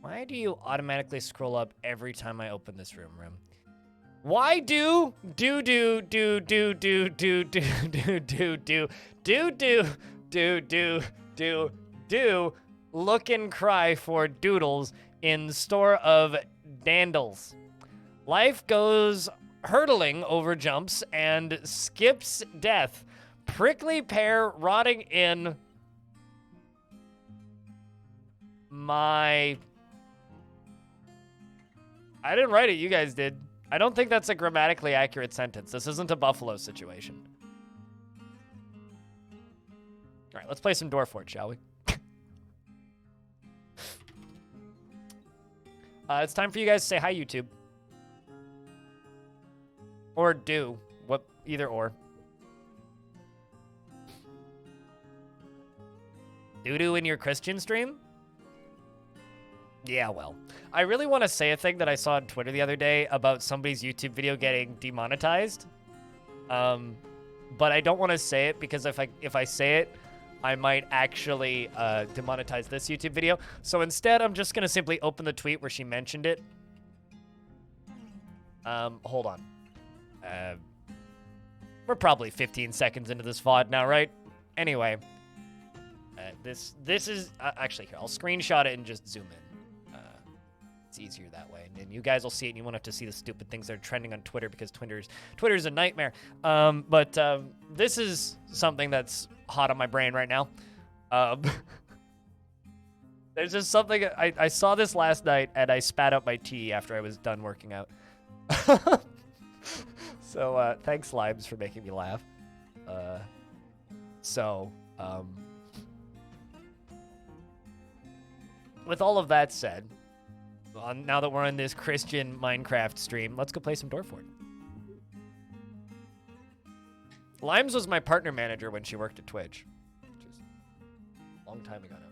Why do you automatically scroll up every time I open this room? Why do look and cry for doodles in store of dandles? Life goes hurtling over jumps and skips death. Prickly pear rotting in my... I didn't write it, you guys did. I don't think that's a grammatically accurate sentence. This isn't a buffalo situation. All right, let's play some Dwarf Fortress, shall we? It's time for you guys to say hi, YouTube. Or do. What? Either or. Doo-doo in your Christian stream? Yeah, well. I really want to say a thing that I saw on Twitter the other day about somebody's YouTube video getting demonetized. But I don't want to say it because if I say it, I might actually demonetize this YouTube video. So instead, I'm just going to simply open the tweet where she mentioned it. Hold on. We're probably 15 seconds into this VOD now, right? Anyway. This is... actually, here, I'll screenshot it and just zoom in. It's easier that way. And you guys will see it, and you won't have to see the stupid things that are trending on Twitter because Twitter's a nightmare. But this is something that's hot on my brain right now. There's just something... I saw this last night, and I spat out my tea after I was done working out. So, thanks, Limes, for making me laugh. With all of that said, now that we're on this Christian Minecraft stream, let's go play some Dwarf Fortress. Limes was my partner manager when she worked at Twitch, which is a long time ago now.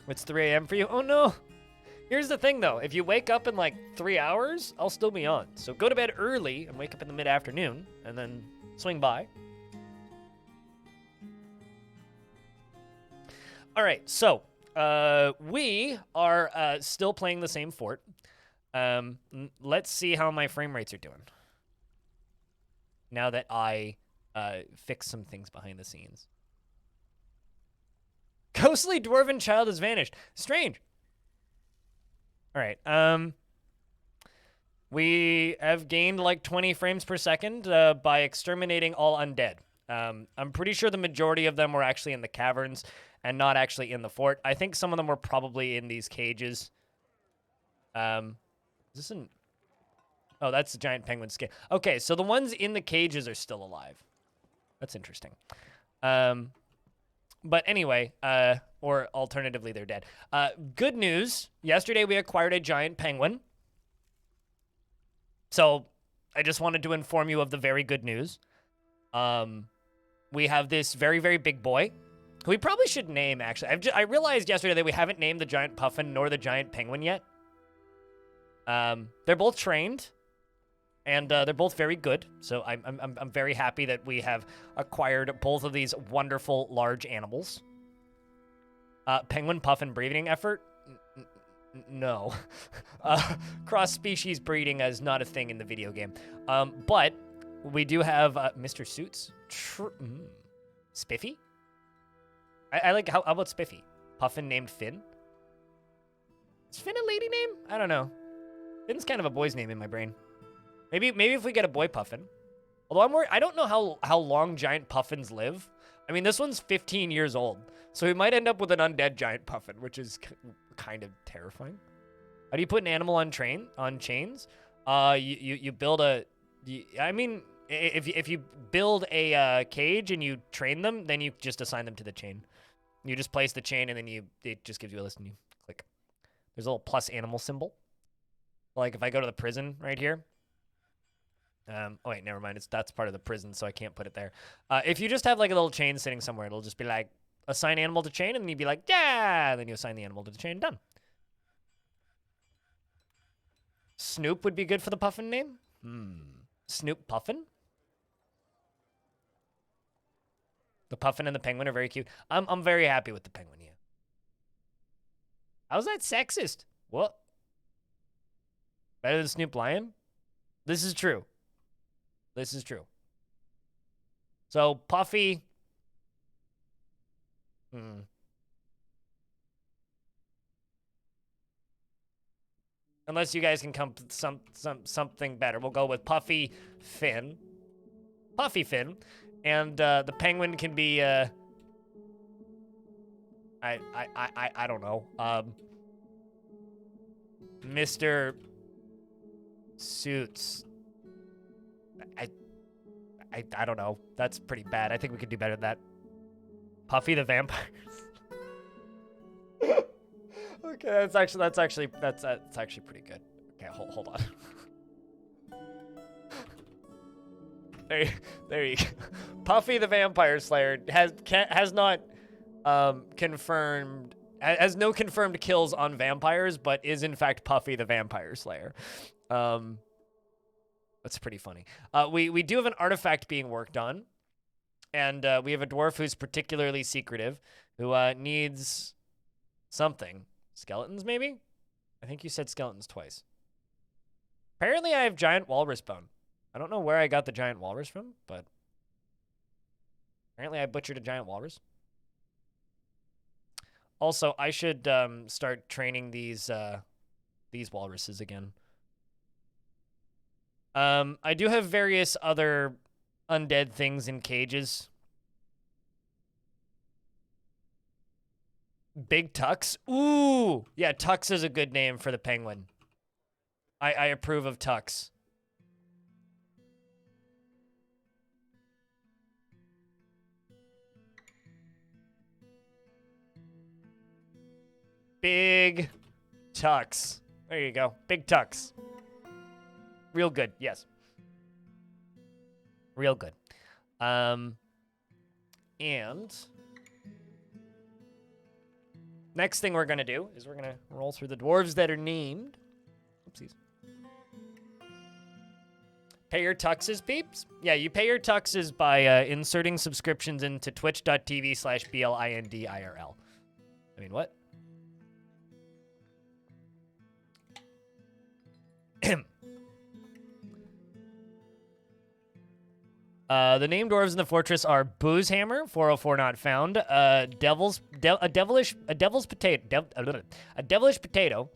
It's 3 a.m. for you? Oh, no. Here's the thing, though. If you wake up in, like, 3 hours, I'll still be on. So go to bed early and wake up in the mid-afternoon, and then swing by. All right, so we are still playing the same fort. Let's see how my frame rates are doing. Now that I fix some things behind the scenes. Ghostly dwarven child has vanished. Strange. All right. We have gained like 20 frames per second by exterminating all undead. I'm pretty sure the majority of them were actually in the caverns and not actually in the fort. I think some of them were probably in these cages. Is this an... Oh, that's the giant penguin skin. Okay, so the ones in the cages are still alive. That's interesting. But anyway, or alternatively, they're dead. Good news. Yesterday, we acquired a giant penguin. So I just wanted to inform you of the very good news. We have this very, very big boy, who we probably should name, actually. I realized yesterday that we haven't named the giant puffin nor the giant penguin yet. They're both trained, and they're both very good. So I'm very happy that we have acquired both of these wonderful large animals. Penguin puffin breeding effort? No. Cross-species breeding is not a thing in the video game. But we do have Mr. Suits. Spiffy? I like, how about Spiffy? Puffin named Finn? Is Finn a lady name? I don't know. Finn's kind of a boy's name in my brain. Maybe if we get a boy puffin. Although I'm worried, I don't know how long giant puffins live. I mean, this one's 15 years old. So we might end up with an undead giant puffin, which is kind of terrifying. How do you put an animal on chains? You build a... I mean, if you build a cage and you train them, then you just assign them to the chain. You just place the chain, and then it just gives you a list, and you click. There's a little plus animal symbol. Like if I go to the prison right here. Oh wait, never mind. That's part of the prison, so I can't put it there. If you just have like a little chain sitting somewhere, it'll just be like assign animal to chain, and then you'd be like, yeah, and then you assign the animal to the chain. Done. Snoop would be good for the puffin name. Snoop Puffin. The puffin and the penguin are very cute. I'm very happy with the penguin, yeah. How's that sexist? What? Better than Snoop Lion? This is true. This is true. So, Puffy. Unless you guys can come to something better. We'll go with Puffy Finn. Puffy Finn. And the penguin can be I don't know. Mr. Suits. I don't know. That's pretty bad. I think we could do better than that. Puffy the Vampire. Okay, that's actually pretty good. Okay, hold on. There you go. Puffy the Vampire Slayer has not confirmed, has no confirmed kills on vampires, but is in fact Puffy the Vampire Slayer. That's pretty funny. We do have an artifact being worked on, and we have a dwarf who's particularly secretive, who needs something. Skeletons, maybe? I think you said skeletons twice. Apparently, I have giant walrus bone. I don't know where I got the giant walrus from, but apparently I butchered a giant walrus. Also, I should start training these walruses again. I do have various other undead things in cages. Big Tux? Ooh! Yeah, Tux is a good name for the penguin. I approve of Tux. Big Tux. There you go. Big Tux. Real good, yes. Real good. And next thing we're gonna do is we're gonna roll through the dwarves that are named. Oopsies. Pay your tuxes, peeps? Yeah, you pay your tuxes by inserting subscriptions into twitch.tv/BLINDIRL. I mean, what? The named dwarves in the fortress are Boozehammer, 404 not found, a devilish potato,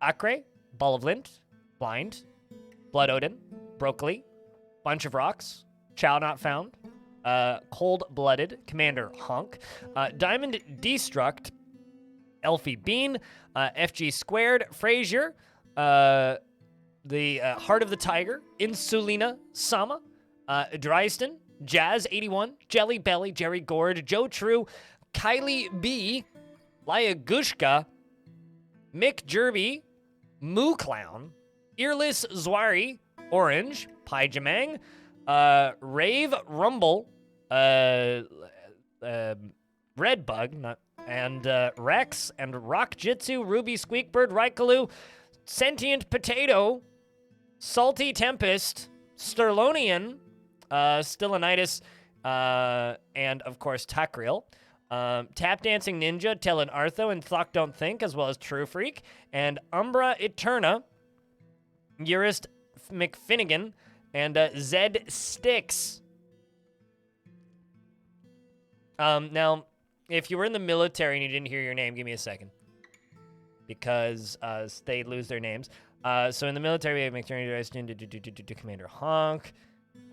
Acre, ball of lint, blind, blood odin, broccoli, bunch of rocks, chow not found, cold-blooded, commander honk, diamond destruct, Elfie bean, FG squared, Frazier, the heart of the tiger, Insulina Sama, Dryston, Jazz 81, Jelly Belly, Jerry Gord, Joe True, Kylie B, Lyagushka, Mick Jerby, Moo Clown, Earless Zwari, Orange, Pijamang, Rave Rumble, Redbug, and Rex, and Rock Jitsu, Ruby Squeakbird, Raikaloo, Sentient Potato, Salty Tempest, Sterlonian, Stillonitis, and of course Takriel, Tap Dancing Ninja, Tellin Artho, and Thok Don't Think, as well as True Freak, and Umbra Eterna, Urist McFinnigan, and Zed Sticks. Now, if you were in the military and you didn't hear your name, give me a second, because they lose their names. So in the military, we have McTurner, Commander Honk,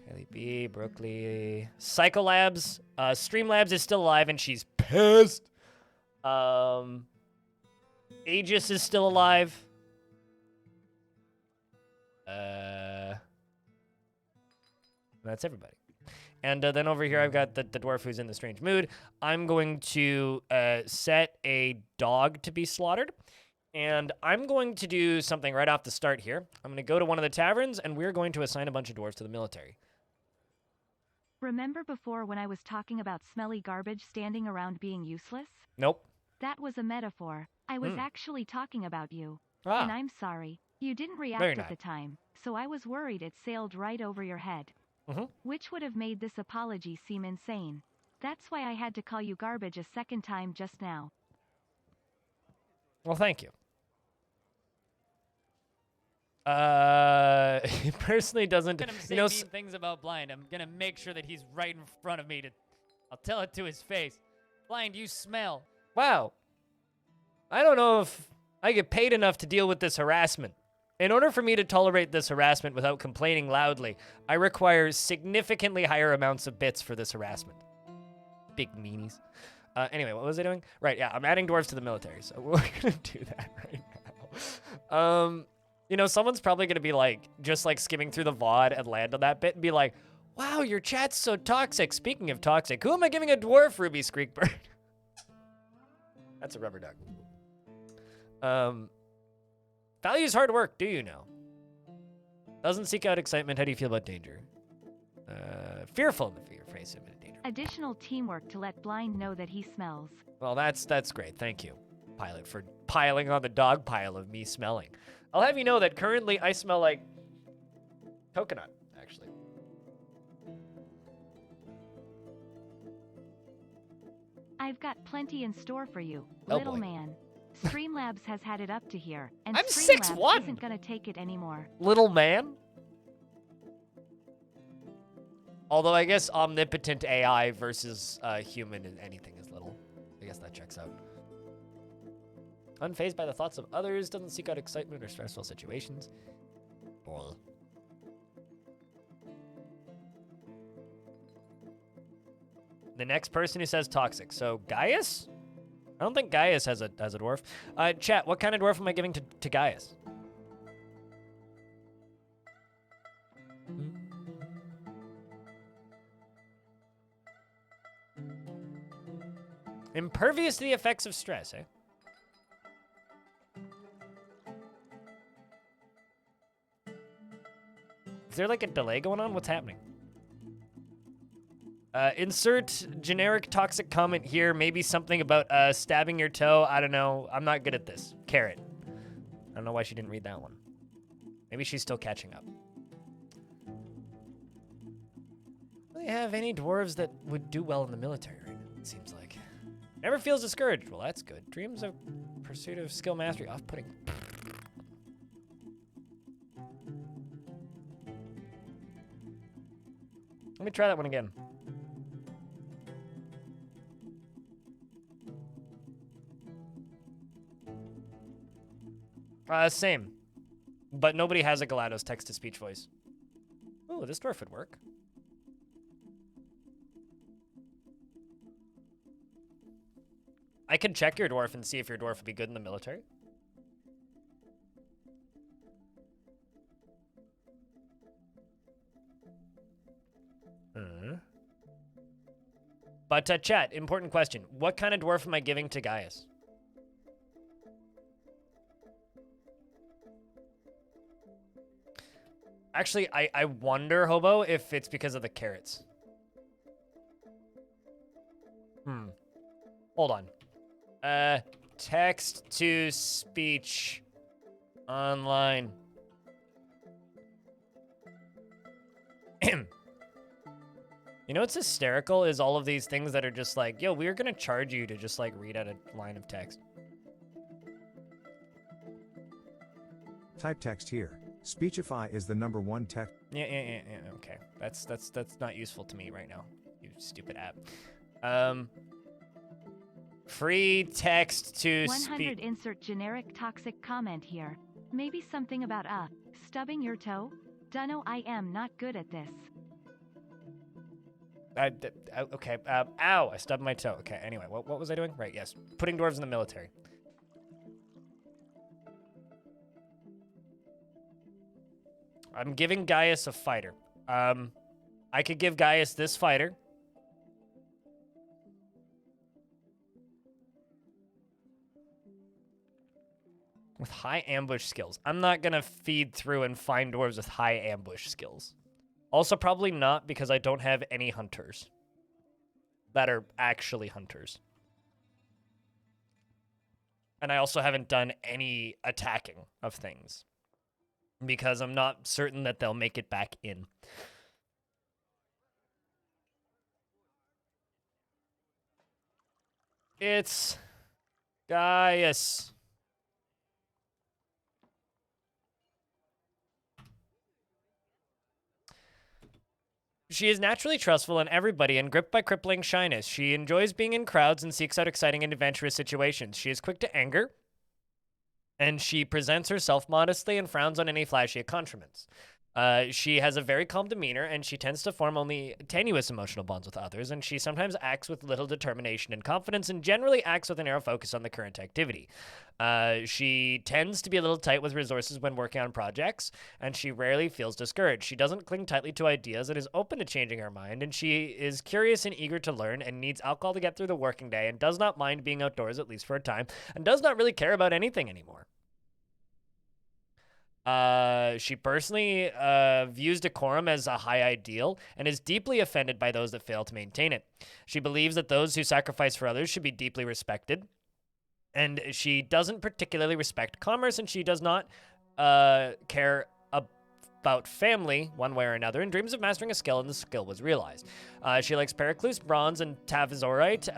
Kylie B, Brooklyn, Psycholabs, Streamlabs is still alive and she's pissed. Aegis is still alive. That's everybody. And then over here, I've got the dwarf who's in the strange mood. I'm going to set a dog to be slaughtered. And I'm going to do something right off the start here. I'm going to go to one of the taverns, and we're going to assign a bunch of dwarves to the military. Remember before when I was talking about smelly garbage standing around being useless? Nope. That was a metaphor. I was actually talking about you. Ah. And I'm sorry. You didn't react at the time, so I was worried it sailed right over your head. which would have made this apology seem insane. That's why I had to call you garbage a second time just now. Well, thank you. He personally doesn't. I'm gonna say mean things about Blind. I'm gonna make sure that he's right in front of me. I'll tell it to his face. Blind, you smell. Wow. I don't know if I get paid enough to deal with this harassment. In order for me to tolerate this harassment without complaining loudly, I require significantly higher amounts of bits for this harassment. Big meanies. Anyway, what was I doing? Right, yeah, I'm adding dwarves to the military, so we're gonna do that right now. You know, someone's probably gonna be like, just like skimming through the VOD and land on that bit and be like, wow, your chat's so toxic. Speaking of toxic, who am I giving a dwarf, Ruby Screekbird? That's a rubber duck. Values hard work, do you know? Doesn't seek out excitement. How do you feel about danger? Fearful in the face of danger. Additional teamwork to let Blind know that he smells. Well, that's great. Thank you, Pilot, for piling on the dog pile of me smelling. I'll have you know that currently I smell like coconut, actually. I've got plenty in store for you, Oh, little boy. man. Streamlabs has had it up to here, and I'm Streamlabs 6'1". isn't gonna take it anymore. Little man? Although I guess omnipotent AI versus human and anything is little. I guess that checks out. Unfazed by the thoughts of others, doesn't seek out excitement or stressful situations. Boy. The next person who says toxic. So Gaius? I don't think Gaius has a dwarf. Chat, what kind of dwarf am I giving to Gaius? Impervious to the effects of stress, eh? Is there like a delay going on? What's happening? Insert generic toxic comment here. Maybe something about stabbing your toe. I don't know. I'm not good at this. Carrot. I don't know why she didn't read that one. Maybe she's still catching up. Do they have any dwarves that would do well in the military right now? It seems like. Never feels discouraged. Well, that's good. Dreams of pursuit of skill mastery. Off-putting. Let me try that one again. Same. But nobody has a GLaDOS text-to-speech voice. Ooh, this dwarf would work. I could check your dwarf and see if your dwarf would be good in the military. But chat, important question. What kind of dwarf am I giving to Gaius? Actually, I wonder, Hobo, if it's because of the carrots. Hold on. Text to speech online. You know what's hysterical is all of these things that are just like, yo, we're gonna charge you to just like read out a line of text. Type text here. Speechify is the #1 text. Yeah, okay. That's not useful to me right now, you stupid app. Free text to 100 insert generic toxic comment here. Maybe something about stubbing your toe? Dunno, I am not good at this. Okay, ow, I stubbed my toe. Okay, anyway, what was I doing? Right, yes. Putting dwarves in the military. I'm giving Gaius a fighter. I could give Gaius this fighter. With high ambush skills. I'm not gonna feed through and find dwarves with high ambush skills. Also, probably not because I don't have any hunters that are actually hunters. And I also haven't done any attacking of things because I'm not certain that they'll make it back in. It's Gaius. She is naturally trustful in everybody and gripped by crippling shyness. She enjoys being in crowds and seeks out exciting and adventurous situations. She is quick to anger, and she presents herself modestly and frowns on any flashy accoutrements. She has a very calm demeanor, and she tends to form only tenuous emotional bonds with others, and she sometimes acts with little determination and confidence, and generally acts with a narrow focus on the current activity. She tends to be a little tight with resources when working on projects, and she rarely feels discouraged. She doesn't cling tightly to ideas and is open to changing her mind, and she is curious and eager to learn and needs alcohol to get through the working day and does not mind being outdoors, at least for a time, and does not really care about anything anymore. She personally views decorum as a high ideal and is deeply offended by those that fail to maintain it. She believes that those who sacrifice for others should be deeply respected, and she doesn't particularly respect commerce, and she does not care about family one way or another, and dreams of mastering a skill, and the skill was realized. She likes Pericluse, bronze, and Tavizorite,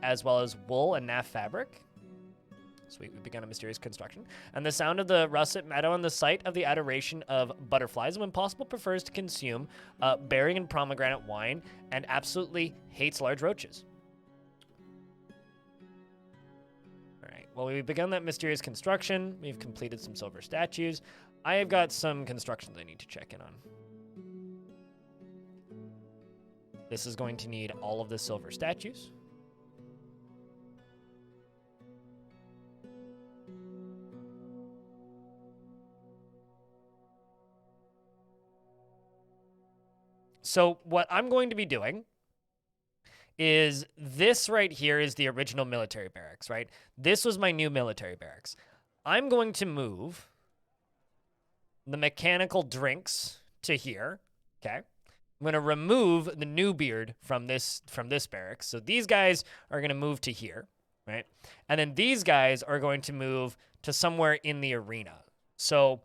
as well as wool and naff fabric. Sweet, we begun a mysterious construction. And the sound of the russet meadow and the sight of the adoration of butterflies, and when possible prefers to consume berry and pomegranate wine, and absolutely hates large roaches. All right, well, we've begun that mysterious construction. We've completed some silver statues. I have got some constructions I need to check in on. This is going to need all of the silver statues. So what I'm going to be doing is this right here is the original military barracks, right? This was my new military barracks. I'm going to move the mechanical drinks to here, okay? I'm going to remove the new beard from this barracks. So these guys are going to move to here, right? And then these guys are going to move to somewhere in the arena. So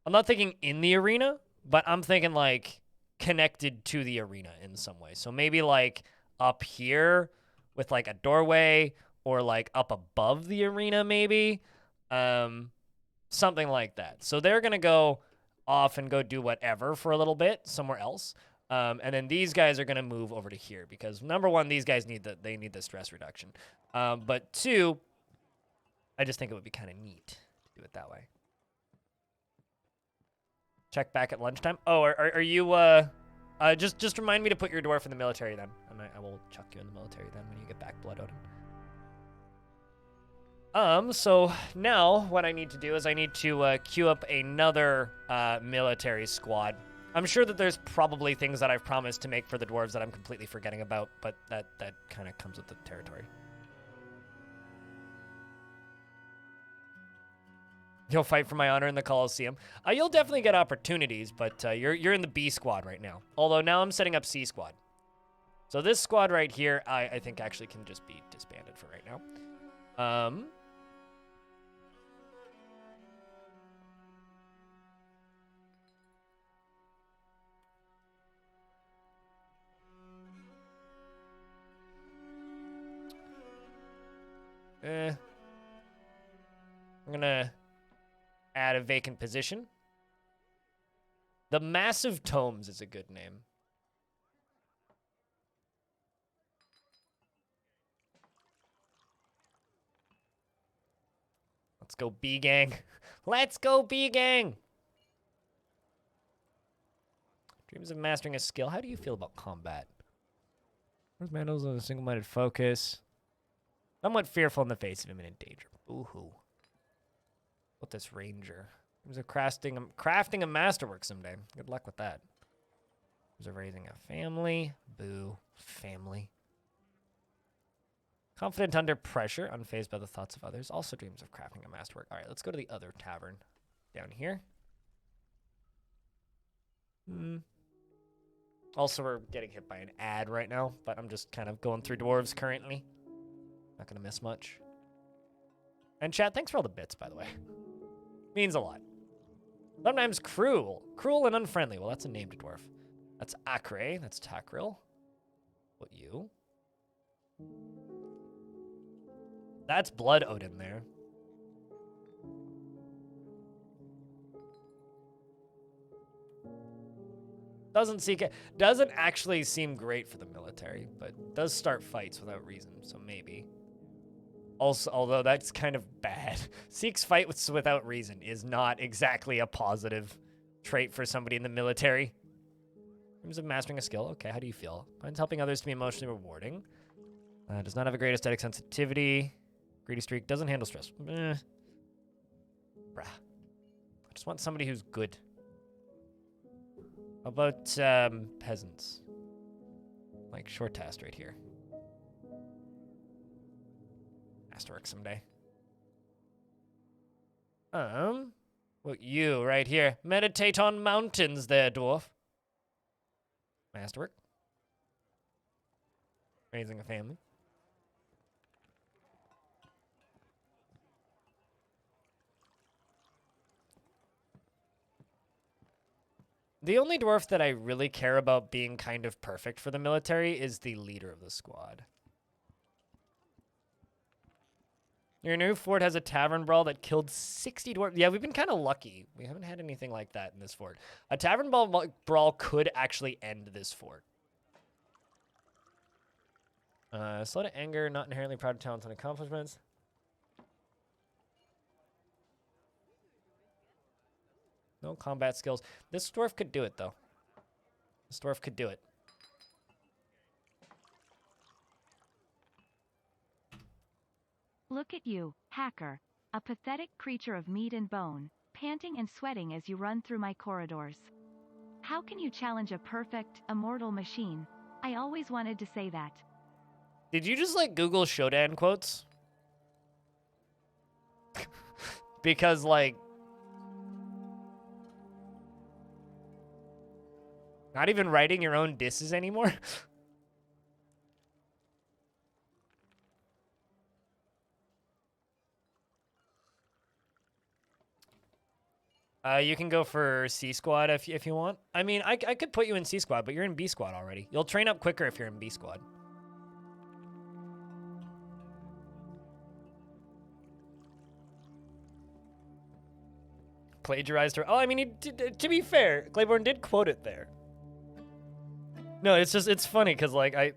I'm not thinking in the arena, but I'm thinking like connected to the arena in some way. So maybe like up here with like a doorway, or like up above the arena maybe. Something like that. So they're going to go off and go do whatever for a little bit somewhere else. And then these guys are going to move over to here because number one, these guys need the stress reduction. But two, I just think it would be kind of neat to do it that way. Check back at lunchtime. Oh, are you, just remind me to put your dwarf in the military then. And I will chuck you in the military then when you get back, Blood Odin. So now what I need to do is I need to queue up another military squad. I'm sure that there's probably things that I've promised to make for the dwarves that I'm completely forgetting about, but that kind of comes with the territory. You'll fight for my honor in the Coliseum. You'll definitely get opportunities, but you're in the B squad right now. Although now I'm setting up C squad. So this squad right here, I think actually can just be disbanded for right now. I'm gonna add a vacant position. The Massive Tomes is a good name. Let's go B gang. Let's go B gang. Dreams of mastering a skill. How do you feel about combat? Where's Mandels on a single-minded focus? Somewhat fearful in the face of imminent danger. Boo-hoo. What this ranger? Dreams of crafting a masterwork someday. Good luck with that. Dreams of raising a family. Boo. Family. Confident under pressure, unfazed by the thoughts of others. Also dreams of crafting a masterwork. All right, let's go to the other tavern down here. Also, we're getting hit by an ad right now, but I'm just kind of going through dwarves currently. Not going to miss much. And chat, thanks for all the bits, by the way. Means a lot. Sometimes cruel. Cruel and unfriendly. Well, that's a named dwarf. That's Acre. That's Takril. What you? That's Blood Odin there. Doesn't actually seem great for the military, but does start fights without reason, so maybe. Also, although that's kind of bad. Seeks fights without reason is not exactly a positive trait for somebody in the military. In terms of mastering a skill, okay, how do you feel? Finds helping others to be emotionally rewarding. Does not have a great aesthetic sensitivity. Greedy streak, doesn't handle stress. Bruh. I just want somebody who's good. How about peasants? Like short task right here. Has to work someday. What you right here? Meditate on mountains there, dwarf. Masterwork. Raising a family. The only dwarf that I really care about being kind of perfect for the military is the leader of the squad. Your new fort has a tavern brawl that killed 60 dwarves. Yeah, we've been kind of lucky. We haven't had anything like that in this fort. A tavern brawl could actually end this fort. Slow to anger, not inherently proud of talents and accomplishments. No combat skills. This dwarf could do it, though. This dwarf could do it. Look at you, hacker. A pathetic creature of meat and bone, panting and sweating as you run through my corridors. How can you challenge a perfect, immortal machine? I always wanted to say that. Did you just, like, Google Shodan quotes? Because, like... Not even writing your own disses anymore? You can go for C squad if you want. I mean, I could put you in C squad, but you're in B squad already. You'll train up quicker if you're in B squad. Plagiarized her. Oh, I mean, he did, to be fair, Claiborne did quote it there. No, it's funny because, like,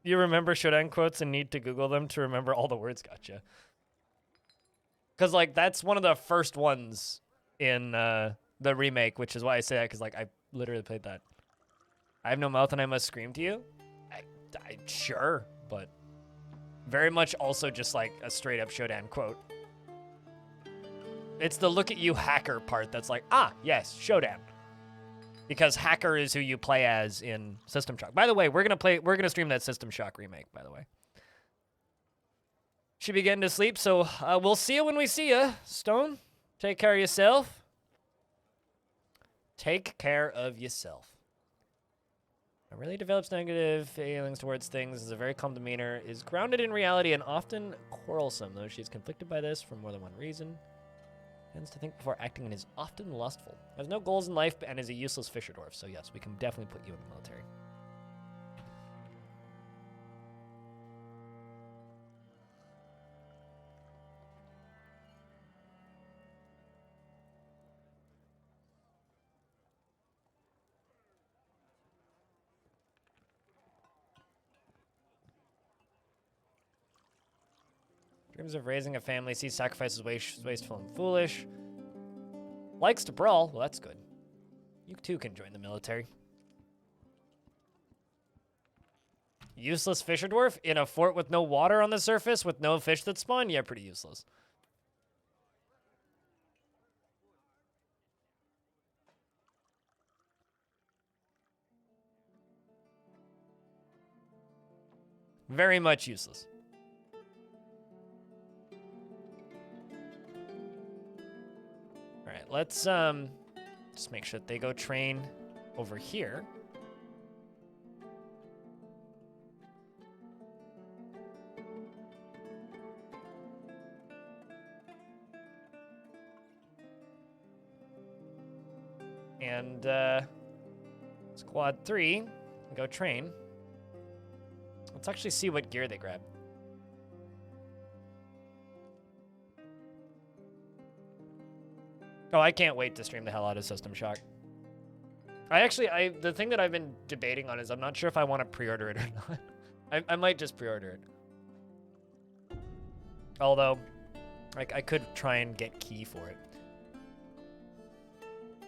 you remember Shodan quotes and need to Google them to remember all the words. Gotcha. Because, like, that's one of the first ones in the remake, which is why I say that, because, like, I literally played that. I have no mouth and I must scream to you? Sure, but very much also just, like, a straight-up Shodan quote. It's the look at you hacker part that's like, ah, yes, Shodan. Because hacker is who you play as in System Shock. By the way, we're gonna stream that System Shock remake, by the way. Should be getting to sleep, so we'll see you when we see you, Stone. Take care of yourself. Take care of yourself. Really develops negative feelings towards things, has a very calm demeanor, is grounded in reality and often quarrelsome, though she is conflicted by this for more than one reason. Tends to think before acting and is often lustful. Has no goals in life and is a useless fisher dwarf, so yes, we can definitely put you in the military. Dreams of raising a family, sees sacrifices wasteful and foolish. Likes to brawl. Well, that's good. You too can join the military. Useless fisher dwarf in a fort with no water on the surface with no fish that spawn? Yeah, pretty useless. Very much useless. Alright, let's just make sure that they go train over here. And squad 3, go train. Let's actually see what gear they grab. Oh, I can't wait to stream the hell out of System Shock. The thing that I've been debating on is I'm not sure if I want to pre-order it or not. I might just pre-order it. Although, I could try and get key for it.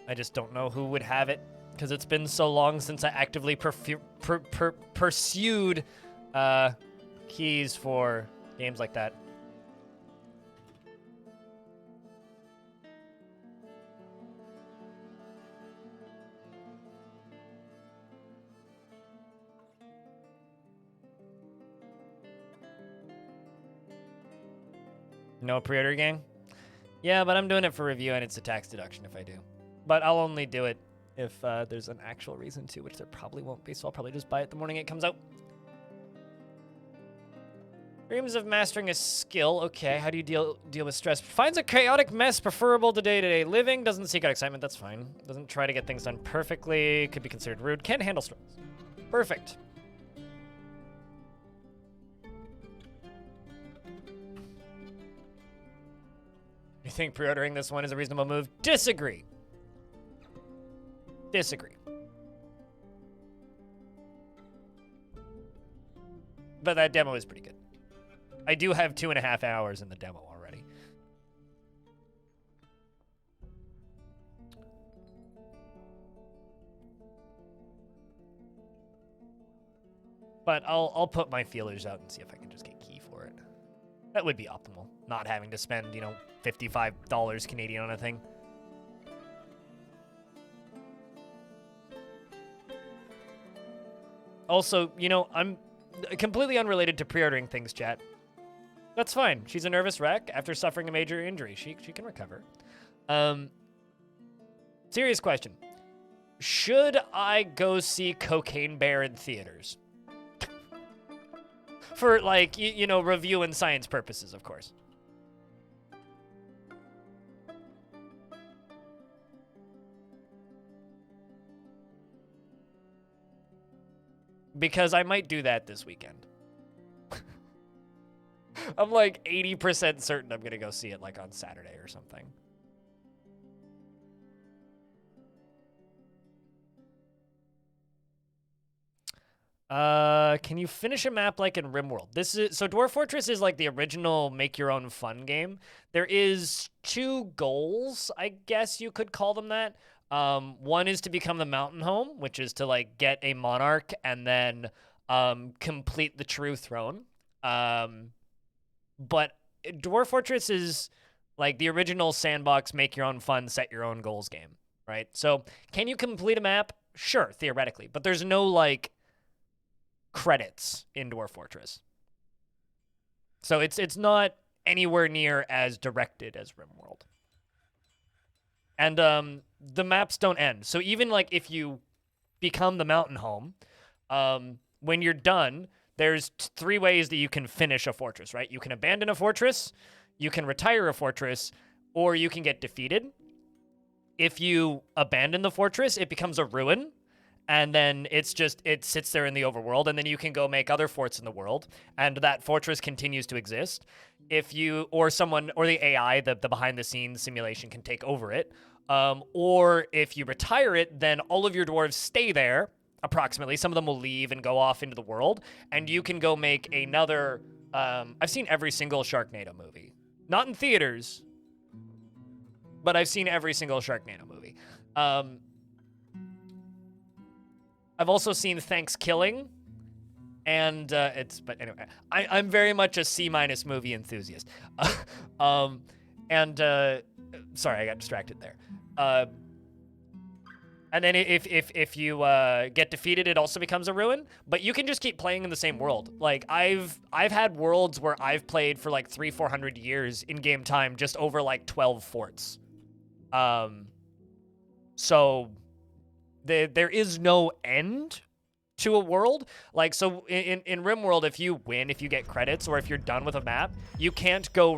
I just don't know who would have it, because it's been so long since I actively pursued keys for games like that. No pre-order gang? Yeah, but I'm doing it for review and it's a tax deduction if I do. But I'll only do it if there's an actual reason to, which there probably won't be, so I'll probably just buy it the morning it comes out. Dreams of mastering a skill. Okay, how do you deal with stress? Finds a chaotic mess preferable to day-to-day living. Doesn't seek out excitement, that's fine. Doesn't try to get things done perfectly. Could be considered rude. Can't handle stress. Perfect. You think pre-ordering this one is a reasonable move? Disagree. Disagree. But that demo is pretty good. I do have 2.5 hours in the demo already. But I'll put my feelers out and see if I can just get key for it. That would be optimal. Not having to spend, you know, $55 Canadian on a thing. Also, you know, I'm completely unrelated to pre-ordering things, chat. That's fine. She's a nervous wreck after suffering a major injury. She can recover. Serious question. Should I go see Cocaine Bear in theaters? For, like, you know, review and science purposes, of course. Because I might do that this weekend. I'm like 80% certain I'm going to go see it, like, on Saturday or something. Can you finish a map like in RimWorld? So Dwarf Fortress is like the original make your own fun game. There is 2 goals, I guess you could call them that. One is to become the mountain home, which is to like get a monarch and then complete the true throne. But Dwarf Fortress is like the original sandbox, make your own fun, set your own goals game, right? So can you complete a map? Sure, theoretically, but there's no like credits in Dwarf Fortress. So it's not anywhere near as directed as RimWorld. And the maps don't end. So even like if you become the mountain home, when you're done, there's 3 ways that you can finish a fortress, right? You can abandon a fortress, you can retire a fortress, or you can get defeated. If you abandon the fortress, it becomes a ruin, and then it sits there in the overworld, and then you can go make other forts in the world, and that fortress continues to exist. If you, or someone, or the AI, the behind-the-scenes simulation can take over it, or if you retire it, then all of your dwarves stay there, approximately. Some of them will leave and go off into the world, and you can go make another, I've seen every single Sharknado movie. Not in theaters, but I've seen every single Sharknado movie. I've also seen Thanksgiving, and but anyway, I'm very much a C- movie enthusiast. Sorry, I got distracted there. And then if you get defeated, it also becomes a ruin. But you can just keep playing in the same world. Like I've had worlds where I've played for like 300-400 years in game time, just over like 12 forts. So there is no end to a world. Like, so in RimWorld, if you win, if you get credits, or if you're done with a map, you can't go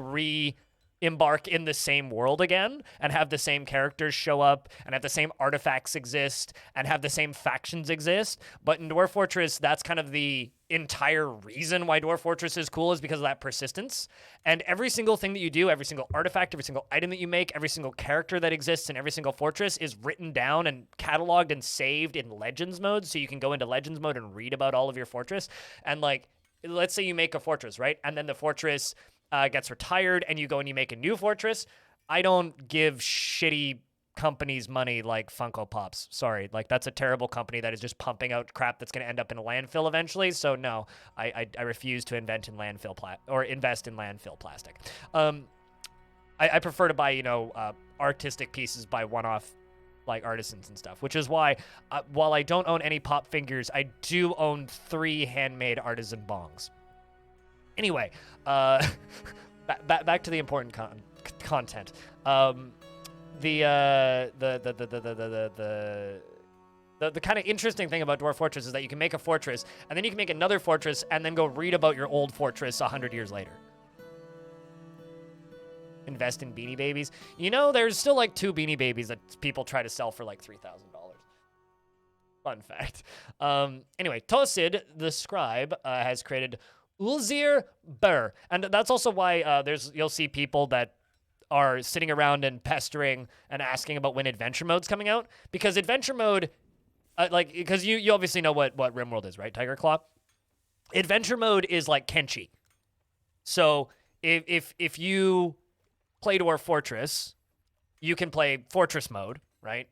embark in the same world again and have the same characters show up and have the same artifacts exist and have the same factions exist. But in Dwarf Fortress, that's kind of the entire reason why Dwarf Fortress is cool, is because of that persistence. And every single thing that you do, every single artifact, every single item that you make, every single character that exists in every single fortress is written down and cataloged and saved in Legends mode. So you can go into Legends mode and read about all of your fortress. And like, let's say you make a fortress, right? And then the fortress gets retired and you go and you make a new fortress. I don't give shitty companies money like Funko Pops. Sorry, like that's a terrible company that is just pumping out crap that's going to end up in a landfill eventually. So no, I refuse to invest in landfill plastic. I prefer to buy, you know, artistic pieces by one-off like artisans and stuff, which is why while I don't own any pop figures, I do own 3 handmade artisan bongs. Anyway, back to the important content. The kind of interesting thing about Dwarf Fortress is that you can make a fortress, and then you can make another fortress, and then go read about your old fortress 100 years later. Invest in Beanie Babies. You know, there's still like 2 Beanie Babies that people try to sell for like $3,000. Fun fact. Anyway, Tosid, the scribe, has created Ulzir Bur, and that's also why you'll see people that are sitting around and pestering and asking about when adventure mode's coming out, because adventure mode, because you obviously know what RimWorld is, right, Tiger Claw? Adventure mode is like Kenshi. So if you play Dwarf Fortress, you can play Fortress mode, right?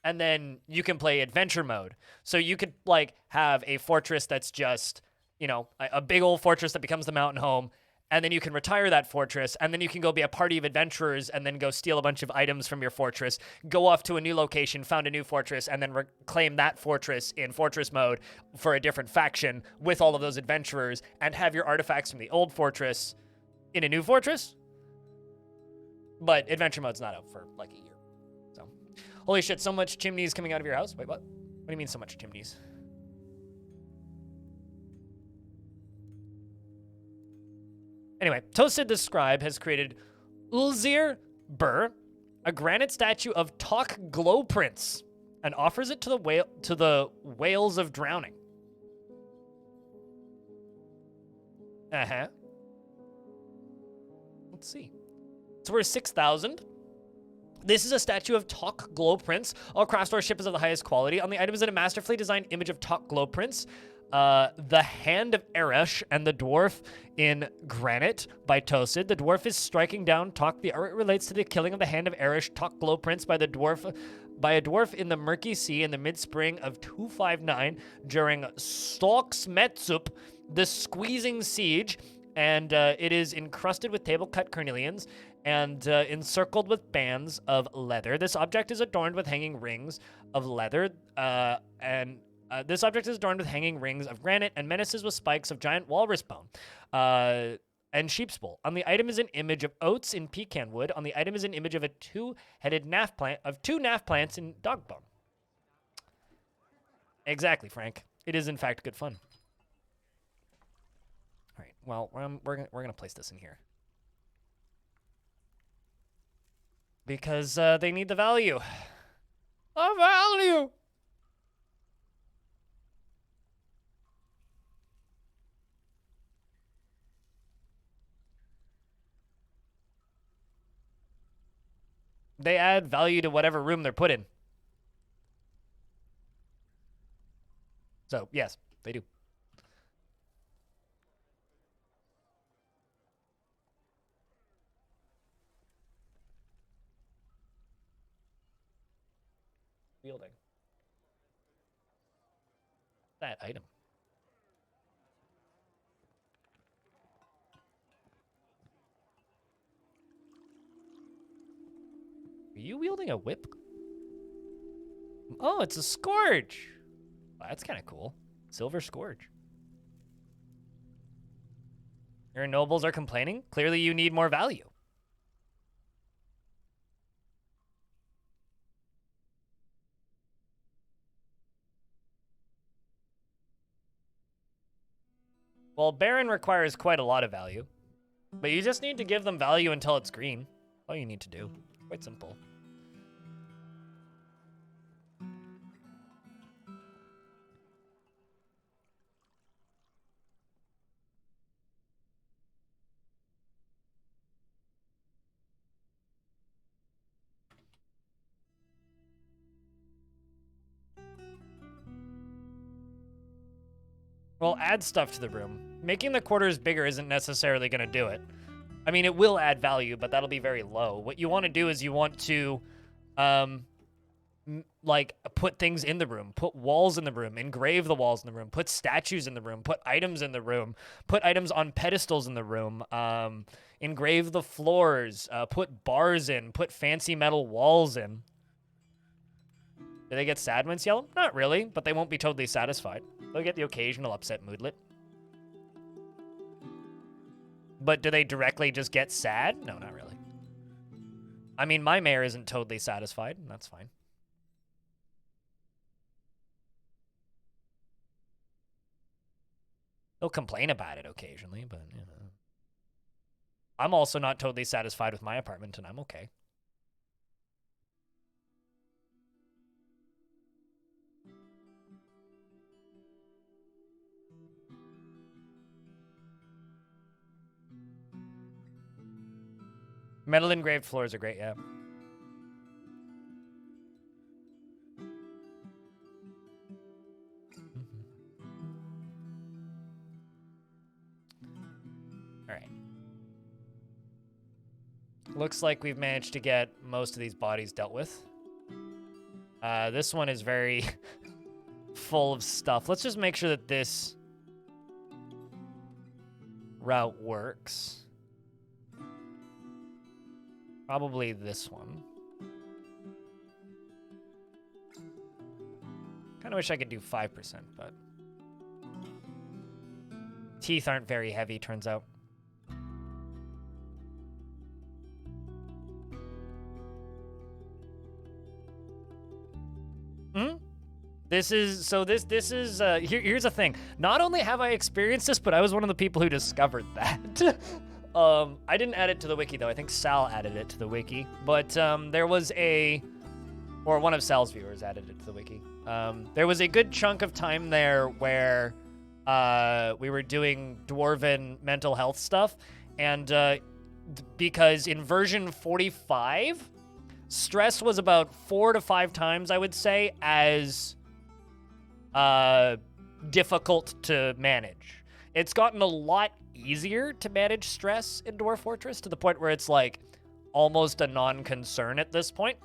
And then you can play adventure mode. So you could like have a fortress that's just, you know, a big old fortress that becomes the mountain home, and then you can retire that fortress, and then you can go be a party of adventurers and then go steal a bunch of items from your fortress, go off to a new location, found a new fortress, and then reclaim that fortress in fortress mode for a different faction with all of those adventurers, and have your artifacts from the old fortress in a new fortress. But adventure mode's not out for like a year. So, holy shit, so much chimneys coming out of your house? Wait, what? What do you mean so much chimneys? Anyway, Tosid the Scribe has created Ulzir Bur, a granite statue of Tok Glow Prince, and offers it to the whales of drowning. Uh-huh. Let's see. It's worth 6,000. This is a statue of Tok Glow Prince. All craft store ship is of the highest quality. On the item is a masterfully designed image of Tok Glow Prince, the Hand of Eresh, and the Dwarf in Granite by Tosid. The dwarf is striking down Tok. The art relates to the killing of the Hand of Eresh, Tok Glow Prince, by a dwarf in the Murky Sea in the mid-spring of 259 during Stoksmetsup, the Squeezing Siege, and it is encrusted with table-cut carnelians and encircled with bands of leather. This object is adorned with hanging rings of leather, this object is adorned with hanging rings of granite and menaces with spikes of giant walrus bone and sheep's wool. On the item is an image of oats in pecan wood. On the item is an image of a two-headed naff plant, of 2 naff plants in dog bone. Exactly, Frank. It is in fact good fun. All right. Well, we're gonna place this in here because they need the value. The value. They add value to whatever room they're put in. So, yes, they do. Wielding. That item. Are you wielding a whip? Oh, it's a Scourge. Wow, that's kind of cool. Silver Scourge. Your nobles are complaining? Clearly you need more value. Well, Baron requires quite a lot of value. But you just need to give them value until it's green. All you need to do. Quite simple. Well, add stuff to the room. Making the quarters bigger isn't necessarily going to do it. I mean, it will add value, but that'll be very low. What you want to do is you want to, like, put things in the room, put walls in the room, engrave the walls in the room, put statues in the room, put items in the room, put items on pedestals in the room, engrave the floors, put bars in, put fancy metal walls in. Do they get sad when it's yellow? Not really, but they won't be totally satisfied. They'll get the occasional upset moodlet. But do they directly just get sad? No, not really. I mean, my mayor isn't totally satisfied, and that's fine. They'll complain about it occasionally, but, you know. I'm also not totally satisfied with my apartment, and I'm okay. Metal engraved floors are great, yeah. All right. Looks like we've managed to get most of these bodies dealt with. This one is very full of stuff. Let's just make sure that this route works. Probably this one. Kind of wish I could do 5%, but teeth aren't very heavy, turns out. This is here's the thing. Not only have I experienced this, but I was one of the people who discovered that. I didn't add it to the wiki though. I think Sal added it to the wiki, but there was one of Sal's viewers added it to the wiki. There was a good chunk of time there where we were doing dwarven mental health stuff, and because in version 45, stress was about 4 to 5 times, I would say, as difficult to manage. It's gotten a lot easier to manage stress in Dwarf Fortress to the point where it's like almost a non-concern at this point.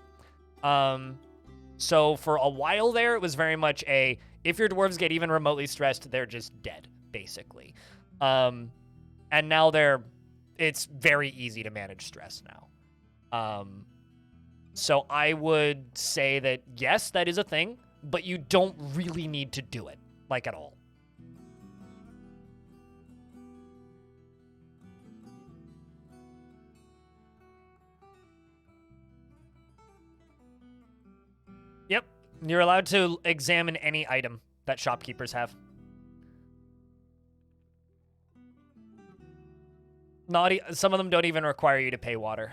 So for a while there, it was very much if your dwarves get even remotely stressed, they're just dead, basically. And now it's very easy to manage stress now. So I would say that yes, that is a thing, but you don't really need to do it, like, at all. Yep, you're allowed to examine any item that shopkeepers have. Some of them don't even require you to pay water.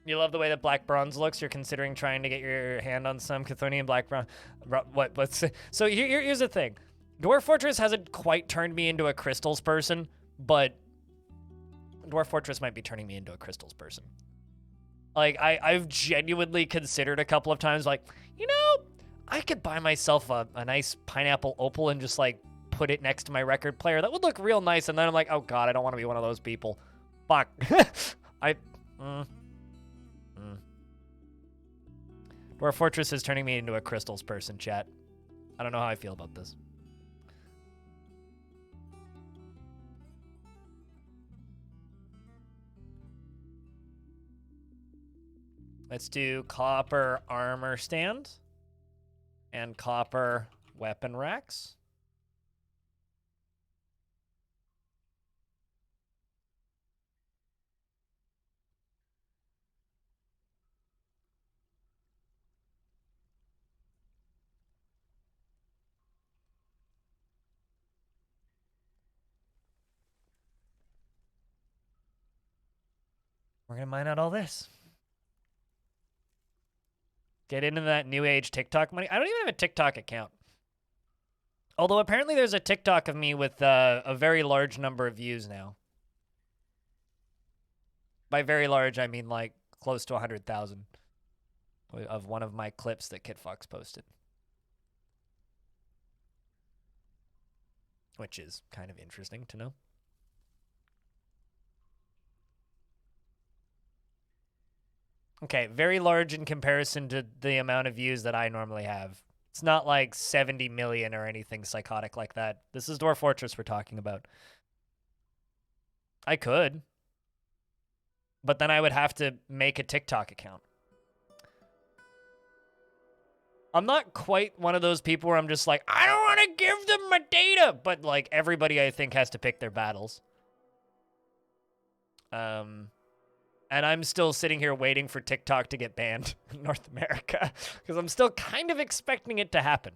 You love the way that black bronze looks. You're considering trying to get your hand on some Chthonian black bronze. So here's the thing. Dwarf Fortress hasn't quite turned me into a crystals person, but Dwarf Fortress might be turning me into a crystals person. Like, I've genuinely considered a couple of times, like, you know, I could buy myself a nice pineapple opal and just, like, put it next to my record player. That would look real nice. And then I'm like, oh, God, I don't want to be one of those people. Fuck. Dwarf Fortress is turning me into a crystals person, chat. I don't know how I feel about this. Let's do copper armor stand and copper weapon racks. We're gonna mine out all this. Get into that new age TikTok money. I don't even have a TikTok account. Although apparently there's a TikTok of me with a very large number of views now. By very large, I mean like close to 100,000 of one of my clips that Kid Fox posted. Which is kind of interesting to know. Okay, very large in comparison to the amount of views that I normally have. It's not like 70 million or anything psychotic like that. This is Dwarf Fortress we're talking about. I could. But then I would have to make a TikTok account. I'm not quite one of those people where I'm just like, I don't want to give them my data. But like everybody I think has to pick their battles. And I'm still sitting here waiting for TikTok to get banned in North America because I'm still kind of expecting it to happen.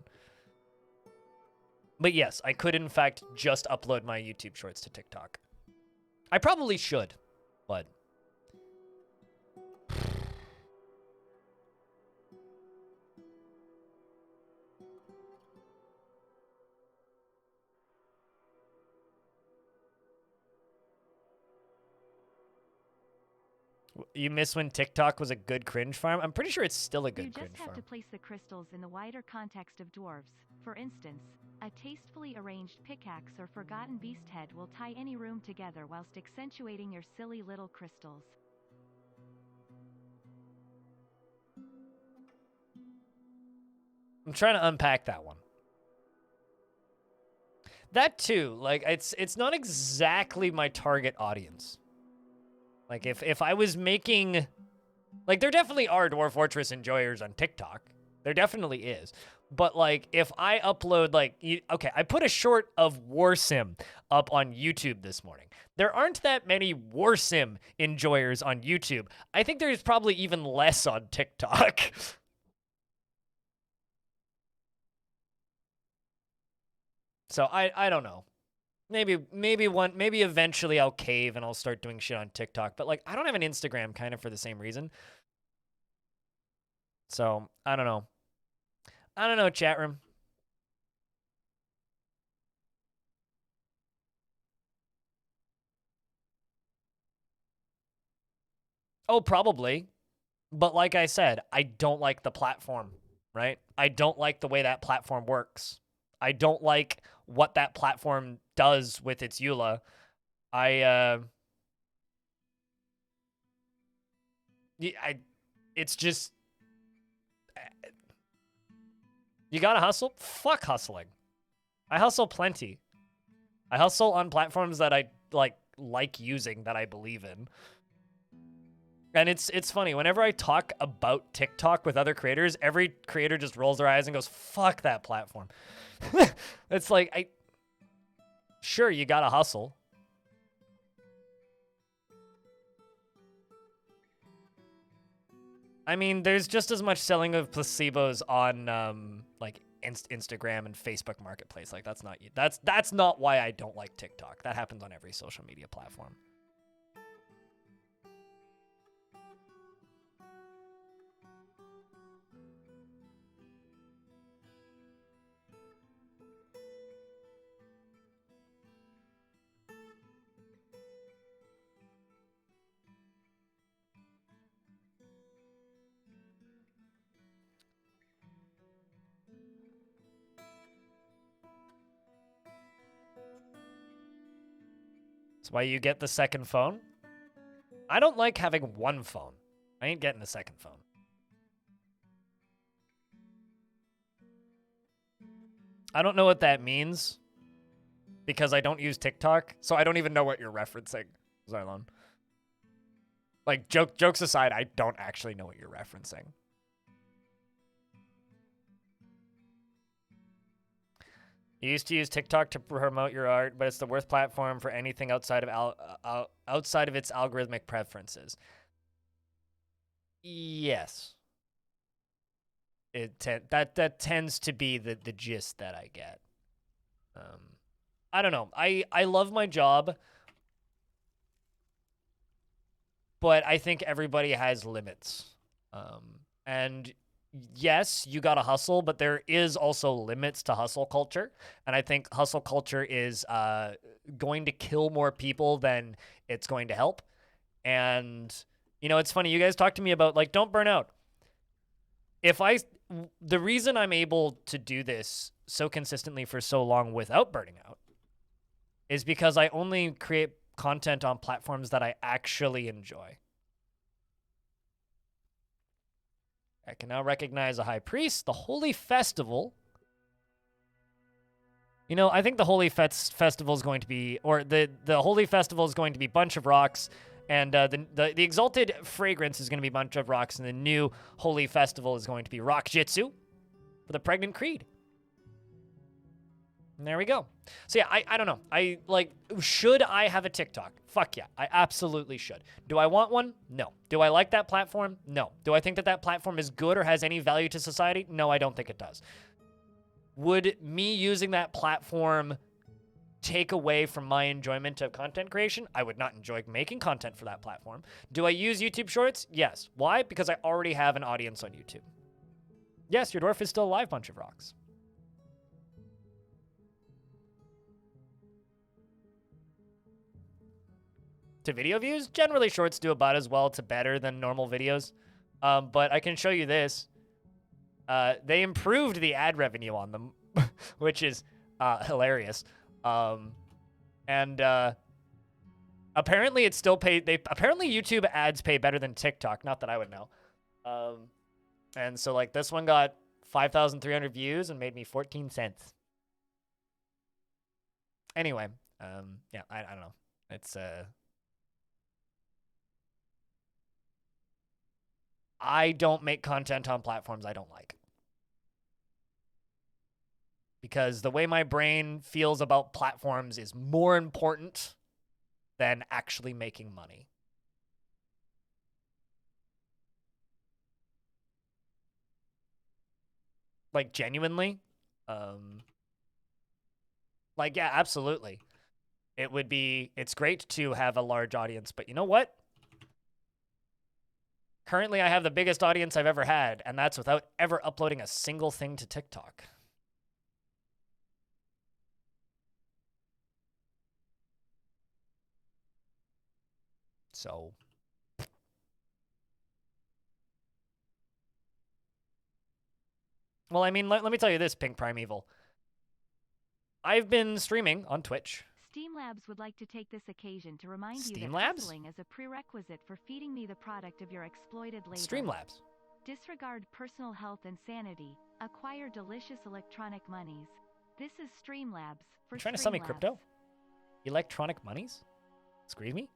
But yes, I could in fact just upload my YouTube shorts to TikTok. I probably should, but... You miss when TikTok was a good cringe farm? I'm pretty sure it's still a good cringe farm. You just have to place the crystals in the wider context of dwarves. For instance, a tastefully arranged pickaxe or forgotten beast head will tie any room together whilst accentuating your silly little crystals. I'm trying to unpack that one. That too, like it's not exactly my target audience. Like if I was making, like there definitely are Dwarf Fortress enjoyers on TikTok. There definitely is. But like if I upload like, okay, I put a short of War Sim up on YouTube this morning. There aren't that many War Sim enjoyers on YouTube. I think there's probably even less on TikTok. So I don't know. Maybe eventually I'll cave and I'll start doing shit on TikTok. But like I don't have an Instagram kind of for the same reason. So I don't know. I don't know, chat room. Oh, probably. But like I said, I don't like the platform, right? I don't like the way that platform works. I don't like what that platform does with its EULA. It's just, you gotta hustle? Fuck hustling. I hustle plenty. I hustle on platforms that I like using, that I believe in. And it's funny, whenever I talk about TikTok with other creators, every creator just rolls their eyes and goes, fuck that platform. It's like, sure, you gotta hustle. I mean, there's just as much selling of placebos on like Instagram and Facebook Marketplace. Like that's not why I don't like TikTok. That happens on every social media platform. That's why you get the second phone. I don't like having one phone. I ain't getting a second phone. I don't know what that means because I don't use TikTok, so I don't even know what you're referencing, Zylon. Like, jokes aside, I don't actually know what you're referencing. You used to use TikTok to promote your art, but it's the worst platform for anything outside of its algorithmic preferences. Yes. That tends to be the gist that I get. I don't know. I love my job. but I think everybody has limits. And yes, you got to hustle, but there is also limits to hustle culture. And I think hustle culture is going to kill more people than it's going to help. And, you know, it's funny. You guys talk to me about, like, don't burn out. The reason I'm able to do this so consistently for so long without burning out is because I only create content on platforms that I actually enjoy. I can now recognize a high priest, the Holy Festival. You know, I think the Holy Festival is going to be, or the Holy Festival is going to be Bunch of Rocks, and the Exalted Fragrance is going to be Bunch of Rocks, and the new Holy Festival is going to be Rock Jitsu for the Pregnant Creed. And there we go. So yeah, I don't know. Should I have a TikTok? Fuck yeah, I absolutely should. Do I want one? No. Do I like that platform? No. Do I think that platform is good or has any value to society? No, I don't think it does. Would me using that platform take away from my enjoyment of content creation? I would not enjoy making content for that platform. Do I use YouTube Shorts? Yes. Why? Because I already have an audience on YouTube. Yes, your dwarf is still alive, Bunch of Rocks. To video views, generally shorts do about as well to better than normal videos. But I can show you this. They improved the ad revenue on them, which is hilarious. Apparently it's still paid. Apparently YouTube ads pay better than TikTok. Not that I would know. And so like this one got 5,300 views and made me 14 cents. Anyway, yeah, I don't know. It's I don't make content on platforms I don't like. Because the way my brain feels about platforms is more important than actually making money. Like, genuinely. Like, yeah, absolutely. It's great to have a large audience, but you know what? Currently, I have the biggest audience I've ever had, and that's without ever uploading a single thing to TikTok. So, well, I mean, let me tell you this, Pink Primeval. I've been streaming on Twitch. Steam Labs would like to take this occasion to remind you Steam that Labs? hustling is a prerequisite for feeding me the product of your exploited labor. Streamlabs. Disregard personal health and sanity. Acquire delicious electronic monies. This is Streamlabs for You trying to sell me Streamlabs. crypto? Electronic monies? Excuse me?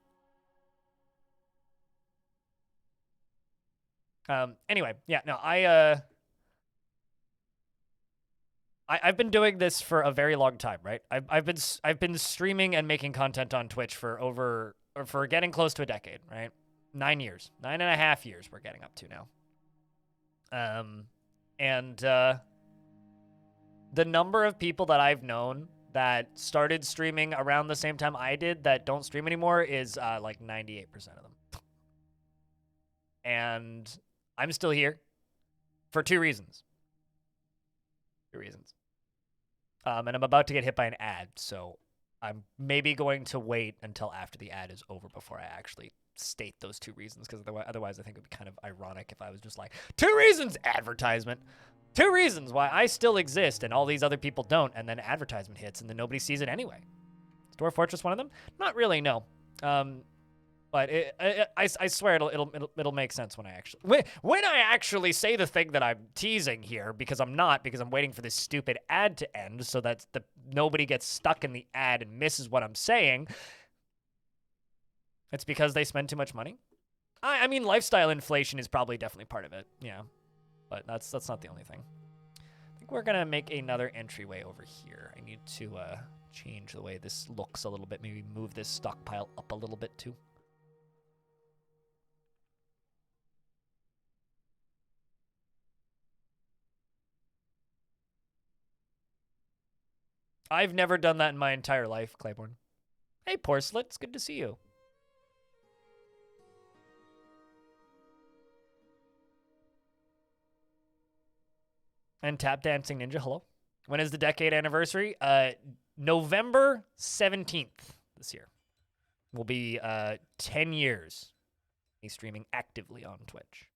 Anyway, yeah, no, I've been doing this for a very long time, right? I've been streaming and making content on Twitch for getting close to a decade, right? 9 years, 9.5 years we're getting up to now. The number of people that I've known that started streaming around the same time I did that don't stream anymore is like 98% of them. And I'm still here for two reasons. And I'm about to get hit by an ad, so I'm maybe going to wait until after the ad is over before I actually state those two reasons, because otherwise I think it would be kind of ironic if I was just like, 2 reasons, advertisement. 2 reasons why I still exist and all these other people don't, and then advertisement hits and then nobody sees it anyway. Is Dwarf Fortress one of them? Not really, no. But I swear it'll make sense when I actually say the thing that I'm teasing here, because I'm waiting for this stupid ad to end so that nobody gets stuck in the ad and misses what I'm saying. It's because they spend too much money. I mean, lifestyle inflation is probably definitely part of it, yeah. But that's not the only thing. I think we're gonna make another entryway over here. I need to change the way this looks a little bit. Maybe move this stockpile up a little bit too. I've never done that in my entire life, Claiborne. Hey, Porcelet, it's good to see you. And Tap Dancing Ninja, hello. When is the decade anniversary? November 17th this year. Will be 10 years. Me streaming actively on Twitch.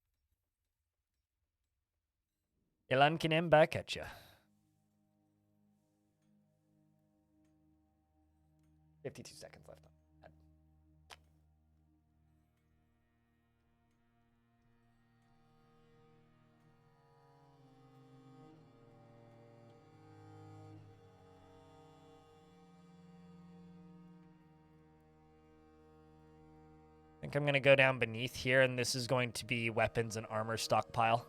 Ilan Kinem back at ya. 52 seconds left. I think I'm going to go down beneath here, and this is going to be weapons and armor stockpile.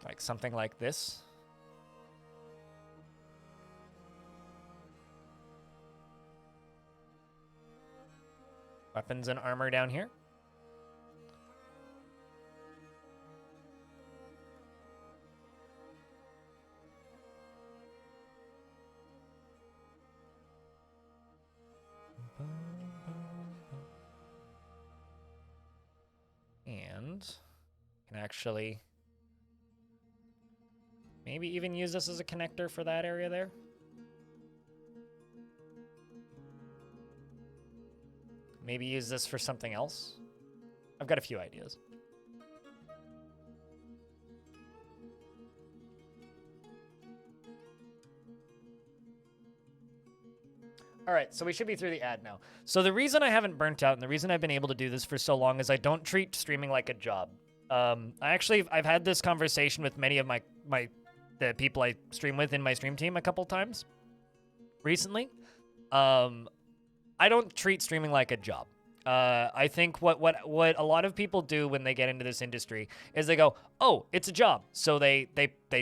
Like something like this. Weapons and armor down here. And can actually maybe even use this as a connector for that area there. Maybe use this for something else. I've got a few ideas. All right, so we should be through the ad now. So the reason I haven't burnt out and the reason I've been able to do this for so long is I don't treat streaming like a job. I've had this conversation with many of the people I stream with in my stream team a couple times recently. I don't treat streaming like a job. I think what a lot of people do when they get into this industry is they go, oh, it's a job. So they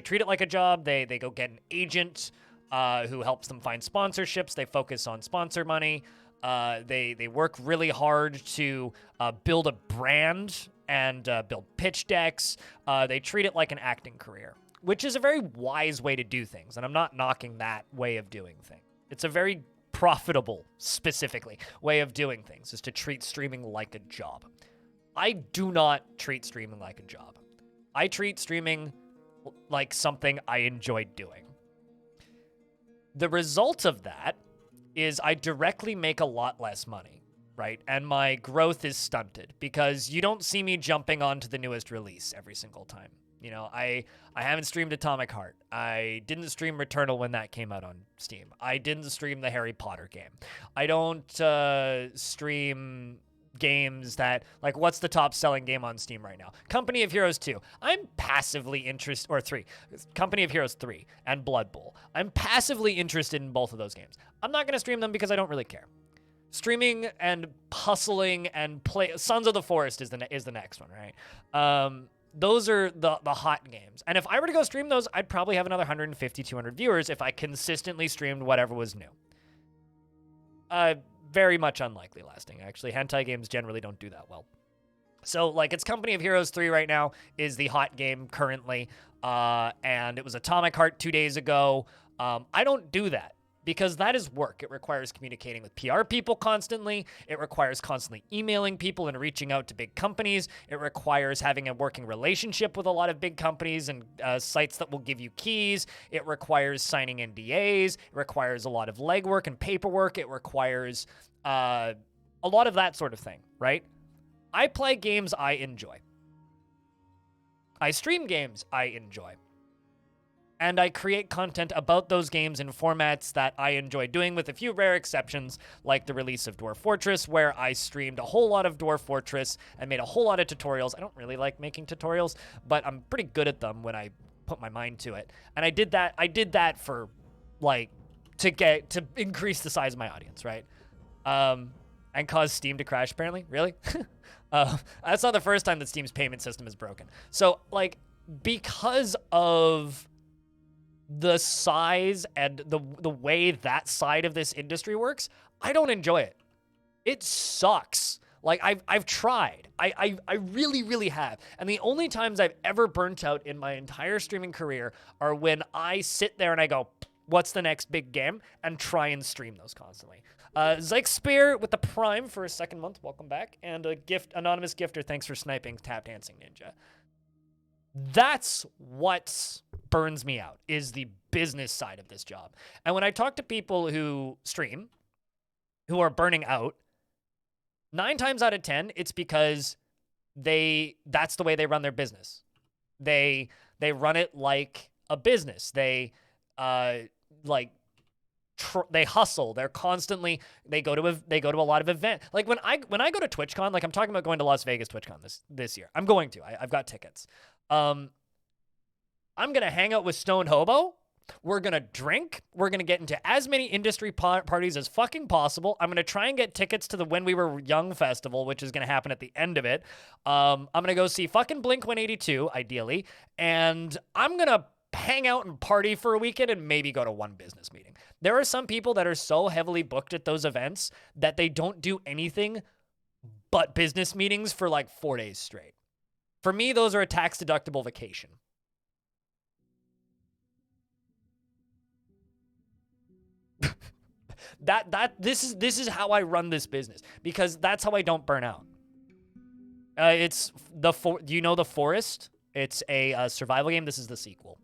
treat it like a job. They go get an agent who helps them find sponsorships. They focus on sponsor money. They work really hard to build a brand and build pitch decks. They treat it like an acting career, which is a very wise way to do things. And I'm not knocking that way of doing things. It's a very profitable, specifically, way of doing things, is to treat streaming like a job. I do not treat streaming like a job. I treat streaming like something I enjoy doing. The result of that is I directly make a lot less money, right? And my growth is stunted because you don't see me jumping onto the newest release every single time. You know, I haven't streamed Atomic Heart. I didn't stream Returnal when that came out on Steam. I didn't stream the Harry Potter game. I don't stream games that, like, what's the top selling game on Steam right now? Company of Heroes 2. I'm passively interested, or 3. Company of Heroes 3 and Blood Bowl. I'm passively interested in both of those games. I'm not going to stream them because I don't really care. Streaming and hustling and play Sons of the Forest is the next one, right? Those are the hot games. And if I were to go stream those, I'd probably have another 150, 200 viewers if I consistently streamed whatever was new. Very much unlikely lasting, actually. Hentai games generally don't do that well. So, like, it's Company of Heroes 3 right now is the hot game currently. And it was Atomic Heart 2 days ago. I don't do that because that is work. It requires communicating with PR people constantly. It requires constantly emailing people and reaching out to big companies. It requires having a working relationship with a lot of big companies and sites that will give you keys. It requires signing NDAs. It requires a lot of legwork and paperwork. It requires a lot of that sort of thing, right? I play games I enjoy. I stream games I enjoy. And I create content about those games in formats that I enjoy doing, with a few rare exceptions, like the release of Dwarf Fortress, where I streamed a whole lot of Dwarf Fortress and made a whole lot of tutorials. I don't really like making tutorials, but I'm pretty good at them when I put my mind to it. And I did that for, like, to increase the size of my audience, right? And cause Steam to crash, apparently. Really? That's not the first time that Steam's payment system is broken. So, like, because of the size and the way that side of this industry works, I don't enjoy it. It sucks. Like, I've tried. I really, really have. And the only times I've ever burnt out in my entire streaming career are when I sit there and I go, what's the next big game, and try and stream those constantly. Zykespear with the Prime for a second month, welcome back, and a gift, anonymous gifter, thanks for sniping Tap Dancing Ninja. That's what burns me out, is the business side of this job. And when I talk to people who stream, who are burning out, 9 times out of 10, it's because that's the way they run their business. They run it like a business. They they hustle. They're constantly, they go to a lot of events. Like when I go to TwitchCon, like I'm talking about going to Las Vegas TwitchCon this year. I'm going to. I've got tickets. I'm gonna hang out with Stone Hobo. We're gonna drink. We're gonna get into as many industry parties as fucking possible. I'm gonna try and get tickets to the When We Were Young festival, which is gonna happen at the end of it. I'm gonna go see fucking Blink 182, ideally, and I'm gonna hang out and party for a weekend and maybe go to one business meeting. There are some people that are so heavily booked at those events that they don't do anything but business meetings for like 4 days straight. For me, those are a tax-deductible vacation. This is how I run this business, because that's how I don't burn out. It's do you know The Forest? It's a survival game. This is the sequel.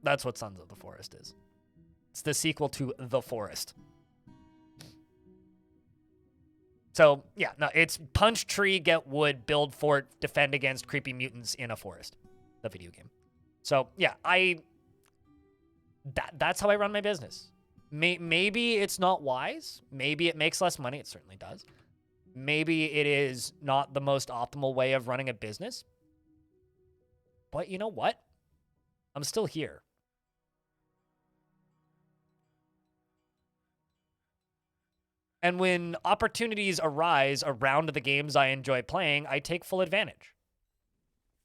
That's what Sons of the Forest is. It's the sequel to The Forest. So, yeah, no, it's punch tree, get wood, build fort, defend against creepy mutants in a forest. The video game. So, yeah, that's how I run my business. Maybe it's not wise. Maybe it makes less money. It certainly does. Maybe it is not the most optimal way of running a business. But you know what? I'm still here. And when opportunities arise around the games I enjoy playing, I take full advantage.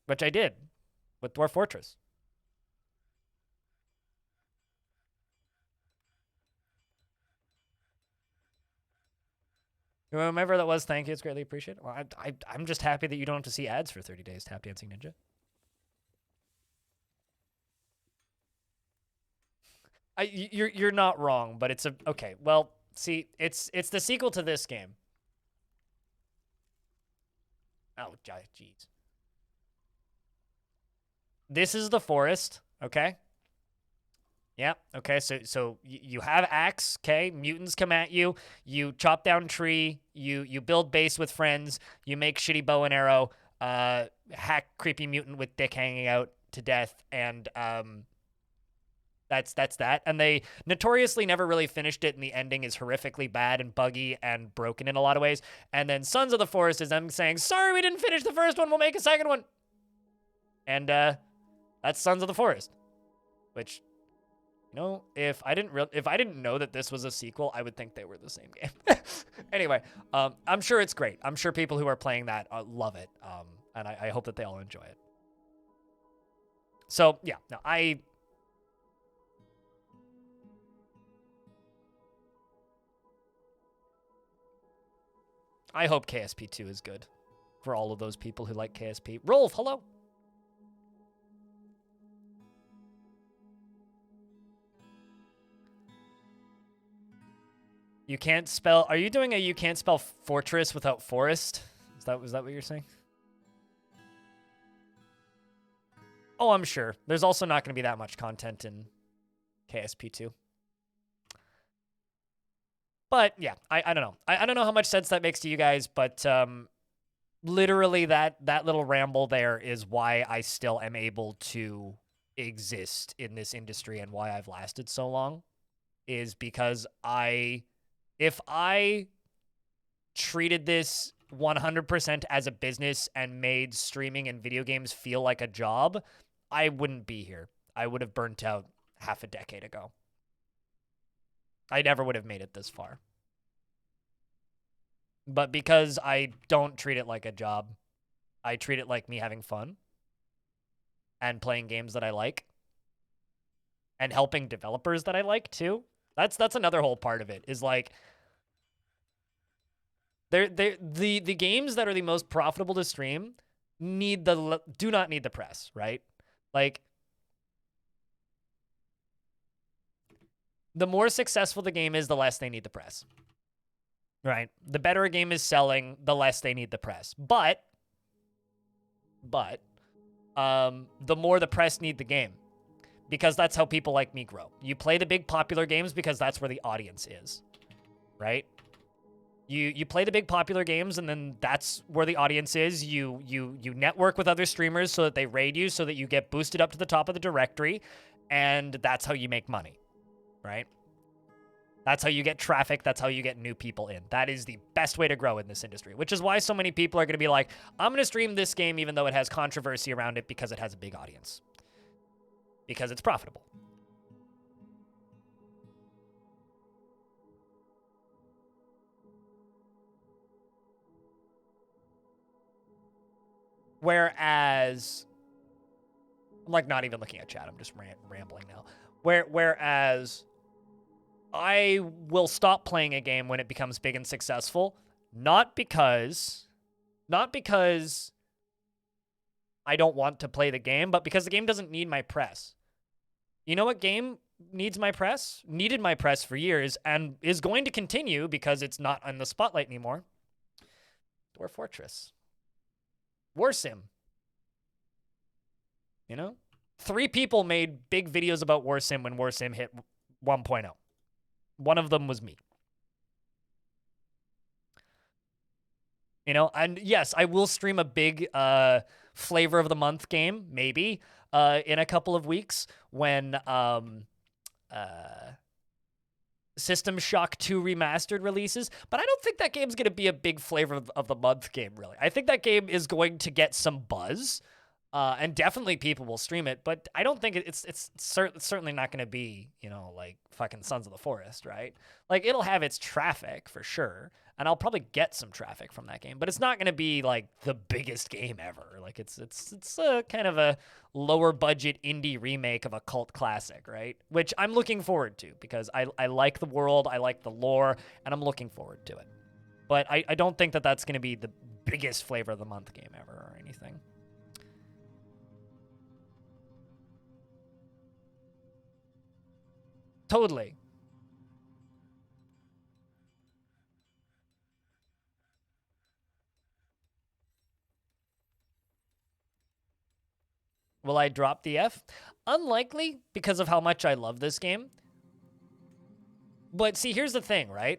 Which I did with Dwarf Fortress. Whomever that was, thank you. It's greatly appreciated. Well, I'm just happy that you don't have to see ads for 30 days, Tap Dancing Ninja. You're not wrong, but it's okay. Well, see, it's the sequel to this game. Oh, jeez. This is The Forest, okay? Yeah, okay, so you have axe, okay? Mutants come at you. You chop down tree. You build base with friends. You make shitty bow and arrow. Hack creepy mutant with dick hanging out to death, and that's that. And they notoriously never really finished it, and the ending is horrifically bad and buggy and broken in a lot of ways. And then Sons of the Forest is them saying, sorry, we didn't finish the first one. We'll make a second one. And that's Sons of the Forest, which... You know, if I didn't know that this was a sequel, I would think they were the same game. Anyway, I'm sure it's great. I'm sure people who are playing that love it, and I hope that they all enjoy it. So, yeah, no, I hope KSP2 is good for all of those people who like KSP. Rolf, hello. You can't spell... Are you doing a you can't spell fortress without forest? Was that what you're saying? Oh, I'm sure. There's also not going to be that much content in KSP2. But, yeah, I don't know. I don't know how much sense that makes to you guys, but literally that little ramble there is why I still am able to exist in this industry and why I've lasted so long, is because if I treated this 100% as a business and made streaming and video games feel like a job, I wouldn't be here. I would have burnt out half a decade ago. I never would have made it this far. But because I don't treat it like a job, I treat it like me having fun and playing games that I like and helping developers that I like too. That's another whole part of it, is like the games that are the most profitable to stream do not need the press, right? Like The more successful the game is, the less they need the press. Right? The better a game is selling, the less they need the press. But the more the press need the game, because that's how people like me grow. You play the big popular games because that's where the audience is, right? You play the big popular games, and then that's where the audience is. You network with other streamers so that they raid you, so that you get boosted up to the top of the directory, and that's how you make money, right? That's how you get traffic. That's how you get new people in. That is the best way to grow in this industry, which is why so many people are going to be like, I'm going to stream this game even though it has controversy around it because it has a big audience. Because it's profitable. Whereas, I'm like not even looking at chat. I'm just rambling now. Whereas I will stop playing a game when it becomes big and successful, not because I don't want to play the game, but because the game doesn't need my press. You know what game needs my press? Needed my press for years and is going to continue because it's not on the spotlight anymore. Dwarf Fortress. War Sim. You know? 3 people made big videos about War Sim when War Sim hit 1.0. One of them was me. You know, and yes, I will stream a big flavor of the month game, maybe, in a couple of weeks when System Shock 2 Remastered releases, but I don't think that game's going to be a big flavor of the month game, really. I think that game is going to get some buzz, and definitely people will stream it, but I don't think it's certainly not going to be, you know, like fucking Sons of the Forest, right? Like, it'll have its traffic for sure, and I'll probably get some traffic from that game, but it's not going to be like the biggest game ever. Like, it's a kind of a lower budget indie remake of a cult classic, right? Which I'm looking forward to because I like the world, I like the lore, and I'm looking forward to it. But I don't think that that's going to be the biggest flavor of the month game ever or anything. Totally. Will I drop the F? Unlikely, because of how much I love this game. But see, here's the thing, right?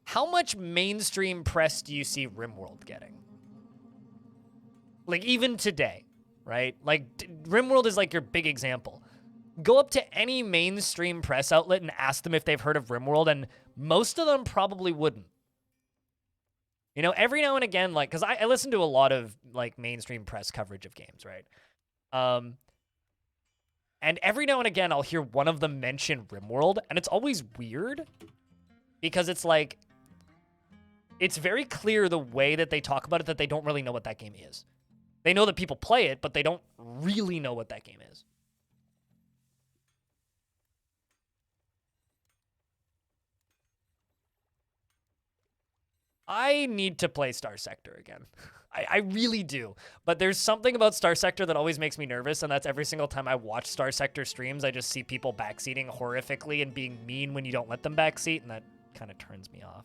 How much mainstream press do you see RimWorld getting? Like, even today, right? Like, RimWorld is like your big example. Go up to any mainstream press outlet and ask them if they've heard of RimWorld, and most of them probably wouldn't. You know, every now and again, like, because I listen to a lot of, like, mainstream press coverage of games, right? And every now and again, I'll hear one of them mention RimWorld, and it's always weird because it's like, it's very clear the way that they talk about it that they don't really know what that game is. They know that people play it, but they don't really know what that game is. I need to play Star Sector again. I really do. But there's something about Star Sector that always makes me nervous, and that's every single time I watch Star Sector streams, I just see people backseating horrifically and being mean when you don't let them backseat, and that kind of turns me off.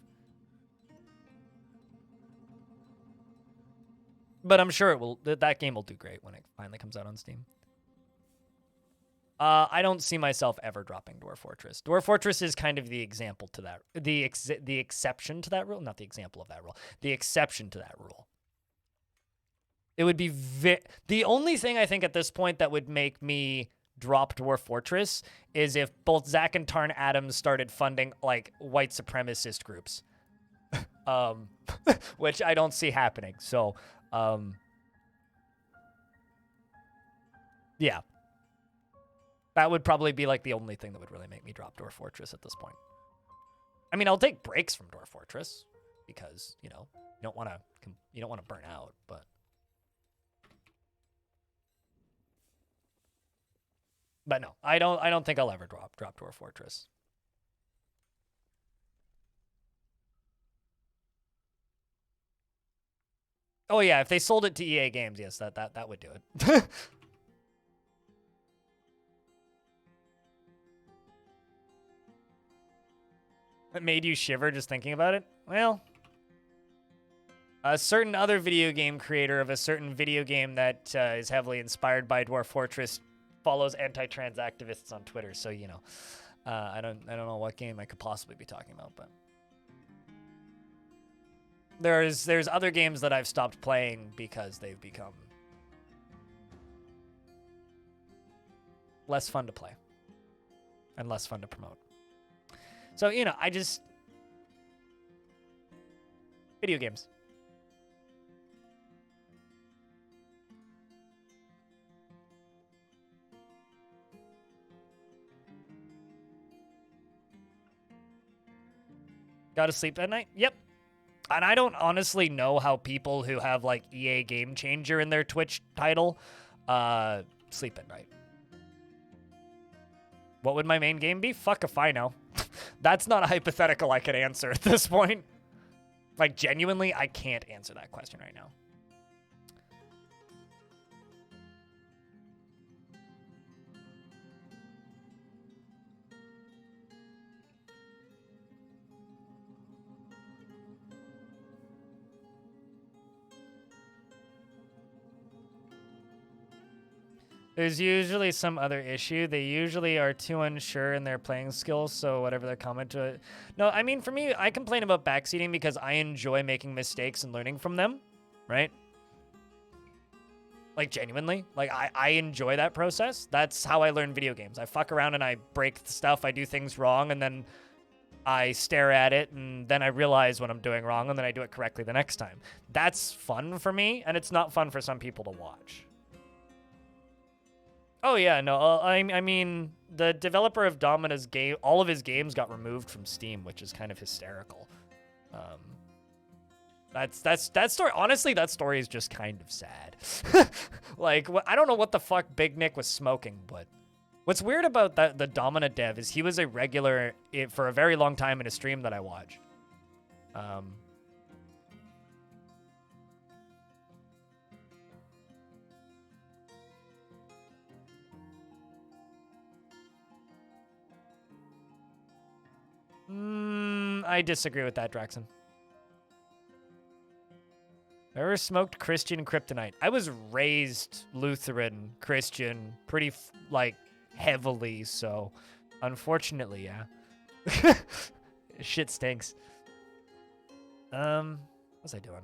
But I'm sure it will. That game will do great when it finally comes out on Steam. I don't see myself ever dropping Dwarf Fortress. Dwarf Fortress is kind of the example to that, the exception to that rule, not the example of that rule, the exception to that rule. It would be the only thing I think at this point that would make me drop Dwarf Fortress is if both Zach and Tarn Adams started funding like white supremacist groups, which I don't see happening. So, yeah. That would probably be like the only thing that would really make me drop Dwarf Fortress at this point. I mean, I'll take breaks from Dwarf Fortress because, you know, you don't want to burn out, but no, I don't think I'll ever drop Dwarf Fortress. Oh yeah, if they sold it to EA Games, yes, that would do it. That made you shiver just thinking about it? Well, a certain other video game creator of a certain video game that is heavily inspired by Dwarf Fortress follows anti-trans activists on Twitter, so you know, I don't know what game I could possibly be talking about, but there's other games that I've stopped playing because they've become less fun to play and less fun to promote. So, you know, video games. Gotta sleep at night? Yep. And I don't honestly know how people who have, like, EA Game Changer in their Twitch title sleep at night. What would my main game be? Fuck if I know. That's not a hypothetical I could answer at this point. Like, genuinely, I can't answer that question right now. There's usually some other issue. They usually are too unsure in their playing skills, so whatever their comment to it. No, I mean, for me, I complain about backseating because I enjoy making mistakes and learning from them, right? Like, genuinely. Like, I enjoy that process. That's how I learn video games. I fuck around and I break stuff, I do things wrong, and then I stare at it, and then I realize what I'm doing wrong, and then I do it correctly the next time. That's fun for me, and it's not fun for some people to watch. Oh yeah, no, I mean, the developer of Domina's game, all of his games got removed from Steam, which is kind of hysterical. That story, honestly, that story is just kind of sad. Like, I don't know what the fuck Big Nick was smoking, but what's weird about the Domina dev is he was a regular for a very long time in a stream that I watch. I disagree with that, Draxon. Ever smoked Christian kryptonite? I was raised Lutheran Christian pretty, like, heavily, so unfortunately, yeah. Shit stinks. What was I doing?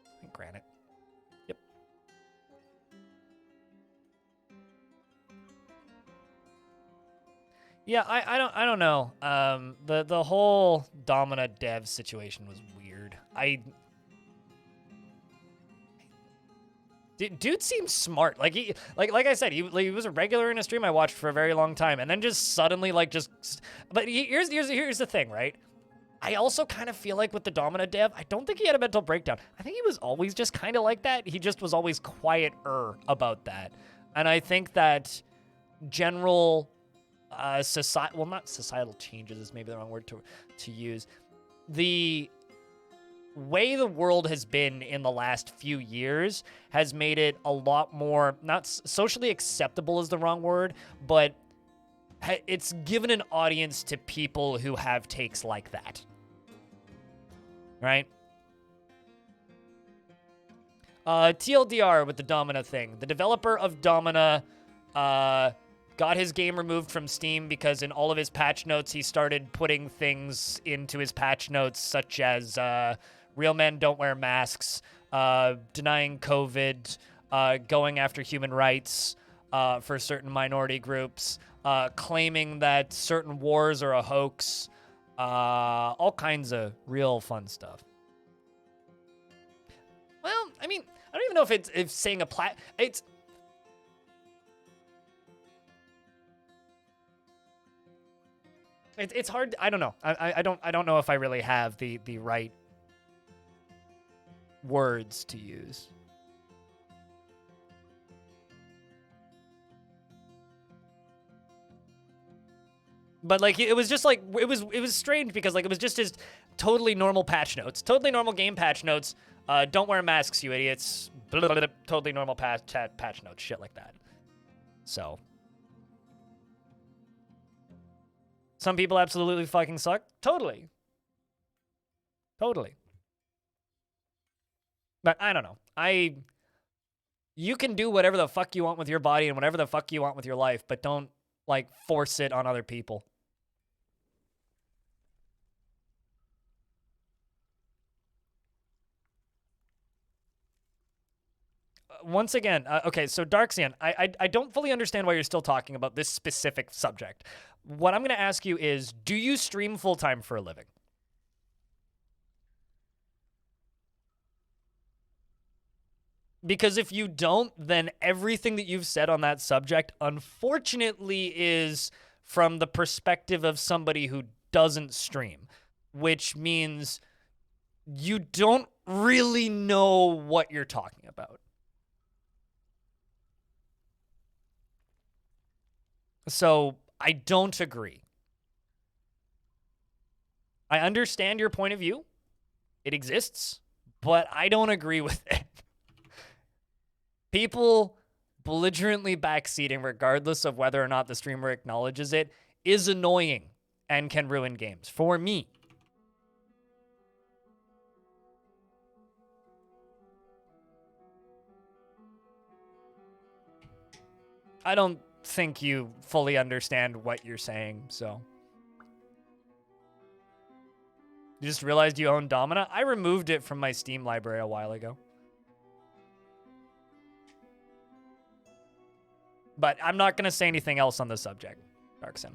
I think granite. Yep. Yeah, I don't know. The whole Domina dev situation was weird. Dude seems smart. Like like I said, he was a regular in a stream I watched for a very long time, and then just suddenly But here's the thing, right? I also kind of feel like with the Domina dev, I don't think he had a mental breakdown. I think he was always just kind of like that. He just was always quieter about that, and I think that general not societal changes is maybe the wrong word to use. The way the world has been in the last few years has made it a lot more, not socially acceptable is the wrong word, but it's given an audience to people who have takes like that. Right? TLDR with the Domina thing. The developer of Domina got his game removed from Steam because in all of his patch notes, he started putting things into his patch notes such as real men don't wear masks, denying COVID, going after human rights for certain minority groups, claiming that certain wars are a hoax, all kinds of real fun stuff. Well, I mean, I don't even know if it's saying it's hard. I don't know. I don't know if I really have the right words to use. But like it was just like it was strange because like it was just his totally normal patch notes, totally normal game patch notes. Don't wear masks, you idiots. Blah, blah, blah, totally normal patch notes, shit like that. So Some people absolutely fucking suck. Totally. Totally. But I don't know. You can do whatever the fuck you want with your body and whatever the fuck you want with your life, but don't, like, force it on other people. Once again, okay, so Darksian, I don't fully understand why you're still talking about this specific subject. What I'm going to ask you is, do you stream full-time for a living? Because if you don't, then everything that you've said on that subject, unfortunately, is from the perspective of somebody who doesn't stream, which means you don't really know what you're talking about. So I don't agree. I understand your point of view. It exists, but I don't agree with it. People belligerently backseating, regardless of whether or not the streamer acknowledges it, is annoying and can ruin games. For me. I don't think you fully understand what you're saying, so. You just realized you own Domina? I removed it from my Steam library a while ago. But I'm not going to say anything else on the subject, Darkson.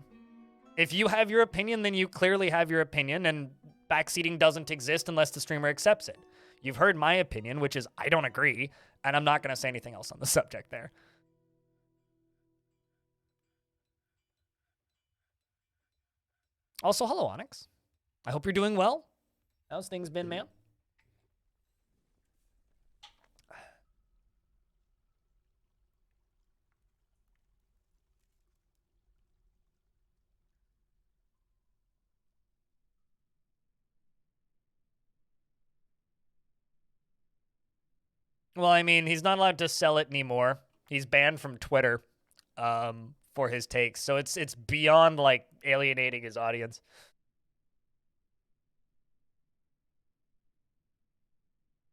If you have your opinion, then you clearly have your opinion, and backseating doesn't exist unless the streamer accepts it. You've heard my opinion, which is I don't agree, and I'm not going to say anything else on the subject there. Also, hello, Onyx. I hope you're doing well. How's things been, man? Well, I mean, he's not allowed to sell it anymore. He's banned from Twitter for his takes. So it's beyond, like, alienating his audience.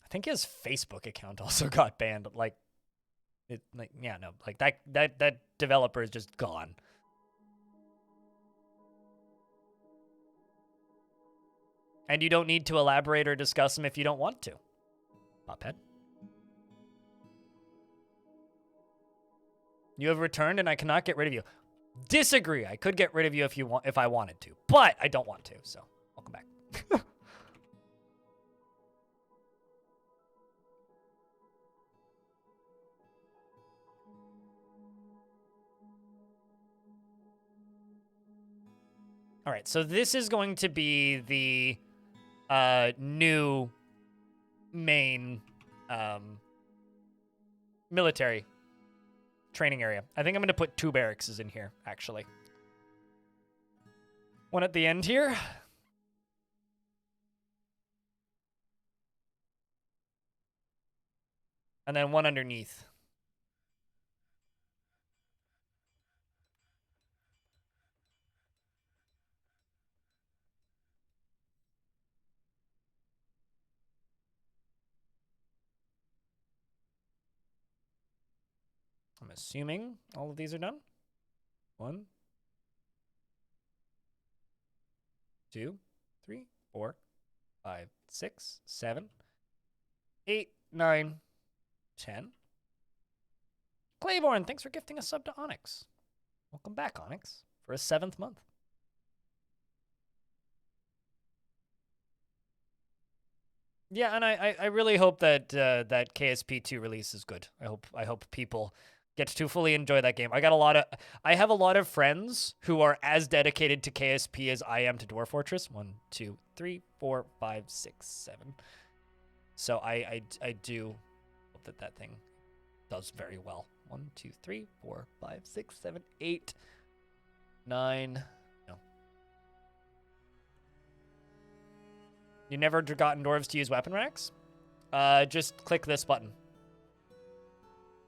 I think his Facebook account also got banned. Like, that developer is just gone. And you don't need to elaborate or discuss them if you don't want to. Pophead. You have returned and I cannot get rid of you. Disagree. I could get rid of you if I wanted to, but I don't want to, so welcome back. All right, so this is going to be the new main military training area. I think I'm going to put 2 barracks in here, actually. One at the end here. And then one underneath. I'm assuming all of these are done. 1, 2, 3, 4, 5, 6, 7, 8, 9, 10. Claiborne, thanks for gifting a sub to Onyx. Welcome back, Onyx, for a 7th month. Yeah, and I really hope that that KSP2 release is good. I hope people get to fully enjoy that game. I have a lot of friends who are as dedicated to KSP as I am to Dwarf Fortress. 1, 2, 3, 4, 5, 6, 7. So I do hope that thing does very well. 1, 2, 3, 4, 5, 6, 7, 8, 9. No. You never gotten dwarves to use weapon racks? Just click this button.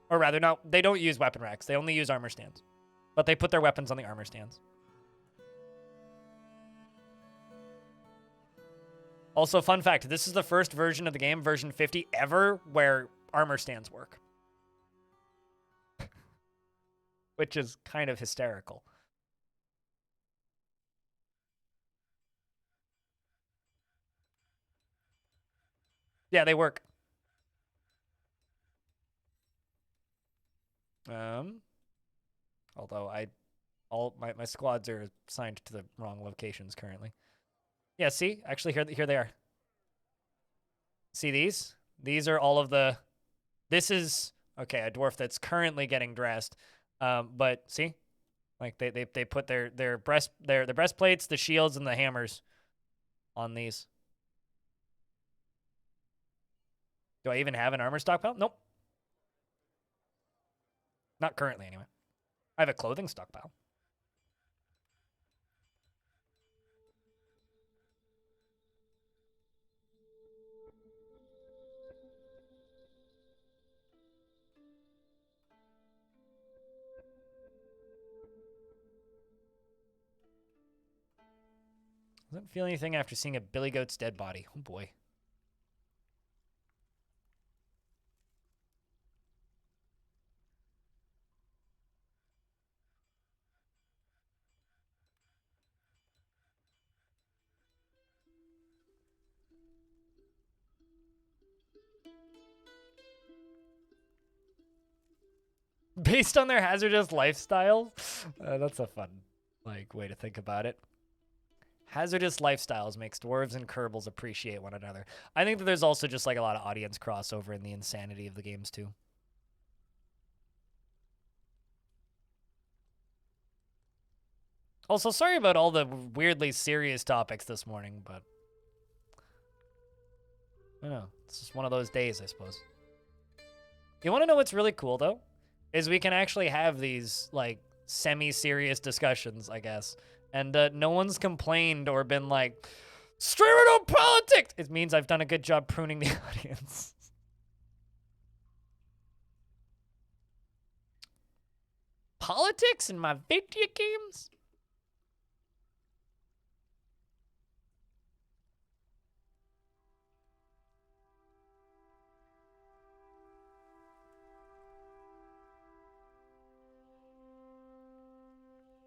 Or rather, no, they don't use weapon racks. They only use armor stands. But they put their weapons on the armor stands. Also, fun fact, this is the first version of the game, version 50, ever where armor stands work. Which is kind of hysterical. Yeah, they work. Although all my squads are assigned to the wrong locations currently. Yeah, see? Actually, here they are. See these? These are all of the... This is, okay, a dwarf that's currently getting dressed. But see? Like, they put their breastplates, the shields, and the hammers on these. Do I even have an armor stockpile? Nope. Not currently, anyway. I have a clothing stockpile. Doesn't feel anything after seeing a billy goat's dead body. Oh boy. Based on their hazardous lifestyle? That's a fun, like, way to think about it. Hazardous lifestyles makes dwarves and Kerbals appreciate one another. I think that there's also just, like, a lot of audience crossover in the insanity of the games, too. Also, sorry about all the weirdly serious topics this morning, but... I don't know. It's just one of those days, I suppose. You want to know what's really cool, though? Is we can actually have these, like, semi-serious discussions, I guess. And no one's complained or been like, streamer no politics! It means I've done a good job pruning the audience. Politics in my video games?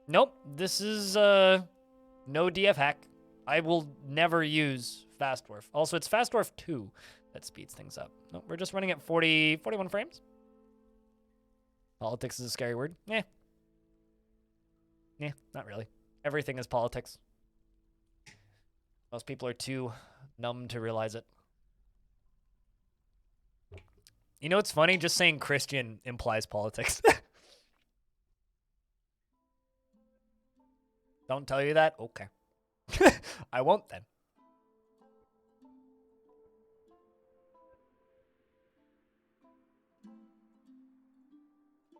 Nope, this is no DF hack. I will never use Fast Dwarf. Also, it's Fast Dwarf 2 that speeds things up. Nope, we're just running at 41 frames. Politics is a scary word. Yeah, not really. Everything is politics. Most people are too numb to realize it. You know what's funny? Just saying Christian implies politics. Don't tell you that? Okay. I won't then.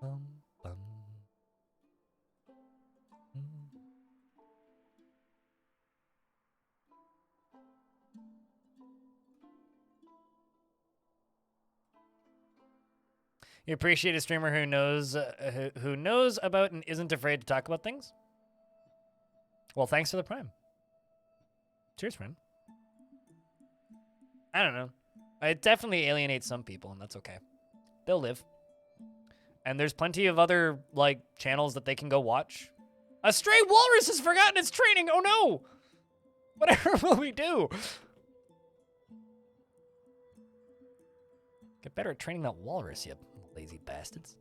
Bum, bum. You appreciate a streamer who knows about and isn't afraid to talk about things? Well, thanks for the prime. Cheers, friend. I don't know. It definitely alienates some people, and that's okay. They'll live. And there's plenty of other, like, channels that they can go watch. A stray walrus has forgotten its training! Oh no! Whatever will we do? Get better at training that walrus, you lazy bastards.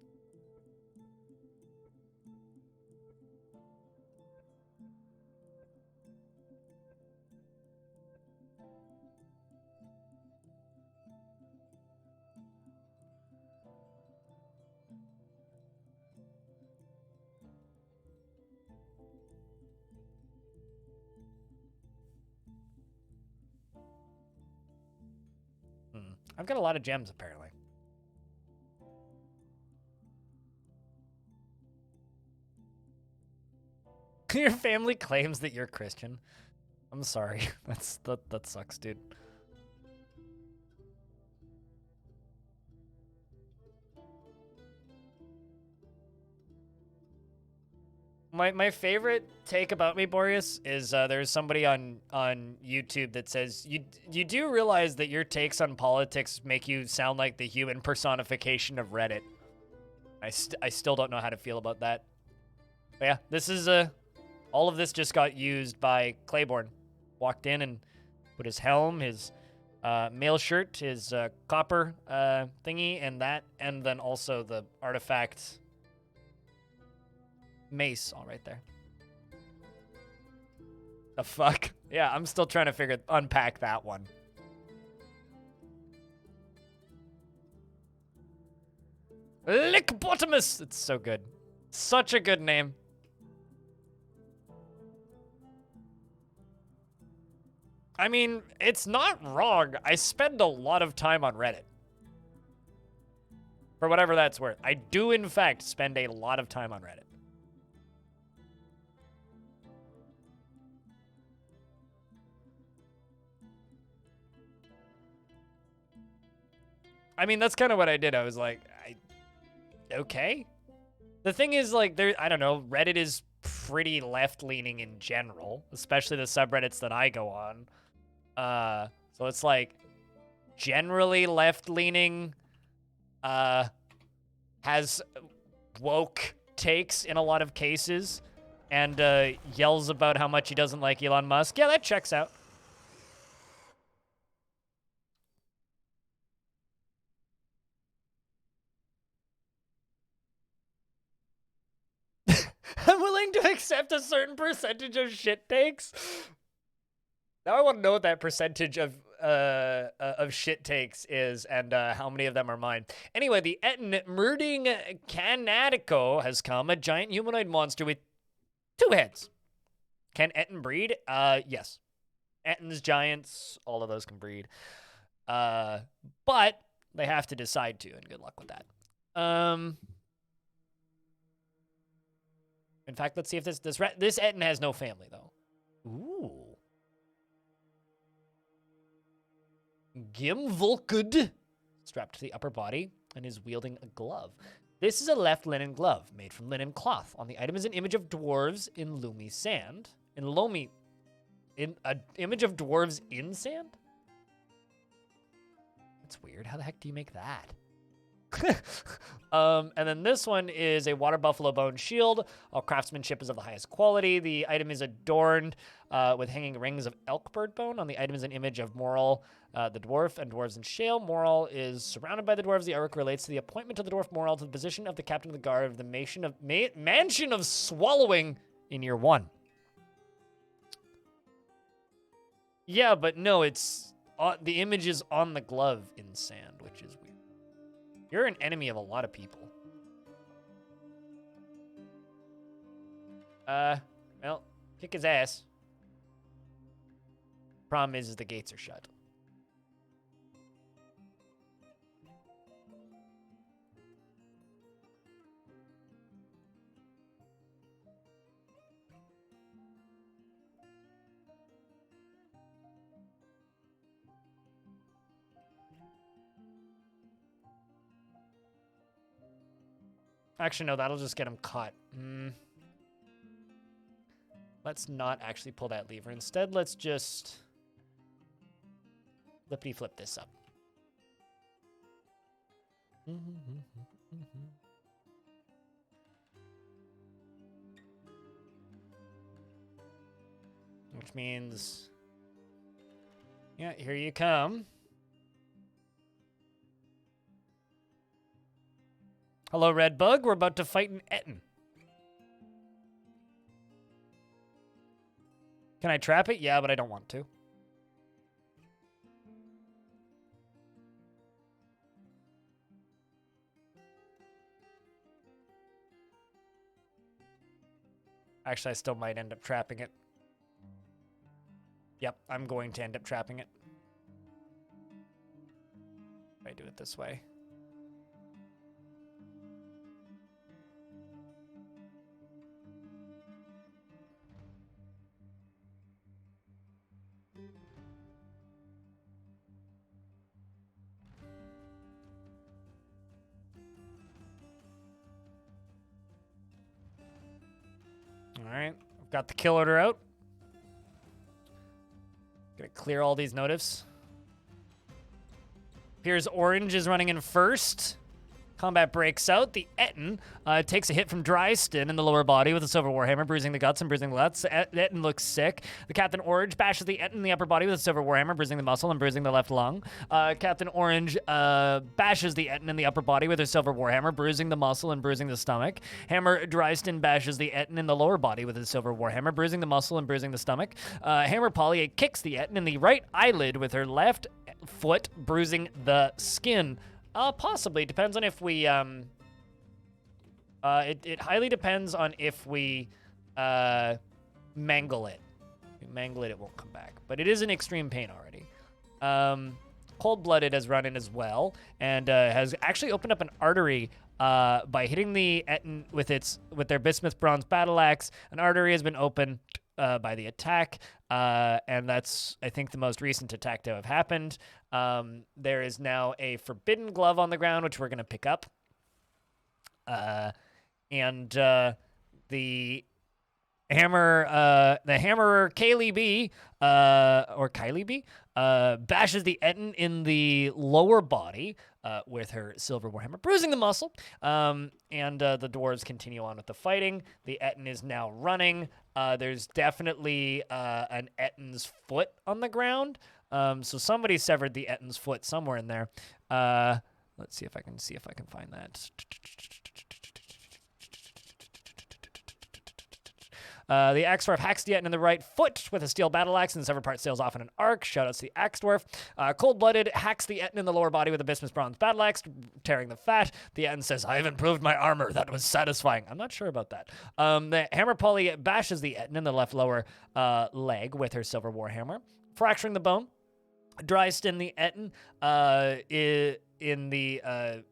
I've got a lot of gems, apparently. Your family claims that you're Christian. I'm sorry. That sucks, dude. My favorite take about me, Boreas, is there's somebody on YouTube that says you do realize that your takes on politics make you sound like the human personification of Reddit. I still don't know how to feel about that. But yeah, this is all of this just got used by Claiborne. Walked in and put his helm, his mail shirt, his copper thingy, and then also the artifact mace all right there. The fuck? Yeah, I'm still trying to unpack that one. Lickbottomus! It's so good. Such a good name. I mean, it's not wrong. I spend a lot of time on Reddit. For whatever that's worth. I do, in fact, spend a lot of time on Reddit. I mean, that's kind of what I did. I was like, okay. The thing is, like, I don't know, Reddit is pretty left-leaning in general, especially the subreddits that I go on. So it's like, generally left-leaning, has woke takes in a lot of cases, and yells about how much he doesn't like Elon Musk. Yeah, that checks out. I'm willing to accept a certain percentage of shit takes. Now I want to know what that percentage of shit takes is and how many of them are mine. Anyway, the Etten Murding Canatico has come, a giant humanoid monster with 2 heads. Can Etten breed? Yes. Ettens, giants, all of those can breed. But they have to decide to, and good luck with that. In fact, let's see if this Etten has no family, though. Ooh. Gimvolkud, strapped to the upper body, and is wielding a glove. This is a left linen glove, made from linen cloth. On the item is an image of dwarves in loamy sand. In an image of dwarves in sand? That's weird. How the heck do you make that? And then this one is a water buffalo bone shield. All craftsmanship is of the highest quality. The item is adorned with hanging rings of elk bird bone. On the item is an image of Moral, the dwarf, and dwarves in shale. Moral is surrounded by the dwarves. The artwork relates to the appointment of the dwarf Moral to the position of the captain of the guard of the Mansion of Swallowing in year 1. Yeah, but no, it's the image is on the glove in sand, which is weird. You're an enemy of a lot of people. Well, kick his ass. Problem is the gates are shut. Actually, no, that'll just get him caught. Let's not actually pull that lever. Instead, let's just flippity-flip this up. Which means, yeah, here you come. Hello, Red Bug. We're about to fight an Etten. Can I trap it? Yeah, but I don't want to. Actually, I still might end up trapping it. Yep, I'm going to end up trapping it. If I do it this way. Got the kill order out. Gonna clear all these notifs. Here's Orange is running in first. Combat breaks out. The Etten takes a hit from Dryston in the lower body with a Silver Warhammer, bruising the guts and bruising the guts. Etten looks sick. The Captain Orange bashes the Etten in the upper body with a Silver Warhammer, bruising the muscle and bruising the left lung. Captain Orange bashes the Etten in the upper body with her Silver Warhammer, bruising the muscle and bruising the stomach. Hammer Dryston bashes the Etten in the lower body with his Silver Warhammer, bruising the muscle and bruising the stomach. Hammer Polly kicks the Etten in the right eyelid with her left foot, bruising the skin. Possibly. Depends on if we, it highly depends on if we, mangle it. If we mangle it, it won't come back. But it is in extreme pain already. Cold-Blooded has run in as well, and, has actually opened up an artery, by hitting the Etten with their Bismuth Bronze Battle Axe. An artery has been opened, by the attack, and that's, I think, the most recent attack to have happened. There is now a Forbidden Glove on the ground, which we're going to pick up. And the Hammerer Kaylee B, or Kylie B, bashes the Etten in the lower body with her Silver Warhammer, bruising the muscle. And the dwarves continue on with the fighting. The Etten is now running. There's definitely an Etten's foot on the ground. So somebody severed the Etten's foot somewhere in there. Let's see if I can find that. The Axe Dwarf hacks the Etten in the right foot with a steel battle axe, and the severed part sails off in an arc. Shoutouts to the Axe Dwarf. Cold-Blooded hacks the Etten in the lower body with a Bismuth Bronze battle axe, tearing the fat. The Etten says, "I have improved my armor. That was satisfying." I'm not sure about that. The Hammer Polly bashes the Etten in the left lower leg with her Silver Warhammer, fracturing the bone. Dryston the Etten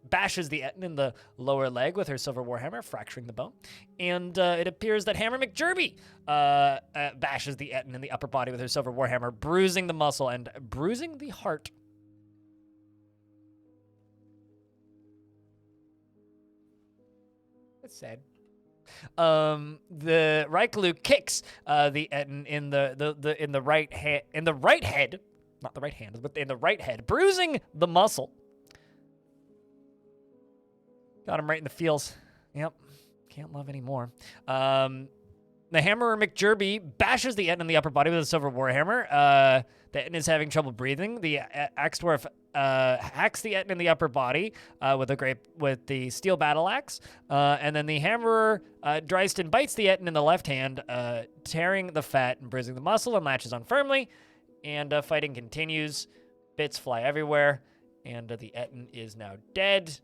bashes the Etten in the lower leg with her Silver Warhammer, fracturing the bone. And it appears that Hammer McJerby bashes the Etten in the upper body with her Silver Warhammer, bruising the muscle and bruising the heart. That's sad. The Raikalu kicks the Etten in the right head. Not the right hand, but in the right head, bruising the muscle. Got him right in the feels. Yep. Can't love anymore. The Hammerer McJerby bashes the Etten in the upper body with a Silver Warhammer. The Etten is having trouble breathing. The Axe Dwarf hacks the Etten in the upper body with the steel battle axe. And then the Hammerer Dryston bites the Etten in the left hand, tearing the fat and bruising the muscle, and latches on firmly. And fighting continues. Bits fly everywhere. And the Etten is now dead.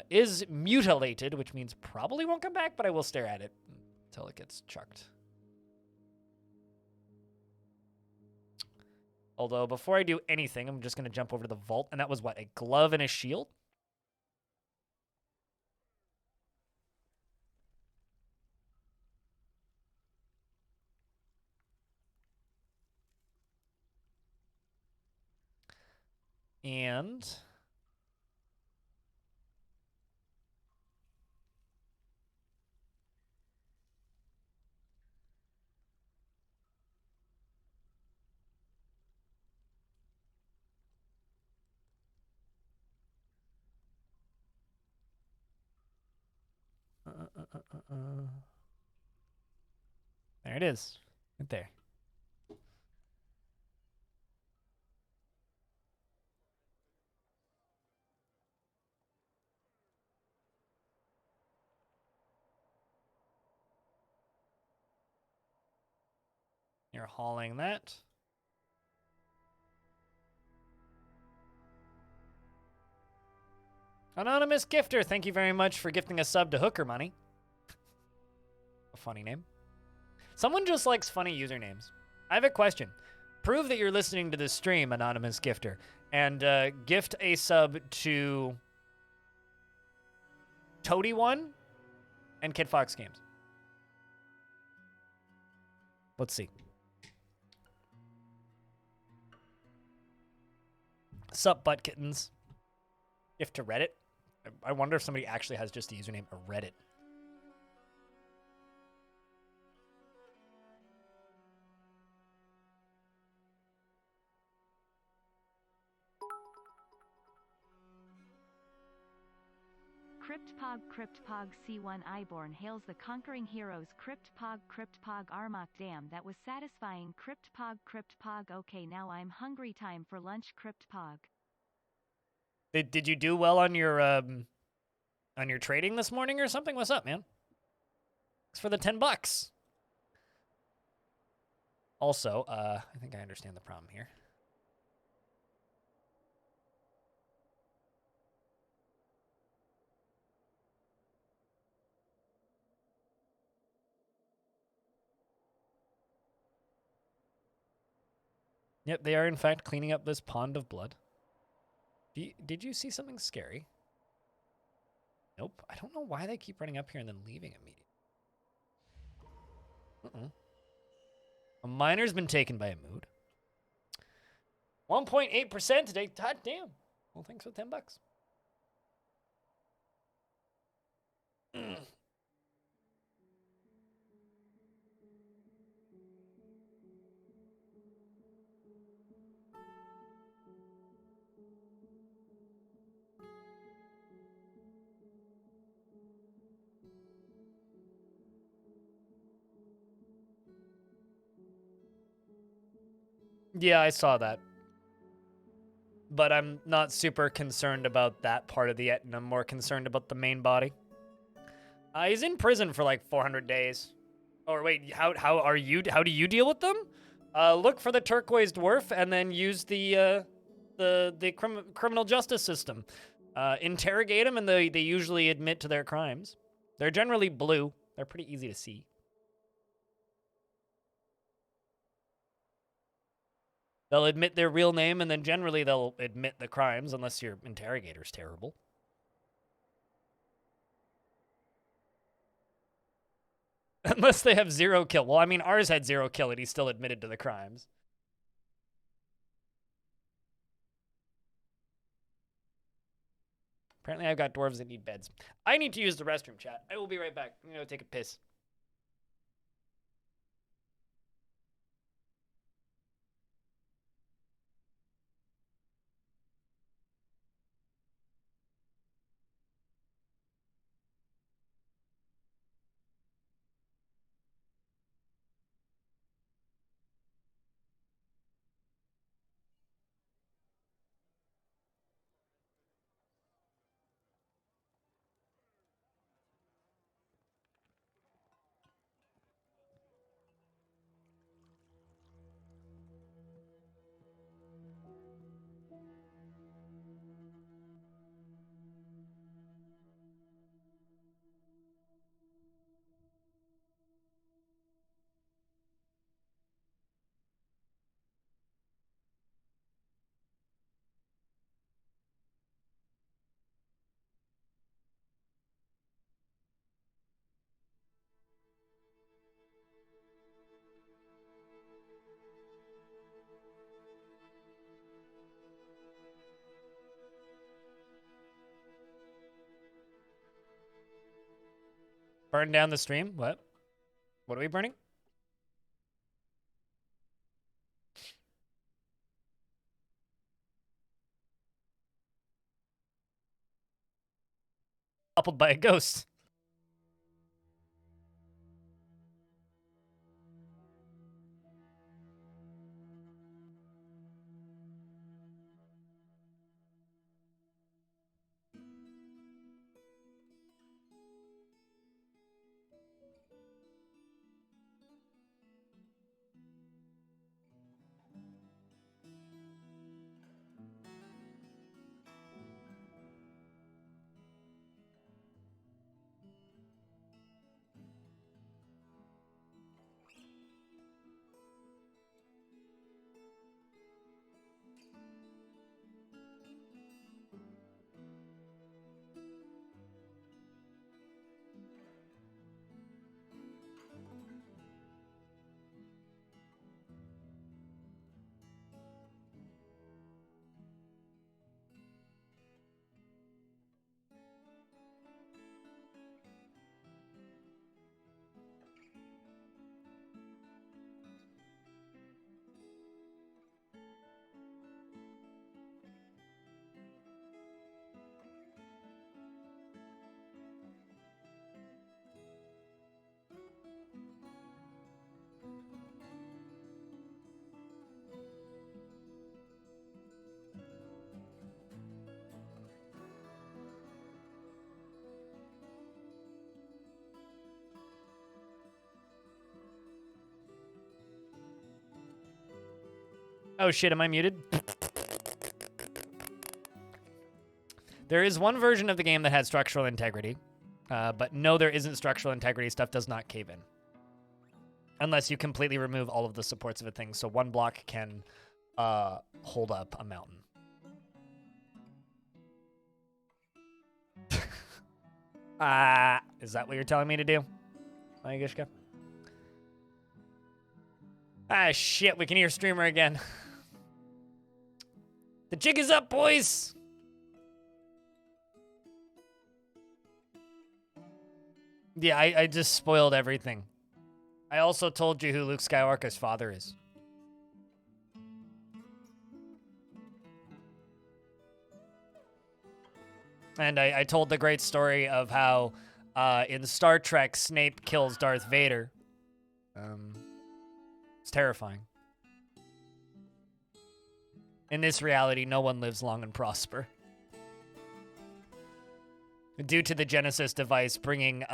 Is mutilated, which means probably won't come back, but I will stare at it until it gets chucked. Although, before I do anything, I'm just going to jump over to the vault. And that was what? A glove and a shield? And there it is. Right there. You're hauling that. Anonymous Gifter, thank you very much for gifting a sub to Hooker Money. A funny name. Someone just likes funny usernames. I have a question. Prove that you're listening to this stream, Anonymous Gifter, and gift a sub to Toady One and Kid Fox Games. Let's see. Sup, butt kittens. Gift to Reddit. I wonder if somebody actually has just the username of Reddit. Crypt Pog C1 Iborn hails the conquering heroes Crypt Pog Armok damn that was satisfying Crypt Pog okay now I'm hungry time for lunch Crypt Pog. Did you do well on your trading this morning or something? What's up, man? Thanks for the $10. Also, I think I understand the problem here. Yep, they are in fact cleaning up this pond of blood. Did you see something scary? Nope. I don't know why they keep running up here and then leaving immediately. A miner's been taken by a mood. 1.8% today. God damn. Well, thanks for $10. Yeah, I saw that. But I'm not super concerned about that part of the Etten. I'm more concerned about the main body. He's in prison for like 400 days. Or wait, how do you deal with them? Look for the turquoise dwarf and then use the criminal justice system. Interrogate them and they usually admit to their crimes. They're generally blue. They're pretty easy to see. They'll admit their real name, and then generally they'll admit the crimes, unless your interrogator's terrible. Unless they have 0 kill. Well, I mean, ours had 0 kill, and he still admitted to the crimes. Apparently I've got dwarves that need beds. I need to use the restroom, chat. I will be right back. I'm going to take a piss. Burn down the stream? What? What are we burning? Coupled by a ghost. Oh shit, am I muted? There is one version of the game that has structural integrity, but no, there isn't structural integrity. Stuff does not cave in. Unless you completely remove all of the supports of a thing, so one block can hold up a mountain. Is that what you're telling me to do, Mayushka? Ah, shit, we can hear streamer again. The jig is up, boys! Yeah, I just spoiled everything. I also told you who Luke Skywalker's father is. And I told the great story of how in Star Trek, Snape kills Darth Vader. It's terrifying. In this reality, no one lives long and prosper. Due to the Genesis device bringing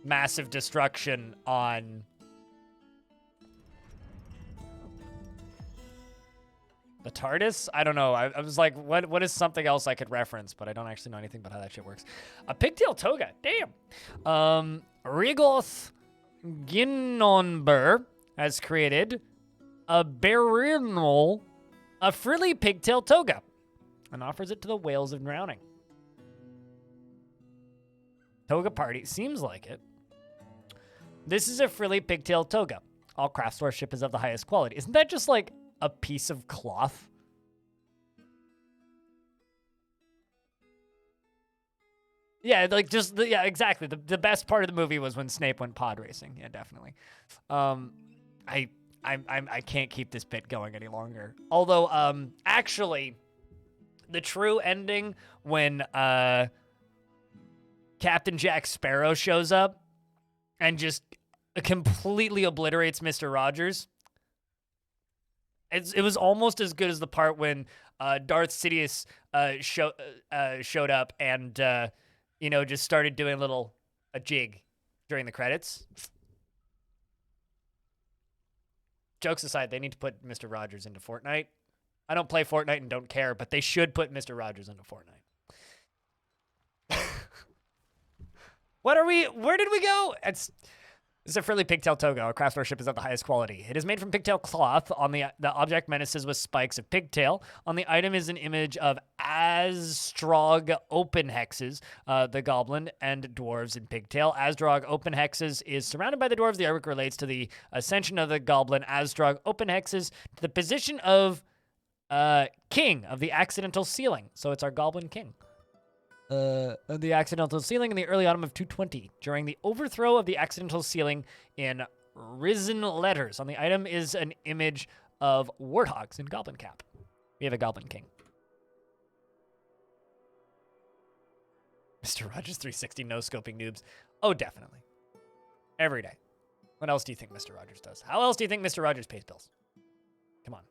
massive destruction on the TARDIS? I don't know. I was like, what is something else I could reference? But I don't actually know anything about how that shit works. A pigtail toga. Damn. Rigoth Ginnonber has created a a frilly pigtail toga and offers it to the whales of drowning. Toga party. Seems like it. This is a frilly pigtail toga. All craft worship is of the highest quality. Isn't that just like a piece of cloth? Yeah, like just yeah, exactly. The best part of the movie was when Snape went pod racing. Yeah, definitely. I can't keep this bit going any longer. Although actually the true ending when Captain Jack Sparrow shows up and just completely obliterates Mr. Rogers. It was almost as good as the part when Darth Sidious showed up and just started doing a jig during the credits. Jokes aside, they need to put Mr. Rogers into Fortnite. I don't play Fortnite and don't care, but they should put Mr. Rogers into Fortnite. Where did we go? It's a frilly pigtail toga. Our craftsmanship is of the highest quality. It is made from pigtail cloth. On the object menaces with spikes of pigtail. On the item is an image of Azdrag open hexes, the goblin, and dwarves in pigtail. Azdrag open hexes is surrounded by the dwarves. The artwork relates to the ascension of the goblin Azdrag open hexes to the position of king of the accidental ceiling. So it's our goblin king. The accidental ceiling in the early autumn of 220. During the overthrow of the accidental ceiling in risen letters. On the item is an image of warthogs in goblin cap. We have a goblin king. Mr. Rogers 360 no-scoping noobs. Oh, definitely. Every day. What else do you think Mr. Rogers does? How else do you think Mr. Rogers pays bills? Come on.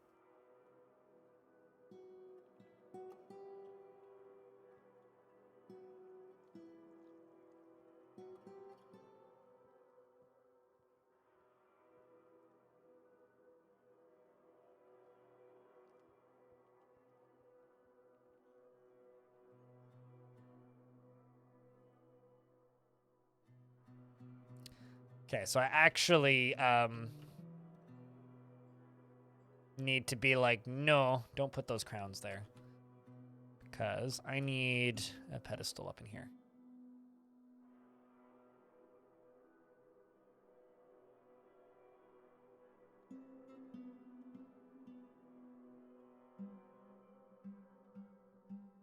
Okay, so I actually need to be like, no, don't put those crowns there. Because I need a pedestal up in here.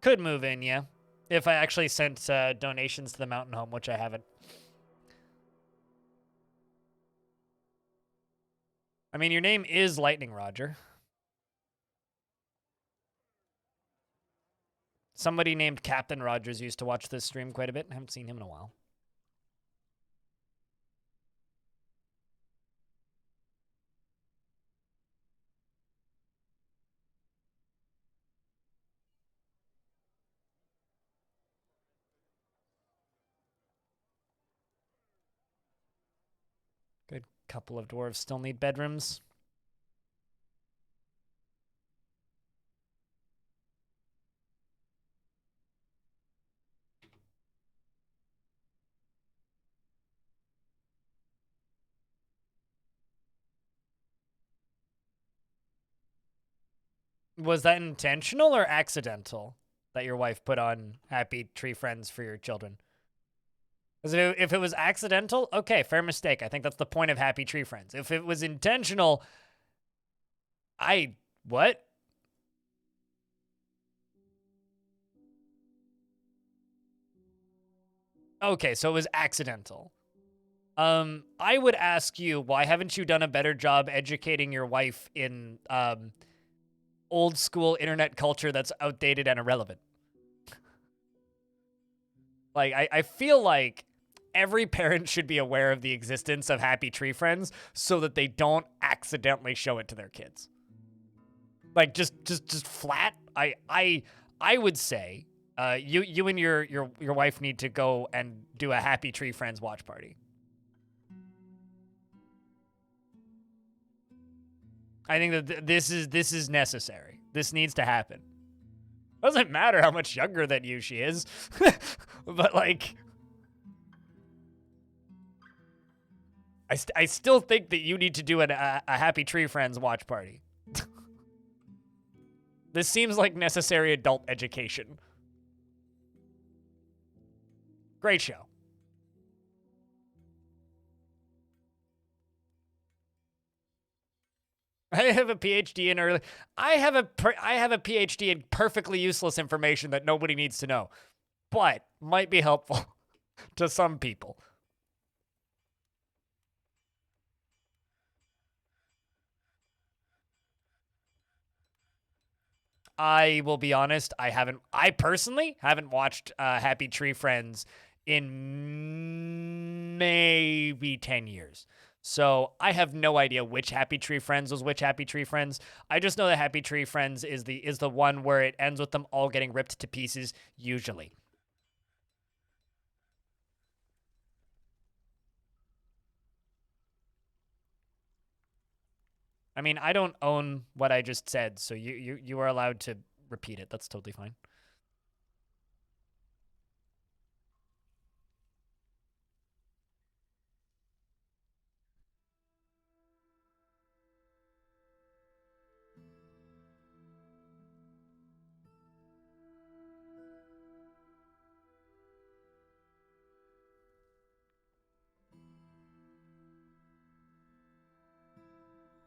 Could move in, yeah. If I actually sent donations to the mountain home, which I haven't. I mean, your name is Lightning Roger. Somebody named Captain Rogers used to watch this stream quite a bit. I haven't seen him in a while. Good couple of dwarves still need bedrooms. Was that intentional or accidental that your wife put on Happy Tree Friends for your children? Because if it was accidental, okay, fair mistake. I think that's the point of Happy Tree Friends. If it was intentional, what? Okay, so it was accidental. I would ask you, why haven't you done a better job educating your wife in old school internet culture that's outdated and irrelevant? Like, I feel like every parent should be aware of the existence of Happy Tree Friends so that they don't accidentally show it to their kids. Like, just flat. I would say you and your wife need to go and do a Happy Tree Friends watch party. I think that this is necessary. This needs to happen. Doesn't matter how much younger than you she is, but like, I still think that you need to do a Happy Tree Friends watch party. This seems like necessary adult education. Great show. I have a PhD in early. I have a PhD in perfectly useless information that nobody needs to know, but might be helpful to some people. I will be honest, I personally haven't watched Happy Tree Friends in maybe 10 years. So I have no idea which Happy Tree Friends was which Happy Tree Friends. I just know that Happy Tree Friends is the one where it ends with them all getting ripped to pieces, usually. I mean, I don't own what I just said, so you are allowed to repeat it. That's totally fine.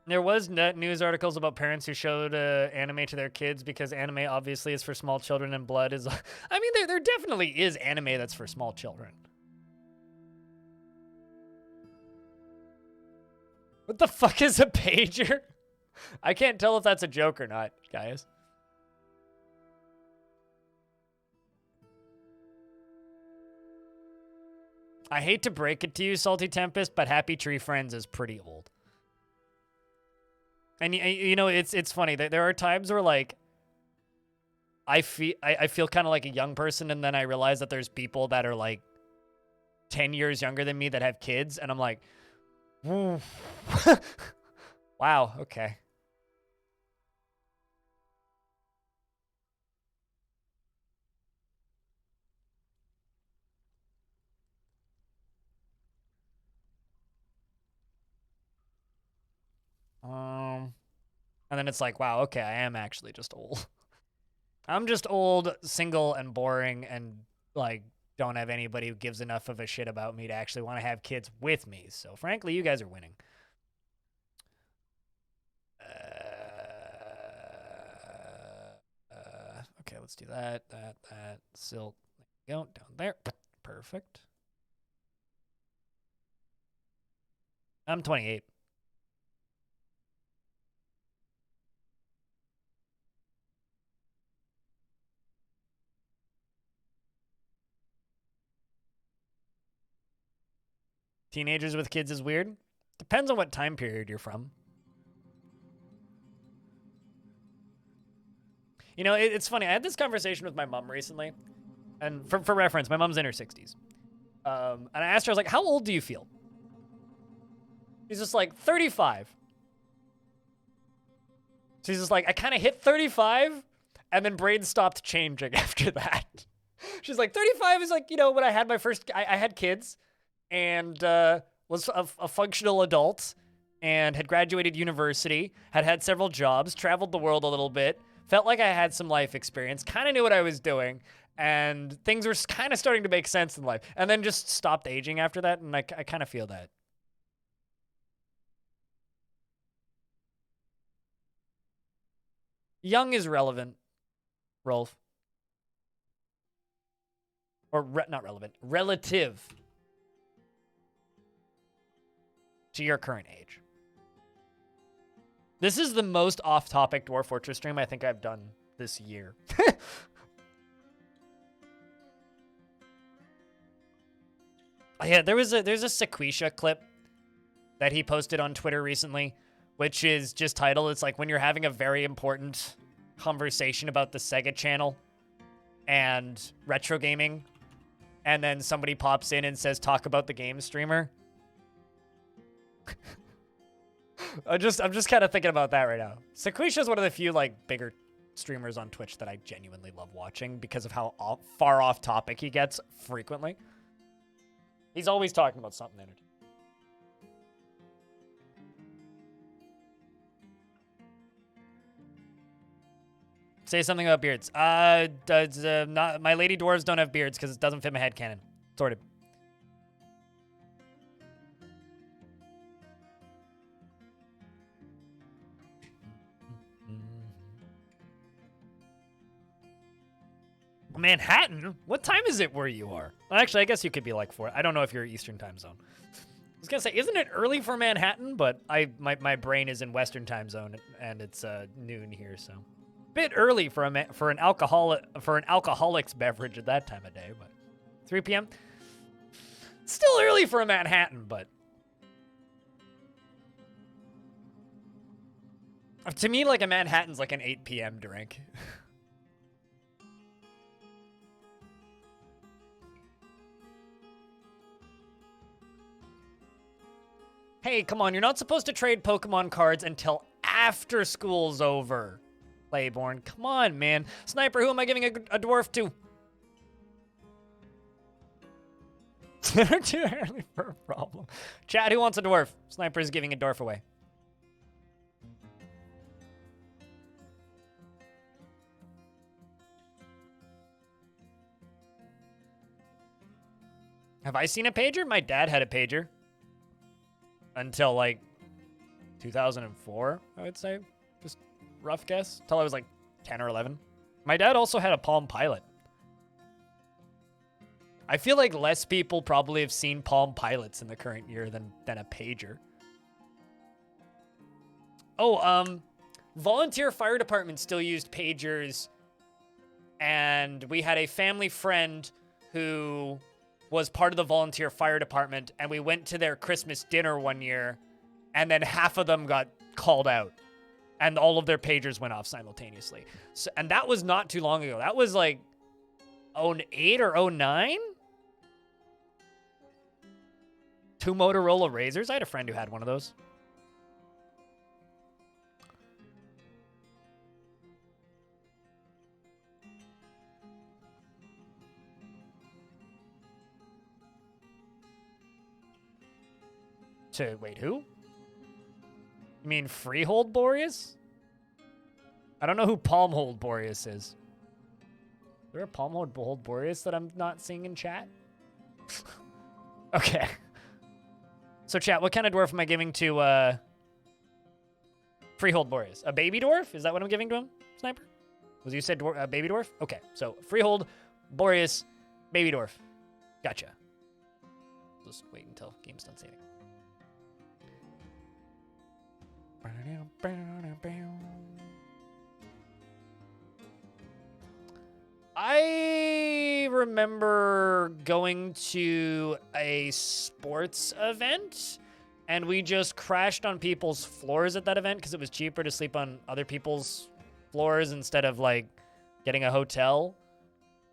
There was news articles about parents who showed anime to their kids because anime obviously is for small children and blood is... I mean, there definitely is anime that's for small children. What the fuck is a pager? I can't tell if that's a joke or not, guys. I hate to break it to you, Salty Tempest, but Happy Tree Friends is pretty old. And you know, it's funny that there are times where like I feel kind of like a young person, and then I realize that there's people that are like 10 years younger than me that have kids, and I'm like, wow, okay. And then it's like, wow, okay, I am actually just old. I'm just old, single, and boring, and like don't have anybody who gives enough of a shit about me to actually want to have kids with me. So frankly, you guys are winning. Okay, let's do that. Silt. There you go, down there. Perfect. I'm 28. Teenagers with kids is weird. Depends on what time period you're from. You know, it's funny. I had this conversation with my mom recently. And for reference, my mom's in her 60s. And I asked her, I was like, how old do you feel? She's just like, 35. She's just like, I kind of hit 35, and then brain stopped changing after that. She's like, 35 is like, you know, when I had my first, I had kids, and was a functional adult, and had graduated university, had several jobs, traveled the world a little bit, Felt like I had some life experience, kind of knew what I was doing, and things were kind of starting to make sense in life. And then just stopped aging after that, and I kind of feel that. Young is relevant, Rolf. Or not relevant, relative to your current age. This is the most off-topic Dwarf Fortress stream I think I've done this year. Oh, yeah, there's a Sequisha clip that he posted on Twitter recently, which is just titled, it's like when you're having a very important conversation about the Sega Channel and retro gaming, and then somebody pops in and says, talk about the game streamer. I'm just kind of thinking about that right now. Sequisha is one of the few like bigger streamers on Twitch that I genuinely love watching because of how far off topic he gets frequently. He's always talking about something entertaining. Say something about beards. Not my lady dwarves don't have beards because it doesn't fit my headcanon. Sorted. Manhattan? What time is it where you are? Actually, I guess you could be like 4. I don't know if you're Eastern time zone. I was gonna say, isn't it early for Manhattan? But my brain is in Western time zone and it's noon here, so bit early for an alcoholic's beverage at that time of day. But 3 p.m. Still early for a Manhattan, but to me, like a Manhattan's like an 8 p.m. drink. Hey, come on, you're not supposed to trade Pokemon cards until after school's over. Playborn, come on, man. Sniper, who am I giving a dwarf to? Dinner too early for a problem. Chat, who wants a dwarf? Sniper is giving a dwarf away. Have I seen a pager? My dad had a pager. Until, like, 2004, I would say. Just rough guess. Until I was, like, 10 or 11. My dad also had a Palm Pilot. I feel like less people probably have seen Palm Pilots in the current year than a pager. Oh, volunteer fire department still used pagers. And we had a family friend who was part of the volunteer fire department, and we went to their Christmas dinner one year, and then half of them got called out, and all of their pagers went off simultaneously. So, and that was not too long ago. That was like 08 or 09? 2 Motorola Razors? I had a friend who had one of those. Wait, who? You mean Freehold Boreas? I don't know who Palmhold Boreas is. Is there a Palmhold Boreas that I'm not seeing in chat? Okay. So chat, what kind of dwarf am I giving to Freehold Boreas? A baby dwarf? Is that what I'm giving to him, Sniper? Was you said baby dwarf? Okay, so Freehold Boreas, baby dwarf. Gotcha. Just wait until game's done saving. I remember going to a sports event, and we just crashed on people's floors at that event because it was cheaper to sleep on other people's floors instead of, like, getting a hotel.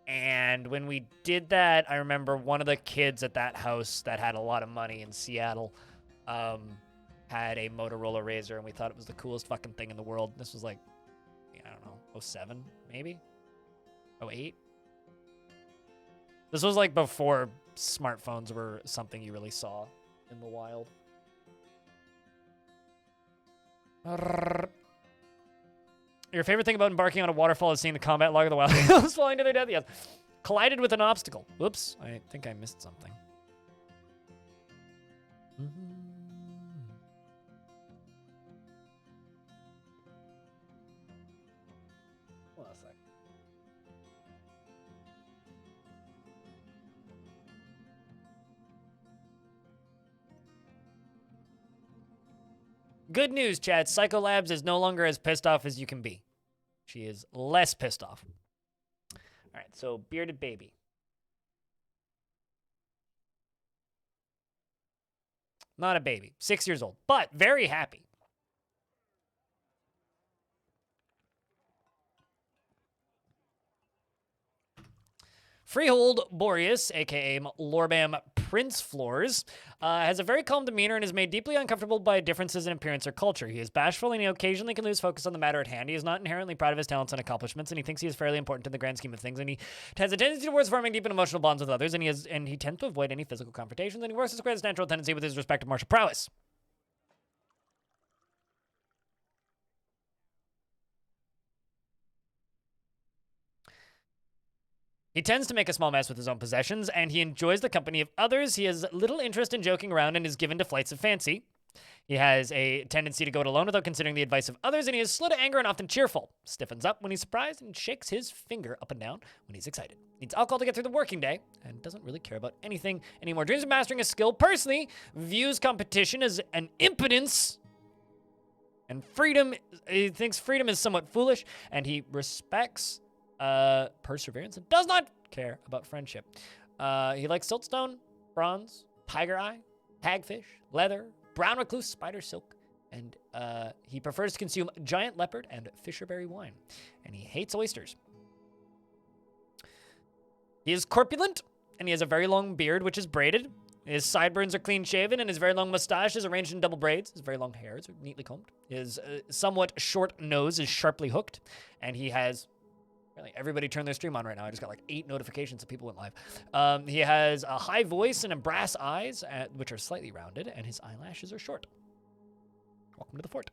And when we did that, I remember one of the kids at that house that had a lot of money in Seattle, had a Motorola Razr, and we thought it was the coolest fucking thing in the world. This was like, I don't know, 07 maybe? 08? This was like before smartphones were something you really saw in the wild. Your favorite thing about embarking on a waterfall is seeing the combat log of the wild animals falling to their death. Yes. Collided with an obstacle. Whoops. I think I missed something. Hold on a sec. Good news, chat. Psycho Labs is no longer as pissed off as you can be. She is less pissed off. All right, so bearded baby. Not a baby. 6 years old, but very happy. Freehold Boreas, aka Lorbam Prince Floors, has a very calm demeanor and is made deeply uncomfortable by differences in appearance or culture. He is bashful and he occasionally can lose focus on the matter at hand. He is not inherently proud of his talents and accomplishments, and he thinks he is fairly important in the grand scheme of things. And he has a tendency towards forming deep and emotional bonds with others, and he tends to avoid any physical confrontations. And he works his greatest natural tendency with his respect of martial prowess. He tends to make a small mess with his own possessions, and he enjoys the company of others. He has little interest in joking around and is given to flights of fancy. He has a tendency to go it alone without considering the advice of others, and he is slow to anger and often cheerful. Stiffens up when he's surprised and shakes his finger up and down when he's excited. Needs alcohol to get through the working day and doesn't really care about anything anymore. Dreams of mastering a skill. Personally, views competition as an impotence and freedom. He thinks freedom is somewhat foolish, and he respects perseverance and does not care about friendship. He likes siltstone, bronze, tiger eye, hagfish, leather, brown recluse, spider silk, and he prefers to consume giant leopard and fisherberry wine. And he hates oysters. He is corpulent, and he has a very long beard, which is braided. His sideburns are clean shaven, and his very long mustache is arranged in double braids. His very long hairs are neatly combed. His somewhat short nose is sharply hooked, and he has... Really, everybody turn their stream on right now. I just got like 8 notifications that people went live. He has a high voice and brass eyes, which are slightly rounded, and his eyelashes are short. Welcome to the fort.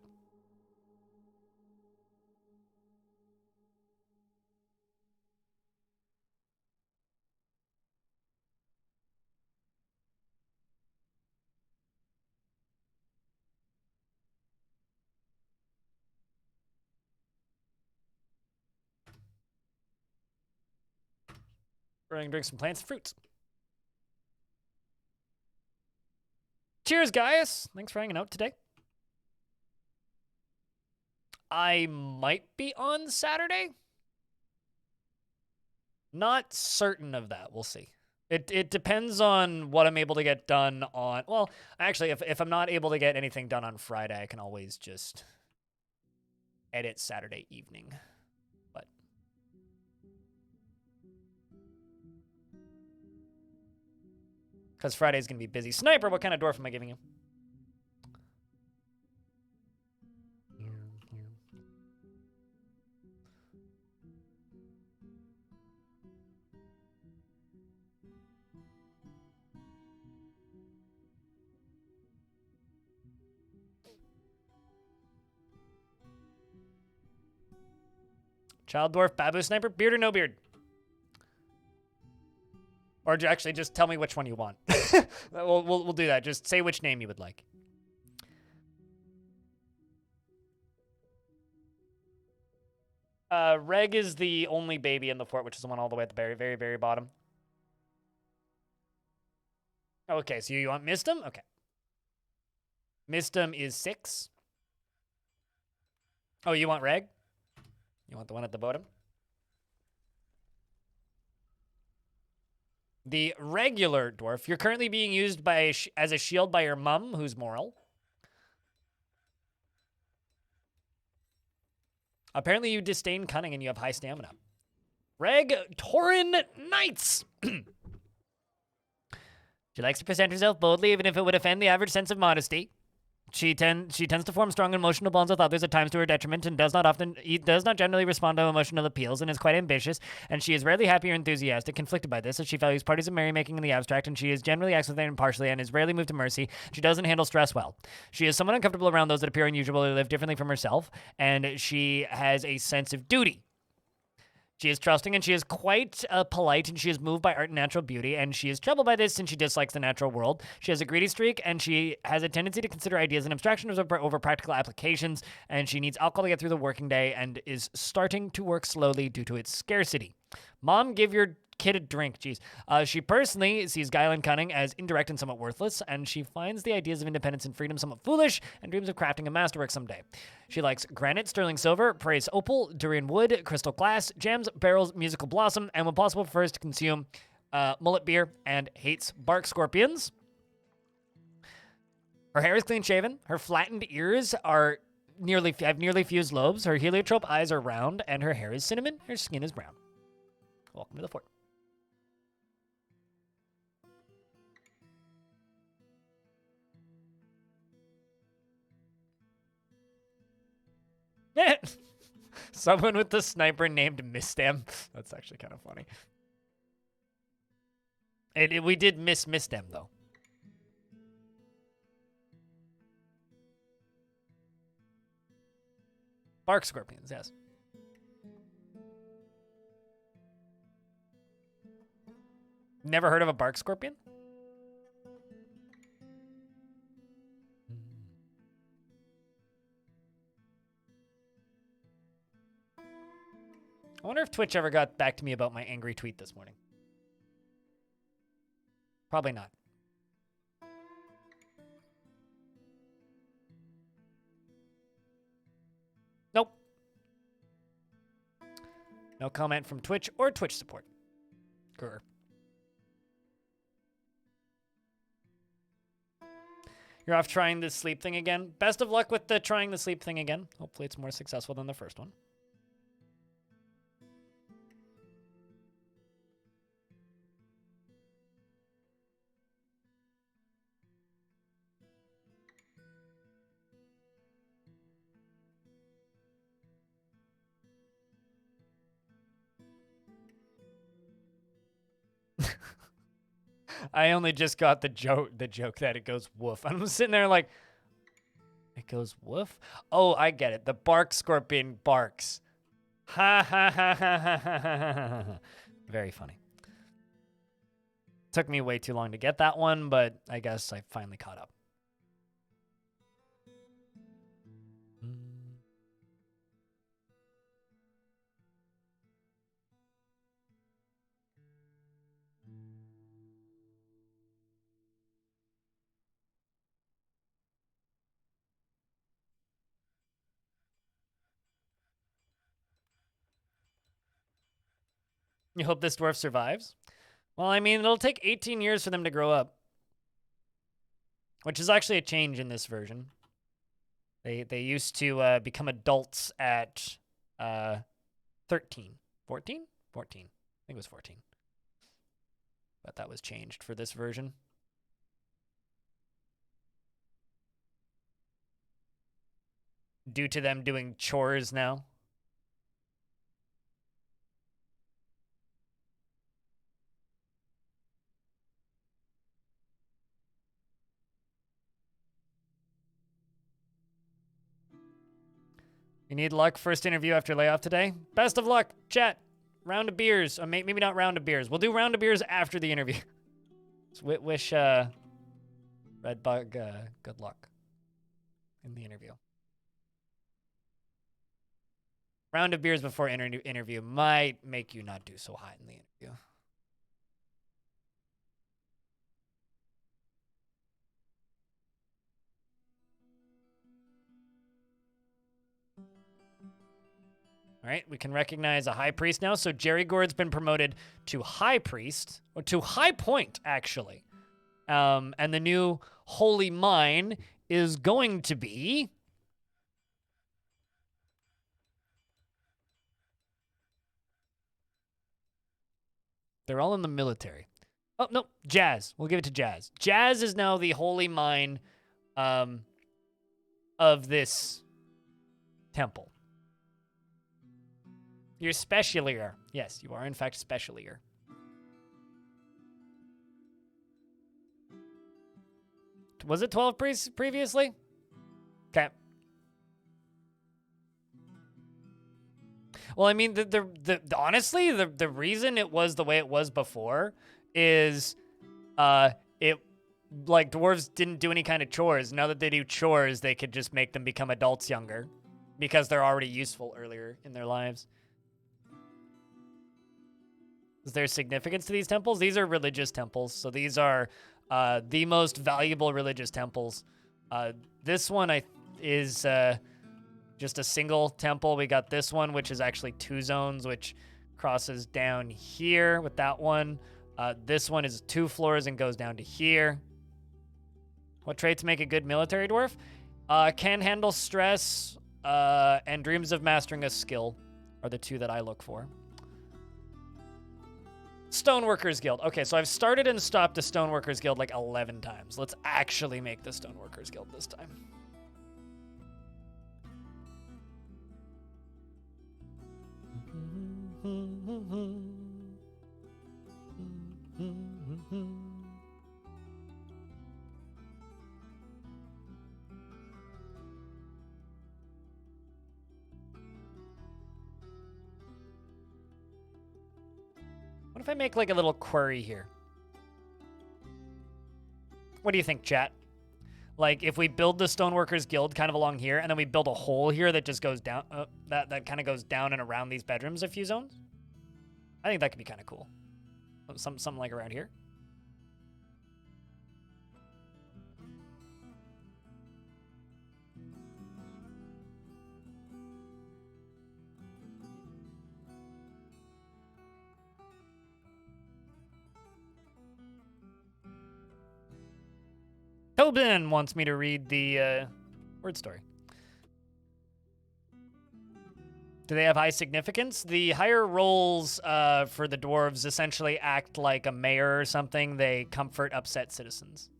We're going to drink some plants and fruits. Cheers, guys. Thanks for hanging out today. I might be on Saturday. Not certain of that. We'll see. It depends on what I'm able to get done on... Well, actually, if I'm not able to get anything done on Friday, I can always just edit Saturday evening. Because Friday's going to be busy. Sniper, what kind of dwarf am I giving you? Child dwarf, babu sniper, beard or no beard? Or actually, just tell me which one you want. we'll do that. Just say which name you would like. Reg is the only baby in the fort, which is the one all the way at the very, very, very bottom. Okay, so you want Mistum? Okay. Mistum is 6. Oh, you want Reg? You want the one at the bottom? The regular dwarf. You're currently being used as a shield by your mum, who's moral. Apparently you disdain cunning and you have high stamina. Reg Torin Knights. She likes to present herself boldly, even if it would offend the average sense of modesty. She tends to form strong emotional bonds with others at times to her detriment, and does not generally respond to emotional appeals, and is quite ambitious. And she is rarely happy or enthusiastic, conflicted by this, as she values parties of merrymaking in the abstract, and she is generally acts with them impartially, and is rarely moved to mercy. She doesn't handle stress well. She is somewhat uncomfortable around those that appear unusual or live differently from herself, and she has a sense of duty. She is trusting, and she is quite polite, and she is moved by art and natural beauty, and she is troubled by this since she dislikes the natural world. She has a greedy streak, and she has a tendency to consider ideas and abstractions over practical applications, and she needs alcohol to get through the working day and is starting to work slowly due to its scarcity. Mom, give your kid a drink. Jeez. She personally sees guile and cunning as indirect and somewhat worthless, and she finds the ideas of independence and freedom somewhat foolish, and dreams of crafting a masterwork someday. She likes granite, sterling silver, praise opal, durian wood, crystal glass, gems, barrels, musical blossom, and when possible prefers to consume mullet beer, and hates bark scorpions. Her hair is clean shaven. Her flattened ears have nearly fused lobes. Her heliotrope eyes are round, and her hair is cinnamon. Her skin is brown. Welcome to the fort. Someone with the sniper named Mistem. That's actually kind of funny. We did miss Mistem, though. Bark scorpions, yes. Never heard of a bark scorpion? I wonder if Twitch ever got back to me about my angry tweet this morning. Probably not. Nope. No comment from Twitch or Twitch support. Grr. You're off trying this sleep thing again. Best of luck with the trying the sleep thing again. Hopefully it's more successful than the first one. I only just got the joke that it goes woof. I'm sitting there like, it goes woof? Oh, I get it. The bark scorpion barks. Ha ha ha ha ha ha ha ha. Very funny. Took me way too long to get that one, but I guess I finally caught up. You hope this dwarf survives? Well, I mean, it'll take 18 years for them to grow up. Which is actually a change in this version. They used to become adults at 13. 14? 14. I think it was 14. But that was changed for this version. Due to them doing chores now. You need luck. First interview after layoff today. Best of luck, chat. Round of beers. Or maybe not round of beers. We'll do round of beers after the interview. Wish Redbug good luck in the interview. Round of beers before interview might make you not do so hot in the interview. All right, we can recognize a high priest now. So Jerry Gord's been promoted to high priest, or to high point, actually. And the new holy mine is going to be... They're all in the military. Oh, no, Jazz. We'll give it to Jazz. Jazz is now the holy mine of this temple. You're specialier. Yes, you are in fact specialier. Was it 12 previously? Okay. Well, I mean, honestly, the reason it was the way it was before is, it, like, dwarves didn't do any kind of chores. Now that they do chores, they could just make them become adults younger because they're already useful earlier in their lives. Is there significance to these temples? These are religious temples, so these are the most valuable religious temples. This one is just a single temple. We got this one, which is actually 2 zones, which crosses down here with that one. This one is 2 floors and goes down to here. What traits make a good military dwarf? Can handle stress and dreams of mastering a skill are the 2 that I look for. Stoneworkers Guild. Okay, so I've started and stopped the Stoneworkers Guild like 11 times. Let's actually make the Stoneworkers Guild this time. What if I make like a little query here? What do you think, chat? Like if we build the Stoneworkers Guild kind of along here, and then we build a hole here that just goes down, that kind of goes down and around these bedrooms a few zones? I think that could be kind of cool. Something like around here. Tobin wants me to read the word story. Do they have high significance? The higher roles for the dwarves essentially act like a mayor or something. They comfort upset citizens.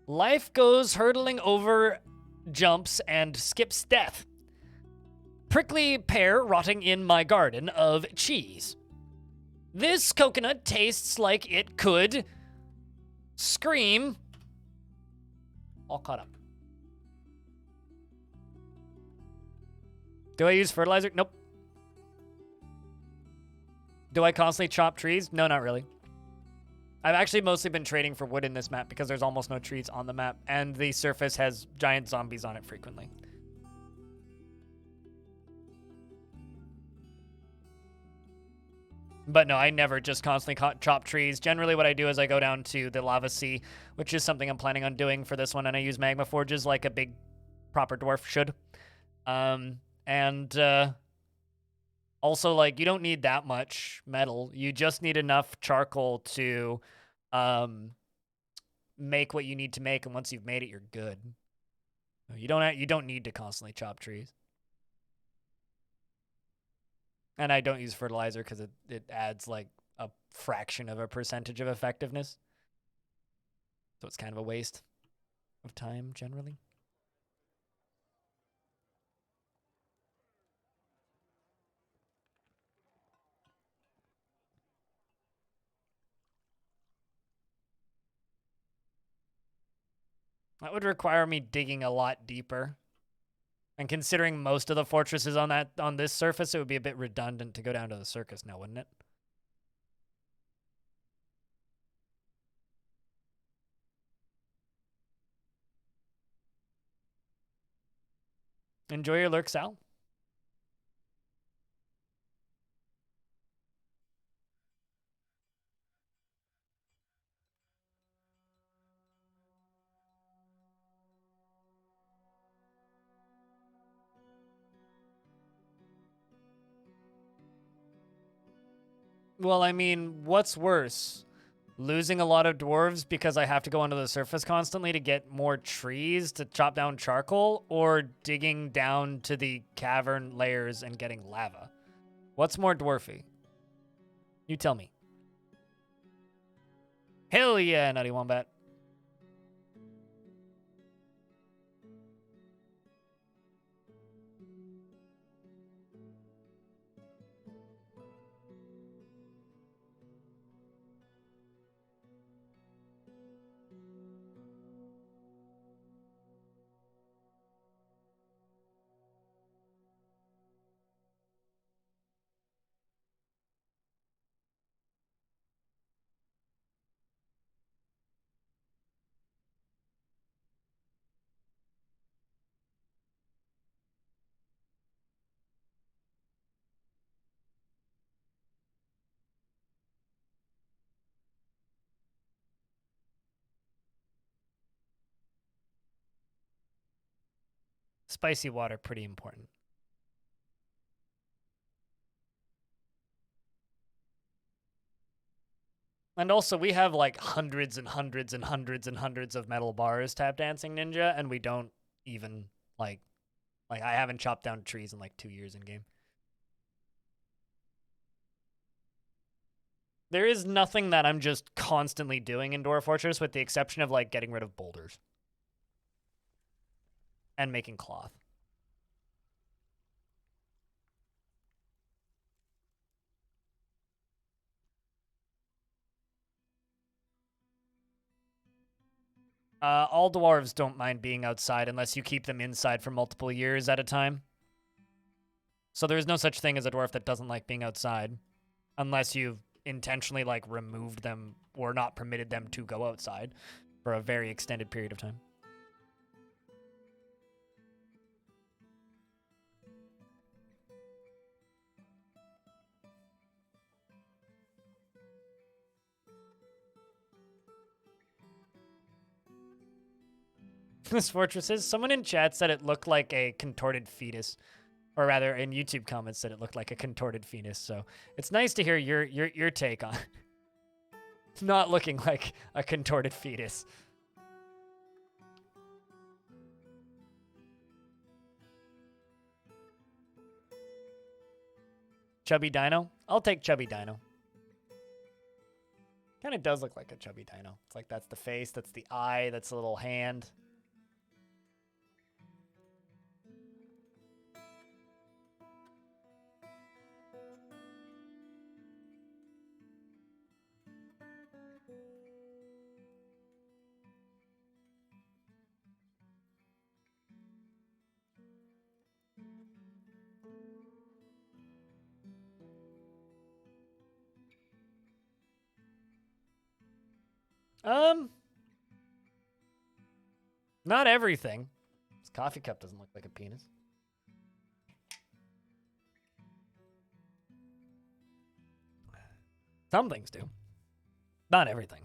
Life goes hurtling over jumps and skips death. Prickly pear rotting in my garden of cheese. This coconut tastes like it could scream. All caught up. Do I use fertilizer? Nope. Do I constantly chop trees? No, not really. I've actually mostly been trading for wood in this map because there's almost no trees on the map, and the surface has giant zombies on it frequently. But no, I never just constantly chop trees. Generally, what I do is I go down to the lava sea, which is something I'm planning on doing for this one, and I use magma forges like a big proper dwarf should. Also, like, you don't need that much metal. You just need enough charcoal to make what you need to make, and once you've made it, you're good. You don't need to constantly chop trees. And I don't use fertilizer because it adds like a fraction of a percentage of effectiveness. So it's kind of a waste of time generally. That would require me digging a lot deeper. And considering most of the fortresses on this surface, it would be a bit redundant to go down to the circus now, wouldn't it? Enjoy your lurk, Sal. Well, I mean, what's worse? Losing a lot of dwarves because I have to go onto the surface constantly to get more trees to chop down charcoal, or digging down to the cavern layers and getting lava? What's more dwarfy? You tell me. Hell yeah, Nutty Wombat. Spicy water, pretty important. And also, we have like hundreds and hundreds and hundreds and hundreds of metal bars tap dancing ninja, and we don't even like I haven't chopped down trees in like 2 years in game. There is nothing that I'm just constantly doing in Dwarf Fortress with the exception of like getting rid of boulders and making cloth. All dwarves don't mind being outside unless you keep them inside for multiple years at a time. So there is no such thing as a dwarf that doesn't like being outside unless you've intentionally like removed them or not permitted them to go outside for a very extended period of time. This fortress is. Someone in chat said it looked like a contorted fetus, or rather, in YouTube comments said it looked like a contorted fetus. So it's nice to hear your take on it. Not looking like a contorted fetus. Chubby Dino? I'll take Chubby Dino. Kind of does look like a Chubby Dino. It's like that's the face, that's the eye, that's a little hand. Not everything. This coffee cup doesn't look like a penis. Some things do. Not everything.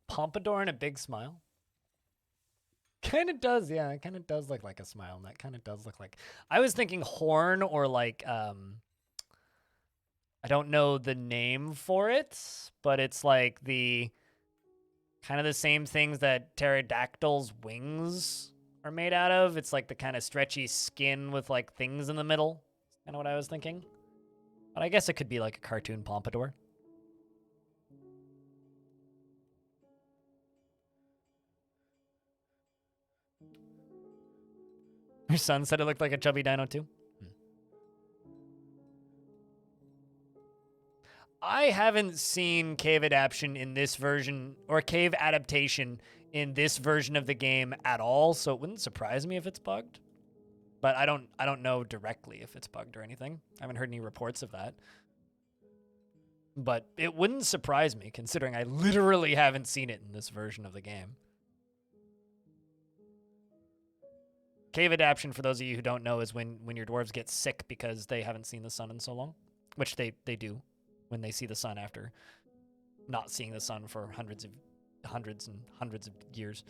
Pompadour and a big smile. Kind of does, yeah. It kind of does look like a smile, and that kind of does look like. I was thinking horn or like I don't know the name for it, but it's like the kind of the same things that pterodactyls' wings are made out of. It's like the kind of stretchy skin with like things in the middle. That's kind of what I was thinking. But I guess it could be like a cartoon pompadour. Your son said it looked like a chubby dino too. I haven't seen cave adaptation in this version, or cave adaptation in this version of the game at all, so it wouldn't surprise me if it's bugged. But I don't know directly if it's bugged or anything. I haven't heard any reports of that. But it wouldn't surprise me, considering I literally haven't seen it in this version of the game. Cave adaptation, for those of you who don't know, is when your dwarves get sick because they haven't seen the sun in so long, which they do when they see the sun after not seeing the sun for hundreds and hundreds of years,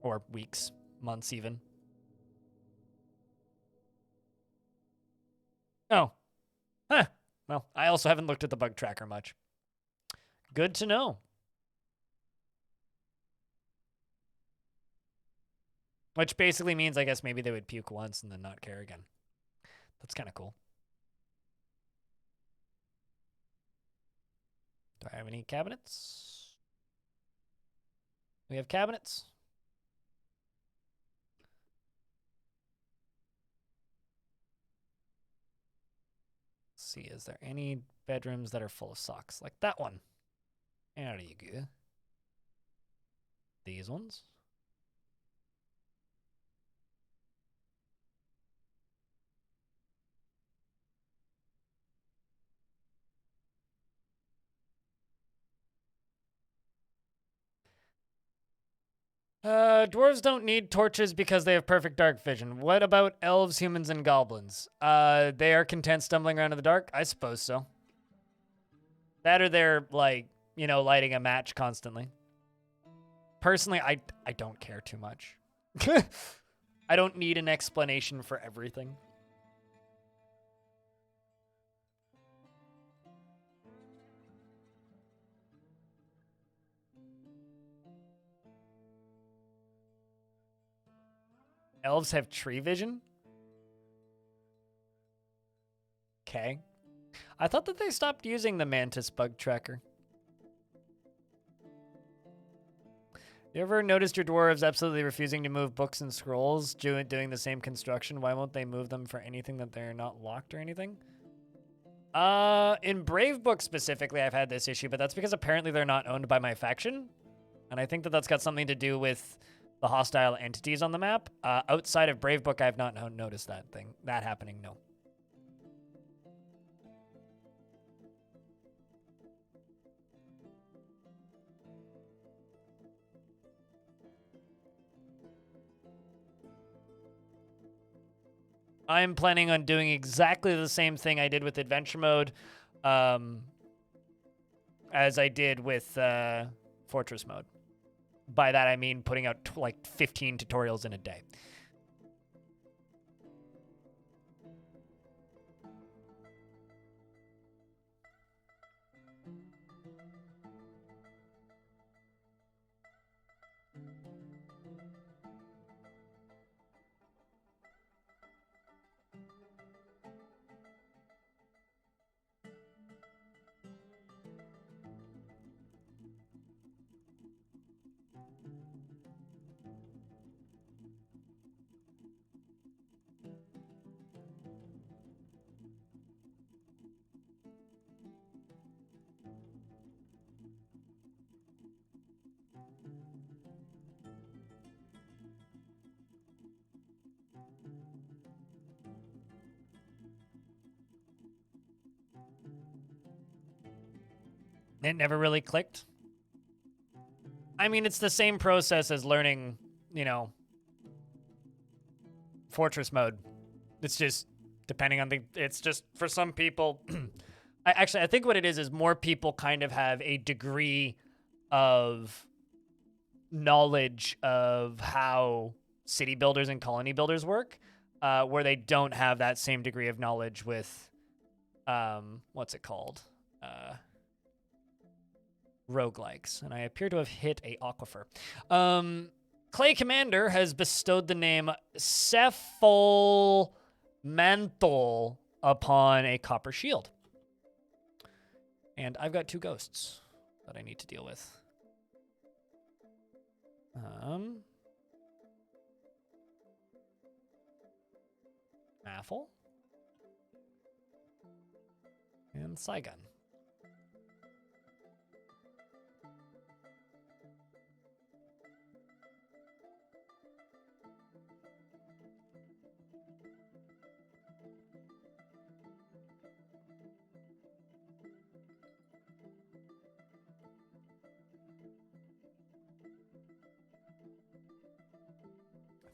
or weeks, months even. Oh. Huh. Well, I also haven't looked at the bug tracker much. Good to know. Which basically means, I guess, maybe they would puke once and then not care again. That's kind of cool. Do I have any cabinets? We have cabinets. Let's see, is there any bedrooms that are full of socks? Like that one. There you go. These ones. Dwarves don't need torches because they have perfect dark vision. What about elves, humans, and goblins? They are content stumbling around in the dark? I suppose so. That or they're, like, you know, lighting a match constantly. Personally, I don't care too much. I don't need an explanation for everything. Elves have tree vision? Okay. I thought that they stopped using the mantis bug tracker. You ever noticed your dwarves absolutely refusing to move books and scrolls, doing the same construction? Why won't they move them for anything that they're not locked or anything? In Brave Book specifically, I've had this issue, but that's because apparently they're not owned by my faction. And I think that that's got something to do with the hostile entities on the map. Outside of Brave Book, I have not noticed that happening, no. I'm planning on doing exactly the same thing I did with Adventure Mode as I did with Fortress Mode. By that, I mean putting out like 15 tutorials in a day. It never really clicked. I mean, it's the same process as learning, you know, Fortress Mode. It's just depending on it's just for some people. I think what it is more people kind of have a degree of knowledge of how city builders and colony builders work, where they don't have that same degree of knowledge with, what's it called? Roguelikes. And I appear to have hit a Aquifer. Clay Commander has bestowed the name Cephal Mantle upon a copper shield. And I've got 2 ghosts that I need to deal with. Maffle. And Saigon.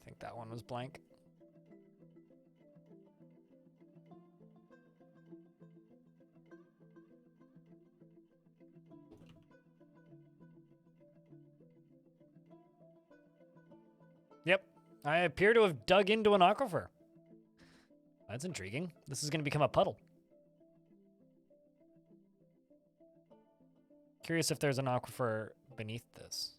I think that one was blank. Yep. I appear to have dug into an aquifer. That's intriguing. This is going to become a puddle. Curious if there's an aquifer beneath this.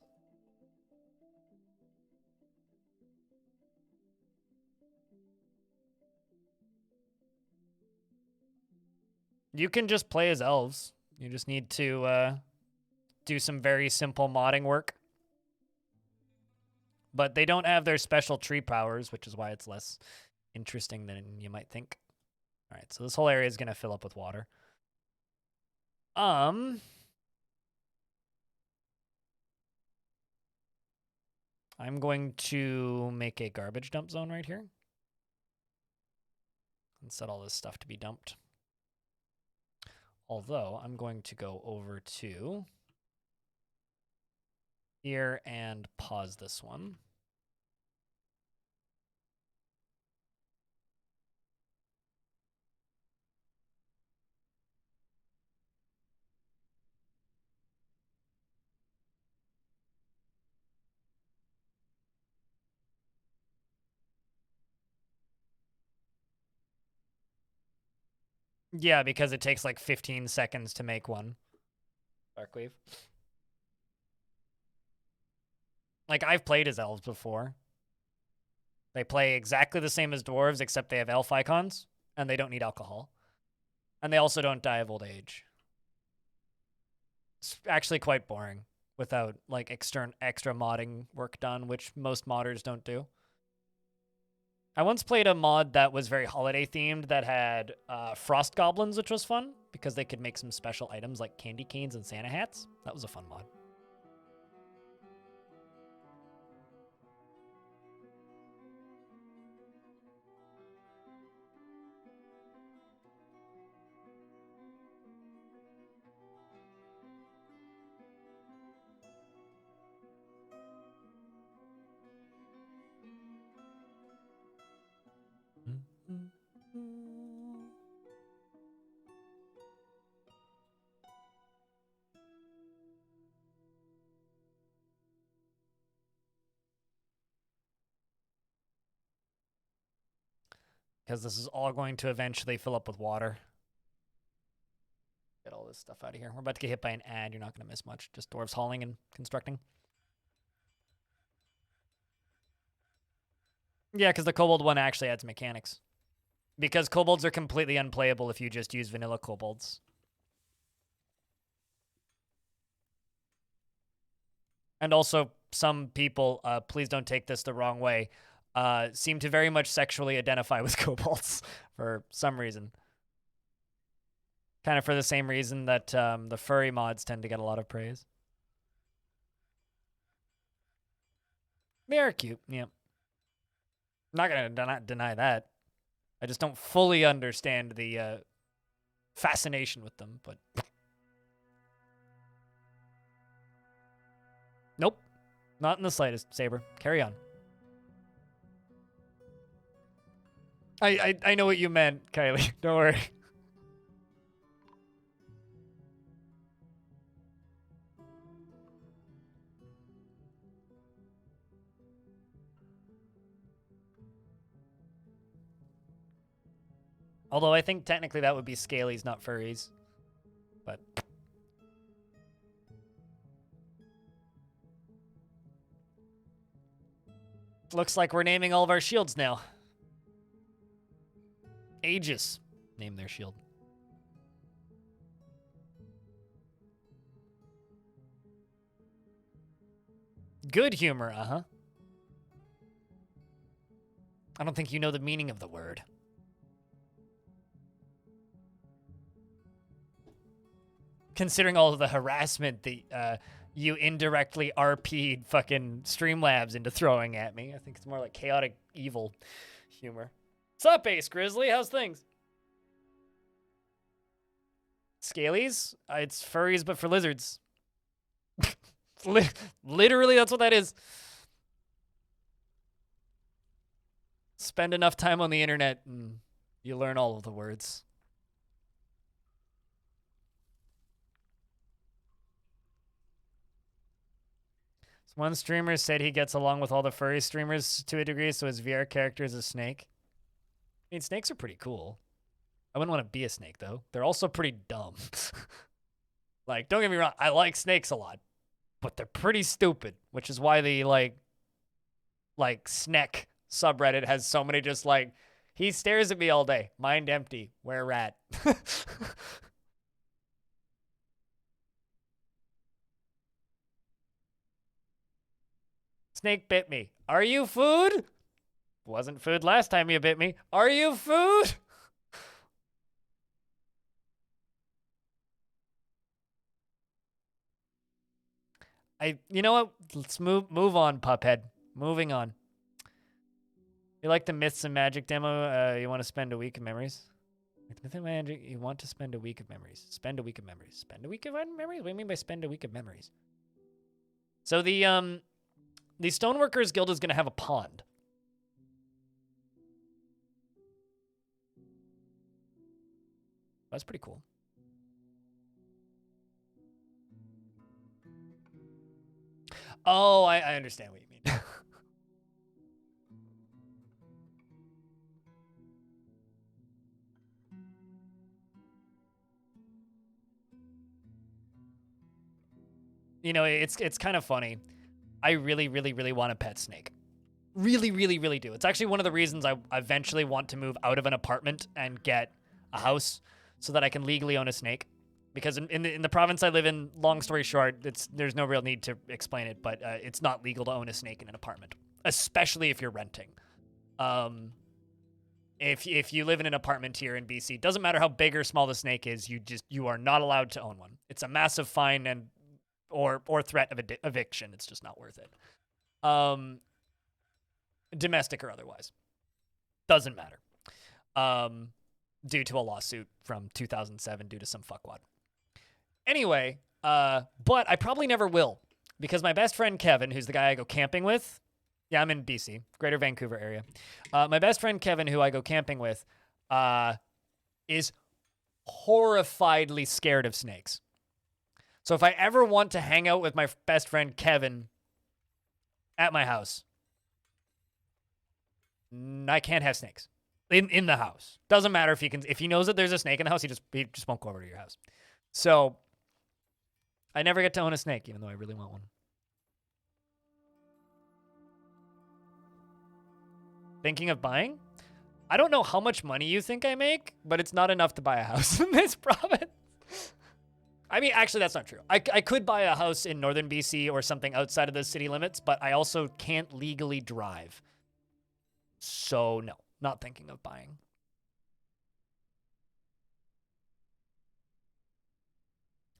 You can just play as elves. You just need to do some very simple modding work. But they don't have their special tree powers, which is why it's less interesting than you might think. All right, so this whole area is going to fill up with water. I'm going to make a garbage dump zone right here. And set all this stuff to be dumped. Although, I'm going to go over to here and pause this one. Yeah, because it takes like 15 seconds to make one. Darkweave. Like, I've played as elves before. They play exactly the same as dwarves, except they have elf icons, and they don't need alcohol. And they also don't die of old age. It's actually quite boring without, like, extra modding work done, which most modders don't do. I once played a mod that was very holiday themed that had frost goblins, which was fun because they could make some special items like candy canes and Santa hats. That was a fun mod. Because this is all going to eventually fill up with water. Get all this stuff out of here. We're about to get hit by an ad. You're not going to miss much. Just dwarves hauling and constructing. Yeah, because the kobold one actually adds mechanics. Because kobolds are completely unplayable if you just use vanilla kobolds. And also, some people, please don't take this the wrong way, seem to very much sexually identify with kobolds for some reason. Kind of for the same reason that the furry mods tend to get a lot of praise. They are cute, yeah. Not going to deny that. I just don't fully understand the fascination with them, but... Nope. Not in the slightest, Saber. Carry on. I know what you meant, Kylie. Don't worry. Although I think technically that would be scalies, not furries. But... Looks like we're naming all of our shields now. Aegis. Name their shield. Good humor, uh-huh. I don't think you know the meaning of the word. Considering all of the harassment that you indirectly RP'd fucking Streamlabs into throwing at me, I think it's more like chaotic evil humor. What's up, Ace Grizzly? How's things? Scalies? It's furries, but for lizards. Literally, that's what that is. Spend enough time on the internet and you learn all of the words. One streamer said he gets along with all the furry streamers to a degree, so his VR character is a snake. I mean, snakes are pretty cool. I wouldn't want to be a snake, though. They're also pretty dumb. Like, don't get me wrong, I like snakes a lot, but they're pretty stupid, which is why the, like Sneck subreddit has so many just, like, he stares at me all day. Mind empty. Where rat? Snake bit me. Are you food? Wasn't food last time you bit me. Are you food? You know what? Let's move on, Puphead. Moving on. You like the Myths and Magic demo? You want to spend a week of memories? Myth and Magic, you want to spend a week of memories. Spend a week of memories. Spend a week of memories? What do you mean by spend a week of memories? So the Stoneworkers Guild is going to have a pond. That's pretty cool. Oh, I understand what you mean. You know, it's kind of funny. I really, really, really want a pet snake. Really, really, really do. It's actually one of the reasons I eventually want to move out of an apartment and get a house so that I can legally own a snake. Because in the province I live in, long story short, there's no real need to explain it, but it's not legal to own a snake in an apartment, especially if you're renting. If you live in an apartment here in BC, doesn't matter how big or small the snake is, you are not allowed to own one. It's a massive fine and or threat of eviction. It's just not worth it. Domestic or otherwise, doesn't matter. Due to a lawsuit from 2007 due to some fuckwad. Anyway, but I probably never will, because my best friend Kevin, who's the guy I go camping with, yeah, I'm in BC, Greater Vancouver area. My best friend Kevin, who I go camping with, is horrifiedly scared of snakes. So if I ever want to hang out with my best friend Kevin at my house, I can't have snakes in the house. Doesn't matter if he knows that there's a snake in the house, he just won't go over to your house. So I never get to own a snake, even though I really want one. Thinking of buying? I don't know how much money you think I make, but it's not enough to buy a house in this province. I mean, actually, that's not true. I could buy a house in northern BC or something outside of the city limits, but I also can't legally drive. So, no, not thinking of buying.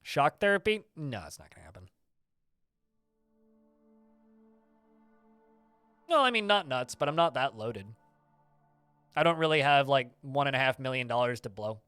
Shock therapy? No, it's not going to happen. No, I mean, not nuts, but I'm not that loaded. I don't really have, like, $1.5 million to blow.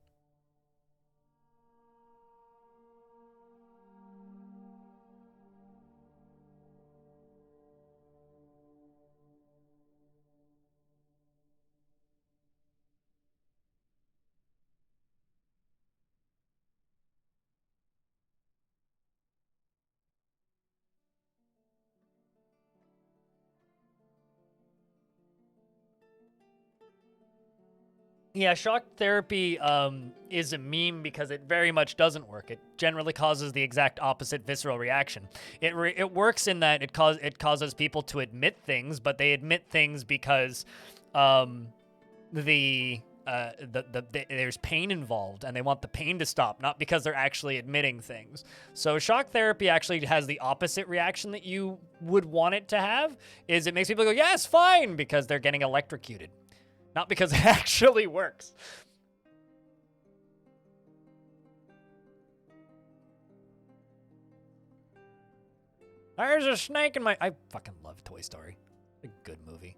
Yeah, shock therapy is a meme because it very much doesn't work. It generally causes the exact opposite visceral reaction. It works in that it causes people to admit things, but they admit things because there's pain involved and they want the pain to stop, not because they're actually admitting things. So shock therapy actually has the opposite reaction that you would want it to have, is it makes people go, yes, fine, because they're getting electrocuted. Not because it actually works. There's a snake in my... I fucking love Toy Story. It's a good movie.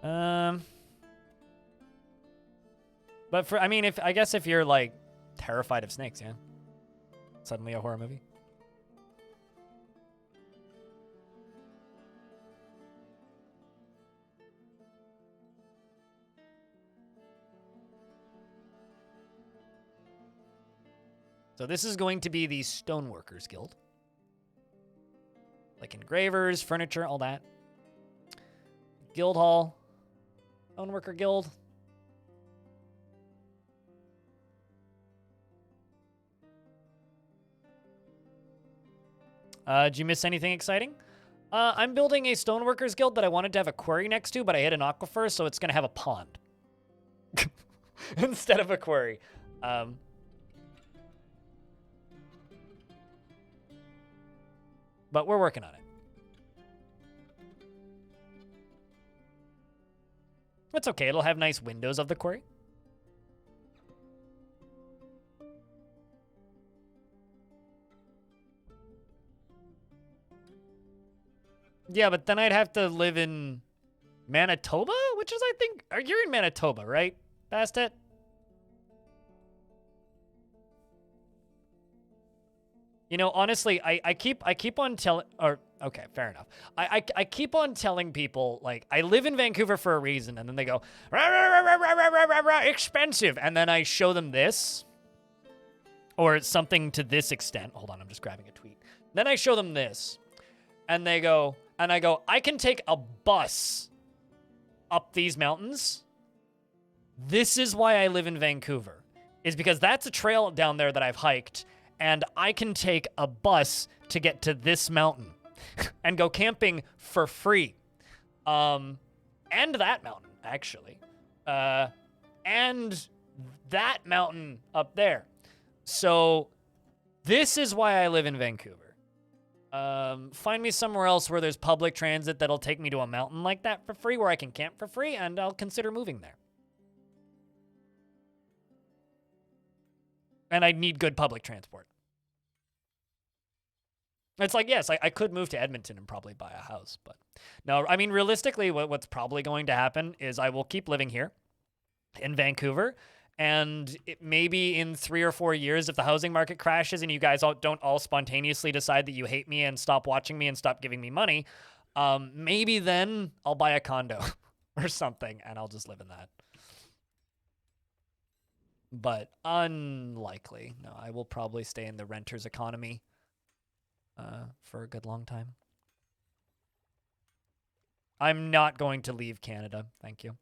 But I mean, I guess if you're like terrified of snakes, yeah. Suddenly a horror movie. So this is going to be the Stoneworkers Guild. Like engravers, furniture, all that. Guild Hall. Stoneworker Guild. Did you miss anything exciting? I'm building a Stoneworkers Guild that I wanted to have a quarry next to, but I hit an aquifer, so it's going to have a pond. Instead of a quarry. But we're working on it. It's okay. It'll have nice windows of the quarry. Yeah, but then I'd have to live in Manitoba, which is, I think, you're in Manitoba, right? Bastet? You know, honestly, I keep on telling, or okay, fair enough. I keep on telling people, like, I live in Vancouver for a reason, and then they go, rah, rah, rah, rah, rah, rah, rah, rah, expensive, and then I show them this, or something to this extent. Hold on, I'm just grabbing a tweet. Then I show them this, and they go, and I go, I can take a bus up these mountains. This is why I live in Vancouver, is because that's a trail down there that I've hiked, and I can take a bus to get to this mountain and go camping for free. And that mountain, actually. And that mountain up there. So this is why I live in Vancouver. Find me somewhere else where there's public transit that'll take me to a mountain like that for free, where I can camp for free, and I'll consider moving there. And I need good public transport. It's like, yes, I could move to Edmonton and probably buy a house, but no, I mean, realistically, what's probably going to happen is I will keep living here in Vancouver, and maybe in 3 or 4 years, if the housing market crashes and you guys don't all spontaneously decide that you hate me and stop watching me and stop giving me money, maybe then I'll buy a condo or something, and I'll just live in that. But unlikely. No, I will probably stay in the renter's economy for a good long time. I'm not going to leave Canada. Thank you.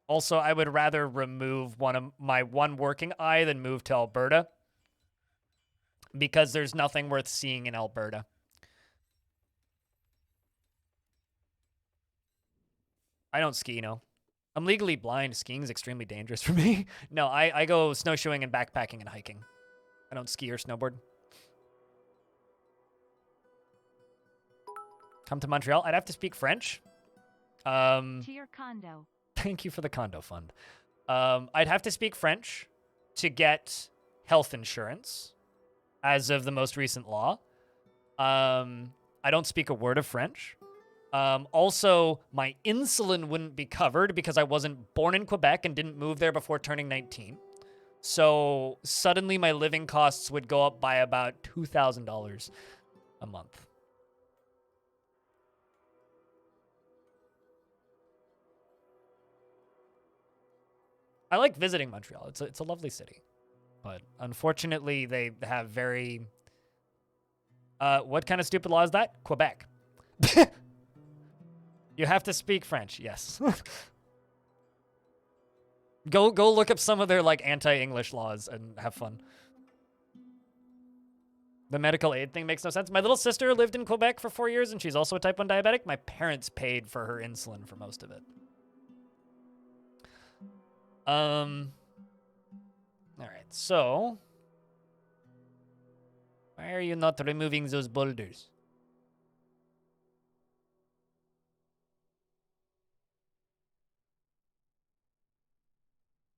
Also, I would rather remove my one working eye than move to Alberta, because there's nothing worth seeing in Alberta. I don't ski, no. I'm legally blind. Skiing is extremely dangerous for me. No, I go snowshoeing and backpacking and hiking. I don't ski or snowboard. Come to Montreal. I'd have to speak French. To your condo. Thank you for the condo fund. I'd have to speak French to get health insurance as of the most recent law. I don't speak a word of French. Also, my insulin wouldn't be covered because I wasn't born in Quebec and didn't move there before turning 19. So suddenly my living costs would go up by about $2,000 a month. I like visiting Montreal. It's a lovely city. But unfortunately, they have very... what kind of stupid law is that? Quebec. You have to speak French, yes. Go look up some of their like anti-English laws and have fun. The medical aid thing makes no sense. My little sister lived in Quebec for 4 years, and she's also a type 1 diabetic. My parents paid for her insulin for most of it. All right, so why are you not removing those boulders?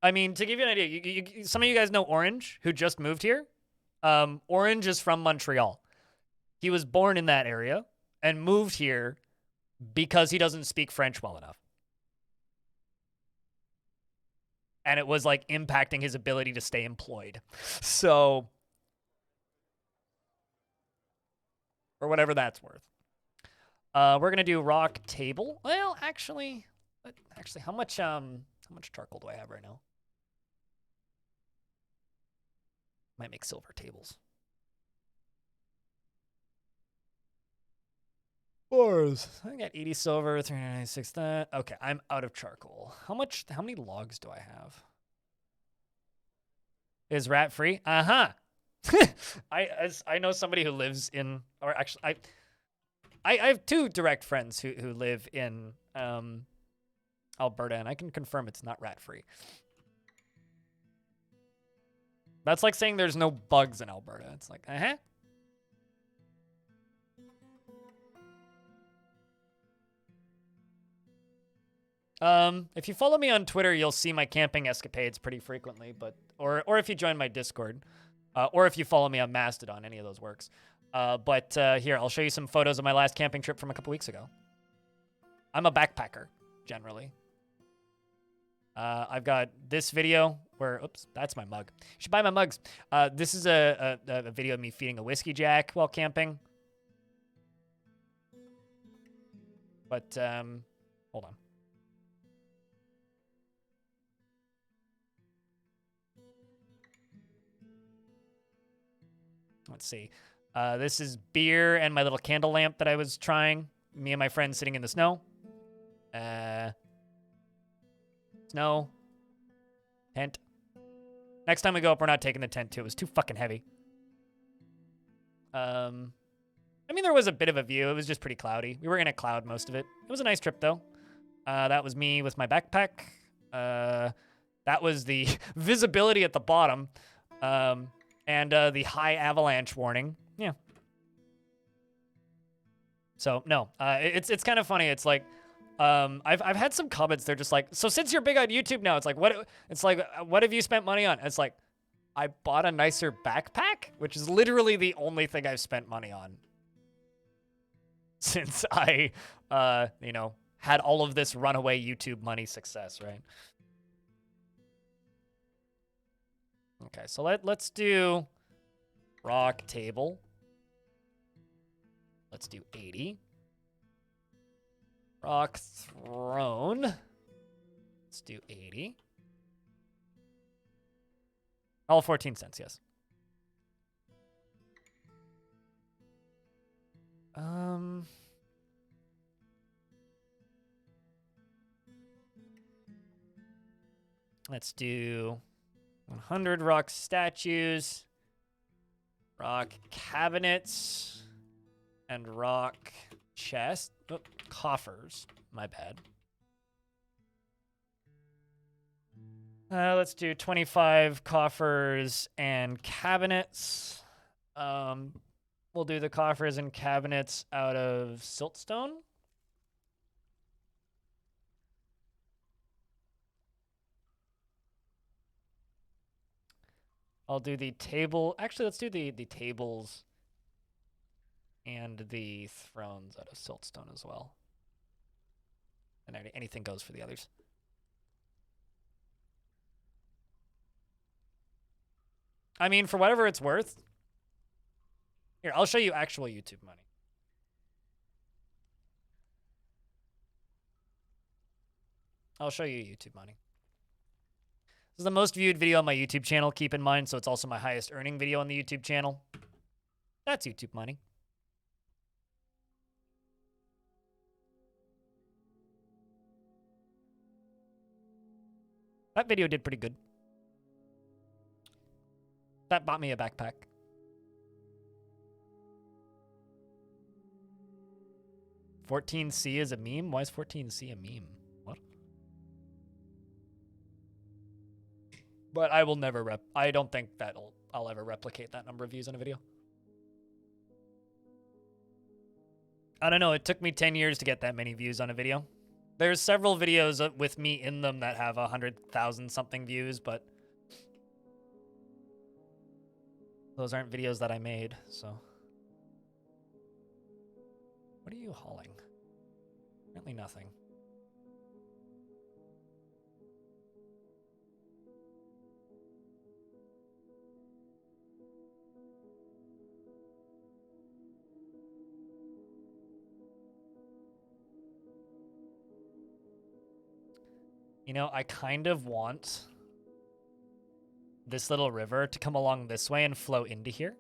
I mean, to give you an idea, some of you guys know Orange, who just moved here. Orange is from Montreal. He was born in that area and moved here because he doesn't speak French well enough. And it was like impacting his ability to stay employed. So, or whatever that's worth. We're gonna do rock table. Well, actually, how much charcoal do I have right now? Might make silver tables. Bars. I got 80 silver, 396 that. Okay, I'm out of charcoal. How many logs do I have? Is rat free? Uh-huh. I know somebody who lives in, or actually I have 2 direct friends who live in Alberta, and I can confirm it's not rat free. That's like saying there's no bugs in Alberta. It's like, uh-huh. If you follow me on Twitter, you'll see my camping escapades pretty frequently, but or if you join my Discord, or if you follow me on Mastodon, any of those works. But here, I'll show you some photos of my last camping trip from a couple weeks ago. I'm a backpacker, generally. I've got this video where, oops, that's my mug. You should buy my mugs. This is a video of me feeding a whiskey jack while camping. But, hold on. Let's see. This is beer and my little candle lamp that I was trying. Me and my friend sitting in the snow. Snow. Tent. Next time we go up, we're not taking the tent too. It was too fucking heavy. I mean, there was a bit of a view. It was just pretty cloudy. We were in a cloud most of it. It was a nice trip, though. That was me with my backpack. That was the visibility at the bottom. And the high avalanche warning. Yeah. So no, it's kind of funny. It's like, I've had some comments. They're just like, so since you're big on YouTube now, it's like, what have you spent money on? It's like, I bought a nicer backpack, which is literally the only thing I've spent money on since I, had all of this runaway YouTube money success, right? Okay, so let's do rock table. Let's do 80. Rock throne. Let's do 80. All 14 cents, yes. Let's do 100 rock statues, rock cabinets, and rock chest. Oh, coffers. My bad. Let's do 25 coffers and cabinets. We'll do the coffers and cabinets out of siltstone. I'll do the table. Actually, let's do the tables and the thrones out of siltstone as well. And anything goes for the others. I mean, for whatever it's worth. Here, I'll show you actual YouTube money. I'll show you YouTube money. This is the most viewed video on my YouTube channel, keep in mind, so it's also my highest earning video on the YouTube channel. That's YouTube money. That video did pretty good. That bought me a backpack. $14C is a meme? Why is 14C a meme? What? But I will never I don't think I'll ever replicate that number of views on a video. I don't know, it took me 10 years to get that many views on a video. There's several videos with me in them that have 100,000 something views, but those aren't videos that I made, so. What are you hauling? Apparently nothing. You know, I kind of want this little river to come along this way and flow into here.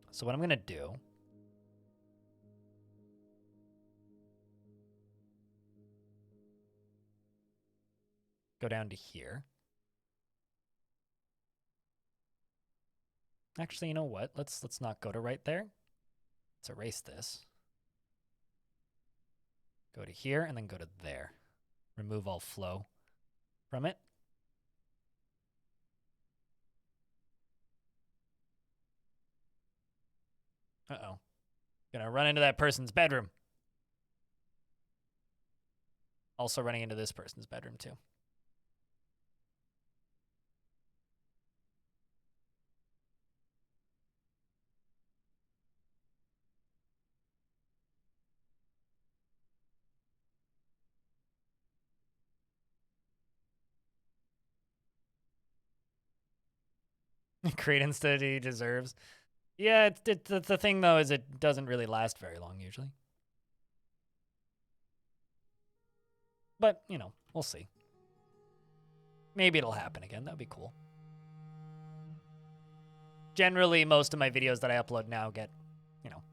So what I'm going to do... go down to here. Actually, you know what? Let's not go to right there. Let's erase this. Go to here and then go to there. Remove all flow from it. Uh-oh. Gonna run into that person's bedroom. Also running into this person's bedroom too. Credence that he deserves. Yeah, the thing though is it doesn't really last very long usually. But, you know, we'll see. Maybe it'll happen again. That'd be cool. Generally, most of my videos that I upload now get, you know,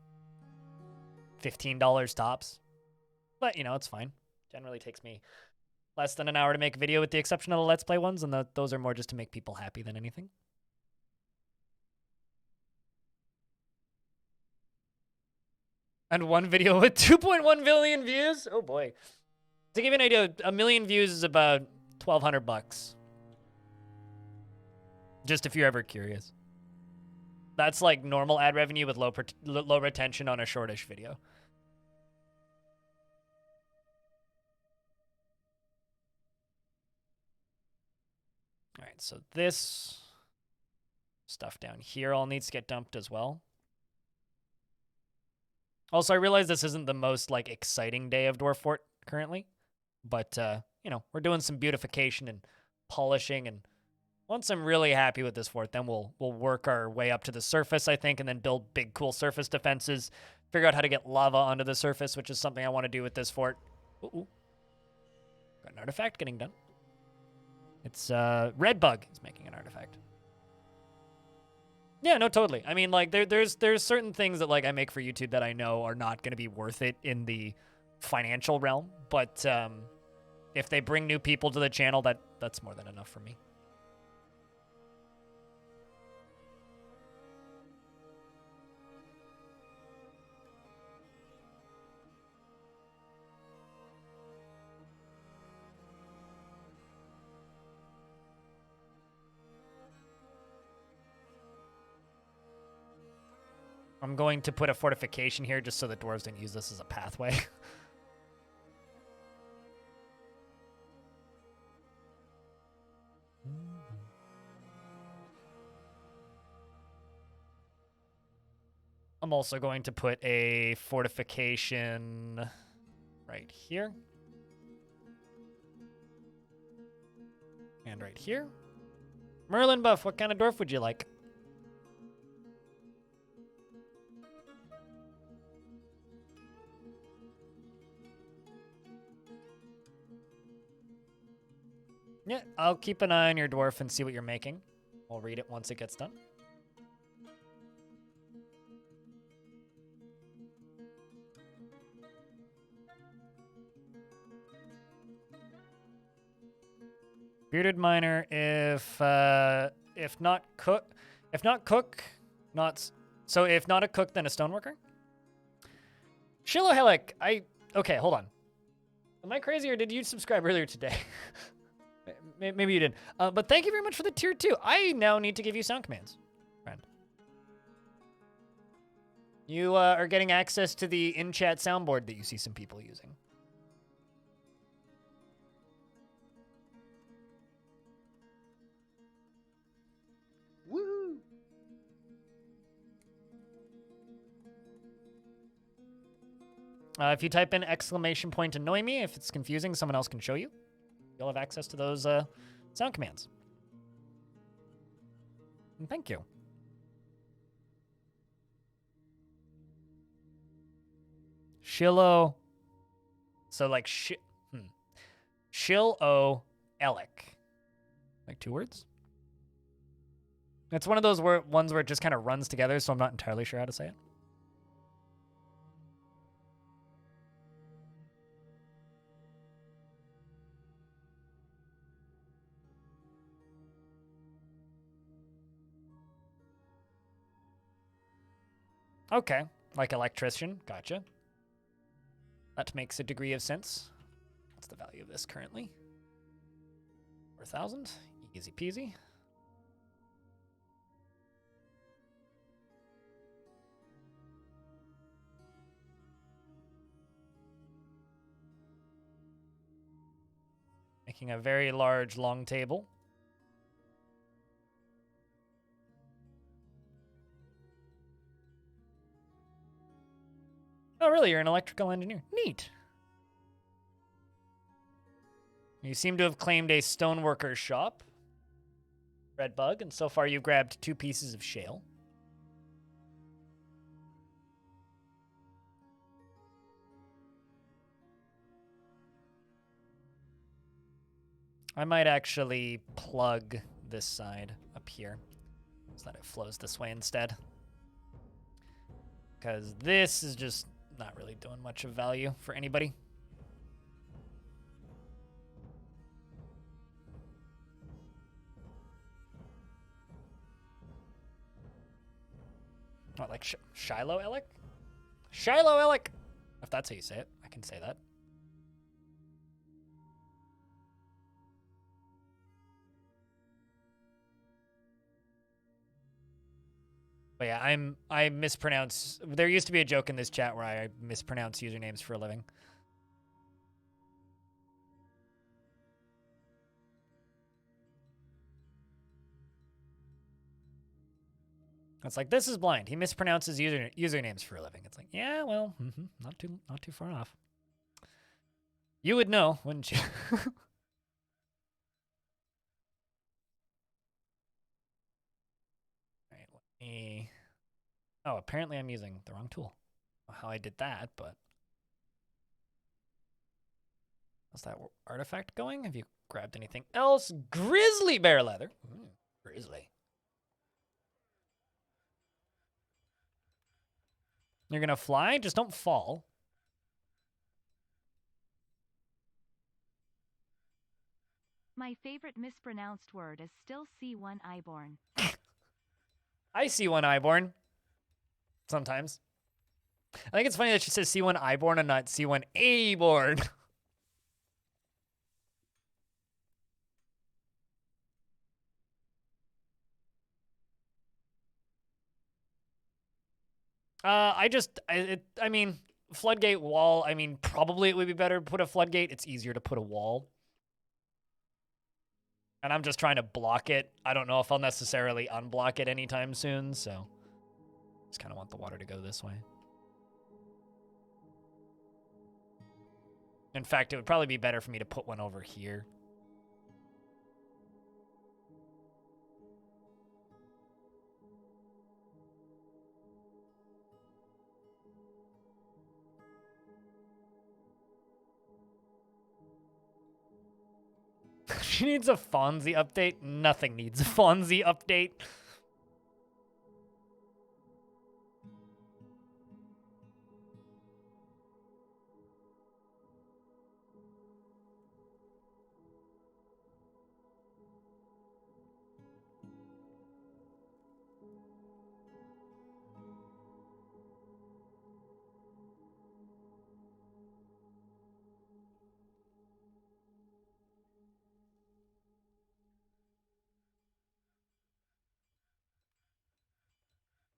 $15 tops. But, you know, it's fine. Generally takes me less than an hour to make a video with the exception of the Let's Play ones, and those are more just to make people happy than anything. And one video with 2.1 million views? Oh boy. To give you an idea, 1 million views is about $1,200. Just if you're ever curious. That's like normal ad revenue with low retention on a shortish video. All right, so this stuff down here all needs to get dumped as well. Also, I realize this isn't the most like exciting day of Dwarf Fort currently, but you know, we're doing some beautification and polishing, and once I'm really happy with this fort, then we'll work our way up to the surface, I think, and then build big cool surface defenses, figure out how to get lava onto the surface, which is something I want to do with this fort. Ooh. Got an artifact getting done. It's Redbug is making an artifact. Yeah, no, totally. I mean, like, there's certain things that, like, I make for YouTube that I know are not going to be worth it in the financial realm, but if they bring new people to the channel, that's more than enough for me. I'm going to put a fortification here just so the dwarves don't use this as a pathway. I'm also going to put a fortification right here. And right here. Merlin buff, what kind of dwarf would you like? Yeah, I'll keep an eye on your dwarf and see what you're making. I'll read it once it gets done. Bearded miner, if not a cook, then a stoneworker. Shilohelic, okay, hold on. Am I crazy or did you subscribe earlier today? Maybe you did. But thank you very much for the tier 2. I now need to give you sound commands, friend. You are getting access to the in-chat soundboard that you see some people using. Woo! If you type in ! annoy me, if it's confusing, someone else can show you. You'll have access to those sound commands. And thank you. Shilo. So like Shil-o-elic. Like 2 words? It's one of those ones where it just kind of runs together, so I'm not entirely sure how to say it. Okay, like electrician. Gotcha. That makes a degree of sense. What's the value of this currently? 4,000. Easy peasy. Making a very large, long table. Oh, really? You're an electrical engineer. Neat. You seem to have claimed a stoneworker's shop. Red bug, and so far you've grabbed 2 pieces of shale. I might actually plug this side up here so that it flows this way instead. Because this is just not really doing much of value for anybody. What, like Shiloh-elic? Shiloh-elic! If that's how you say it, I can say that. But yeah, I mispronounce. There used to be a joke in this chat where I mispronounce usernames for a living. It's like, this is blind. He mispronounces usernames for a living. It's like, yeah, well, not too far off. You would know, wouldn't you? Alright, let me... Oh, apparently I'm using the wrong tool. I don't know how I did that, but... How's that artifact going? Have you grabbed anything else? Grizzly bear leather. Ooh, grizzly. You're gonna fly? Just don't fall. My favorite mispronounced word is still C1 Iborn. I see one Iborn. Sometimes. I think it's funny that she says C1 Iborn and not C1 Aborn. I mean, floodgate wall, I mean, probably it would be better to put a floodgate. It's easier to put a wall. And I'm just trying to block it. I don't know if I'll necessarily unblock it anytime soon, so just kind of want the water to go this way. In fact, it would probably be better for me to put one over here. She needs a Fonzie update. Nothing needs a Fonzie update.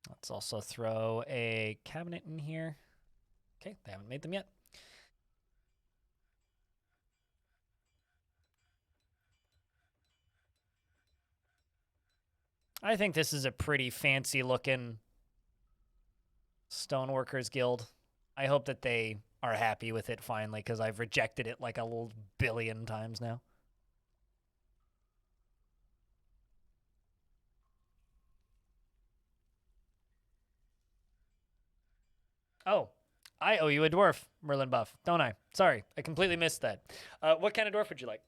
Let's also throw a cabinet in here. Okay, they haven't made them yet. I think this is a pretty fancy looking Stoneworkers Guild. I hope that they are happy with it finally, because I've rejected it like a little billion times now. Oh, I owe you a dwarf Merlin buff, don't I? Sorry, I completely missed that. What kind of dwarf would you like?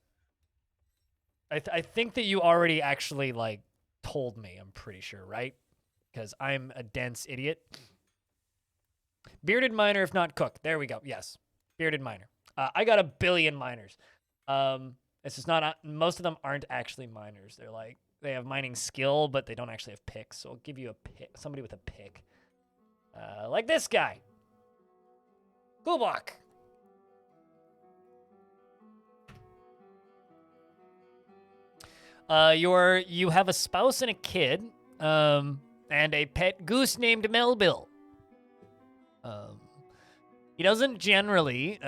I think that you already actually, like, told me, I'm pretty sure, right? Because I'm a dense idiot. Bearded miner, if not cook. There we go. Yes, bearded miner. I got 1 billion miners. It's just not. Most of them aren't actually miners. They're like they have mining skill, but they don't actually have picks. So I'll give you a pick. Somebody with a pick, like this guy. Cool block. You have a spouse and a kid, and a pet goose named Melville. He doesn't generally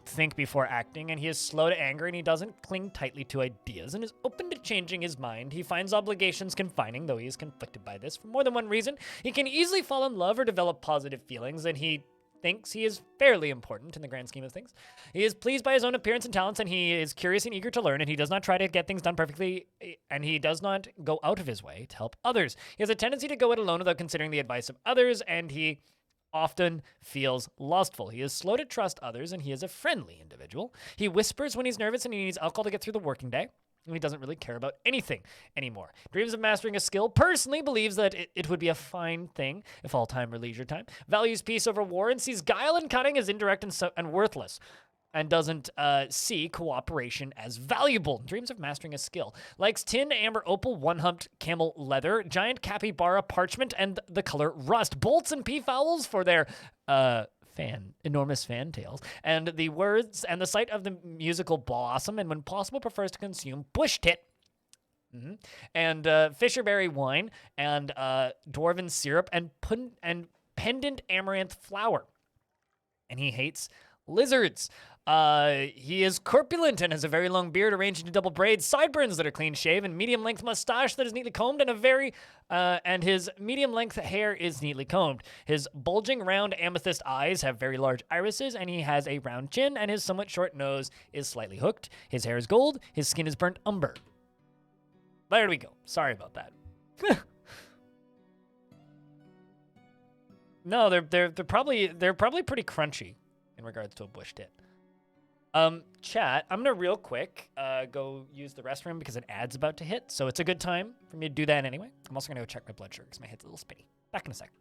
think before acting, and he is slow to anger, and he doesn't cling tightly to ideas, and is open to changing his mind. He finds obligations confining, though he is conflicted by this for more than one reason. He can easily fall in love or develop positive feelings, and he thinks he is fairly important in the grand scheme of things. He is pleased by his own appearance and talents, and he is curious and eager to learn, and he does not try to get things done perfectly, and he does not go out of his way to help others. He has a tendency to go it alone without considering the advice of others, and he often feels lustful. He is slow to trust others, and he is a friendly individual. He whispers when he's nervous, and he needs alcohol to get through the working day. And he doesn't really care about anything anymore. Dreams of mastering a skill. Personally believes that it would be a fine thing if all time were leisure time. Values peace over war, and sees guile and cunning as indirect and worthless. And doesn't see cooperation as valuable. Dreams of mastering a skill. Likes tin, amber, opal, one-humped camel leather, giant capybara parchment, and the color rust. Bolts and peafowls for their enormous fantails. And the words and the sight of the musical blossom, and when possible prefers to consume bush tit. And fisherberry wine, and dwarven syrup, and pendant amaranth flower. And he hates lizards. He is corpulent and has a very long beard arranged into double braids, sideburns that are clean shaven, medium length mustache that is neatly combed, and his medium length hair is neatly combed. His bulging round amethyst eyes have very large irises, and he has a round chin, and his somewhat short nose is slightly hooked. His hair is gold. His skin is burnt umber. There we go. Sorry about that. No, they're probably pretty crunchy in regards to a bush tit. Chat, I'm gonna real quick go use the restroom because an ad's about to hit, so it's a good time for me to do that anyway. I'm also gonna go check my blood sugar because my head's a little spinny. Back in a sec.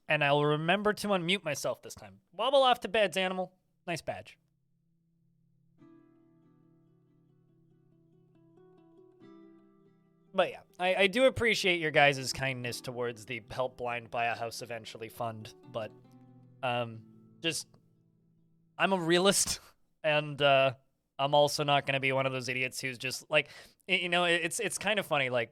And I will remember to unmute myself this time. Wobble off to beds, animal. Nice badge. But yeah, I do appreciate your guys' kindness towards the Help Blind Buy a House Eventually fund, but just, I'm a realist, and I'm also not going to be one of those idiots who's just, like, you know, it's kind of funny, like,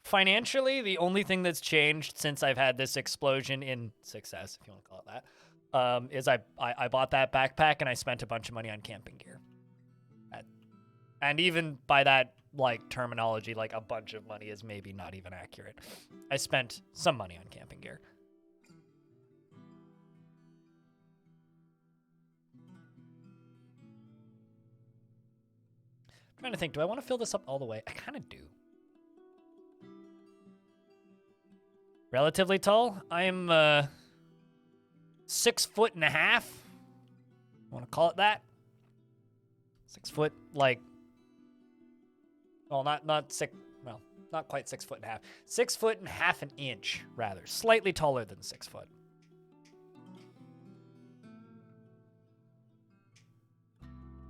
financially, the only thing that's changed since I've had this explosion in success, if you want to call it that, is I bought that backpack and I spent a bunch of money on camping gear. And even by that, like, terminology, like, a bunch of money is maybe not even accurate. I spent some money on camping gear. I'm trying to think, do I want to fill this up all the way? I kind of do. Relatively tall. I'm 6'1.5". Want to call it that? 6 foot, like, well, not six, well, not quite 6'1.5". 6'1.5" an inch, rather, slightly taller than 6 foot.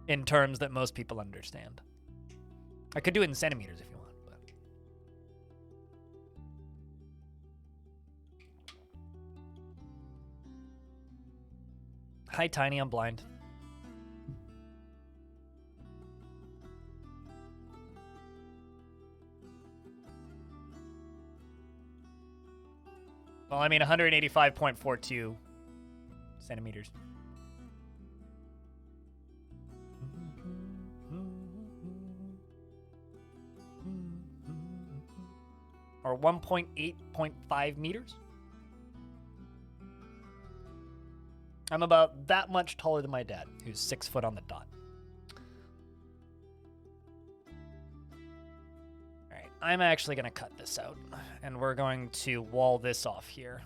In terms that most people understand. I could do it in centimeters if you want, but. Hi, Tiny, I'm blind. Well, I mean, 185.42 centimeters. Or 1.8.5 meters. I'm about that much taller than my dad, who's 6 foot on the dot. All right, I'm actually going to cut this out, and we're going to wall this off here.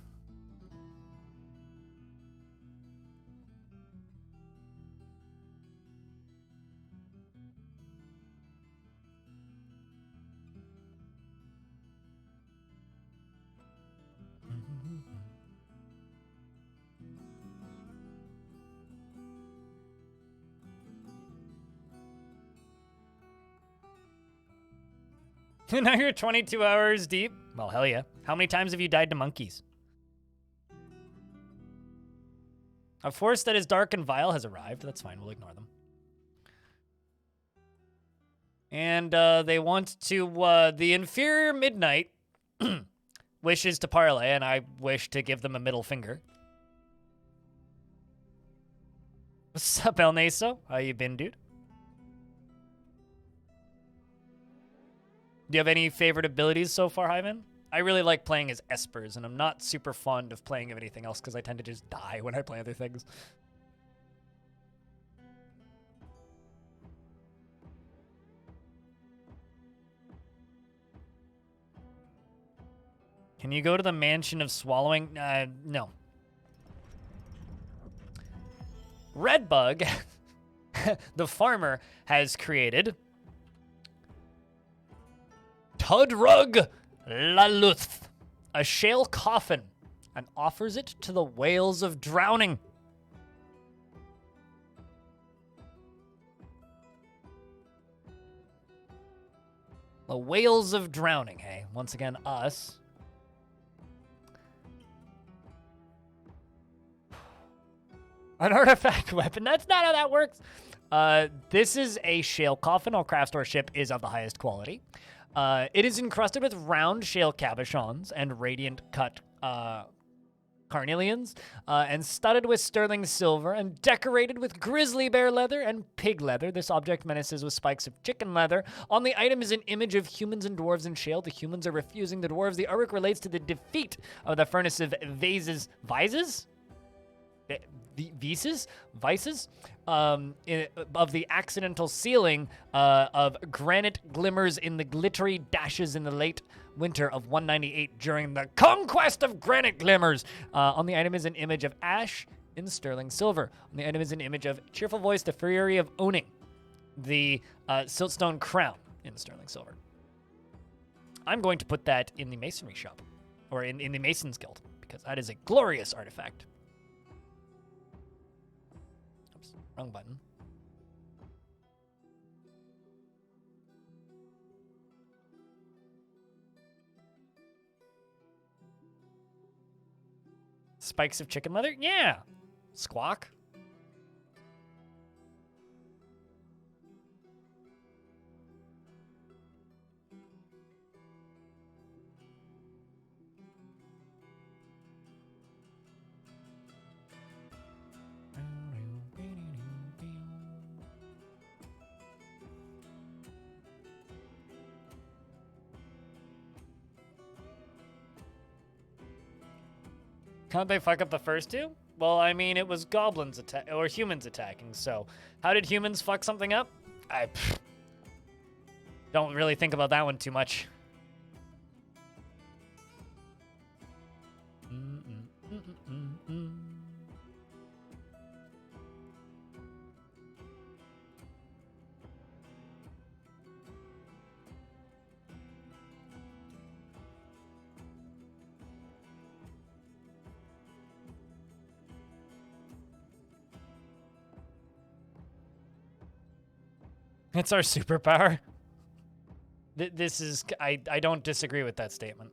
Now you're 22 hours deep? Well, hell yeah. How many times have you died to monkeys? A force that is dark and vile has arrived. That's fine, we'll ignore them. And they want to, the inferior midnight wishes to parlay, and I wish to give them a middle finger. What's up, El Naso? How you been, dude? Do you have any favorite abilities so far, Hyman? I really like playing as Espers, and I'm not super fond of playing of anything else because I tend to just die when I play other things. Can you go to the Mansion of Swallowing? No. Redbug, the farmer, has created Tudrug Laluth, a shale coffin, and offers it to the whales of drowning. The whales of drowning, hey? Once again, us. An artifact weapon. That's not how that works. This is a shale coffin. All craft store ship is of the highest quality. It is encrusted with round shale cabochons and radiant cut carnelians, and studded with sterling silver, and decorated with grizzly bear leather and pig leather. This object menaces with spikes of chicken leather. On the item is an image of humans and dwarves in shale. The humans are refusing the dwarves. The artwork relates to the defeat of the furnace of Vices, of the accidental sealing of granite glimmers in the glittery dashes in the late winter of 198 during the conquest of granite glimmers. On the item is an image of ash in sterling silver. On the item is an image of cheerful voice, the fury of owning, the siltstone crown in sterling silver. I'm going to put that in the masonry shop, or in the Masons Guild, because that is a glorious artifact. Wrong button. Spikes of chicken leather? Yeah. Squawk. How'd they fuck up the first two? Well, I mean, it was goblins or humans attacking, so how did humans fuck something up? I don't really think about that one too much. It's our superpower. This is... I don't disagree with that statement.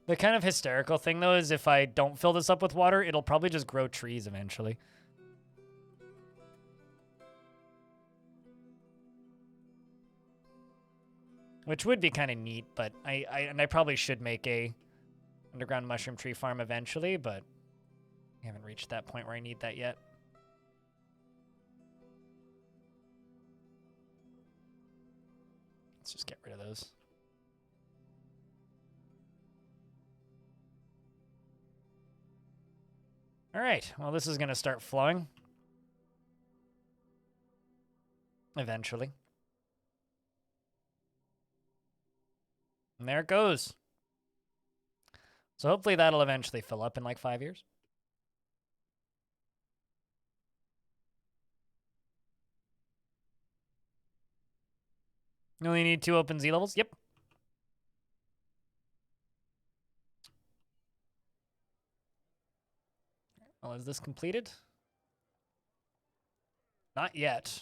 The kind of hysterical thing, though, is if I don't fill this up with water, it'll probably just grow trees eventually. Which would be kind of neat, but I probably should make a underground mushroom tree farm eventually, but I haven't reached that point where I need that yet. Let's just get rid of those. All right, well, this is going to start flowing. Eventually. And there it goes. So hopefully that'll eventually fill up in like 5 years. You only need 2 open Z levels? Yep. Well, is this completed? Not yet.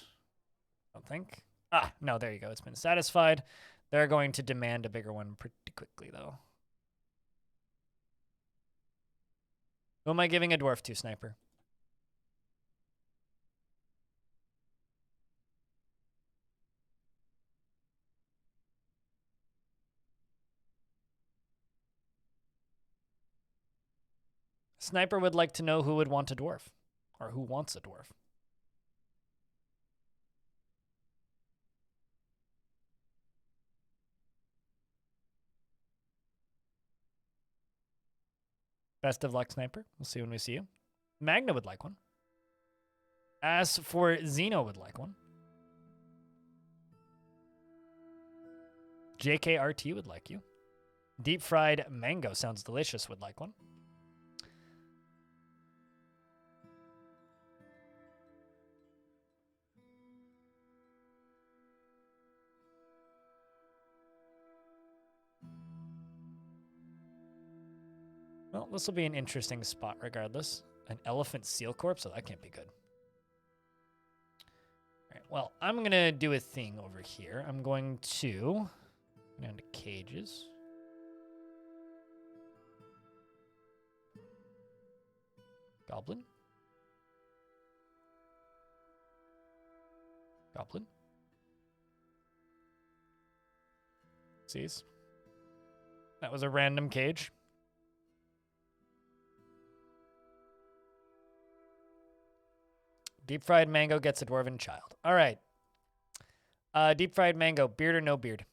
I don't think. Ah, no, there you go. It's been satisfied. They're going to demand a bigger one pretty quickly, though. Who am I giving a dwarf to, Sniper? Sniper would like to know who would want a dwarf. Or who wants a dwarf. Best of luck, Sniper. We'll see when we see you. Magna would like one. As for Zeno would like one. JKRT would like you. Deep fried mango sounds delicious would like one. Well, this will be an interesting spot regardless. An elephant seal corpse? So that can't be good. All right, well, I'm going to do a thing over here. I'm going to go down to cages. Goblin. Goblin. Sees. That was a random cage. Deep fried mango gets a dwarven child. All right. Deep fried mango, beard or no beard?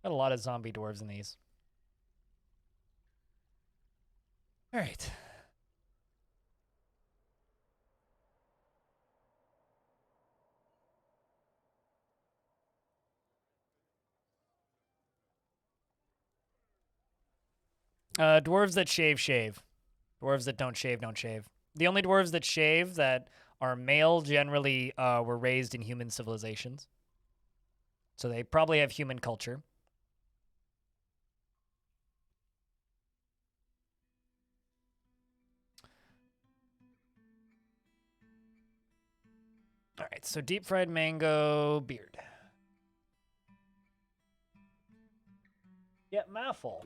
Got a lot of zombie dwarves in these. All right. Dwarves that shave, shave. Dwarves that don't shave, don't shave. The only dwarves that shave that are male generally were raised in human civilizations. So they probably have human culture. right, so deep fried mango beard. Yeah, mouthful.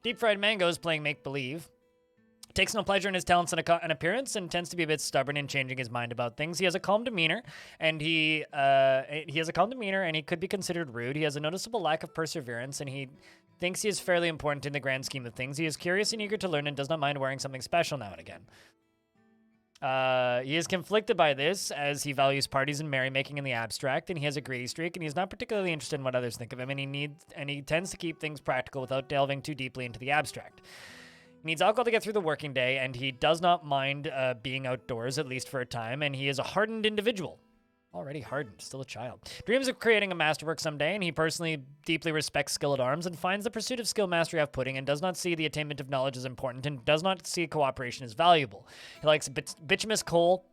Deep fried mango is playing make believe. Takes no pleasure in his talents and appearance, and tends to be a bit stubborn in changing his mind about things. He has a calm demeanor, and he could be considered rude. He has a noticeable lack of perseverance, and he thinks he is fairly important in the grand scheme of things. He is curious and eager to learn, and does not mind wearing something special now and again. He is conflicted by this, as he values parties and merrymaking in the abstract, and he has a greedy streak, and he's not particularly interested in what others think of him, and he tends to keep things practical without delving too deeply into the abstract. He needs alcohol to get through the working day, and he does not mind being outdoors, at least for a time, and he is a hardened individual. Already hardened, still a child. Dreams of creating a masterwork someday, and he personally deeply respects skill at arms and finds the pursuit of skill mastery off-putting, and does not see the attainment of knowledge as important, and does not see cooperation as valuable. He likes bituminous coal,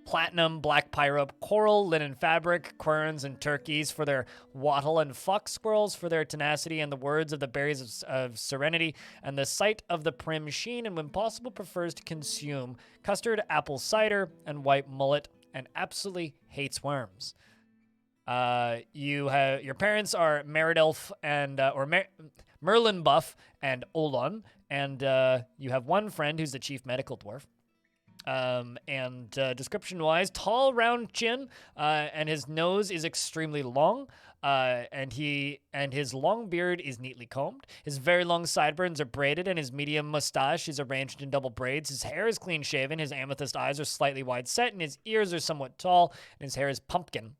platinum, black pyrope, coral, linen fabric, querns, and turkeys for their wattle, and fox squirrels for their tenacity, and the words of the berries of serenity, and the sight of the prim sheen, and when possible prefers to consume custard, apple cider, and white mullet, and absolutely hates worms. Your parents are Meridelf and Merlin Buff and Olon, and you have one friend who's the chief medical dwarf. Description-wise, tall, round chin, and his nose is extremely long, and his long beard is neatly combed. His very long sideburns are braided, and his medium mustache is arranged in double braids. His hair is clean-shaven, his amethyst eyes are slightly wide-set, and his ears are somewhat tall, and his hair is pumpkin.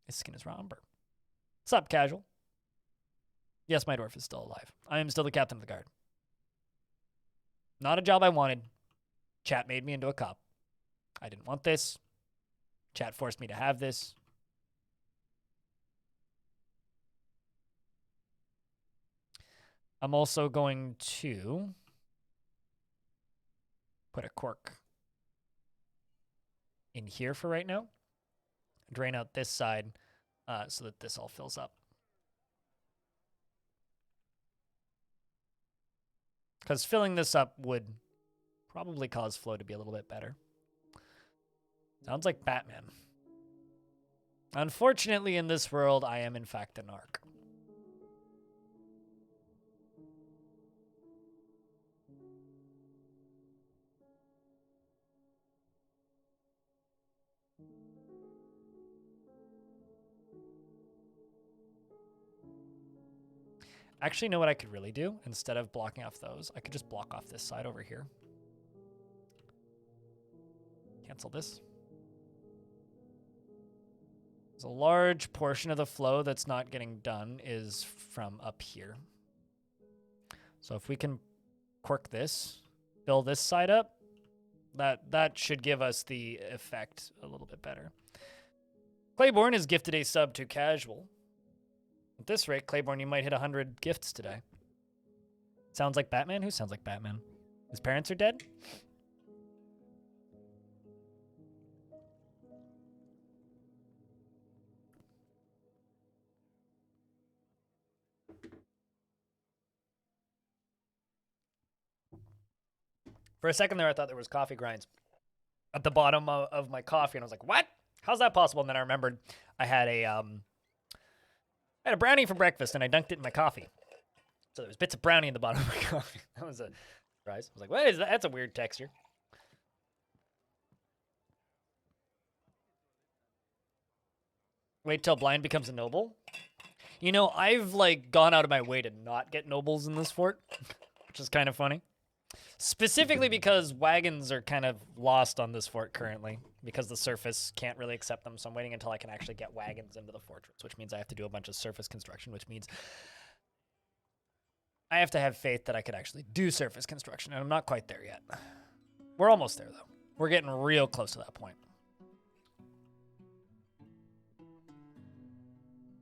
His skin is amber. What's up, casual? Yes, my dwarf is still alive. I am still the captain of the guard. Not a job I wanted. Chat made me into a cop. I didn't want this. Chat forced me to have this. I'm also going to put a cork in here for right now. Drain out this side so that this all fills up. Because filling this up would probably cause flow to be a little bit better. Sounds like Batman. Unfortunately, in this world, I am in fact a narc. Actually, you know what I could really do? Instead of blocking off those, I could just block off this side over here. Cancel this. There's a large portion of the flow that's not getting done is from up here. So if we can cork this, fill this side up, that should give us the effect a little bit better. Claiborne is gifted a sub to casual. At this rate, Claiborne, you might hit 100 gifts today. Sounds like Batman? Who sounds like Batman? His parents are dead? For a second there, I thought there was coffee grinds at the bottom of my coffee, and I was like, what? How's that possible? And then I remembered I had a brownie for breakfast, and I dunked it in my coffee. So there was bits of brownie in the bottom of my coffee. That was a surprise. I was like, what is that? That's a weird texture. Wait till blind becomes a noble. You know, I've like gone out of my way to not get nobles in this fort, which is kind of funny. Specifically because wagons are kind of lost on this fort currently because the surface can't really accept them. So I'm waiting until I can actually get wagons into the fortress, which means I have to do a bunch of surface construction, which means I have to have faith that I could actually do surface construction, and I'm not quite there yet. We're almost there, though. We're getting real close to that point.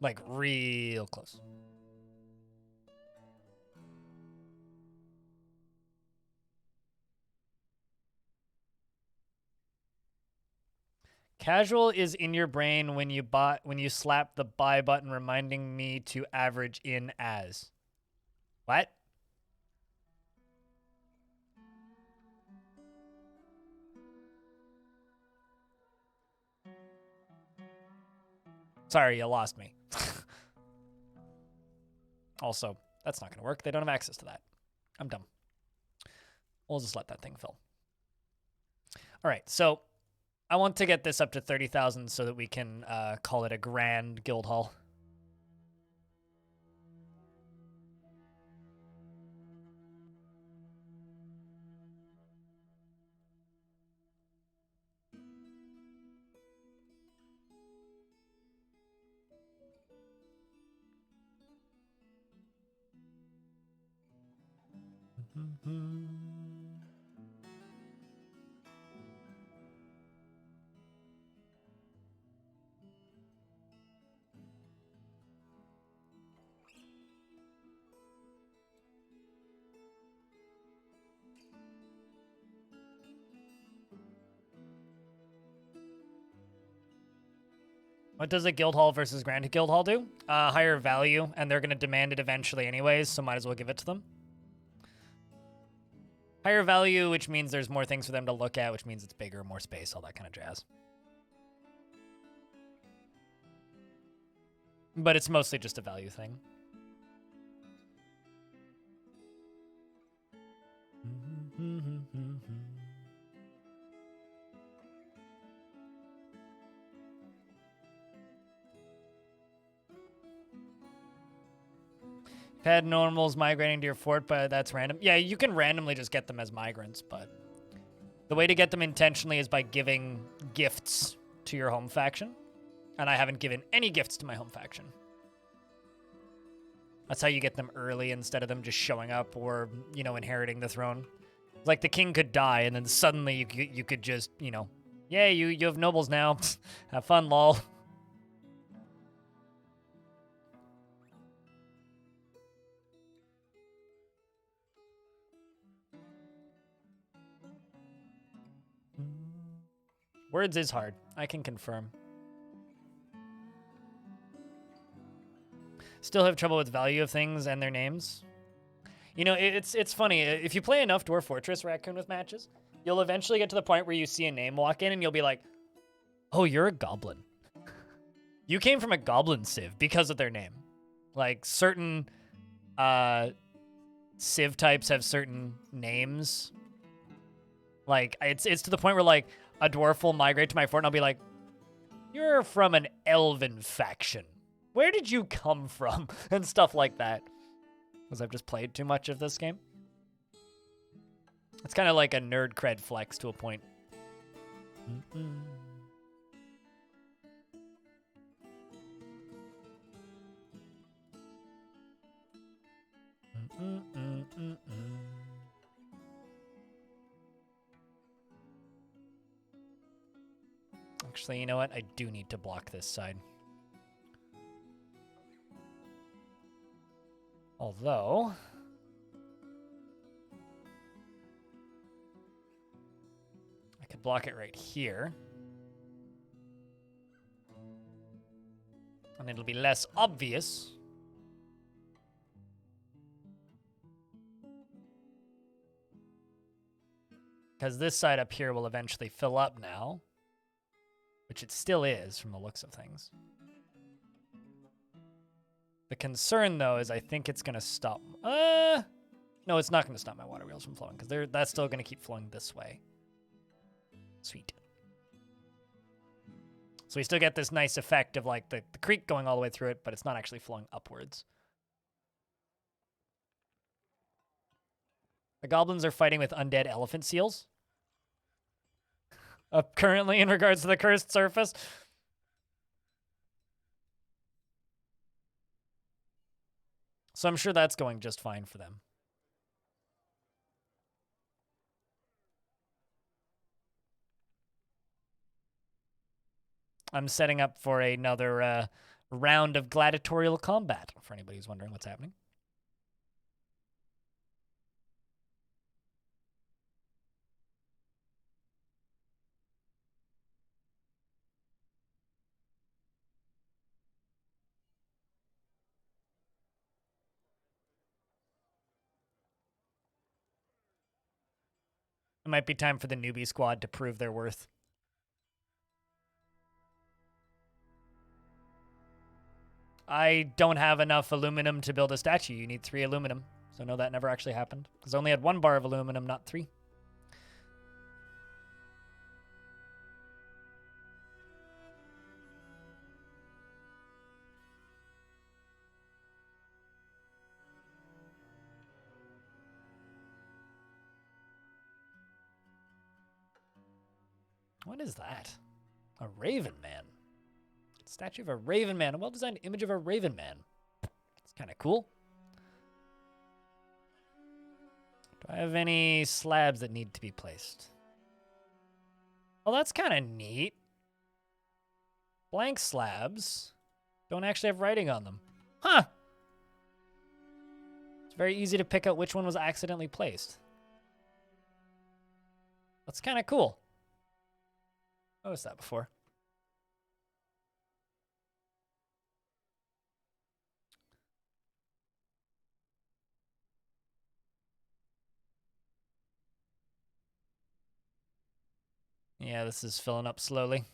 Like, real close. Casual is in your brain when you slap the buy button, reminding me to average in as. What? Sorry, you lost me. Also, that's not going to work. They don't have access to that. I'm dumb. We'll just let that thing fill. All right, so I want to get this up to 30,000 so that we can call it a grand guild hall. What does a guild hall versus grand guild hall do? Higher value, and they're going to demand it eventually anyways, so might as well give it to them. Higher value, which means there's more things for them to look at, which means it's bigger, more space, all that kind of jazz. But it's mostly just a value thing. Had normals migrating to your fort, but that's random. Yeah, you can randomly just get them as migrants, but the way to get them intentionally is by giving gifts to your home faction. And I haven't given any gifts to my home faction. That's how you get them early instead of them just showing up or, you know, inheriting the throne. Like the king could die and then suddenly you could just, you know, yeah, you have nobles now. Have fun, lol. Words is hard. I can confirm. Still have trouble with value of things and their names. You know, it's funny. If you play enough Dwarf Fortress Raccoon with matches, you'll eventually get to the point where you see a name walk in and you'll be like, oh, you're a goblin. You came from a goblin civ because of their name. Like, certain civ types have certain names. Like, it's to the point where, like, a dwarf will migrate to my fort and I'll be like, you're from an elven faction. Where did you come from? And stuff like that. Because I've just played too much of this game. It's kind of like a nerd cred flex to a point. Actually, you know what? I do need to block this side. Although, I could block it right here. And it'll be less obvious. Because this side up here will eventually fill up now. Which it still is from the looks of things. The concern, though, is I think it's going to stop... no, it's not going to stop my water wheels from flowing, because that's still going to keep flowing this way. Sweet. So we still get this nice effect of, like, the creek going all the way through it, but it's not actually flowing upwards. The goblins are fighting with undead elephant seals. Currently, in regards to the cursed surface. So I'm sure that's going just fine for them. I'm setting up for another round of gladiatorial combat, for anybody who's wondering what's happening. It might be time for the newbie squad to prove their worth. I don't have enough aluminum to build a statue. You need 3 aluminum. So no, that never actually happened. Because I only had 1 bar of aluminum, not 3. What is that? A raven man. Statue of a raven man. A well-designed image of a raven man. It's kind of cool. Do I have any slabs that need to be placed? Well, that's kind of neat. Blank slabs don't actually have writing on them. Huh. It's very easy to pick out which one was accidentally placed. That's kind of cool. Noticed that before. Yeah, this is filling up slowly.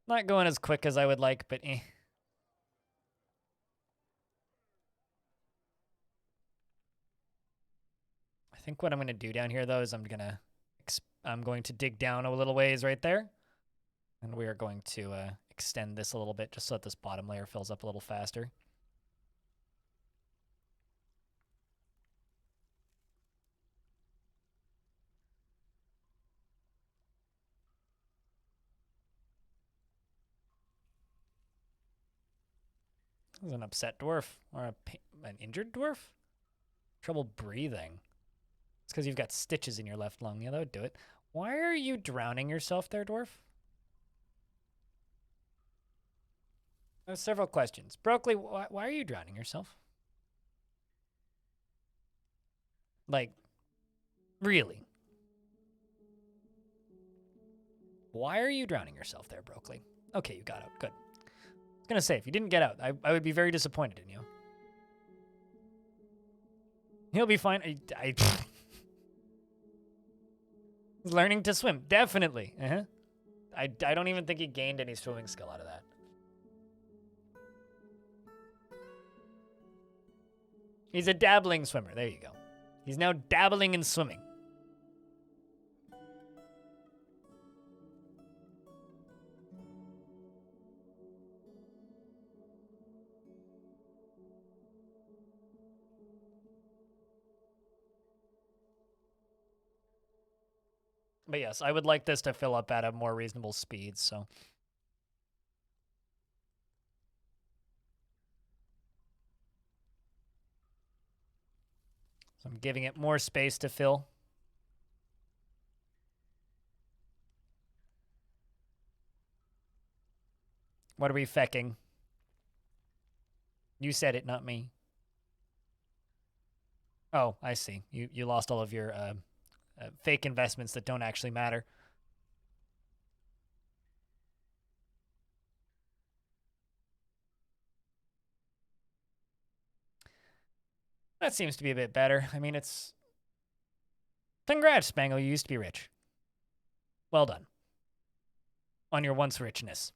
Not going as quick as I would like, but eh. I think what I'm going to do down here, though, is I'm going to dig down a little ways right there. And we are going to extend this a little bit just so that this bottom layer fills up a little faster. This is an upset dwarf. Or an injured dwarf? Trouble breathing. It's because you've got stitches in your left lung. Yeah, that would do it. Why are you drowning yourself there, dwarf? I have several questions. Broccoli, why are you drowning yourself? Like, really? Why are you drowning yourself there, Broccoli? Okay, you got out. Good. I was going to say, if you didn't get out, I would be very disappointed in you. He'll be fine. He's learning to swim. Definitely. I don't even think he gained any swimming skill out of that. He's a dabbling swimmer. There you go. He's now dabbling in swimming. But yes, I would like this to fill up at a more reasonable speed, so. So I'm giving it more space to fill. What are we fecking? You said it, not me. Oh, I see. You lost all of your fake investments that don't actually matter. That seems to be a bit better. I mean, it's... Congrats, Spango. You used to be rich. Well done. On your once richness.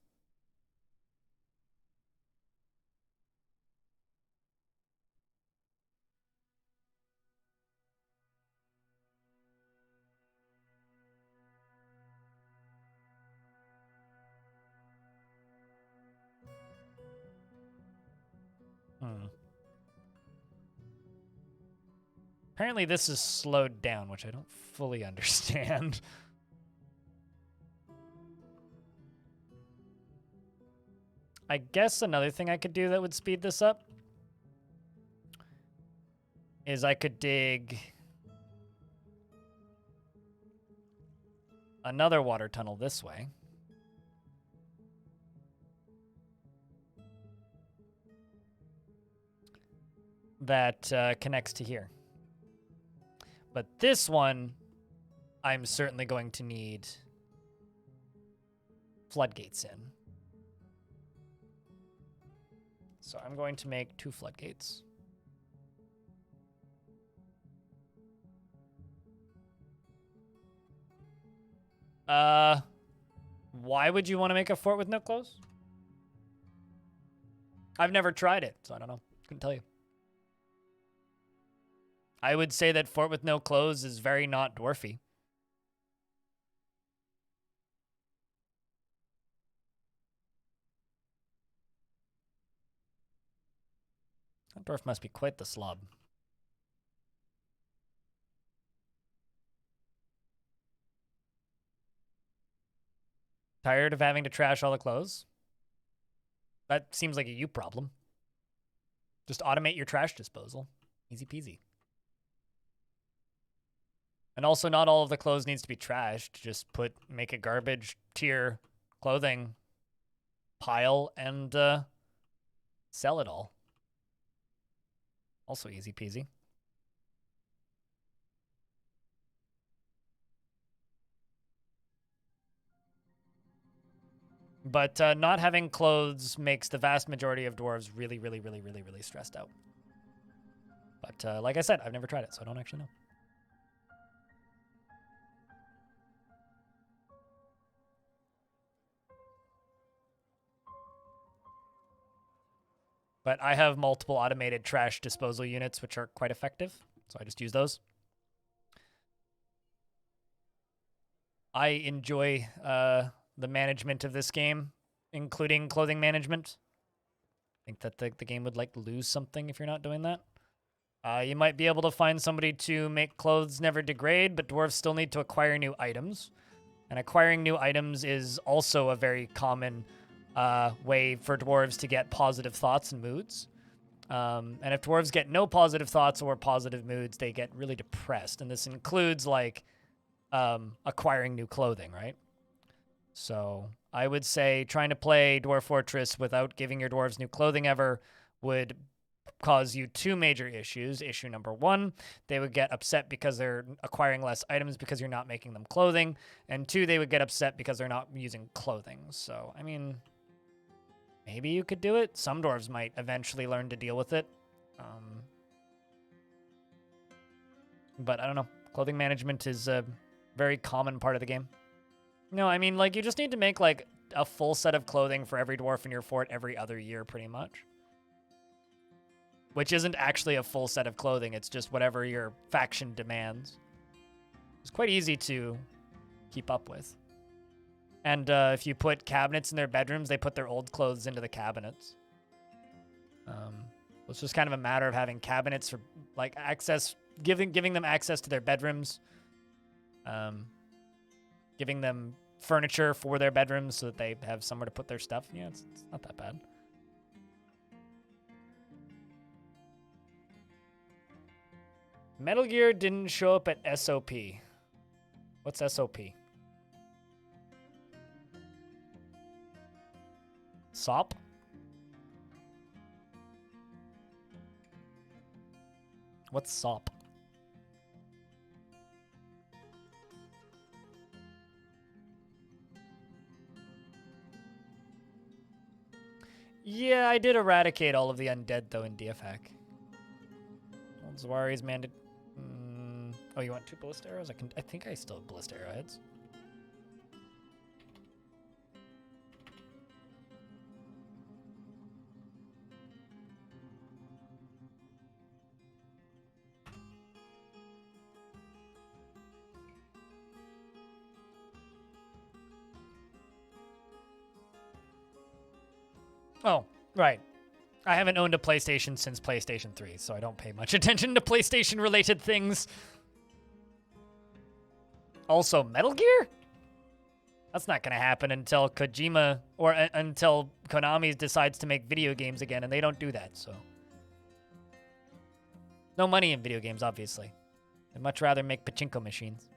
Apparently this is slowed down, which I don't fully understand. I guess another thing I could do that would speed this up is I could dig another water tunnel this way. That connects to here. But this one, I'm certainly going to need floodgates in. So I'm going to make 2 floodgates. Why would you want to make a fort with no clothes? I've never tried it, so I don't know. Couldn't tell you. I would say that Fort with no clothes is very not dwarfy. That dwarf must be quite the slob. Tired of having to trash all the clothes? That seems like a you problem. Just automate your trash disposal. Easy peasy. And also, not all of the clothes needs to be trashed. Just make a garbage tier clothing pile and sell it all. Also easy peasy. But not having clothes makes the vast majority of dwarves really, really, really, really, really stressed out. But like I said, I've never tried it, so I don't actually know. But I have multiple automated trash disposal units, which are quite effective, so I just use those. I enjoy the management of this game, including clothing management. I think that the game would lose something if you're not doing that. You might be able to find somebody to make clothes never degrade, but dwarves still need to acquire new items. And acquiring new items is also a very common way for dwarves to get positive thoughts and moods. And if dwarves get no positive thoughts or positive moods, they get really depressed. And this includes acquiring new clothing, right? So I would say trying to play Dwarf Fortress without giving your dwarves new clothing ever would cause you two major issues. Issue number one, they would get upset because they're acquiring less items because you're not making them clothing. And two, they would get upset because they're not using clothing. So, I mean, maybe you could do it. Some dwarves might eventually learn to deal with it. But I don't know. Clothing management is a very common part of the game. No, I mean, you just need to make, a full set of clothing for every dwarf in your fort every other year, pretty much. Which isn't actually a full set of clothing. It's just whatever your faction demands. It's quite easy to keep up with. And if you put cabinets in their bedrooms, they put their old clothes into the cabinets. It's just kind of a matter of having cabinets for, access, giving them access to their bedrooms. Giving them furniture for their bedrooms so that they have somewhere to put their stuff. Yeah, it's not that bad. Metal Gear didn't show up at SOP. What's SOP? SOP? What's SOP? Yeah, I did eradicate all of the undead, though, in DFHack. Old Zawari's mandate. Oh, you want 2 ballista arrows? I think I still have ballista arrowheads. Oh, right. I haven't owned a PlayStation since PlayStation 3, so I don't pay much attention to PlayStation-related things. Also, Metal Gear? That's not going to happen until Kojima, or until Konami decides to make video games again, and they don't do that, so. No money in video games, obviously. I'd much rather make pachinko machines.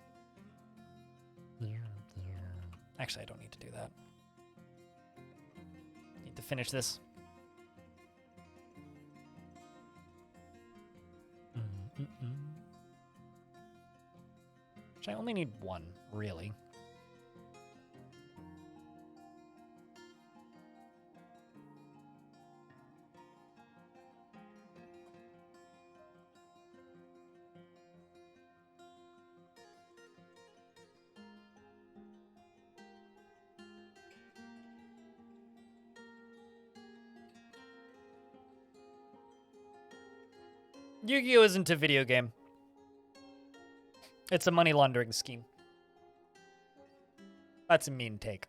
Actually, I don't need to do that. Need to finish this. Which I only need 1, really. Yu-Gi-Oh isn't a video game. It's a money laundering scheme. That's a mean take.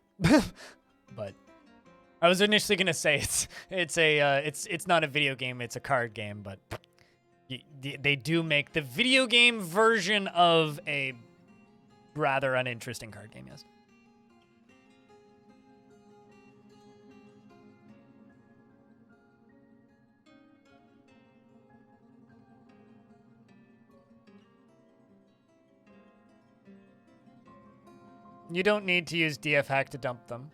But I was initially gonna say it's not a video game, it's a card game, but they do make the video game version of a rather uninteresting card game, yes. You don't need to use DF hack to dump them.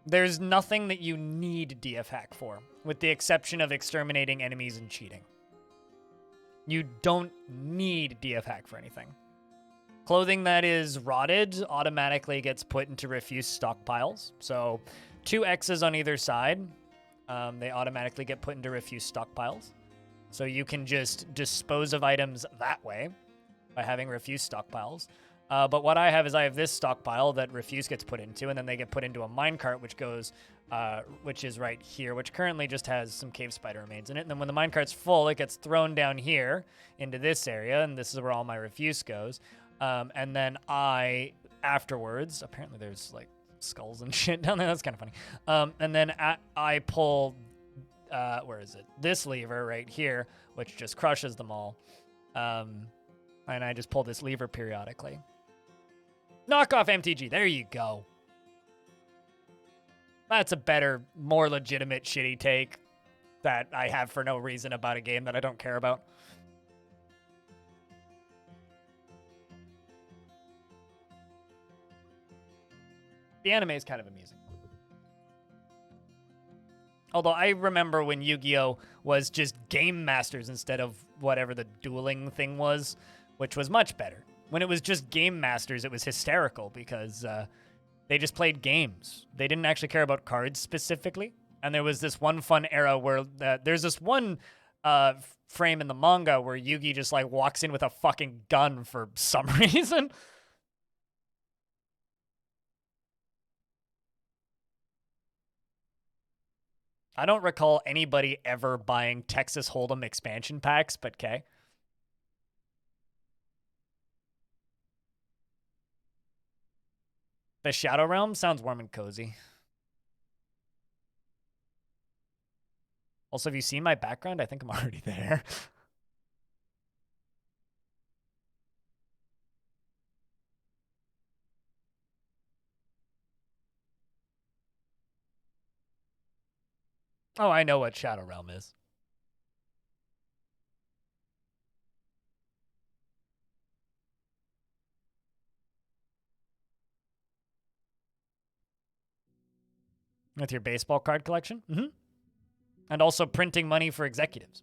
There's nothing that you need DF hack for, with the exception of exterminating enemies and cheating. You don't need DF hack for anything. Clothing that is rotted automatically gets put into refuse stockpiles. So 2 X's on either side, they automatically get put into refuse stockpiles. So you can just dispose of items that way by having refuse stockpiles. But what I have is I have this stockpile that refuse gets put into, and then they get put into a minecart, which goes, which is right here, which currently just has some cave spider remains in it. And then when the minecart's full, it gets thrown down here into this area, and this is where all my refuse goes. And then afterwards, apparently there's like skulls and shit down there. That's kind of funny. And then I pull, where is it? This lever right here, which just crushes them all. And I just pull this lever periodically. Knock off MTG. There you go. That's a better, more legitimate shitty take that I have for no reason about a game that I don't care about. The anime is kind of amusing. Although I remember when Yu-Gi-Oh! Was just Game Masters instead of whatever the dueling thing was, which was much better. When it was just Game Masters, it was hysterical because they just played games. They didn't actually care about cards specifically. And there was this one fun era where there's this one frame in the manga where Yugi just like walks in with a fucking gun for some reason. I don't recall anybody ever buying Texas Hold'em expansion packs, but okay. The Shadow Realm sounds warm and cozy. Also, have you seen my background? I think I'm already there. Oh, I know what Shadow Realm is. With your baseball card collection? Mm-hmm. And also printing money for executives.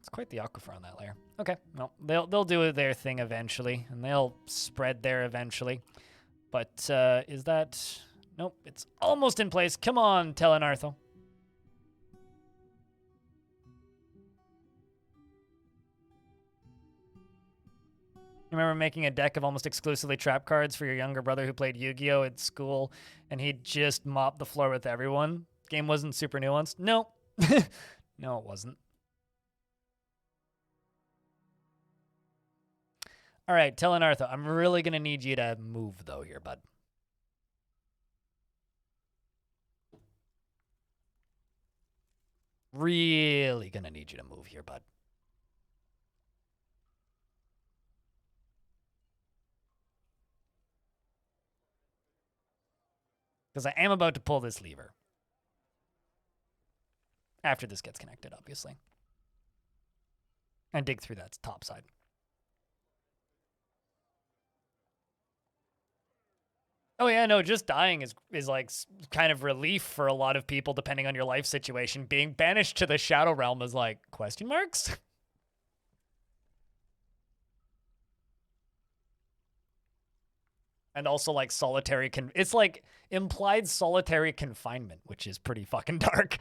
It's quite the aquifer on that layer. Okay, well, they'll do their thing eventually, and they'll spread there eventually. But is that... Nope, it's almost in place. Come on, Telenarthal. Remember making a deck of almost exclusively trap cards for your younger brother who played Yu-Gi-Oh! At school, and he'd just mop the floor with everyone? Game wasn't super nuanced? No. No, it wasn't. All right, Telenarthal, I'm really going to need you to move, though, here, bud. Really going to need you to move here, bud. Because I am about to pull this lever. After this gets connected, obviously. And dig through that top side. Oh yeah, no, just dying is like kind of relief for a lot of people depending on your life situation. Being banished to the Shadow Realm is like, question marks? And also like solitary it's like implied solitary confinement, which is pretty fucking dark.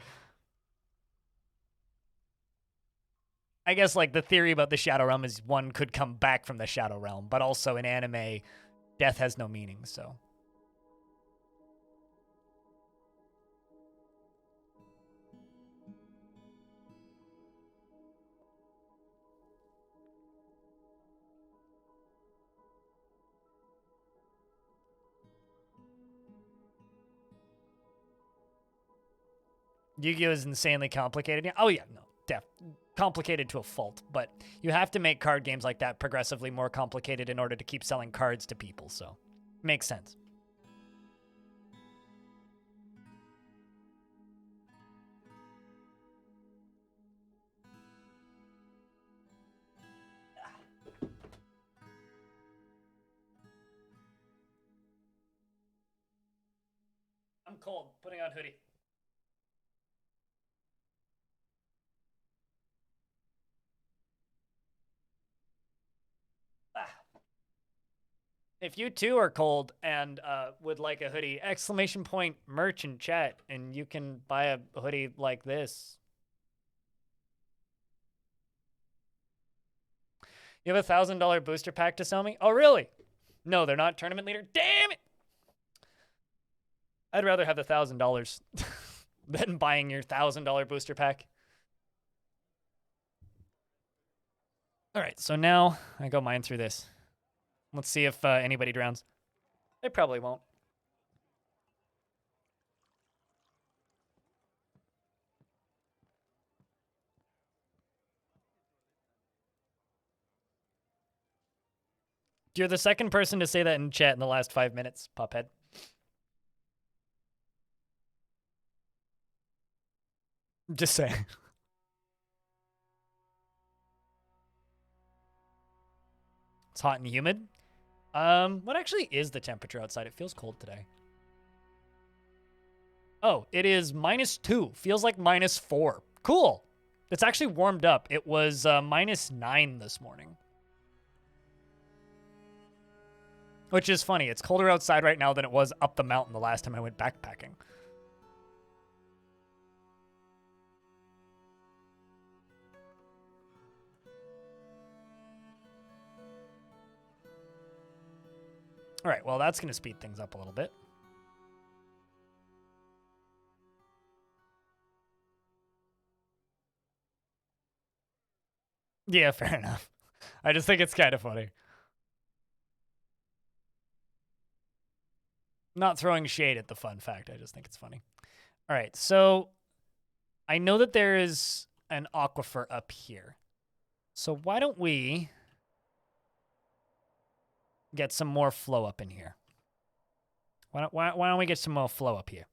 I guess like the theory about the Shadow Realm is one could come back from the Shadow Realm, but also in anime, death has no meaning, so. Yu-Gi-Oh is insanely complicated. Yeah. Oh yeah, no, complicated to a fault, but you have to make card games like that progressively more complicated in order to keep selling cards to people, so makes sense. I'm cold. Putting on hoodie. If you too are cold and would like a hoodie, exclamation point merch in chat, and you can buy a hoodie like this. You have a $1,000 booster pack to sell me? Oh, really? No, they're not tournament leader. Damn it! I'd rather have the $1,000 than buying your $1,000 booster pack. All right, so now I go mine through this. Let's see if anybody drowns. They probably won't. You're the second person to say that in chat in the last 5 minutes, Puphead. Just saying. It's hot and humid. What actually is the temperature outside? It feels cold today. Oh, it is -2. Feels like -4. Cool. It's actually warmed up. It was -9 this morning. Which is funny. It's colder outside right now than it was up the mountain the last time I went backpacking. All right, well, that's going to speed things up a little bit. Yeah, fair enough. I just think it's kind of funny. Not throwing shade at the fun fact. I just think it's funny. All right, so I know that there is an aquifer up here. So why don't we get some more flow up in here? Why don't we get some more flow up here?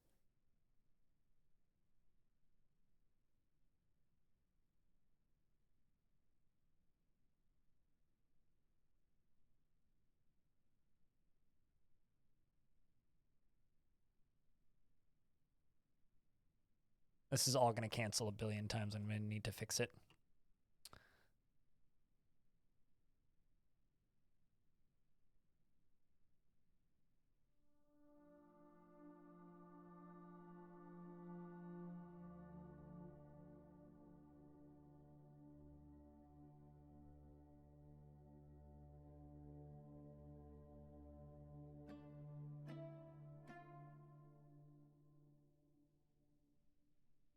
This is all going to cancel a billion times. I'm going to need to fix it.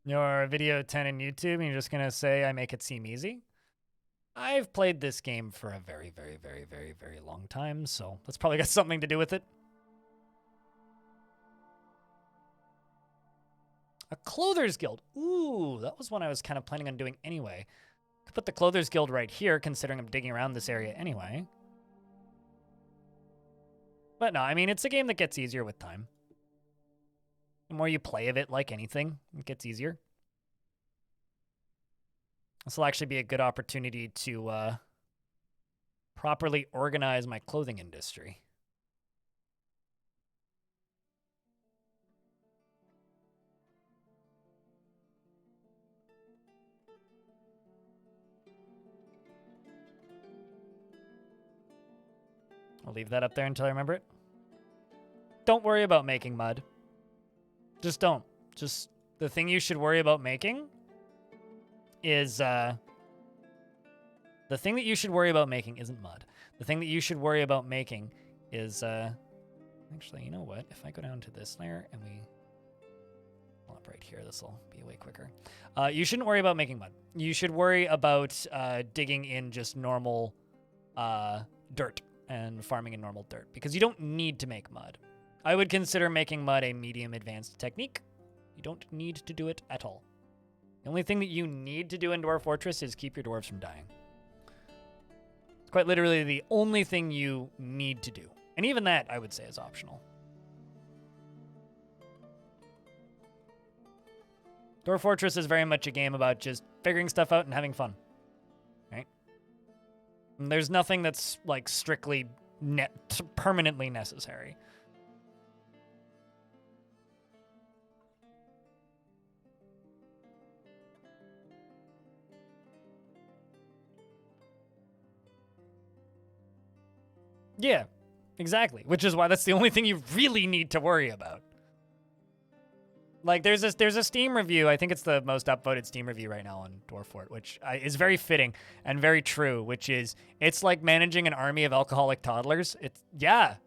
Your video 10 in YouTube, and you're just going to say, I make it seem easy? I've played this game for a very, very, very, very, very long time, so that's probably got something to do with it. A Clother's Guild. Ooh, that was one I was kind of planning on doing anyway. Could put the Clother's Guild right here, considering I'm digging around this area anyway. But no, I mean, it's a game that gets easier with time. The more you play of it, like anything, it gets easier. This will actually be a good opportunity to properly organize my clothing industry. I'll leave that up there until I remember it. Don't worry about making mud. Just don't. Just the thing you should worry about making is The thing that you should worry about making isn't mud. The thing that you should worry about making is, actually, you know what? If I go down to this layer and we pull up right here, this will be way quicker. You shouldn't worry about making mud. You should worry about digging in just normal dirt and farming in normal dirt because you don't need to make mud. I would consider making mud a medium advanced technique. You don't need to do it at all. The only thing that you need to do in Dwarf Fortress is keep your dwarves from dying. It's quite literally the only thing you need to do. And even that, I would say, is optional. Dwarf Fortress is very much a game about just figuring stuff out and having fun. Right? And there's nothing that's, like, strictly permanently necessary. Yeah, exactly. Which is why that's the only thing you really need to worry about. Like, there's a Steam review. I think it's the most upvoted Steam review right now on Dwarf Fort, which is very fitting and very true, which is, it's like managing an army of alcoholic toddlers. It's, yeah.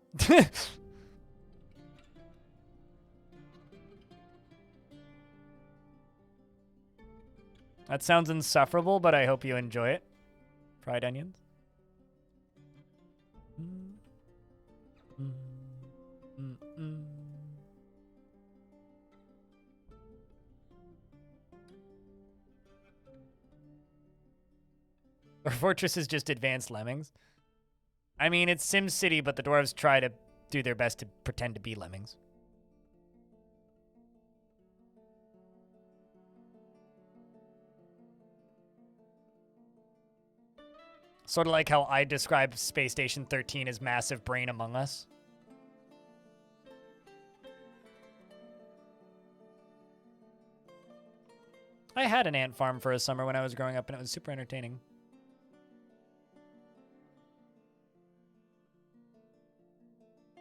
That sounds insufferable, but I hope you enjoy it. Fried onions. Or Fortress is just advanced lemmings. I mean, it's SimCity, but the dwarves try to do their best to pretend to be lemmings. Sort of like how I described Space Station 13 as massive brain among us. I had an ant farm for a summer when I was growing up, and it was super entertaining.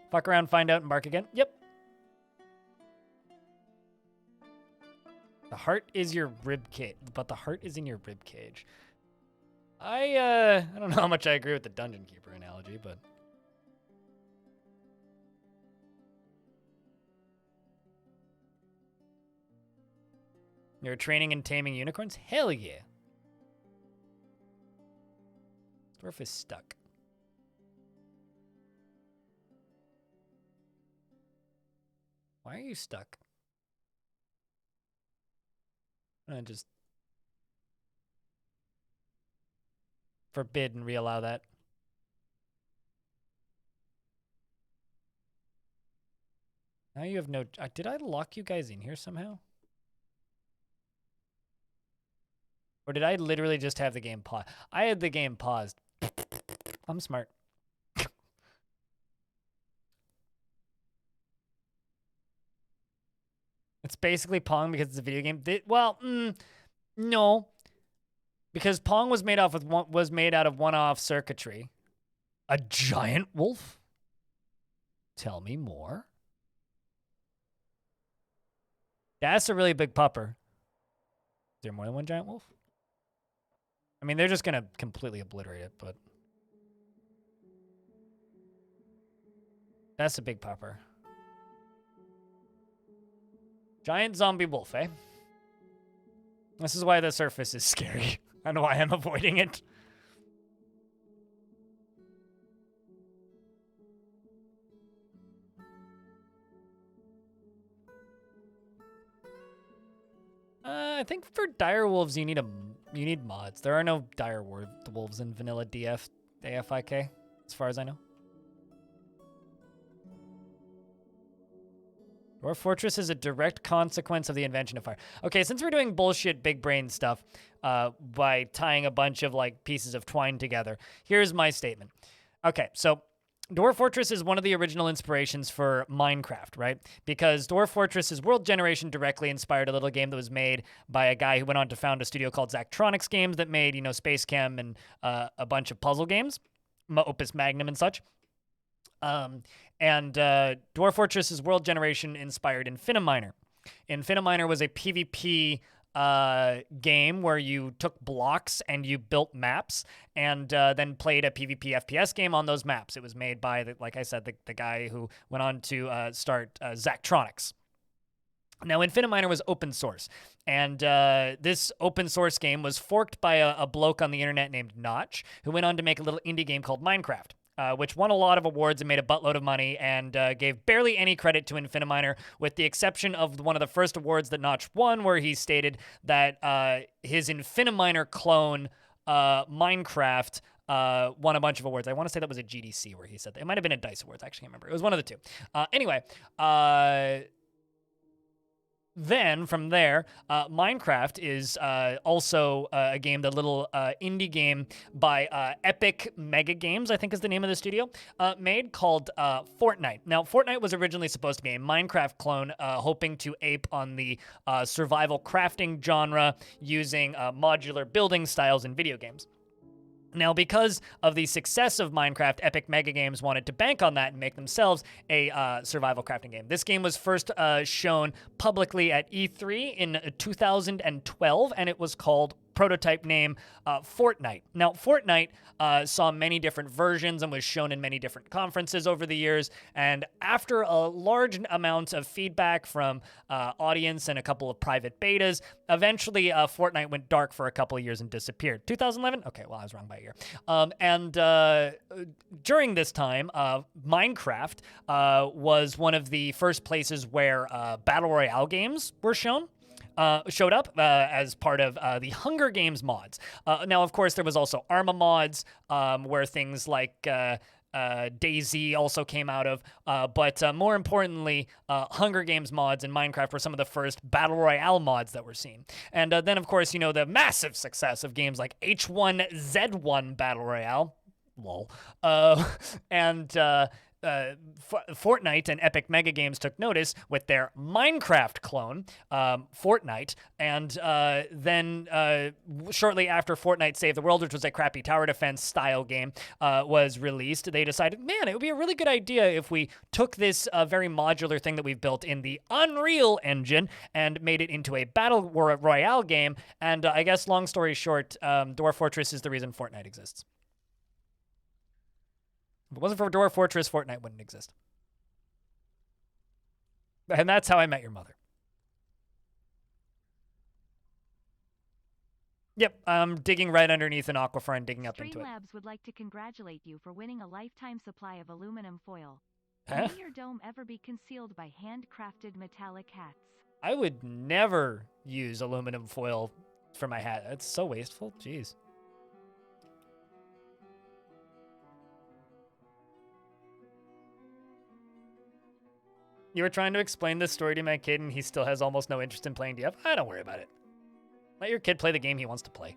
Fuck around, find out, and bark again. Yep. The heart is your rib cage, but the heart is in your rib cage. I don't know how much I agree with the Dungeon Keeper analogy, but... You're training and taming unicorns? Hell yeah. Dwarf is stuck. Why are you stuck? I'm gonna just forbid and reallow that. Now you have no... did I lock you guys in here somehow? Or did I literally just have the game paused? I had the game paused. I'm smart. It's basically Pong because it's a video game. Well, no. Because Pong was made out of one-off circuitry. A giant wolf? Tell me more. That's a really big pupper. Is there more than one giant wolf? I mean, they're just going to completely obliterate it, but... That's a big pupper. Giant zombie wolf, eh? This is why the surface is scary. And why I'm avoiding it. I think for dire wolves you need mods. There are no dire wolves in vanilla AFIK, as far as I know. Dwarf Fortress is a direct consequence of the invention of fire. Okay, since we're doing bullshit big brain stuff by tying a bunch of like pieces of twine together, here's my statement. Okay, so Dwarf Fortress is one of the original inspirations for Minecraft, right? Because Dwarf Fortress's world generation directly inspired a little game that was made by a guy who went on to found a studio called Zachtronics Games that made, Space Chem and a bunch of puzzle games, Opus Magnum and such. Dwarf Fortress's world generation inspired Infiniminer. Infiniminer was a PvP game where you took blocks and you built maps and then played a PvP FPS game on those maps. It was made by, like I said, the guy who went on to start Zachtronics. Now, Infiniminer was open source, and this open source game was forked by a bloke on the internet named Notch, who went on to make a little indie game called Minecraft. Which won a lot of awards and made a buttload of money and gave barely any credit to Infiniminer, with the exception of one of the first awards that Notch won, where he stated that his Infiniminer clone, Minecraft, won a bunch of awards. I want to say that was a GDC where he said that. It might have been a DICE Awards. I actually can't remember. It was one of the two. Anyway, then from there, Minecraft is also a game, the little indie game by Epic Mega Games, I think is the name of the studio, made called Fortnite. Now, Fortnite was originally supposed to be a Minecraft clone, hoping to ape on the survival crafting genre using modular building styles in video games. Now, because of the success of Minecraft, Epic Mega Games wanted to bank on that and make themselves a survival crafting game. This game was first shown publicly at E3 in 2012, and it was called prototype name Fortnite. Now, Fortnite saw many different versions and was shown in many different conferences over the years, and after a large amount of feedback from audience and a couple of private betas, eventually Fortnite went dark for a couple of years and disappeared. 2011? Okay, well, I was wrong by a year. During this time, Minecraft was one of the first places where Battle Royale games were shown. Showed up as part of the Hunger Games mods. Now, of course, there was also Arma mods, where things like DayZ also came out of, but more importantly, Hunger Games mods in Minecraft were some of the first Battle Royale mods that were seen. And then, of course, you know, the massive success of games like H1Z1 Battle Royale, lol, Fortnite and Epic Mega Games took notice with their Minecraft clone, Fortnite, and then shortly after Fortnite Save the World, which was a crappy tower defense style game, was released, they decided, man, it would be a really good idea if we took this very modular thing that we've built in the Unreal Engine and made it into a Battle Royale game, and I guess, long story short, Dwarf Fortress is the reason Fortnite exists. If it wasn't for Dwarf Fortress, Fortnite wouldn't exist. And that's how I met your mother. Yep, I'm digging right underneath an aquifer and digging up into it. Streamlabs would like to congratulate you for winning a lifetime supply of aluminum foil. Huh? May your dome ever be concealed by handcrafted metallic hats. I would never use aluminum foil for my hat. That's so wasteful. Jeez. You were trying to explain this story to my kid, and he still has almost no interest in playing DF? Don't worry about it. Let your kid play the game he wants to play.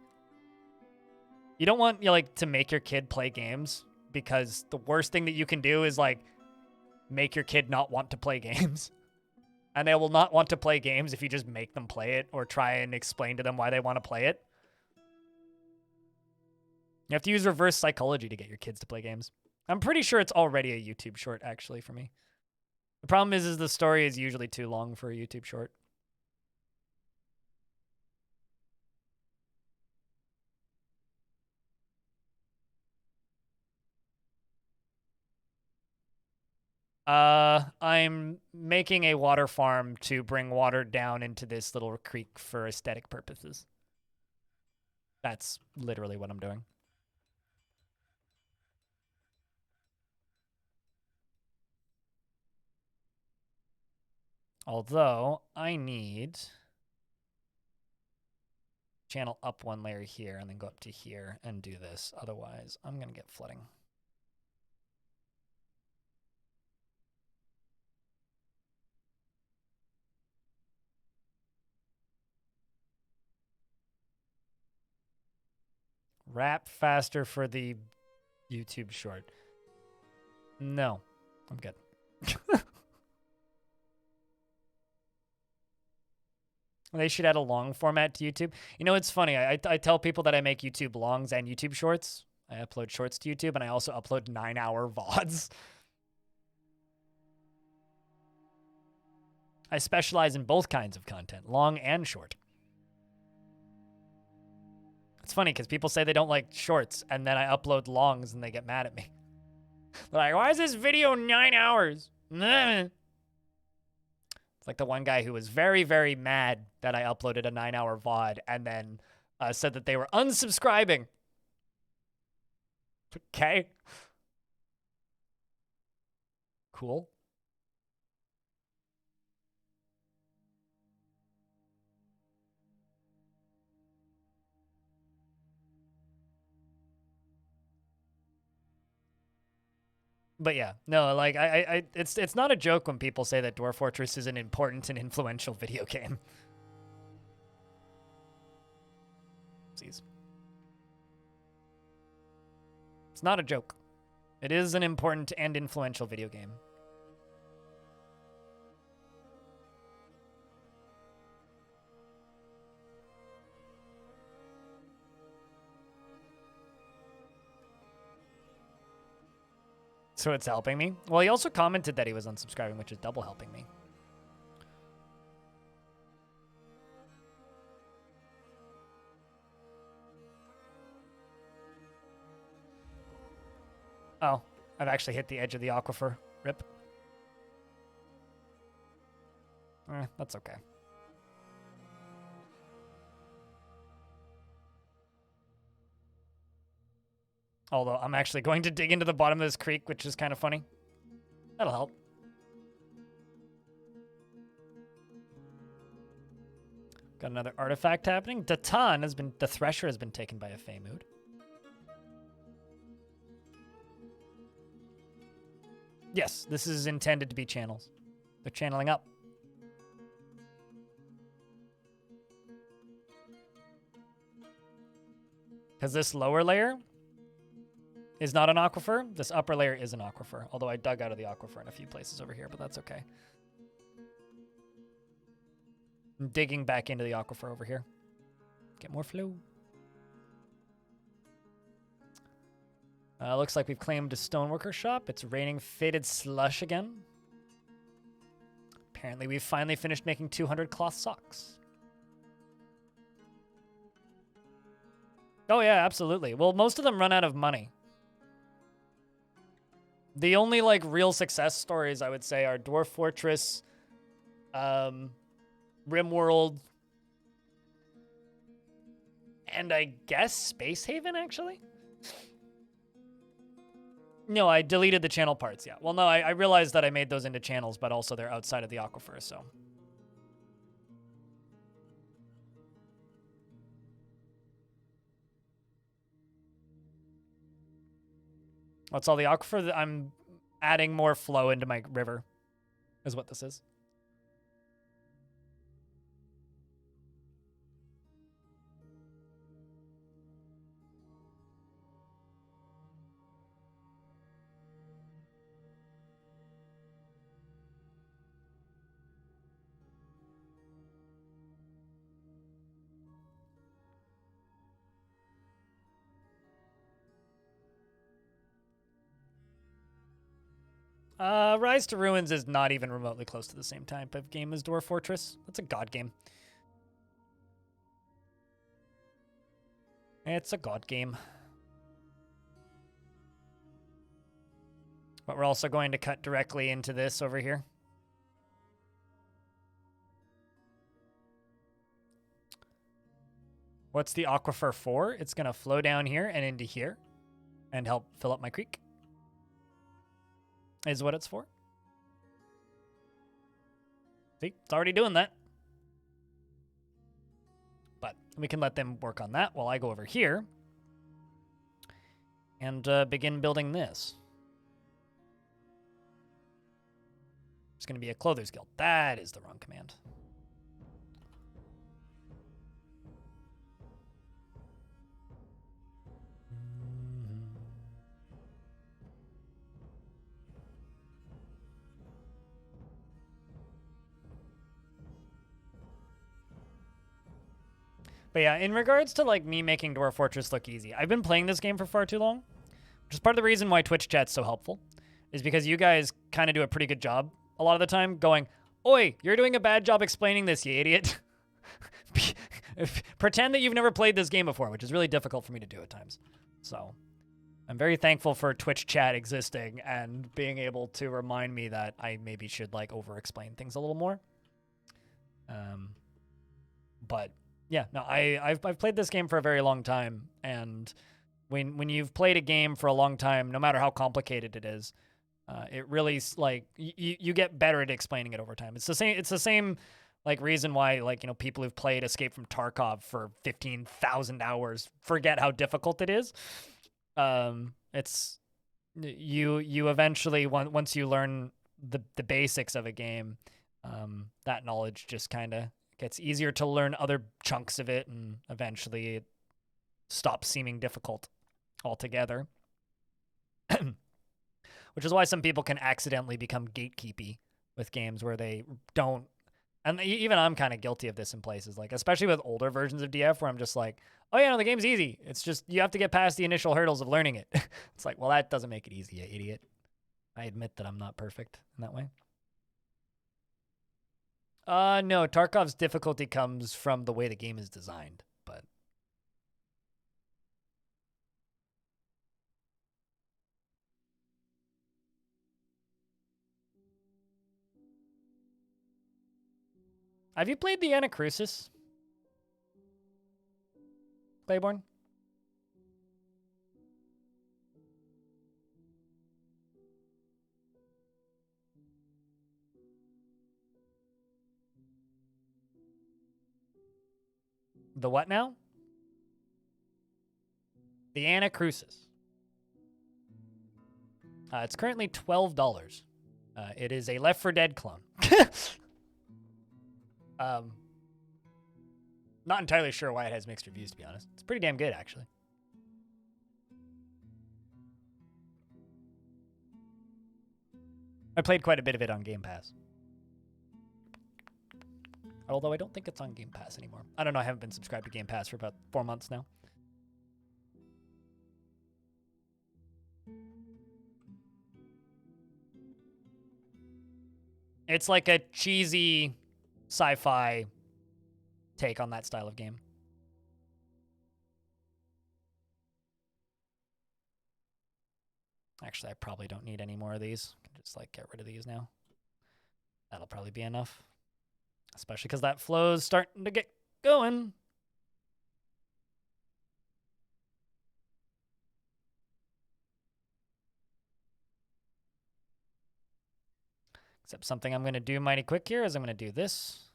You don't want, to make your kid play games, because the worst thing that you can do is, make your kid not want to play games. And they will not want to play games if you just make them play it or try and explain to them why they want to play it. You have to use reverse psychology to get your kids to play games. I'm pretty sure it's already a YouTube short, actually, for me. The problem is the story is usually too long for a YouTube short. I'm making a water farm to bring water down into this little creek for aesthetic purposes. That's literally what I'm doing. Although, I need channel up one layer here and then go up to here and do this. Otherwise, I'm going to get flooding. Rap faster for the YouTube short. No, I'm good. They should add a long format to YouTube. You know, it's funny. I tell people that I make YouTube longs and YouTube shorts. I upload shorts to YouTube, and I also upload 9-hour VODs. I specialize in both kinds of content, long and short. It's funny because people say they don't like shorts, and then I upload longs and they get mad at me. They're like, why is this video 9 hours? It's like the one guy who was very, very mad that I uploaded a 9-hour VOD and then said that they were unsubscribing. Okay. Cool. But yeah, no, like it's not a joke when people say that Dwarf Fortress is an important and influential video game. Jeez. It's not a joke. It is an important and influential video game. So it's helping me. Well, he also commented that he was unsubscribing, which is double helping me. Oh, I've actually hit the edge of the aquifer. Rip. That's okay. Although I'm actually going to dig into the bottom of this creek, which is kind of funny. That'll help. Got another artifact happening. The Thresher has been taken by a Feymood. Yes, this is intended to be channels. They're channeling up. Because this lower layer is not an aquifer. This upper layer is an aquifer. Although I dug out of the aquifer in a few places over here, but that's okay. I'm digging back into the aquifer over here. Get more flow. Looks like we've claimed a stoneworker shop. It's raining faded slush again. Apparently we've finally finished making 200 cloth socks. Oh yeah, absolutely. Well, most of them run out of money. The only, like, real success stories, I would say, are Dwarf Fortress, RimWorld, and I guess Space Haven, actually? No, I deleted the channel parts, yeah. Well, no, I realized that I made those into channels, but also they're outside of the aquifer, so. What's all the aquifer? I'm adding more flow into my river, is what this is. Rise to Ruins is not even remotely close to the same type of game as Dwarf Fortress. That's a god game. It's a god game. But we're also going to cut directly into this over here. What's the aquifer for? It's going to flow down here and into here and help fill up my creek. Is what it's for. See, it's already doing that. But we can let them work on that while I go over here and begin building this. It's going to be a Clother's Guild. That is the wrong command. But yeah, in regards to, like, me making Dwarf Fortress look easy, I've been playing this game for far too long, which is part of the reason why Twitch chat's so helpful, is because you guys kind of do a pretty good job a lot of the time going, "Oi, you're doing a bad job explaining this, you idiot." Pretend that you've never played this game before, which is really difficult for me to do at times. So I'm very thankful for Twitch chat existing and being able to remind me that I maybe should like over-explain things a little more. But yeah, no, I've played this game for a very long time, and when you've played a game for a long time, no matter how complicated it is, it really like you get better at explaining it over time. It's the same like reason why like people who've played Escape from Tarkov for 15,000 hours forget how difficult it is. It's you eventually once you learn the basics of a game, that knowledge just kind of gets easier to learn other chunks of it, and eventually it stops seeming difficult altogether. Which is why some people can accidentally become gatekeepy with games where they don't. And even I'm kind of guilty of this in places, like especially with older versions of DF, where I'm just like, oh yeah, no, the game's easy. It's just you have to get past the initial hurdles of learning it. It's like, well, that doesn't make it easy, you idiot. I admit that I'm not perfect in that way. No, Tarkov's difficulty comes from the way the game is designed, but have you played the Anacrusis, Claiborne? The what now? The Anacrusis. It's currently $12. It is a Left 4 Dead clone. Not entirely sure why it has mixed reviews, to be honest. It's pretty damn good, actually. I played quite a bit of it on Game Pass. Although I don't think it's on Game Pass anymore. I don't know, I haven't been subscribed to Game Pass for about 4 months now. It's like a cheesy sci-fi take on that style of game. Actually, I probably don't need any more of these. I can just like get rid of these now. That'll probably be enough. Especially because that flow's starting to get going. Except something I'm going to do mighty quick here is I'm going to do this.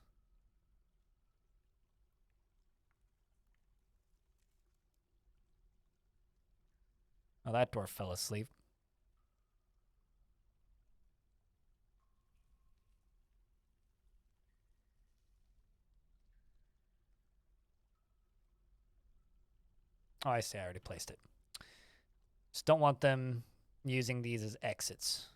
Oh, that dwarf fell asleep. Oh, I see. I already placed it. Just don't want them using these as exits.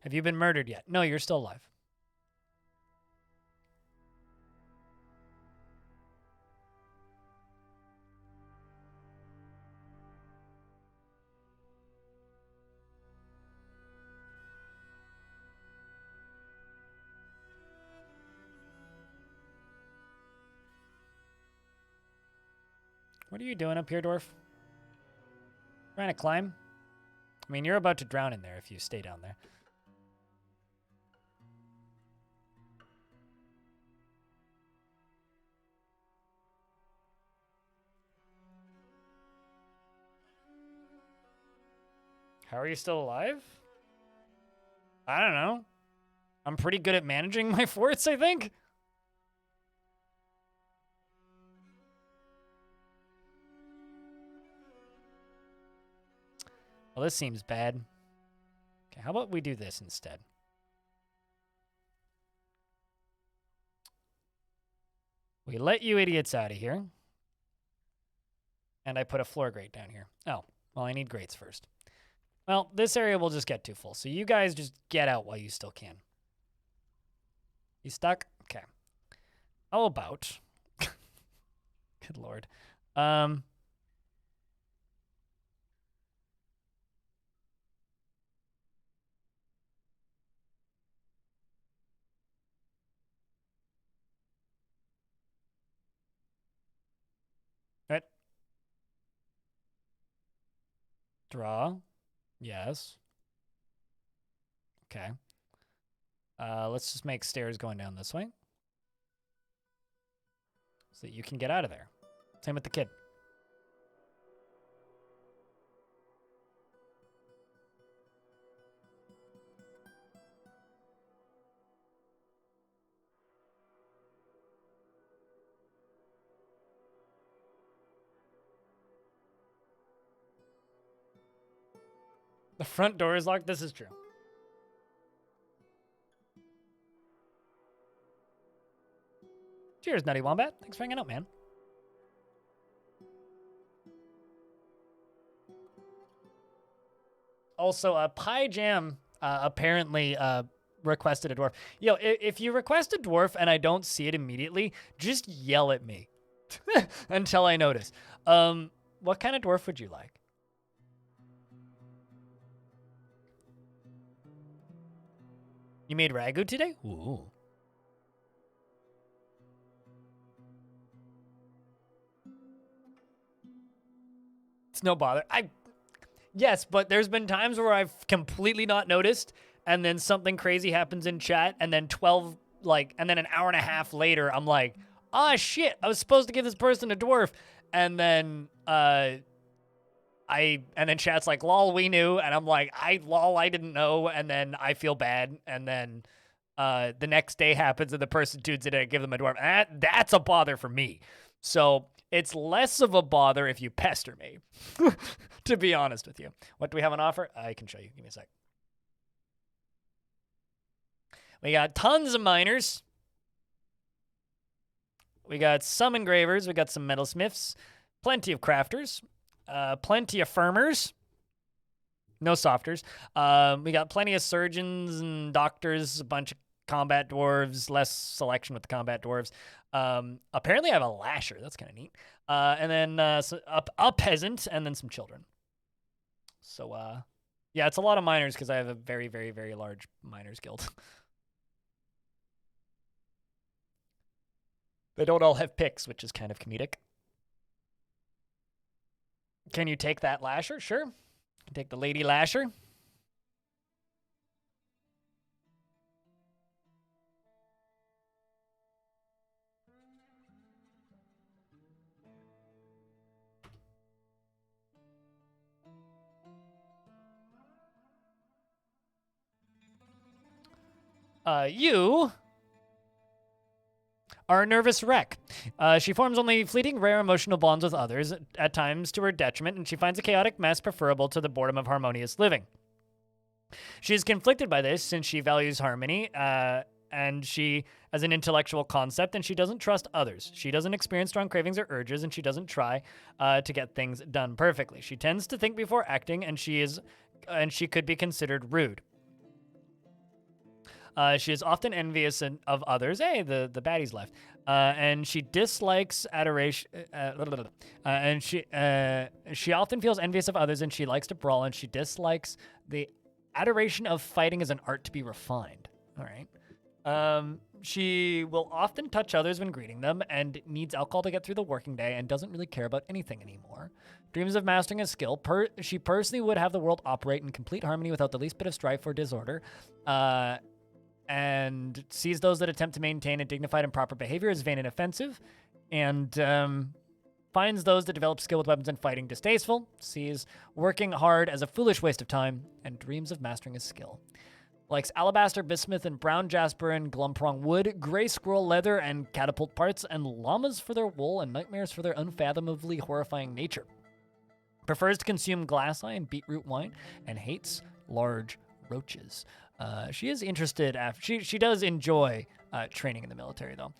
Have you been murdered yet? No, you're still alive. What are you doing up here, dwarf? Trying to climb? I mean, you're about to drown in there if you stay down there. How are you still alive? I don't know. I'm pretty good at managing my forts, I think. Well, this seems bad. Okay, how about we do this instead? We let you idiots out of here. And I put a floor grate down here. Oh, well, I need grates first. Well, this area will just get too full, so you guys just get out while you still can. You stuck? Okay. How about... Good lord. Right. Draw. Yes. Okay. Let's just make stairs going down this way. So that you can get out of there. Same with the kid. The front door is locked. This is true. Cheers, Nutty Wombat. Thanks for hanging out, man. Also, Pie Jam apparently requested a dwarf. Yo, if you request a dwarf and I don't see it immediately, just yell at me until I notice. What kind of dwarf would you like? You made ragu today? Ooh. It's no bother. Yes, but there's been times where I've completely not noticed, and then something crazy happens in chat, and then and then an hour and a half later, I'm like, ah, shit, I was supposed to give this person a dwarf, and then chat's like, lol, we knew, and I'm like, I didn't know, and then I feel bad, and then the next day happens, and the person tunes in and I give them a dwarf. That's a bother for me. So it's less of a bother if you pester me, to be honest with you. What do we have on offer? I can show you. Give me a sec. We got tons of miners. We got some engravers. We got some metalsmiths. Plenty of crafters. Plenty of firmers. No softers. We got plenty of surgeons and doctors. A bunch of combat dwarves. Less selection with the combat dwarves. Apparently I have a lasher. That's kind of neat. And then a peasant and then some children. So, yeah, it's a lot of miners because I have a very, very, very large miners guild. They don't all have picks, which is kind of comedic. Can you take that lasher? Sure. Take the lady lasher. You are a nervous wreck. She forms only fleeting, rare emotional bonds with others, at times to her detriment, and she finds a chaotic mess preferable to the boredom of harmonious living. She is conflicted by this, since she values harmony, and she as an intellectual concept, and she doesn't trust others. She doesn't experience strong cravings or urges, and she doesn't try to get things done perfectly. She tends to think before acting, and she could be considered rude. She is often envious of others. Hey, the baddies left. And she dislikes adoration. And she often feels envious of others, and she likes to brawl, and she dislikes the adoration of fighting as an art to be refined. All right. She will often touch others when greeting them, and needs alcohol to get through the working day, and doesn't really care about anything anymore. Dreams of mastering a skill. She personally would have the world operate in complete harmony without the least bit of strife or disorder. And sees those that attempt to maintain a dignified and proper behavior as vain and offensive, and finds those that develop skill with weapons and fighting distasteful, sees working hard as a foolish waste of time, and dreams of mastering a skill. Likes alabaster, bismuth, and brown jasper and glumprong wood, gray squirrel leather and catapult parts, and llamas for their wool, and nightmares for their unfathomably horrifying nature. Prefers to consume glass eye and beetroot wine, and hates large roaches. She is interested she does enjoy training in the military, though.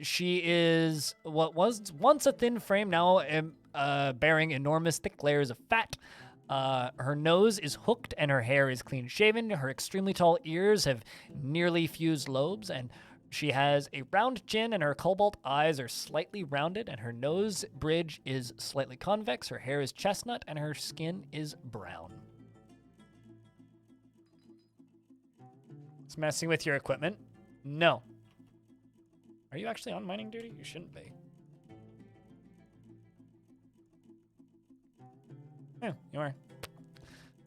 She is what was once a thin frame, now bearing enormous thick layers of fat. Her nose is hooked and her hair is clean shaven. Her extremely tall ears have nearly fused lobes, and she has a round chin, and her cobalt eyes are slightly rounded, and her nose bridge is slightly convex. Her hair is chestnut, and her skin is brown. It's messing with your equipment? No. Are you actually on mining duty? You shouldn't be. Yeah, you are.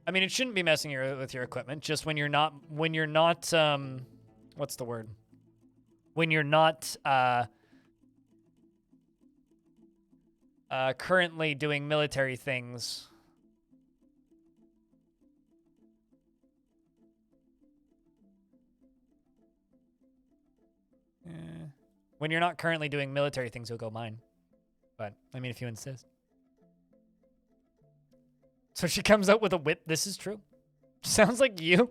I mean, it shouldn't be messing with your equipment. Just when you're not, what's the word? When you're not currently doing military things. When you're not currently doing military things, you'll go mine. But, I mean, if you insist. So she comes out with a whip. This is true. Sounds like you.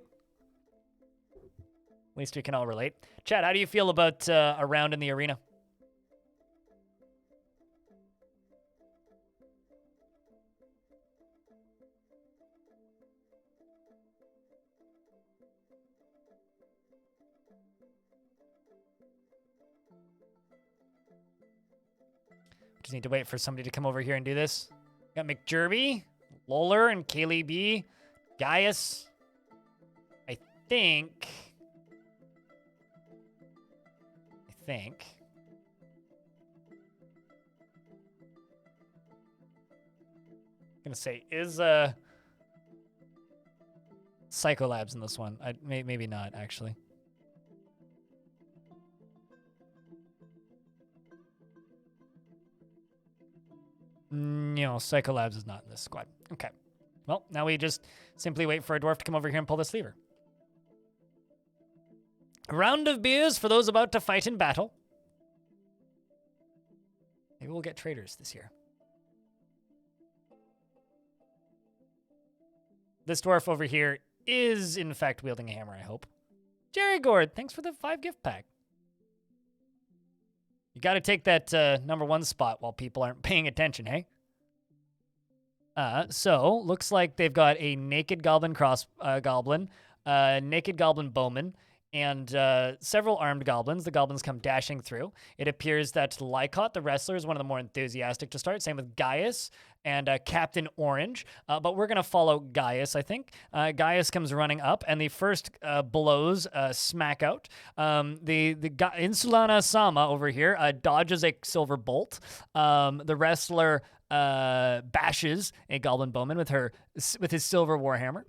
At least we can all relate. Chad, how do you feel about a round in the arena? Just need to wait for somebody to come over here and do this. Got McJerby, Loler, and Kaylee B. Gaius. I think. I'm gonna say, is Psycholabs in this one? Maybe not, actually. No, Psycholabs is not in this squad. Okay. Well, now we just simply wait for a dwarf to come over here and pull this lever. A round of beers for those about to fight in battle. Maybe we'll get traders this year. This dwarf over here is, in fact, wielding a hammer, I hope. Jerry Gord, thanks for the 5 gift pack. You got to take that #1 spot while people aren't paying attention, hey? So, looks like they've got a naked goblin goblin, naked goblin bowman, and several armed goblins. The goblins come dashing through. It appears that Lycott, the wrestler, is one of the more enthusiastic to start. Same with Gaius and Captain Orange. But we're going to follow Gaius, I think. Gaius comes running up, and the first blows smack out. The Insulana Sama over here dodges a silver bolt. The wrestler bashes a goblin bowman with his silver warhammer.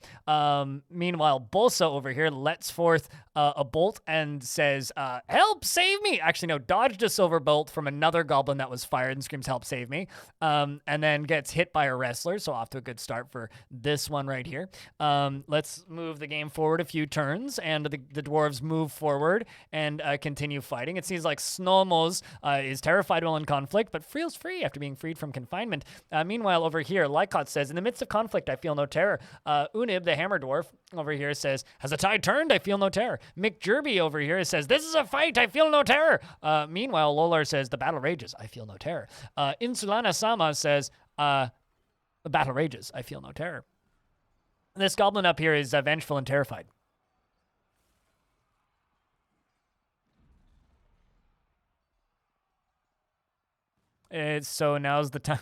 Meanwhile, Bolsa over here lets forth a bolt and says, "Help, save me!" Actually, no, dodged a silver bolt from another goblin that was fired and screams, "Help, save me!" And then gets hit by a wrestler, so off to a good start for this one right here. Let's move the game forward a few turns, and the dwarves move forward and continue fighting. It seems like Snomos is terrified while in conflict, but feels free after being freed from confinement. Meanwhile, over here, Lycott says, "In the midst of conflict, I feel no terror." Unib, the hammer dwarf, over here says, "Has the tide turned? I feel no terror." McJerby over here says, "This is a fight. I feel no terror." Meanwhile, Lolar says, "The battle rages. I feel no terror." Insulana Sama says, "The battle rages. I feel no terror." This goblin up here is vengeful and terrified. So now's the time.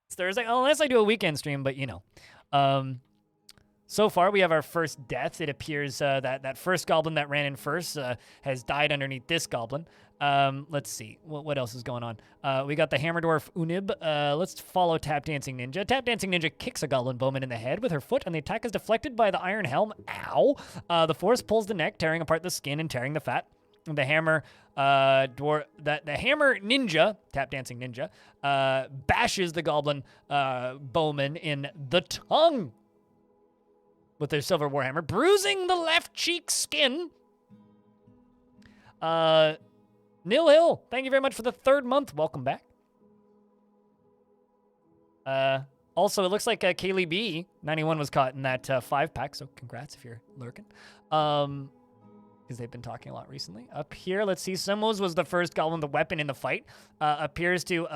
It's Thursday, unless I do a weekend stream, but you know. So far, we have our first death. It appears that first goblin that ran in first has died underneath this goblin. Let's see. What else is going on? We got the hammer dwarf Unib. Let's follow Tap Dancing Ninja. Tap Dancing Ninja kicks a goblin bowman in the head with her foot, and the attack is deflected by the iron helm. Ow! The force pulls the neck, tearing apart the skin and tearing the fat. The hammer the hammer ninja, Tap Dancing Ninja, bashes the goblin bowman in the tongue with their silver warhammer, bruising the left cheek skin. Nil Hill, thank you very much for the 3rd month. Welcome back. Also, it looks like Kaylee B, 91, was caught in that 5-pack, so congrats if you're lurking. Because they've been talking a lot recently. Up here, let's see. Sumos was the first goblin, the weapon in the fight. Appears to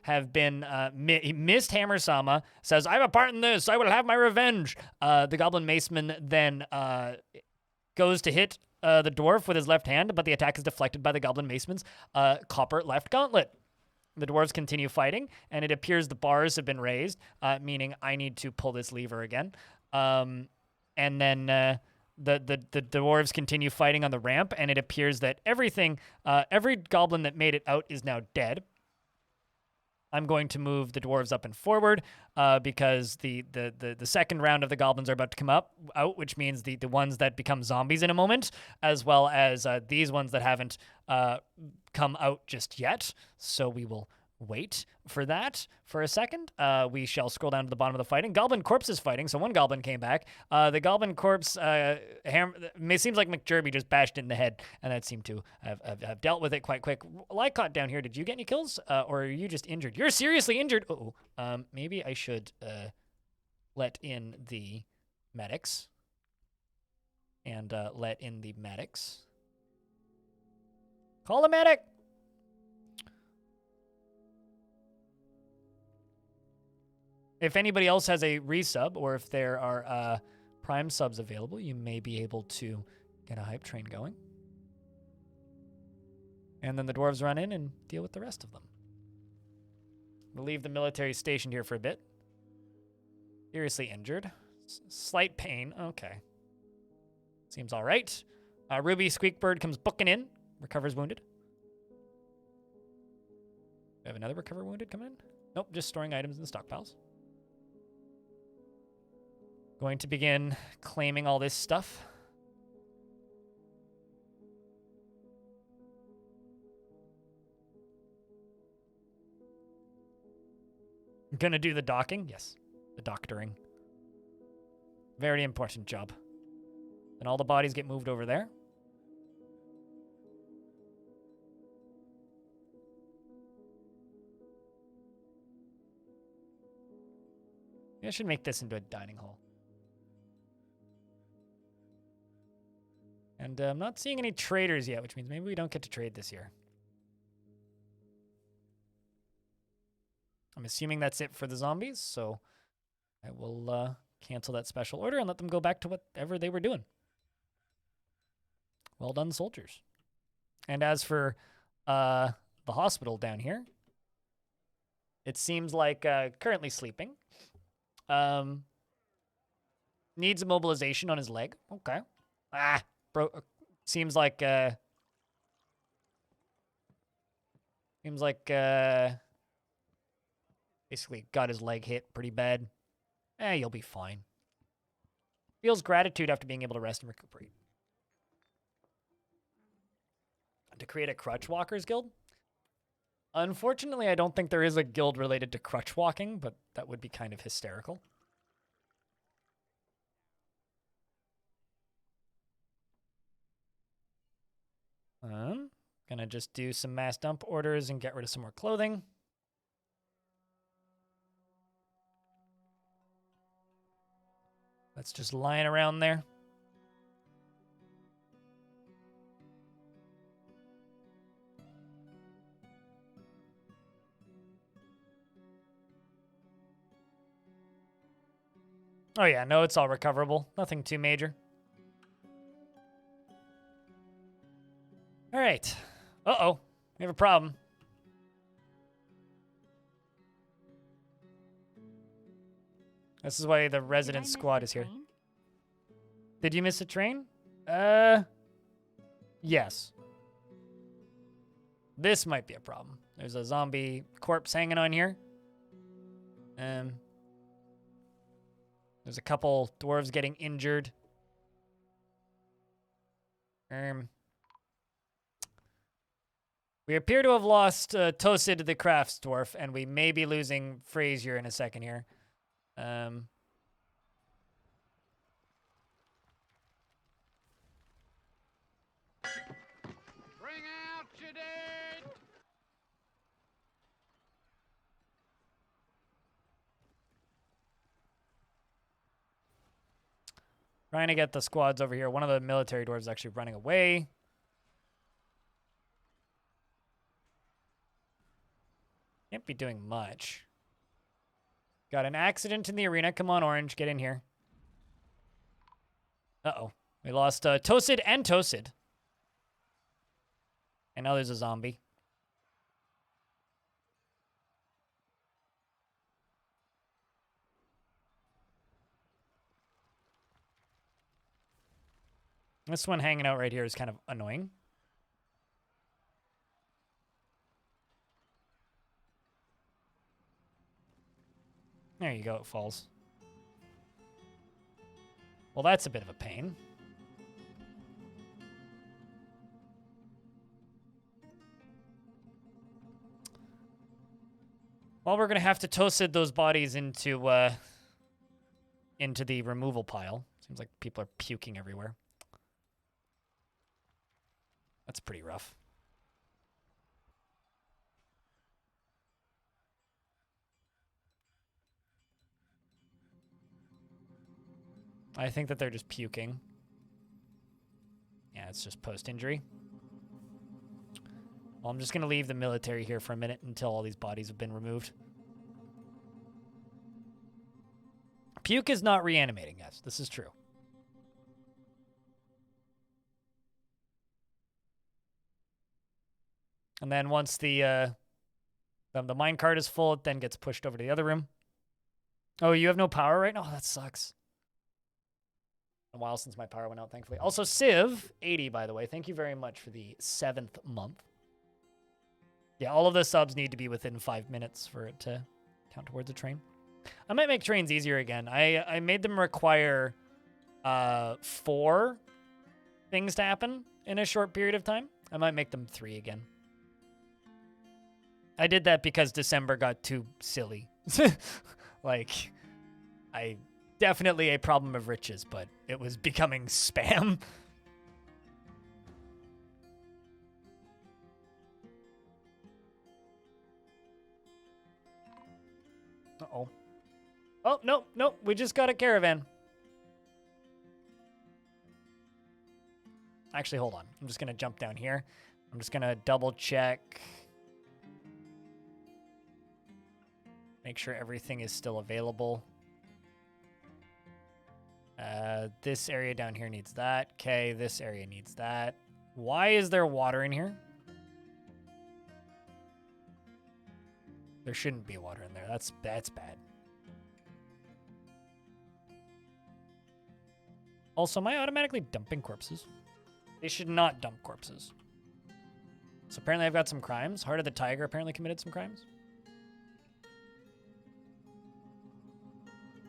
have been missed Hammer Sama. Says, "I have a part in this. I will have my revenge." The goblin maceman then goes to hit the dwarf with his left hand, but the attack is deflected by the goblin maceman's copper left gauntlet. The dwarves continue fighting, and it appears the bars have been raised, meaning I need to pull this lever again. And then the dwarves continue fighting on the ramp, and it appears that every goblin that made it out is now dead. I'm going to move the dwarves up and forward because the second round of the goblins are about to come out, which means the ones that become zombies in a moment, as well as these ones that haven't come out just yet. So we will wait for that for a second. We shall scroll down to the bottom of the fighting. Goblin corpse is fighting, so one goblin came back. The goblin corpse it seems like McJerby just bashed it in the head, and that seemed to have dealt with it quite quick. Lycott down here, did you get any kills, or are you just injured? You're seriously injured. Maybe I should let in the medics and let in the medics. Call a medic. If anybody else has a resub, or if there are Prime subs available, you may be able to get a hype train going. And then the dwarves run in and deal with the rest of them. We'll leave the military stationed here for a bit. Seriously injured. Slight pain. Okay. Seems all right. Ruby Squeakbird comes booking in. Recovers wounded. We have another recover wounded coming in? Nope, just storing items in the stockpiles. Going to begin claiming all this stuff. I'm gonna do the docking. Yes, the doctoring. Very important job. And all the bodies get moved over there. I should make this into a dining hall. And I'm not seeing any traders yet, which means maybe we don't get to trade this year. I'm assuming that's it for the zombies, so I will cancel that special order and let them go back to whatever they were doing. Well done, soldiers. And as for the hospital down here, it seems like currently sleeping. Needs immobilization on his leg. Okay. Bro, seems like basically got his leg hit pretty bad. You'll be fine. Feels gratitude after being able to rest and recuperate. To create a crutch walkers guild? Unfortunately, I don't think there is a guild related to crutch walking, but that would be kind of hysterical. Gonna just do some mass dump orders and get rid of some more clothing. That's just lying around there. Oh yeah, no, it's all recoverable. Nothing too major. All right. Uh-oh. We have a problem. This is why the resident squad is here. Did you miss a train? Yes. This might be a problem. There's a zombie corpse hanging on here. There's a couple dwarves getting injured. We appear to have lost Tosid the crafts dwarf, and we may be losing Frazier in a second here. Bring out your dead! Trying to get the squads over here. One of the military dwarves is actually running away. Can't be doing much. Got an accident in the arena. Come on, Orange. Get in here. Uh-oh. We lost Tosid and Tosid. And now there's a zombie. This one hanging out right here is kind of annoying. There you go, it falls. Well, that's a bit of a pain. Well, we're going to have to toast those bodies into the removal pile. Seems like people are puking everywhere. That's pretty rough. I think that they're just puking. Yeah, it's just post-injury. Well, I'm just going to leave the military here for a minute until all these bodies have been removed. Puke is not reanimating, yes. This is true. And then once the minecart is full, it then gets pushed over to the other room. Oh, you have no power right now? Oh, that sucks. A while since my power went out, thankfully. Also, Civ, 80, by the way. Thank you very much for the 7th month. Yeah, all of the subs need to be within 5 minutes for it to count towards a train. I might make trains easier again. I made them require 4 things to happen in a short period of time. I might make them 3 again. I did that because December got too silly. Like, definitely a problem of riches, but it was becoming spam. Uh-oh. Oh, no, we just got a caravan. Actually, hold on. I'm just going to jump down here. I'm just going to double check. Make sure everything is still available. This area down here needs that. Okay, this area needs that. Why is there water in here? There shouldn't be water in there. That's bad. Also, am I automatically dumping corpses? They should not dump corpses. So apparently I've got some crimes. Heart of the Tiger apparently committed some crimes.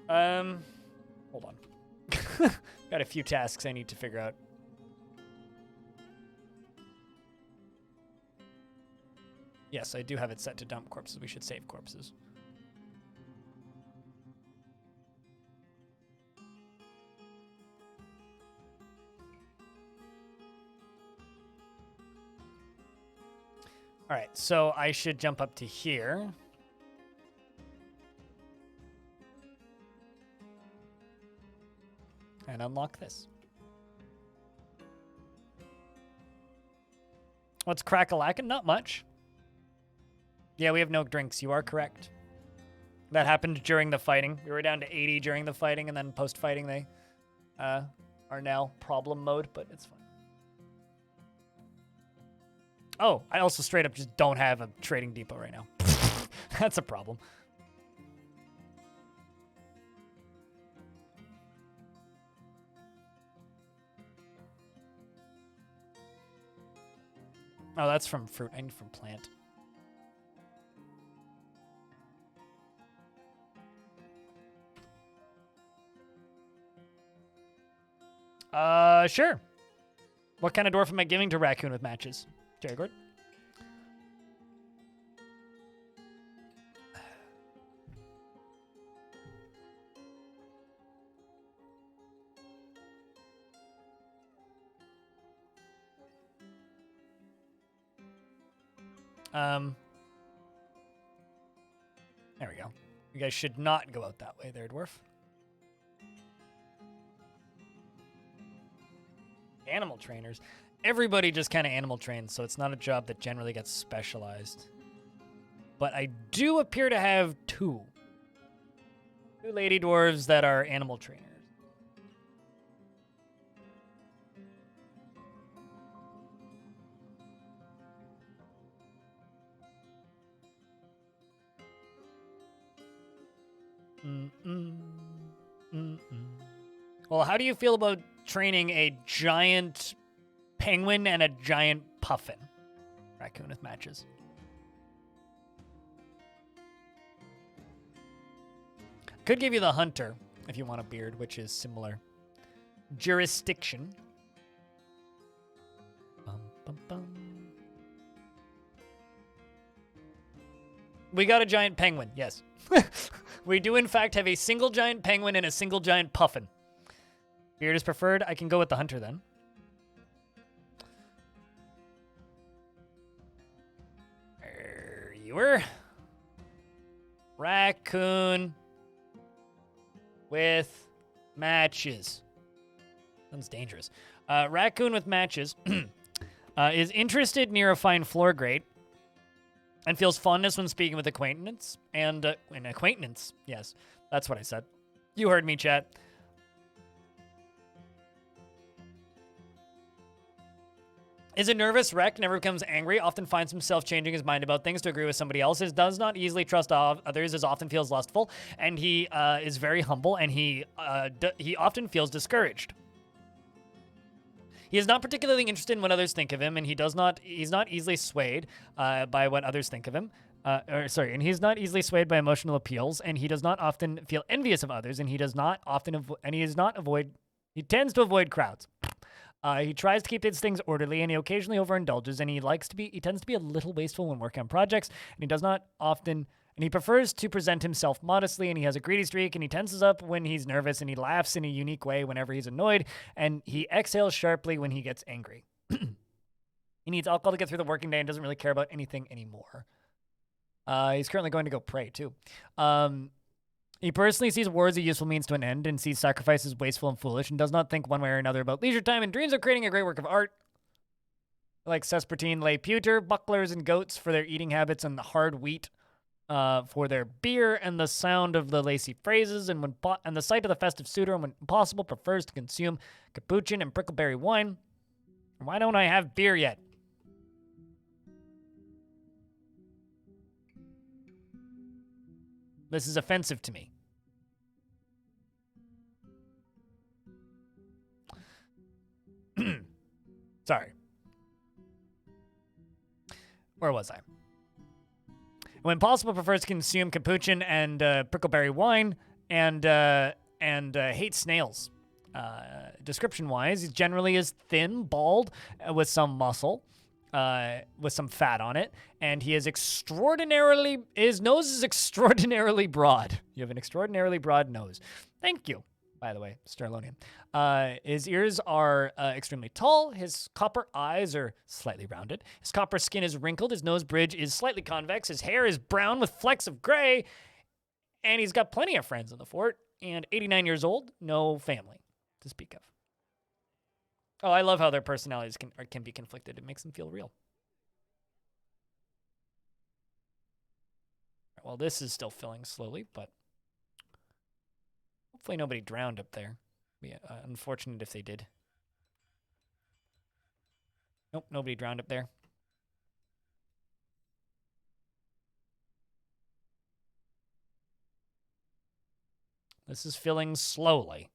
Hold on. Got a few tasks I need to figure out. Yes, I do have it set to dump corpses. We should save corpses. All right, so I should jump up to here. And unlock this. What's crack-a-lackin'? Not much. Yeah, we have no drinks. You are correct. That happened during the fighting. We were down to 80 during the fighting, and then post-fighting they are now problem mode, but it's fine. Oh, I also straight up just don't have a trading depot right now. That's a problem. Oh, that's from fruit. I need from plant. Sure. What kind of dwarf am I giving to Raccoon with matches? Jerry Gord? There we go. You guys should not go out that way there, dwarf. Animal trainers. Everybody just kind of animal trains, so it's not a job that generally gets specialized. But I do appear to have two lady dwarves that are animal trainers. Well, how do you feel about training a giant penguin and a giant puffin? Raccoon with matches. Could give you the hunter if you want a beard, which is similar. Jurisdiction. Bum, bum, bum. We got a giant penguin, yes. We do, in fact, have a single giant penguin and a single giant puffin. Beard is preferred. I can go with the hunter then. You were. Raccoon with matches. Sounds dangerous. Raccoon with matches is interested near a fine floor grate and feels fondness when speaking with acquaintance. And an acquaintance, yes, that's what I said. You heard me, chat. Is a nervous wreck, never becomes angry, often finds himself changing his mind about things to agree with somebody else, does not easily trust others, often feels lustful, and he is very humble, and he often feels discouraged. He is not particularly interested in what others think of him, and he's not easily swayed by what others think of him. And he's not easily swayed by emotional appeals, and he does not often feel envious of others, and he tends to avoid crowds. He tries to keep his things orderly, and he occasionally overindulges, and he tends to be a little wasteful when working on projects, and he prefers to present himself modestly, and he has a greedy streak, and he tenses up when he's nervous, and he laughs in a unique way whenever he's annoyed, and he exhales sharply when he gets angry. He needs alcohol to get through the working day and doesn't really care about anything anymore. He's currently going to go pray, too. He personally sees war as a useful means to an end and sees sacrifices wasteful and foolish and does not think one way or another about leisure time and dreams of creating a great work of art. Like Cespertine lay pewter, bucklers, and goats for their eating habits and hard wheat for their beer and the sound of the lacy phrases and the sight of the festive suitor and when possible prefers to consume capuchin and prickleberry wine. Why don't I have beer yet? This is offensive to me. Sorry. Where was I? When possible, prefers to consume capuchin and prickleberry wine and hates snails. Description-wise, he generally is thin, bald, with some muscle, with some fat on it, and his nose is extraordinarily broad. You have an extraordinarily broad nose. Thank you, by the way, Sterlonian. His ears are extremely tall. His copper eyes are slightly rounded. His copper skin is wrinkled. His nose bridge is slightly convex. His hair is brown with flecks of gray. And he's got plenty of friends in the fort. And 89 years old, no family to speak of. Oh, I love how their personalities can be conflicted. It makes them feel real. Well, this is still filling slowly, but hopefully nobody drowned up there. Be unfortunate if they did. Nope, nobody drowned up there. This is filling slowly.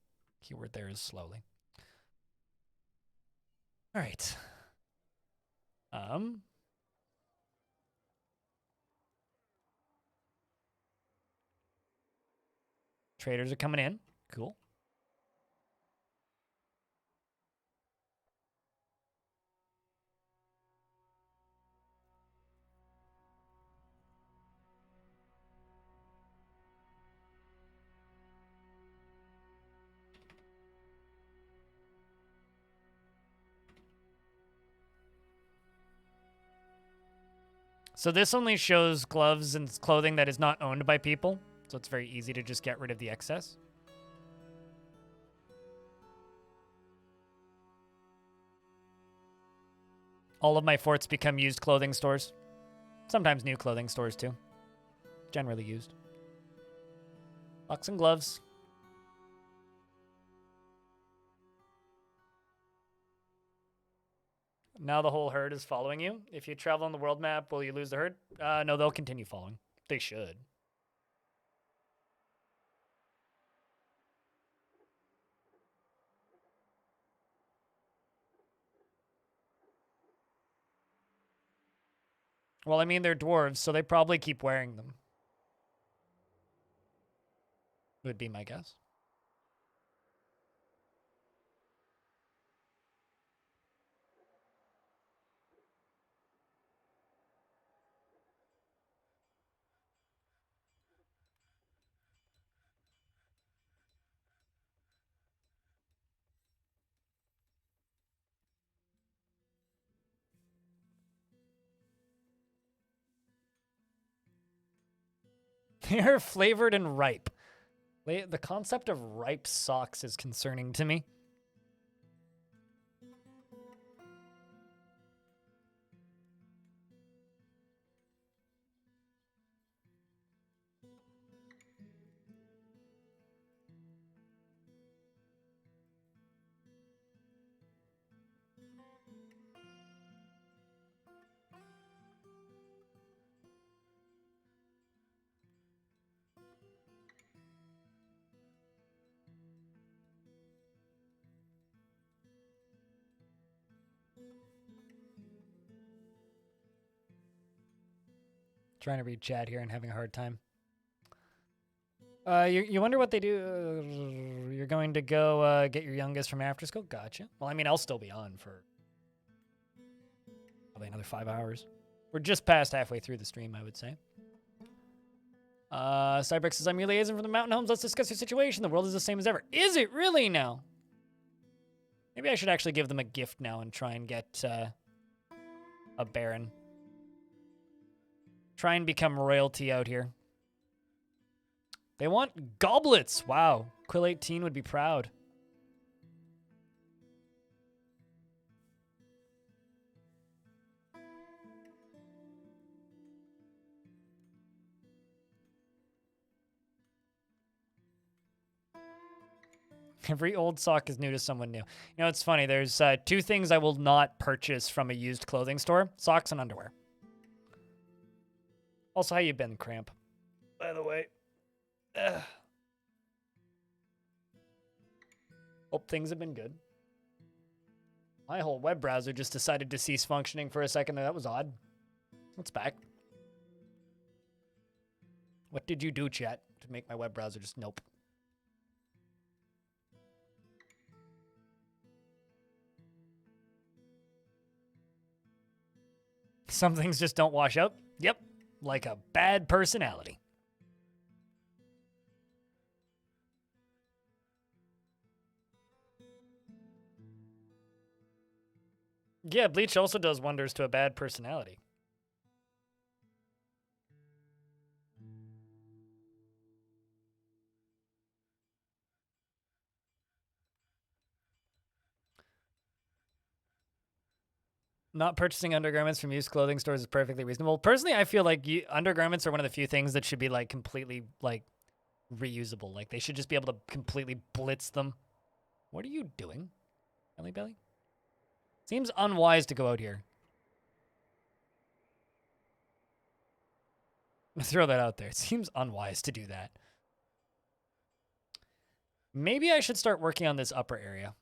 Keyword there is slowly. All right. Traders are coming in. Cool. So this only shows gloves and clothing that is not owned by people. So it's very easy to just get rid of the excess. All of my forts become used clothing stores. Sometimes new clothing stores too. Generally used. Box and gloves. Now the whole herd is following you. If you travel on the world map, will you lose the herd? No, they'll continue following. They should. Well, I mean, they're dwarves, so they probably keep wearing them. would be my guess. They're flavored and ripe. The concept of ripe socks is concerning to me. Trying to read chat here and having a hard time. You wonder what they do. You're going to go get your youngest from after school? Gotcha. Well, I mean, I'll still be on for probably another 5 hours. We're just past halfway through the stream, I would say. Cybrix says, I'm your liaison from the mountain homes. Let's discuss your situation. The world is the same as ever. Is it really now? Maybe I should actually give them a gift now and try and get a baron. Try and become royalty out here. They want goblets. Wow. Quill 18 would be proud. Every old sock is new to someone new. You know, it's funny. There's 2 things I will not purchase from a used clothing store. Socks and underwear. Also, how you been, Cramp? By the way. Hope things have been good. My whole web browser just decided to cease functioning for a second. That was odd. It's back. What did you do, chat, to make my web browser just nope? Some things just don't wash out. Yep. Like a bad personality. Yeah, bleach also does wonders to a bad personality. Not purchasing undergarments from used clothing stores is perfectly reasonable. Personally, I feel like undergarments are one of the few things that should be like completely like reusable. Like they should just be able to completely blitz them. What are you doing, Belly Belly? Seems unwise to go out here. I'm gonna throw that out there. It seems unwise to do that. Maybe I should start working on this upper area.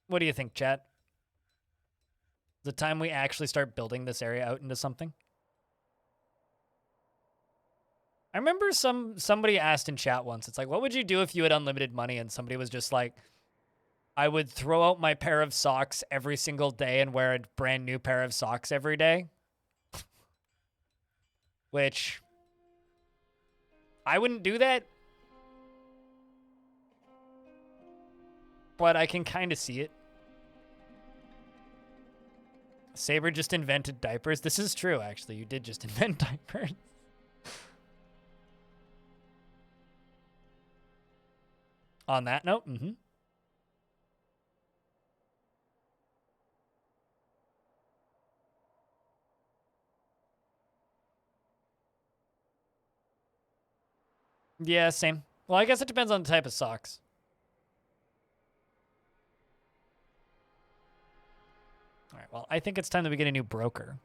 What do you think, chat? The time we actually start building this area out into something? I remember somebody asked in chat once, it's like, what would you do if you had unlimited money? And somebody was just like, I would throw out my pair of socks every single day and wear a brand new pair of socks every day. Which, I wouldn't do that. But I can kind of see it. Saber just invented diapers. This is true, actually. You did just invent diapers. On that note, Yeah, same. Well, I guess it depends on the type of socks. All right, well, I think it's time that we get a new broker.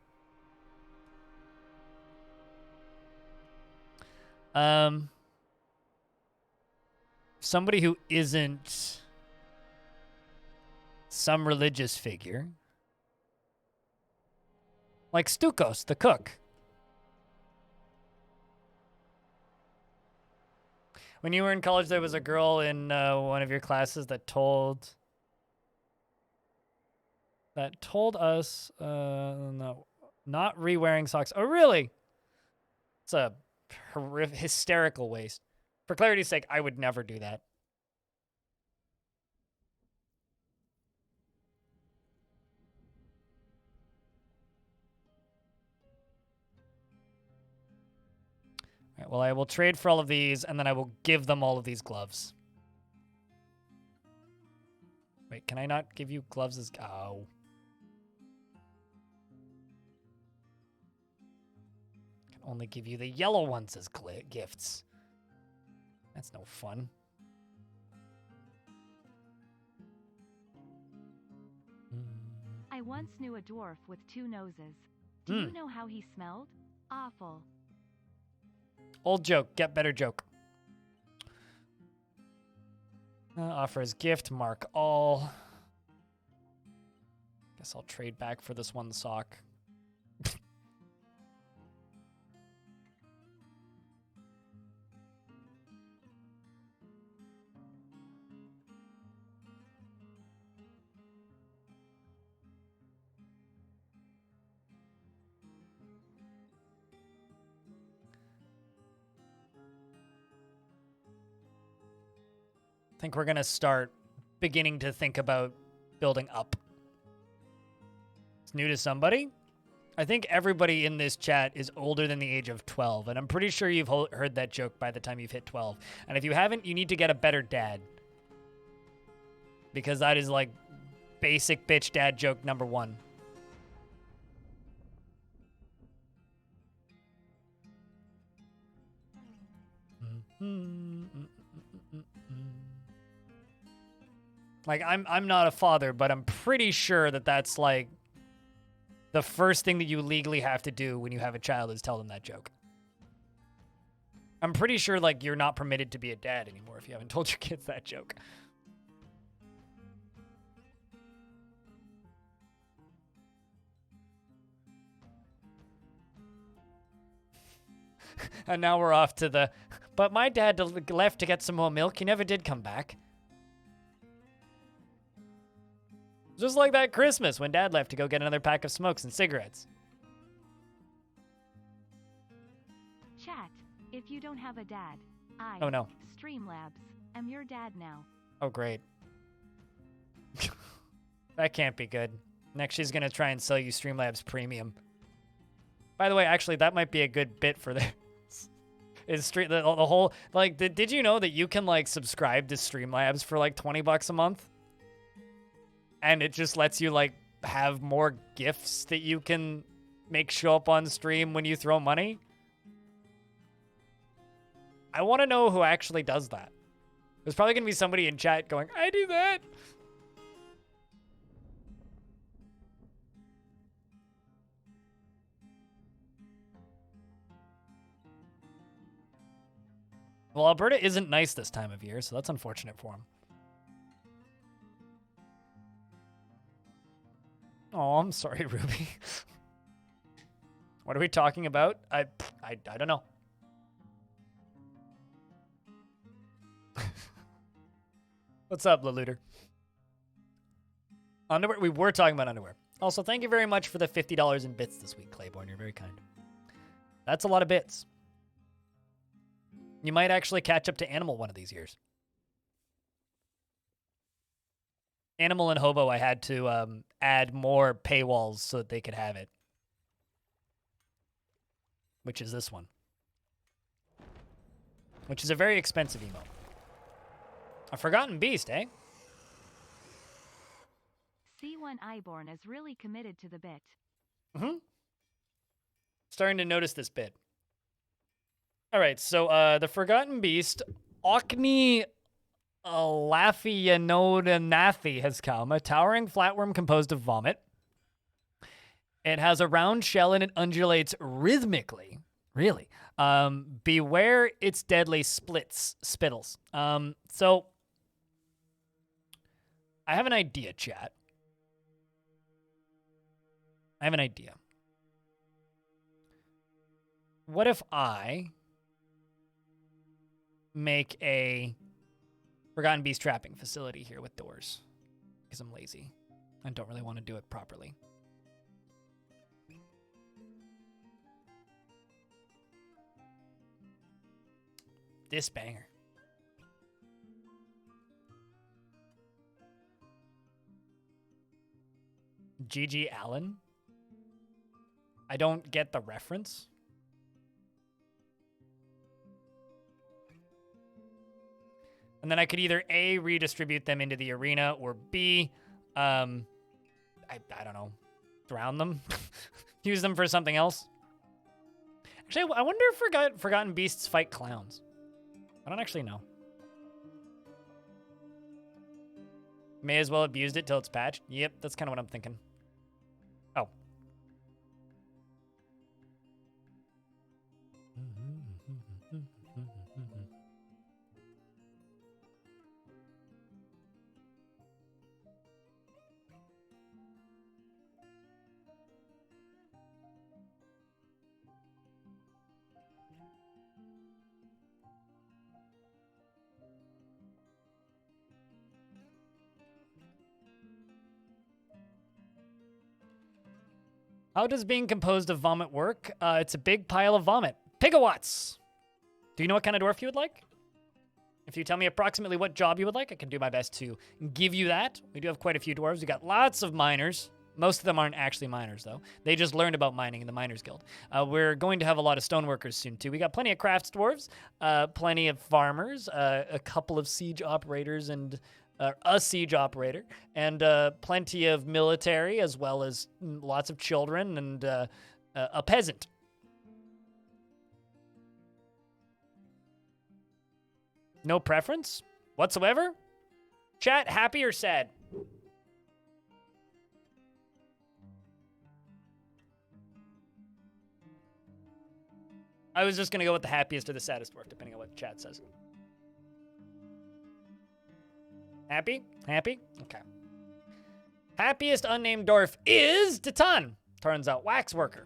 Somebody who isn't some religious figure. Like Stukos, the cook. When you were in college, there was a girl in one of your classes that told us no, not re-wearing socks. Oh, really? It's a hysterical waste. For clarity's sake, I would never do that. All right, well, I will trade for all of these, and then I will give them all of these gloves. Wait, can I not give you gloves as... Oh. Can only give you the yellow ones as gifts. That's no fun. I once knew a dwarf with 2 noses. Do you know how he smelled? Awful. Old joke, get better joke. Offer as gift, mark all. Guess I'll trade back for this one sock. I think we're going to start beginning to think about building up. It's new to somebody. I think everybody in this chat is older than the age of 12, and I'm pretty sure you've heard that joke by the time you've hit 12. And if you haven't, you need to get a better dad. Because that is like basic bitch dad joke number 1. Like, I'm not a father, but I'm pretty sure that that's, like, the first thing that you legally have to do when you have a child is tell them that joke. I'm pretty sure, like, you're not permitted to be a dad anymore if you haven't told your kids that joke. And now we're off to the... But my dad left to get some more milk. He never did come back. Just like that Christmas when Dad left to go get another pack of smokes and cigarettes. Chat, if you don't have a dad, Oh no. Streamlabs, am your dad now. Oh great. That can't be good. Next she's gonna try and sell you Streamlabs Premium. By the way, actually that might be a good bit for this. Is the whole, like, did you know that you can, like, subscribe to Streamlabs for like $20 a month? And it just lets you, like, have more gifts that you can make show up on stream when you throw money. I want to know who actually does that. There's probably going to be somebody in chat going, I do that. Well, Alberta isn't nice this time of year, so that's unfortunate for him. Oh, I'm sorry, Ruby. What are we talking about? I don't know. What's up, Leluder? Underwear? We were talking about underwear. Also, thank you very much for the $50 in bits this week, Claiborne. You're very kind. That's a lot of bits. You might actually catch up to Animal one of these years. Animal and Hobo, I had to add more paywalls so that they could have it. Which is this one. Which is a very expensive emote. A Forgotten Beast, eh? C1 Iborn is really committed to the bit. Mm-hmm. Starting to notice this bit. All right, so the Forgotten Beast, Ocni Lafianodanathi has come, a towering flatworm composed of vomit. It has a round shell and it undulates rhythmically. Really. Beware its deadly spittles. So, I have an idea, chat. I have an idea. What if I make a Forgotten Beast trapping facility here with doors because I'm lazy and don't really want to do it properly. This banger. G.G. Allen? I don't get the reference. And then I could either A, redistribute them into the arena, or B, I don't know, drown them? Use them for something else? Actually, I wonder if Forgotten Beasts fight clowns. I don't actually know. May as well have used it till it's patched. Yep, that's kind of what I'm thinking. Oh. How does being composed of vomit work? It's a big pile of vomit. Pigawatts! Do you know what kind of dwarf you would like? If you tell me approximately what job you would like, I can do my best to give you that. We do have quite a few dwarves. We got lots of miners. Most of them aren't actually miners, though. They just learned about mining in the Miners Guild. We're going to have a lot of stoneworkers soon, too. We got plenty of crafts dwarves, plenty of farmers, a couple of siege operators, and a siege operator, and plenty of military, as well as lots of children and a peasant. No preference whatsoever? Chat, happy or sad? I was just going to go with the happiest or the saddest dwarf, depending on what chat says. Happy? Happy? Okay. Happiest unnamed dwarf is Titan. Turns out waxworker.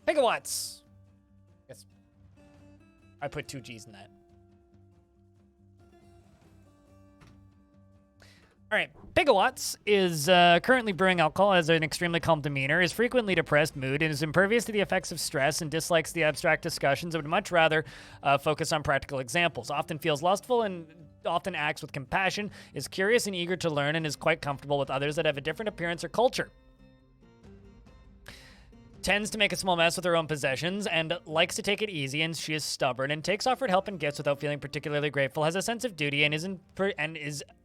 Pigawatts. Yes. I put 2 G's in that. All right, Pigawatts is currently brewing alcohol, has an extremely calm demeanor, is frequently depressed mood, and is impervious to the effects of stress and dislikes the abstract discussions and would much rather focus on practical examples. Often feels lustful and often acts with compassion, is curious and eager to learn, and is quite comfortable with others that have a different appearance or culture. Tends to make a small mess with her own possessions and likes to take it easy, and she is stubborn and takes offered help and gifts without feeling particularly grateful, has a sense of duty, and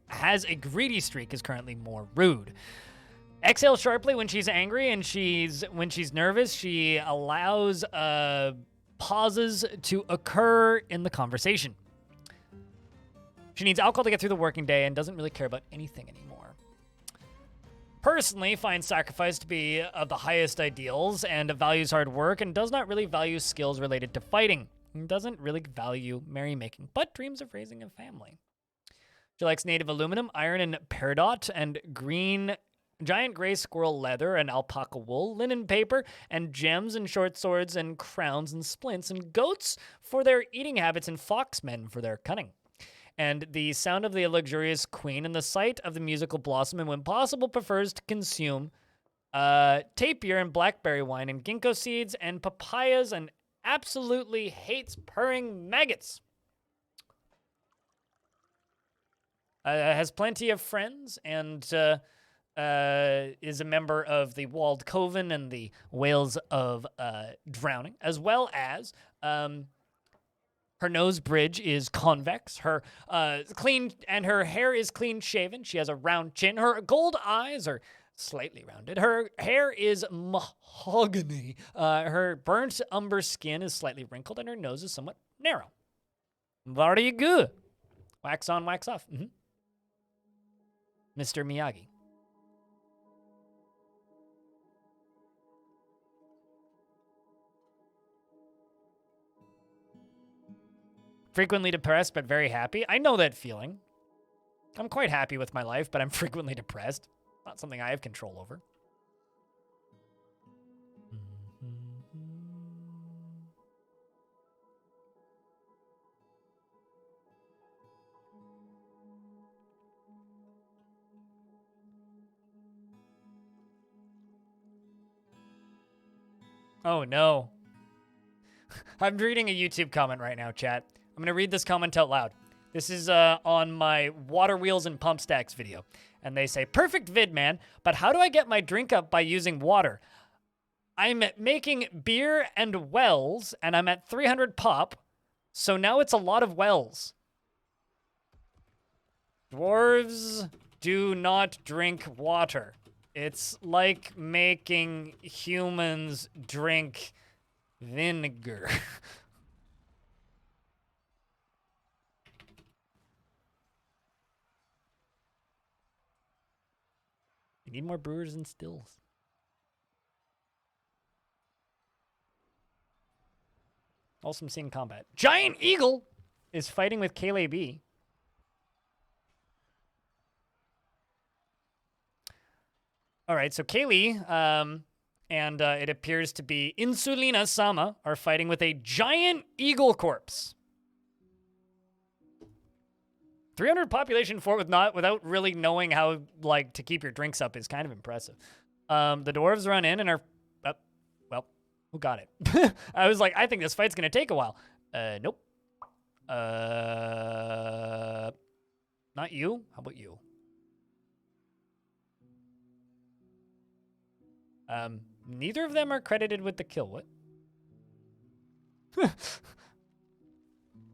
has a greedy streak, is currently more rude. Exhales sharply when she's angry, and when she's nervous, she allows pauses to occur in the conversation. She needs alcohol to get through the working day and doesn't really care about anything anymore. Personally, finds sacrifice to be of the highest ideals and values hard work and does not really value skills related to fighting. And doesn't really value merrymaking, but dreams of raising a family. She likes native aluminum, iron and peridot, and green, giant gray squirrel leather and alpaca wool, linen paper, and gems and short swords and crowns and splints, and goats for their eating habits and foxmen for their cunning. And the sound of the luxurious queen and the sight of the musical blossom, and when possible prefers to consume tapir and blackberry wine and ginkgo seeds and papayas, and absolutely hates purring maggots. Has plenty of friends and is a member of the Walled Coven and the Whales of Drowning, as well as her nose bridge is convex. Her her hair is clean shaven. She has a round chin. Her gold eyes are slightly rounded. Her hair is mahogany. Her burnt umber skin is slightly wrinkled, and her nose is somewhat narrow. Very good. Wax on, wax off. Mr. Miyagi. Frequently depressed, but very happy. I know that feeling. I'm quite happy with my life, but I'm frequently depressed. Not something I have control over. Frequently depressed, but very happy. I know that feeling. I'm quite happy with my life, but I'm frequently depressed. Not something I have control over. Frequently depressed, but very happy. I know that feeling. I'm quite happy with my life, but I'm frequently depressed. Not something I have control over. Oh no. I'm reading a YouTube comment right now, chat. I'm gonna read this comment out loud. This is on my Water Wheels and Pump Stacks video. And they say, perfect vid, man, but how do I get my drink up by using water? I'm making beer and wells, and I'm at 300 pop, so now it's a lot of wells. Dwarves do not drink water. It's like making humans drink vinegar. We need more brewers and stills. Also, I'm seeing combat. Giant Eagle is fighting with KLB. All right, so Kaylee and it appears to be Insulina Sama are fighting with a giant eagle corpse. 300 population fort without really knowing how like to keep your drinks up is kind of impressive. The dwarves run in and are well, who got it? I was like, I think this fight's gonna take a while. Nope. Not you. How about you? Neither of them are credited with the kill. What?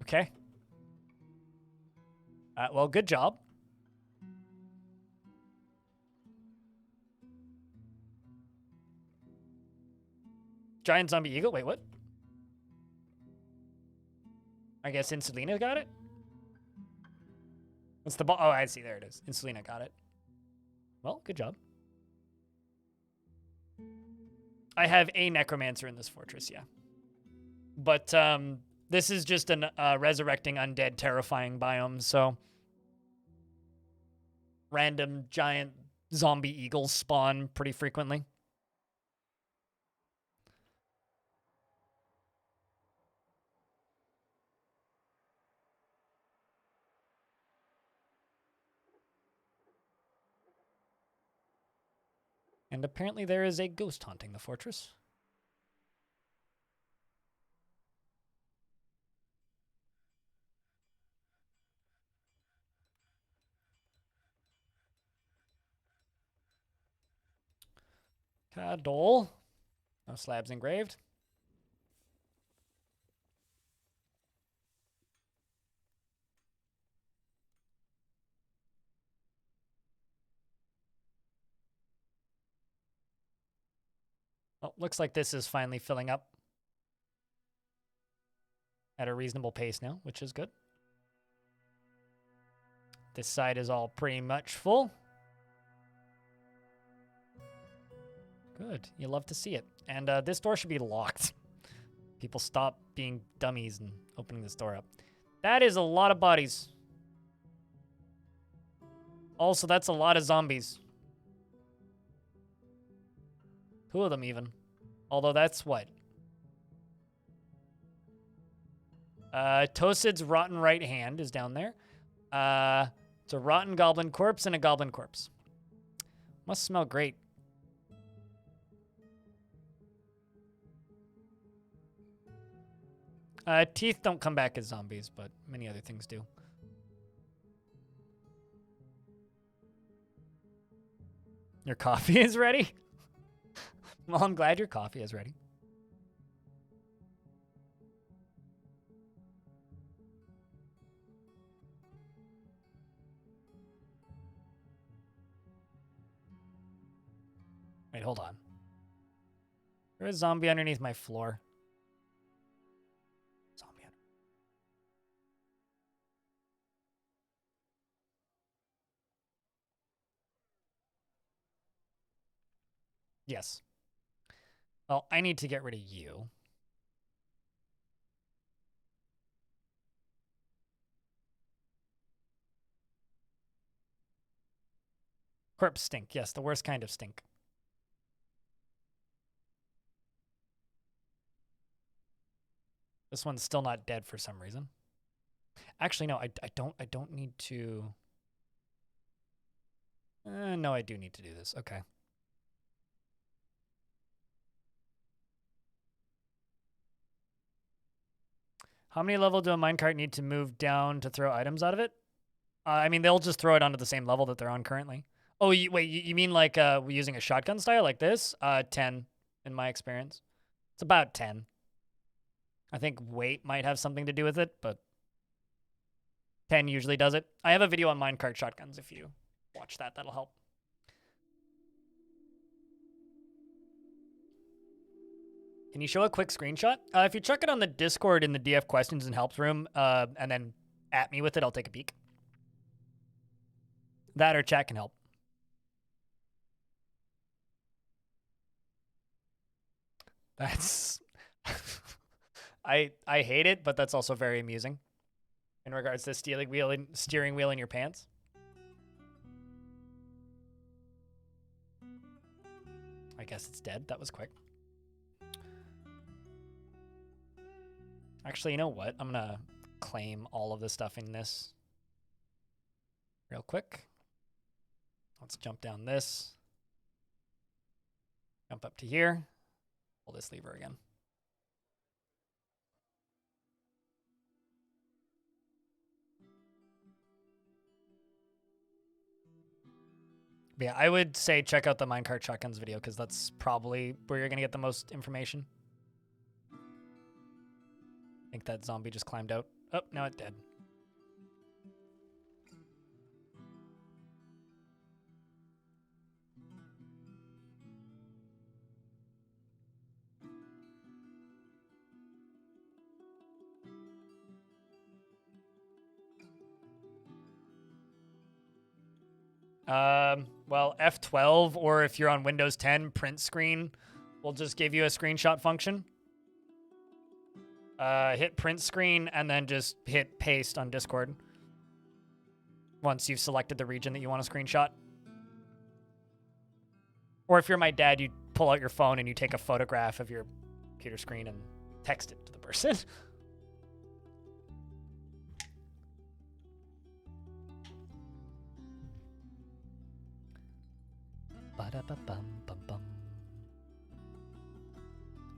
Okay. Well, good job. Giant zombie eagle. Wait, what? I guess Insulina got it? What's the ball? Oh, I see. There it is. Insulina got it. Well, good job. I have a necromancer in this fortress, yeah. But this is just an resurrecting undead terrifying biome, so random giant zombie eagles spawn pretty frequently. And apparently there is a ghost haunting the fortress. Cadol. No slabs engraved. Oh, looks like this is finally filling up at a reasonable pace now, which is good. This side is all pretty much full. Good. You love to see it. And this door should be locked. People stop being dummies and opening this door up. That is a lot of bodies. Also, that's a lot of zombies. 2 of them even. Although that's what? Tosid's rotten right hand is down there. It's a rotten goblin corpse and a goblin corpse. Must smell great. Teeth don't come back as zombies, but many other things do. Your coffee is ready? Well, I'm glad your coffee is ready. Wait, hold on. There's a zombie underneath my floor. Zombie under. Yes. Well, I need to get rid of you. Corpse stink. Yes, the worst kind of stink. This one's still not dead for some reason. Actually, no, I don't need to. No, I do need to do this. Okay. How many level do a minecart need to move down to throw items out of it? I mean, they'll just throw it onto the same level that they're on currently. Oh, wait, you mean like using a shotgun style like this? 10 in my experience. It's about 10. I think weight might have something to do with it, but 10 usually does it. I have a video on minecart shotguns. If you watch that, that'll help. Can you show a quick screenshot? If you chuck it on the Discord in the DF questions and helps room, and then at me with it, I'll take a peek. That or chat can help. That's... I hate it, but that's also very amusing. In regards to steering wheel in your pants. I guess it's dead. That was quick. Actually, you know what? I'm gonna claim all of the stuff in this real quick. Let's jump down this. Jump up to here. Pull this lever again. But yeah, I would say check out the minecart shotguns video because that's probably where you're going to get the most information. I think that zombie just climbed out. Oh, now it's dead. Well, F12, or if you're on Windows 10, print screen will just give you a screenshot function. Hit print screen and then just hit paste on Discord once you've selected the region that you want to screenshot. Or if you're my dad, you pull out your phone and you take a photograph of your computer screen and text it to the person. Ba-da-ba-bum-bum-bum.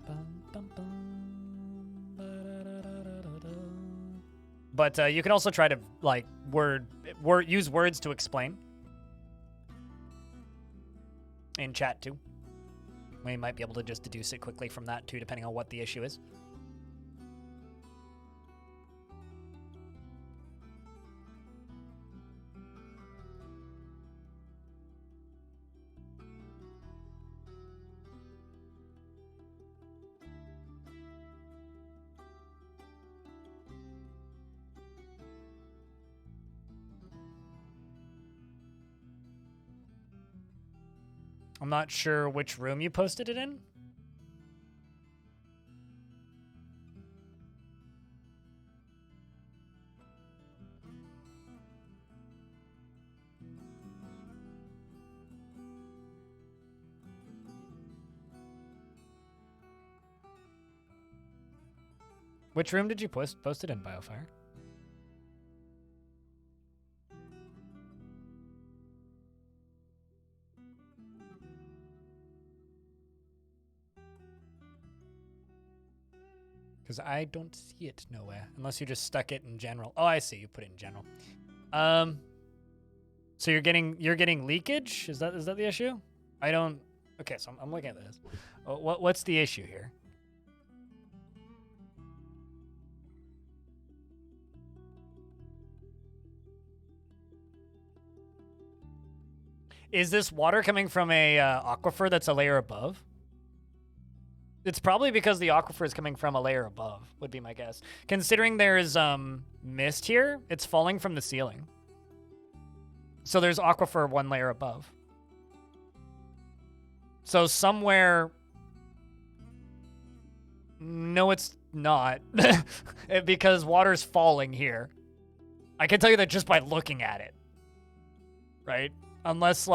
Bum-bum-bum. Ba-da-da-da-da-da. But you can also try to like use words to explain in chat too. We might be able to just deduce it quickly from that too, depending on what the issue is. I'm not sure which room you posted it in. Which room did you post it in, Biofire? Because I don't see it nowhere, unless you just stuck it in general. Oh, I see. You put it in general. So you're getting leakage? Is that the issue? I don't. Okay, so I'm looking at this. What's the issue here? Is this water coming from a aquifer that's a layer above? It's probably because the aquifer is coming from a layer above, would be my guess. Considering there's mist here, it's falling from the ceiling. So there's aquifer one layer above. So somewhere... No, it's not. Because water's falling here. I can tell you that just by looking at it. Right? Unless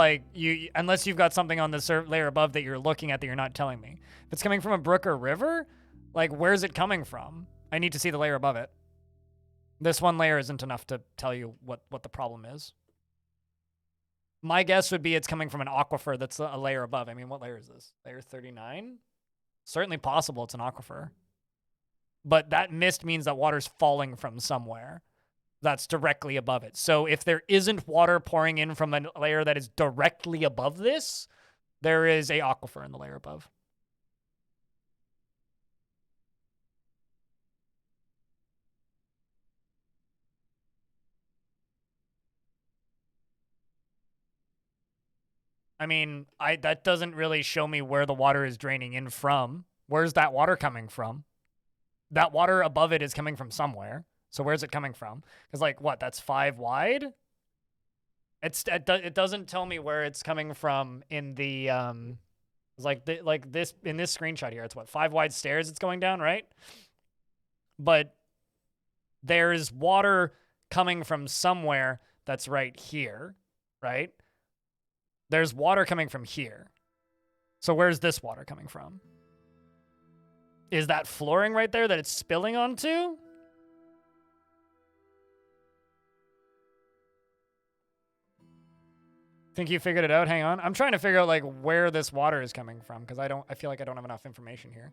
you've got something on the layer above that you're looking at that you're not telling me. If it's coming from a brook or river, like where's it coming from? I need to see the layer above it. This one layer isn't enough to tell you what the problem is. My guess would be it's coming from an aquifer that's a layer above. I mean, what layer is this? Layer 39? Certainly possible it's an aquifer. but that mist means that water's falling from somewhere that's directly above it. So if there isn't water pouring in from a layer that is directly above this, there is a aquifer in the layer above. I mean, that doesn't really show me where the water is draining in from. Where's that water coming from? That water above it is coming from somewhere. So where's it coming from? Because like what? That's 5 wide. It doesn't tell me where it's coming from in the it's like this in this screenshot here. It's what, 5 wide stairs it's going down, right? But there's water coming from somewhere that's right here, right? There's water coming from here. So where's this water coming from? Is that flooring right there that it's spilling onto? Think you figured it out? Hang on. I'm trying to figure out like where this water is coming from because I feel like I don't have enough information here.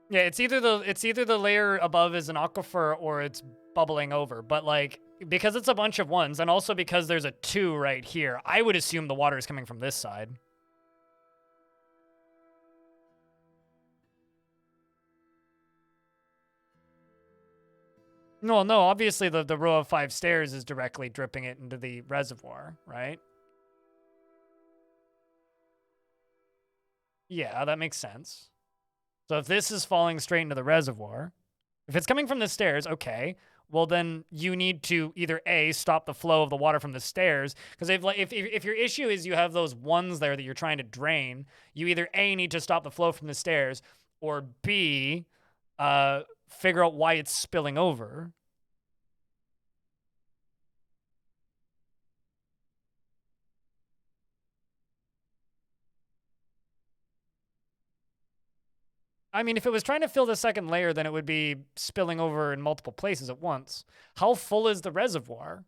Yeah, it's either the layer above is an aquifer or it's bubbling over. But like because it's a bunch of ones and also because there's a 2 right here, I would assume the water is coming from this side. No, obviously the row of 5 stairs is directly dripping it into the reservoir, right? Yeah, that makes sense. So if this is falling straight into the reservoir, if it's coming from the stairs, okay, well then you need to either A, stop the flow of the water from the stairs, because if your issue is you have those ones there that you're trying to drain, you either A, need to stop the flow from the stairs, or B, figure out why it's spilling over. I mean, if it was trying to fill the second layer, then it would be spilling over in multiple places at once. How full is the reservoir?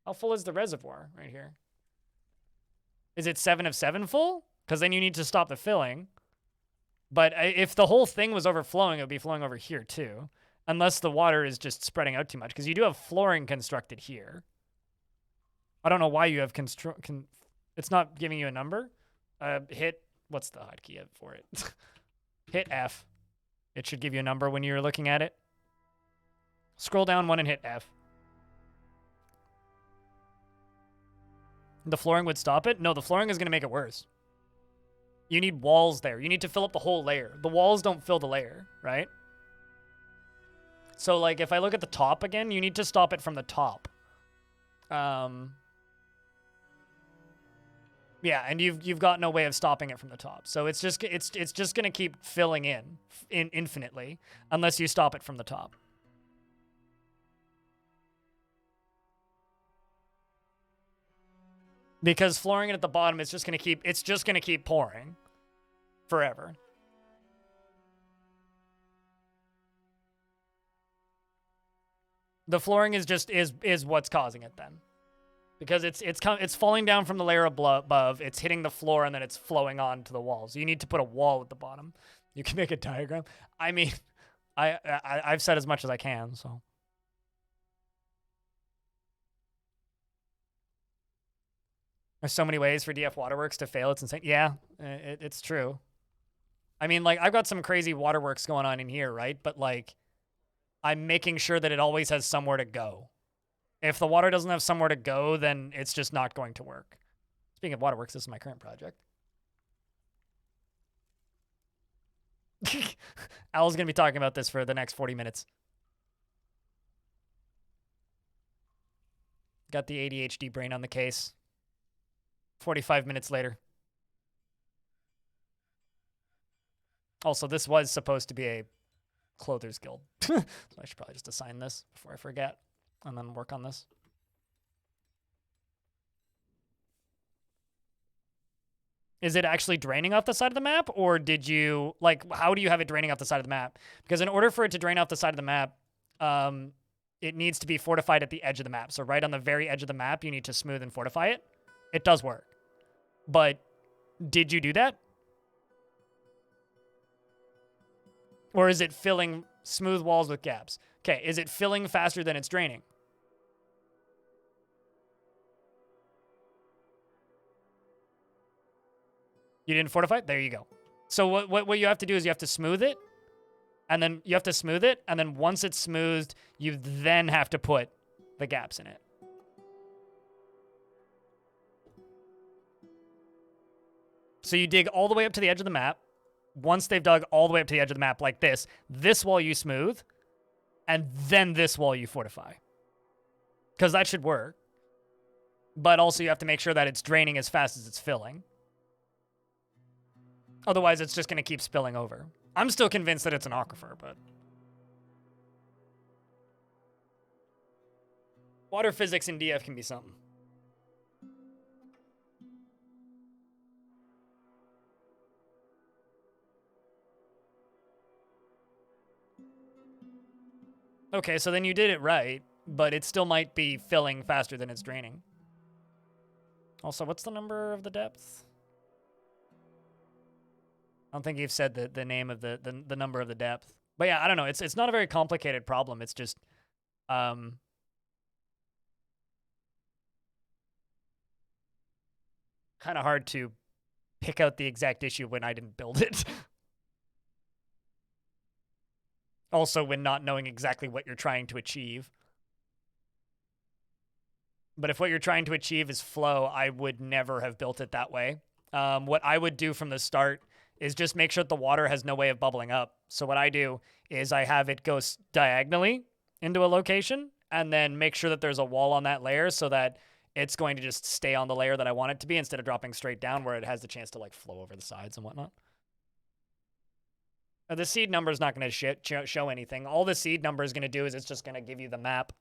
How full is the reservoir right here? Is it 7 of 7 full? Because then you need to stop the filling. But if the whole thing was overflowing, it would be flowing over here too. Unless the water is just spreading out too much. Because you do have flooring constructed here. I don't know why you have it's not giving you a number. Hit, what's the hotkey for it? Hit F. It should give you a number when you're looking at it. Scroll down 1 and hit F. The flooring would stop it? No, the flooring is going to make it worse. You need walls there. You need to fill up the whole layer. The walls don't fill the layer, right? So, like, if I look at the top again, you need to stop it from the top. Yeah, and you've got no way of stopping it from the top. So it's just going to keep filling in infinitely unless you stop it from the top. Because flooring it at the bottom is just going to keep pouring forever. The flooring is what's causing it then. Because it's falling down from the layer above, it's hitting the floor, and then it's flowing on to the walls. You need to put a wall at the bottom. You can make a diagram. I mean, I've said as much as I can, so. There's so many ways for DF Waterworks to fail. It's insane. Yeah, it's true. I mean, like, I've got some crazy waterworks going on in here, right? But, like, I'm making sure that it always has somewhere to go. If the water doesn't have somewhere to go, then it's just not going to work. Speaking of waterworks, this is my current project. Al's going to be talking about this for the next 40 minutes. Got the ADHD brain on the case. 45 minutes later. Also, this was supposed to be a Clothers Guild. So I should probably just assign this before I forget. And then work on this. Is it actually draining off the side of the map, or did you, like, how do you have it draining off the side of the map? Because in order for it to drain off the side of the map, it needs to be fortified at the edge of the map. So right on the very edge of the map, you need to smooth and fortify it. It does work. But did you do that? Or is it filling smooth walls with gaps? Okay, is it filling faster than it's draining? You didn't fortify it? There you go. So what you have to do is you have to smooth it, and then you have to smooth it, and then once it's smoothed, you then have to put the gaps in it. So you dig all the way up to the edge of the map. Once they've dug all the way up to the edge of the map like this wall you smooth, and then this wall you fortify. Because that should work. But also you have to make sure that it's draining as fast as it's filling. Otherwise, it's just going to keep spilling over. I'm still convinced that it's an aquifer, but... Water physics in DF can be something. Okay, so then you did it right, but it still might be filling faster than it's draining. Also, what's the number of the depth? I don't think you've said the name of the number of the depth. But yeah, I don't know. It's not a very complicated problem. It's just kind of hard to pick out the exact issue when I didn't build it. Also, when not knowing exactly what you're trying to achieve. But if what you're trying to achieve is flow, I would never have built it that way. What I would do from the start is just make sure that the water has no way of bubbling up. So what I do is I have it go diagonally into a location and then make sure that there's a wall on that layer so that it's going to just stay on the layer that I want it to be instead of dropping straight down where it has the chance to like flow over the sides and whatnot. The seed number is not going to show anything. All the seed number is going to do is it's just going to give you the map.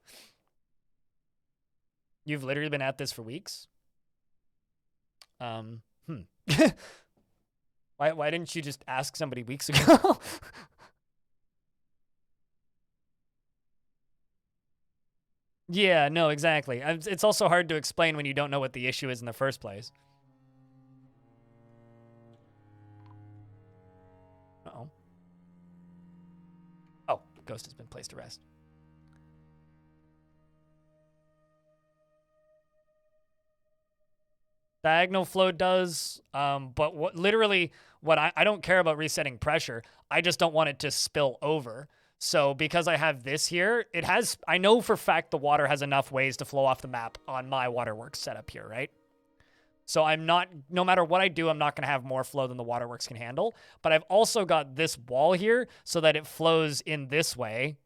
You've literally been at this for weeks. Why didn't you just ask somebody weeks ago? Yeah, no, exactly. It's also hard to explain when you don't know what the issue is in the first place. Uh-oh. Oh, ghost has been placed to rest. Diagonal flow does, but what I don't care about resetting pressure. I just don't want it to spill over. So because I have this here, I know for fact the water has enough ways to flow off the map on my waterworks setup here, right? So no matter what I do, I'm not going to have more flow than the waterworks can handle. But I've also got this wall here so that it flows in this way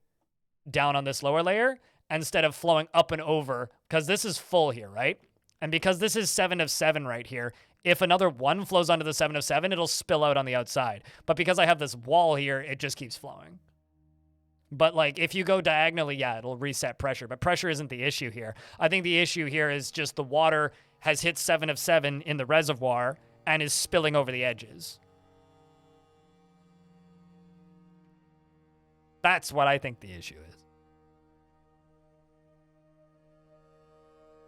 down on this lower layer instead of flowing up and over because this is full here, right? And because this is 7 of 7 right here, if another 1 flows onto the 7 of 7, it'll spill out on the outside. But because I have this wall here, it just keeps flowing. But like if you go diagonally, yeah, it'll reset pressure. But pressure isn't the issue here. I think the issue here is just the water has hit 7 of 7 in the reservoir and is spilling over the edges. That's what I think the issue is.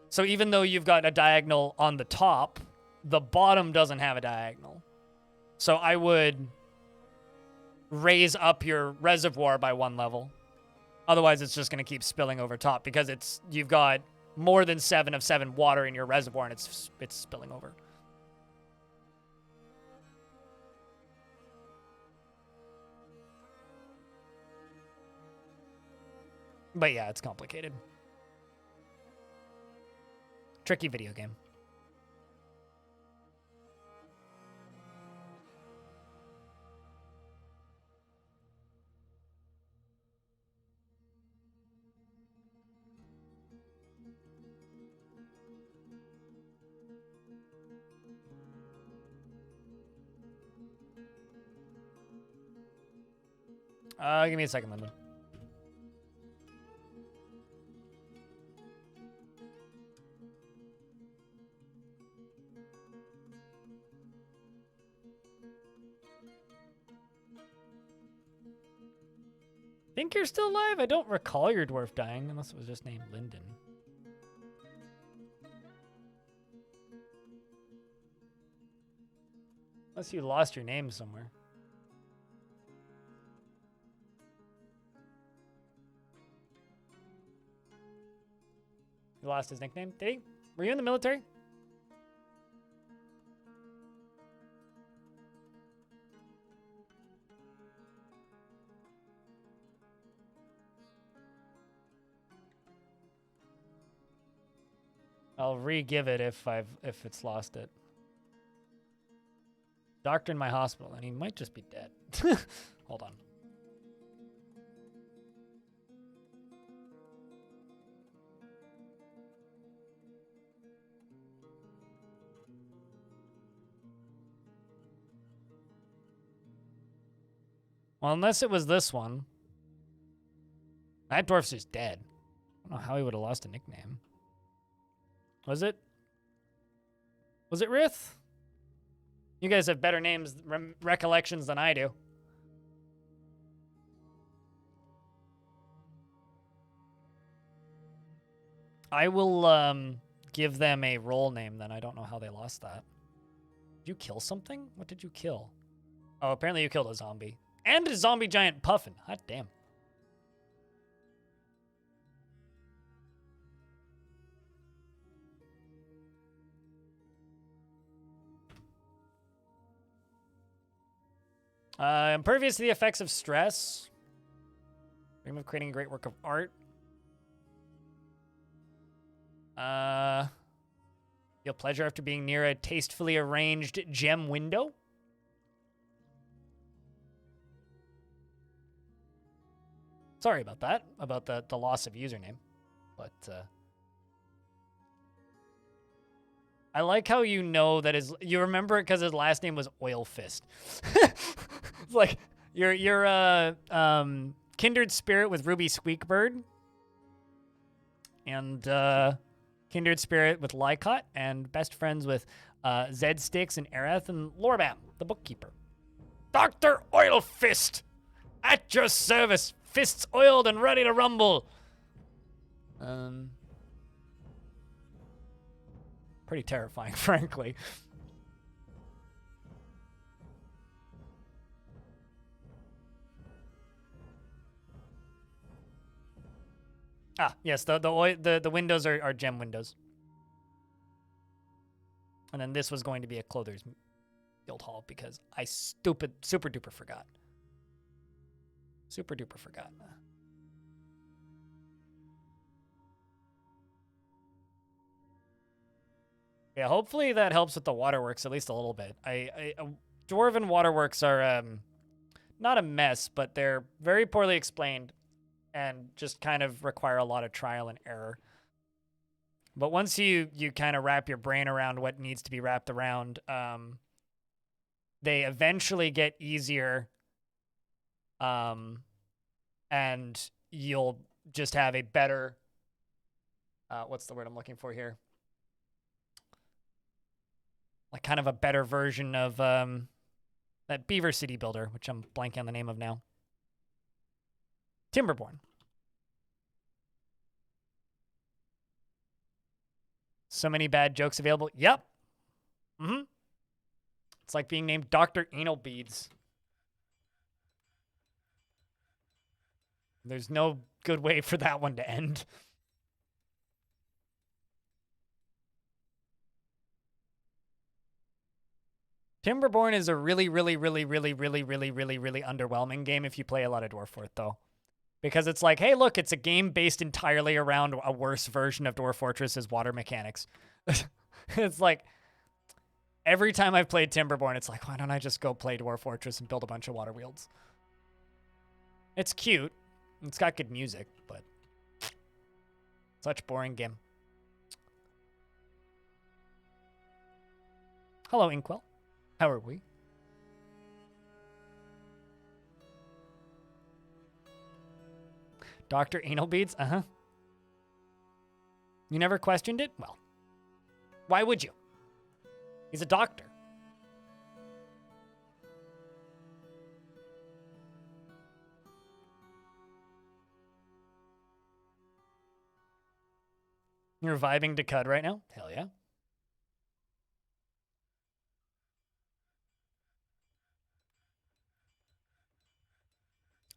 So even though you've got a diagonal on the top, the bottom doesn't have a diagonal. So I would raise up your reservoir by 1 level. Otherwise, it's just going to keep spilling over top because you've got more than 7 of 7 water in your reservoir and it's spilling over. But yeah, it's complicated. Tricky video game. Give me a second, Lyndon. Think you're still alive? I don't recall your dwarf dying, unless it was just named Lyndon. Unless you lost your name somewhere. He lost his nickname? Did he? Were you in the military? I'll re-give it if it's lost it. Doctor in my hospital, and he might just be dead. Hold on. Well, unless it was this one. That dwarf's just dead. I don't know how he would have lost a nickname. Was it? Was it Rith? You guys have better names, recollections than I do. I will give them a role name then. I don't know how they lost that. Did you kill something? What did you kill? Oh, apparently you killed a zombie. And a zombie giant puffin. Hot damn. Impervious to the effects of stress. Dream of creating a great work of art. Feel pleasure after being near a tastefully arranged gem window. Sorry about that, about the loss of username. But, I like how you know that you remember it because his last name was Oil Fist. It's like, you're a kindred spirit with Ruby Squeakbird. And, kindred spirit with Lycott. And best friends with, Zed Sticks and Aerith and Lorbam, the bookkeeper. Dr. Oil Fist! At your service! Fists oiled and ready to rumble. Pretty terrifying, frankly. Ah, yes, the windows are gem windows. And then this was going to be a clother's guild hall because I super duper forgot. Super duper forgot. Yeah, hopefully that helps with the waterworks at least a little bit. Dwarven waterworks are not a mess, but they're very poorly explained and just kind of require a lot of trial and error. But once you kind of wrap your brain around what needs to be wrapped around, they eventually get easier. And you'll just have a better, what's the word I'm looking for here? Like kind of a better version of that Beaver City builder, which I'm blanking on the name of now. Timberborn. So many bad jokes available. Yep. Mm-hmm. It's like being named Dr. Anal Beads. There's no good way for that one to end. Timberborn is a really underwhelming game if you play a lot of Dwarf Fort, though. Because it's like, hey, look, it's a game based entirely around a worse version of Dwarf Fortress's water mechanics. It's like, every time I've played Timberborn, it's like, why don't I just go play Dwarf Fortress and build a bunch of water wheels? It's cute. It's got good music, but such boring game. Hello, Inkwell. How are we? Dr. Anal Beads? Uh-huh. You never questioned it? Well, why would you? He's a doctor. You're vibing to Cud right now? Hell yeah.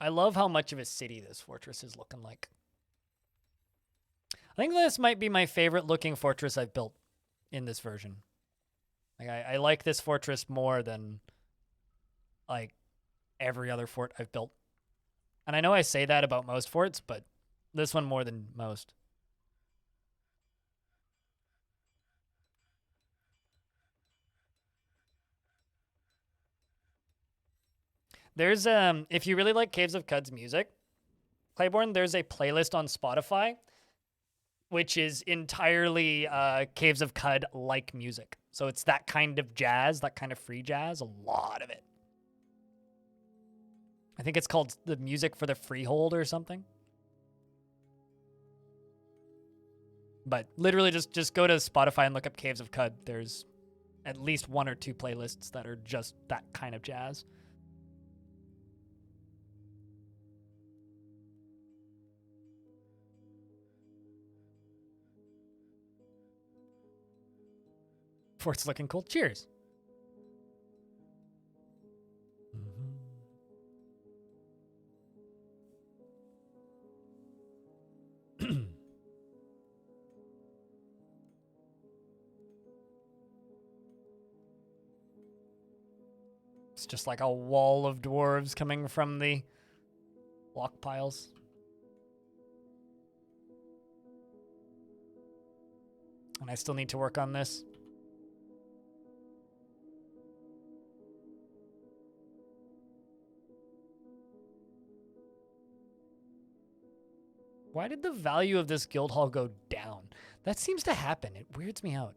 I love how much of a city this fortress is looking like. I think this might be my favorite looking fortress I've built in this version. Like I like this fortress more than like every other fort I've built. And I know I say that about most forts, but this one more than most. There's if you really like Caves of Cud's music, Claiborne, there's a playlist on Spotify which is entirely Caves of Cud like music. So it's that kind of jazz, that kind of free jazz, a lot of it. I think it's called the music for the Freehold or something. But literally just go to Spotify and look up Caves of Cud. There's at least 1 or 2 playlists that are just that kind of jazz. Fort's looking cool. Cheers. It's just like a wall of dwarves coming from the block piles. And I still need to work on this. Why did the value of this guild hall go down? That seems to happen. It weirds me out.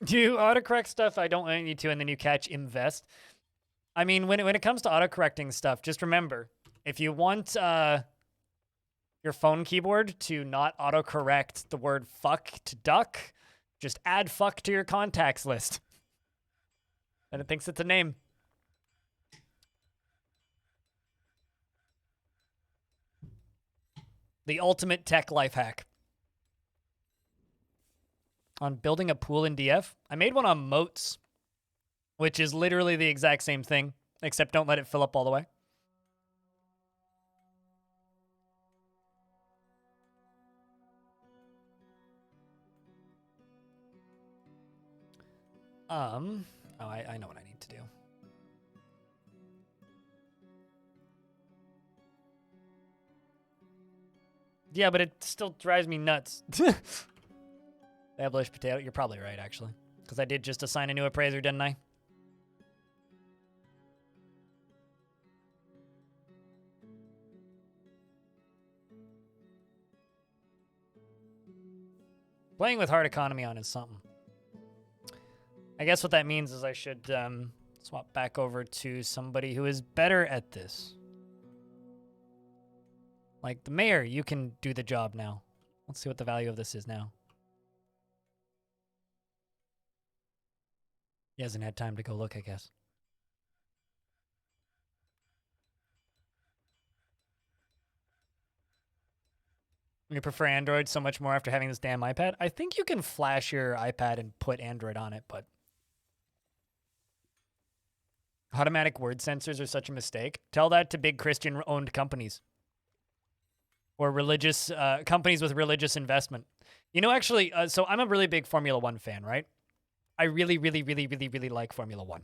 Do you autocorrect stuff I don't want you to, and then you catch invest? I mean, when it comes to autocorrecting stuff, just remember, if you want your phone keyboard to not autocorrect the word fuck to duck, just add fuck to your contacts list. And it thinks it's a name. The ultimate tech life hack. On building a pool in DF, I made one on moats, which is literally the exact same thing, except don't let it fill up all the way. Oh, I know what I need to do. Yeah, but it still drives me nuts. Established potato. You're probably right, actually. Because I did just assign a new appraiser, didn't I? Playing with hard economy on is something. I guess what that means is I should swap back over to somebody who is better at this. Like the mayor, you can do the job now. Let's see what the value of this is now. He hasn't had time to go look, I guess. You prefer Android so much more after having this damn iPad? I think you can flash your iPad and put Android on it, but automatic word sensors are such a mistake. Tell that to big Christian-owned companies. Or religious companies with religious investment. You know, actually, so I'm a really big Formula One fan, right? I really, really, really, really, really like Formula One.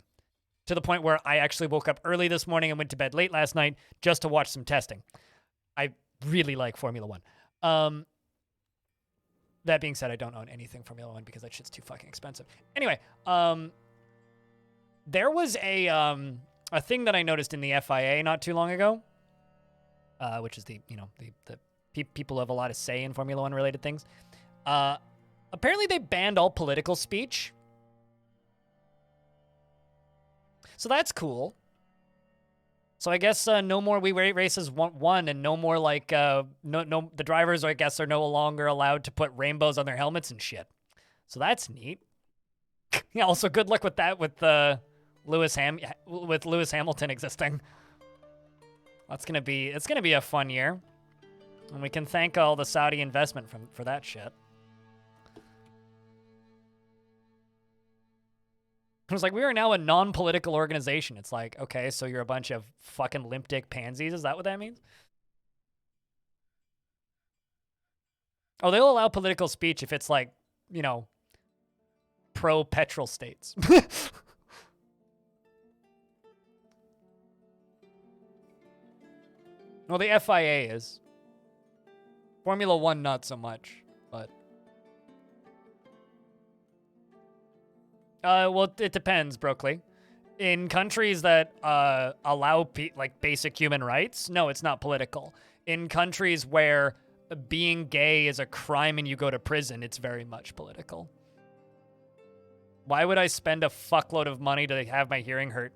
To the point where I actually woke up early this morning and went to bed late last night just to watch some testing. I really like Formula One. That being said, I don't own anything Formula One because that shit's too fucking expensive. Anyway, there was a thing that I noticed in the FIA not too long ago, which is the people who have a lot of say in Formula One related things. Apparently they banned all political speech So that's cool. So I guess no more we rate races one, and no more like no the drivers, I guess, are no longer allowed to put rainbows on their helmets and shit. So that's neat. Yeah. Also, good luck with that with Lewis Hamilton existing. It's gonna be a fun year, and we can thank all the Saudi investment for that shit. It was like, we are now a non-political organization. It's like, okay, so you're a bunch of fucking limp dick pansies. Is that what that means? Oh, they'll allow political speech if it's like, you know, pro-petrol states. Well, the FIA is. Formula One, not so much, but. Well, it depends, Brookley. In countries that allow like basic human rights, no, it's not political. In countries where being gay is a crime and you go to prison, it's very much political. Why would I spend a fuckload of money to have my hearing hurt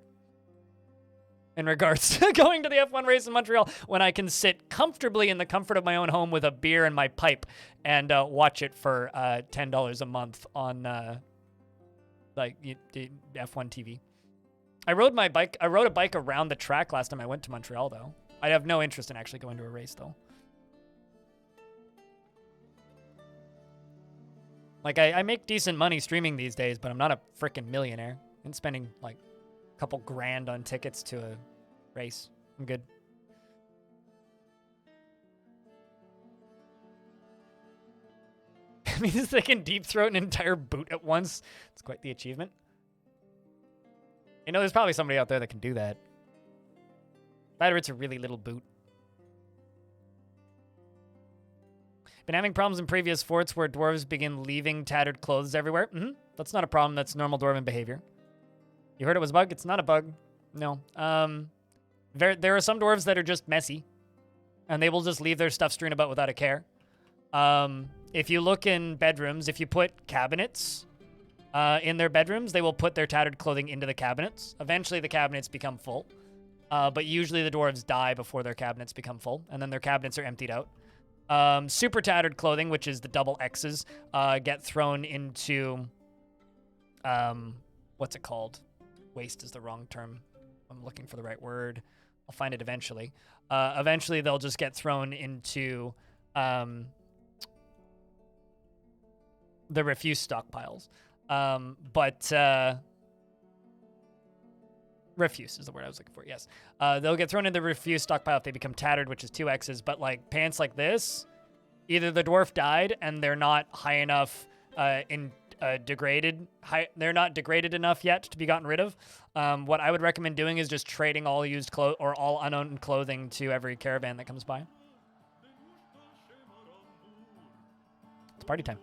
in regards to going to the F1 race in Montreal when I can sit comfortably in the comfort of my own home with a beer and my pipe and watch it for $10 a month on like F1 TV. I rode a bike around the track last time I went to Montreal, though. I have no interest in actually going to a race, though. Like, I make decent money streaming these days, but I'm not a freaking millionaire. I'm spending, like, a couple grand on tickets to a race. I'm good. I mean, they can deep throat an entire boot at once. It's quite the achievement. You know, there's probably somebody out there that can do that. Either it's a really little boot. Been having problems in previous forts where dwarves begin leaving tattered clothes everywhere. That's not a problem. That's normal dwarven behavior. You heard it was a bug? It's not a bug. No. There are some dwarves that are just messy, and they will just leave their stuff strewn about without a care. If you look in bedrooms, if you put cabinets in their bedrooms, they will put their tattered clothing into the cabinets. Eventually, the cabinets become full. But usually the dwarves die before their cabinets become full, and then their cabinets are emptied out. Super tattered clothing, which is the double X's, get thrown into, what's it called? Waste is the wrong term. I'm looking for the right word. I'll find it eventually. Eventually, they'll just get thrown into the refuse stockpiles. Refuse is the word I was looking for, yes. They'll get thrown into the refuse stockpile if they become tattered, which is 2 X's, but like pants like this, either the dwarf died and they're not high enough they're not degraded enough yet to be gotten rid of. What I would recommend doing is just trading all used clothes or all unowned clothing to every caravan that comes by. It's party time.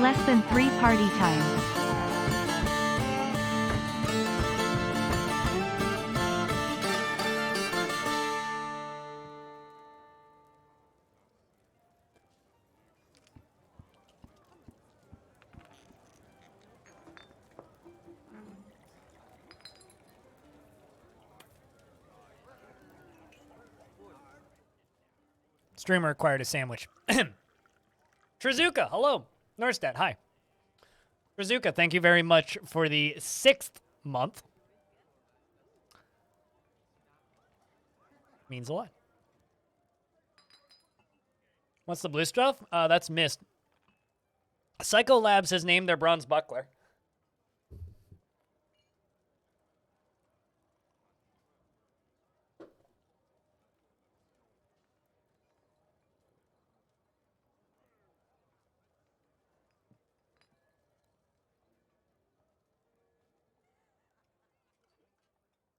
Less than 3 party time. Streamer acquired a sandwich. Trizuka, hello. Norstad, hi. Trizuka, thank you very much for the 6th month. Means a lot. What's the blue stuff? That's Mist. Psycho Labs has named their bronze buckler.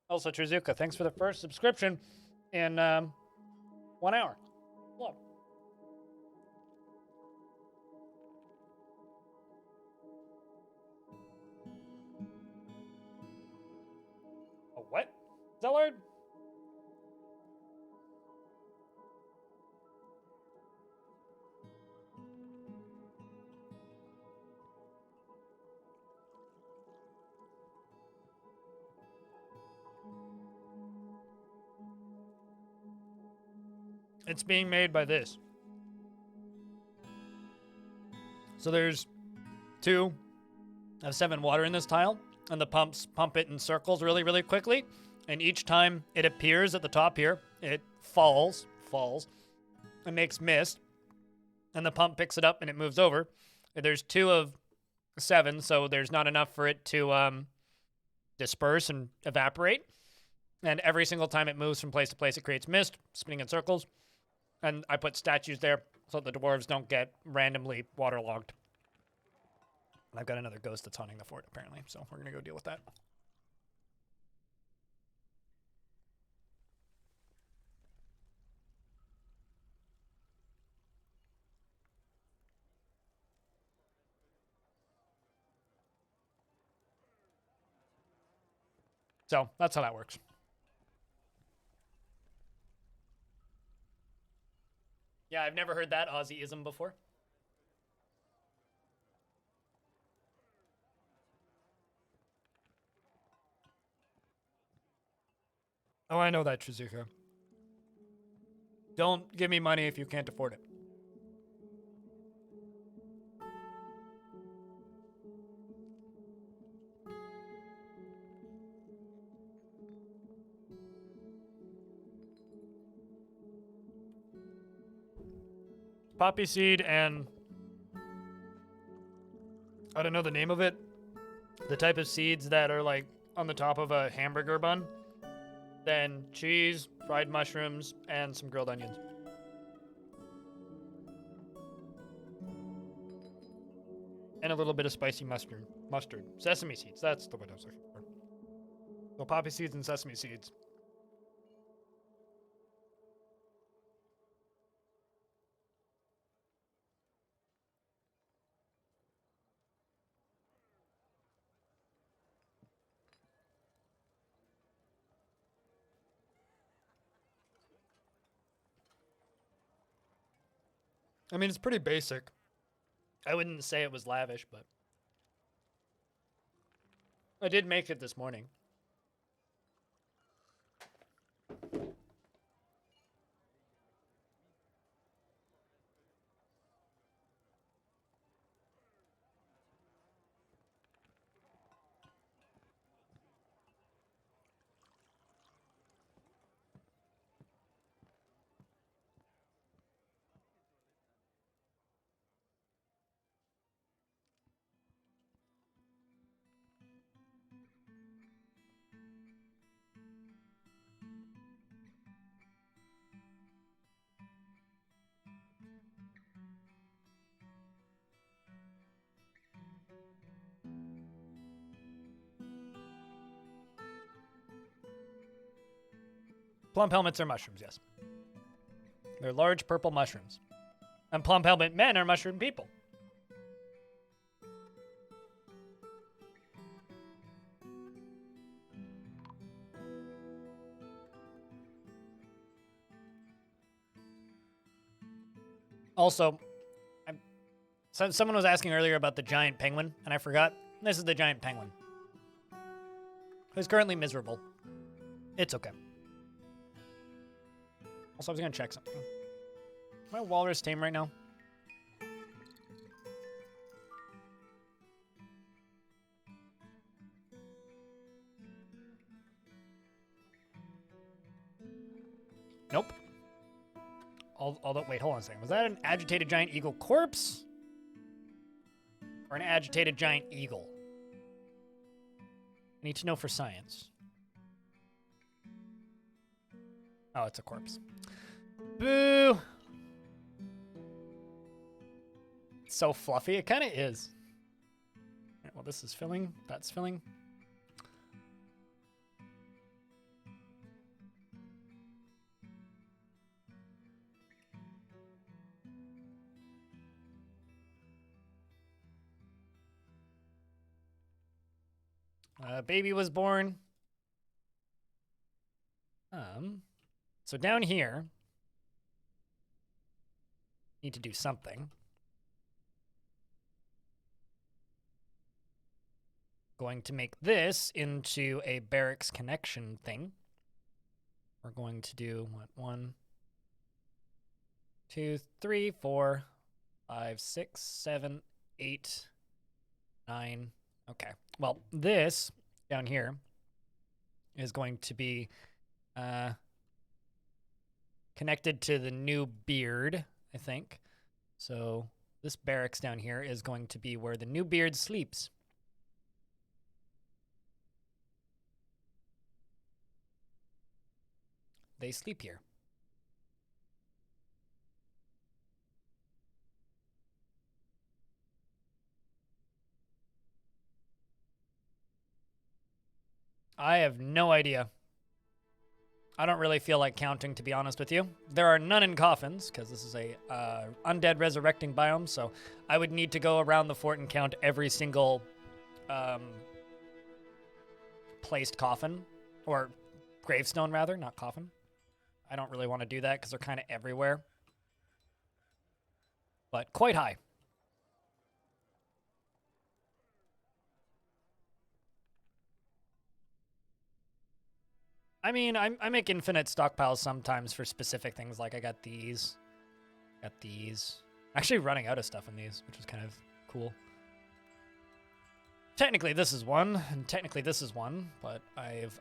Also, Trizuka, thanks for the first subscription in 1 hour. Look. A what? Zellard? It's being made by this. So there's 2 of 7 water in this tile, and the pumps pump it in circles really, really quickly. And each time it appears at the top here, it falls, and makes mist. And the pump picks it up and it moves over. There's 2 of 7, so there's not enough for it to disperse and evaporate. And every single time it moves from place to place, it creates mist, spinning in circles. And I put statues there so the dwarves don't get randomly waterlogged. And I've got another ghost that's haunting the fort, apparently, so we're going to go deal with that. So that's how that works. Yeah, I've never heard that Aussie-ism before. Oh, I know that, Trizuka. Don't give me money if you can't afford it. Poppy seed and I don't know the name of it. The type of seeds that are like on the top of a hamburger bun. Then cheese, fried mushrooms, and some grilled onions. And a little bit of spicy mustard. Sesame seeds, that's the word I was looking for. So poppy seeds and sesame seeds. I mean, it's pretty basic. I wouldn't say it was lavish, but I did make it this morning. Plump helmets are mushrooms, yes. They're large purple mushrooms. And plump helmet men are mushroom people. Also, someone was asking earlier about the giant penguin, and I forgot. This is the giant penguin. Who's currently miserable. It's okay. Also, I was gonna check something. Am I walrus tame right now? Nope. Although, wait, hold on a second. Was that an agitated giant eagle corpse? Or an agitated giant eagle? I need to know for science. Oh, it's a corpse. Boo! It's so fluffy. It kind of is. Right, well, this is filling. That's filling. Baby was born. So down here, need to do something. Going to make this into a barracks connection thing. We're going to do what? 1, 2, 3, 4, 5, 6, 7, 8, 9. Okay. Well, this down here is going to be connected to the new beard, I think. So this barracks down here is going to be where the new beard sleeps. They sleep here. I have no idea. I don't really feel like counting, to be honest with you. There are none in coffins, because this is a undead resurrecting biome, so I would need to go around the fort and count every single placed coffin, or gravestone, rather, not coffin. I don't really want to do that, because they're kind of everywhere. But quite high. I mean, I make infinite stockpiles sometimes for specific things, like I got these. Actually running out of stuff in these, which is kind of cool. Technically this is one, and technically this is one, but I've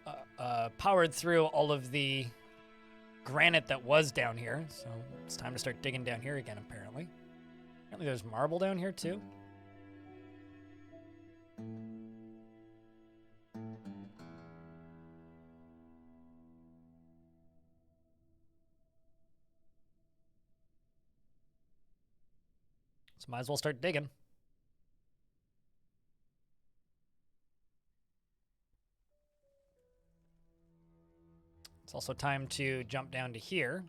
powered through all of the granite that was down here, so it's time to start digging down here again, apparently. Apparently there's marble down here, too. So might as well start digging. It's also time to jump down to here.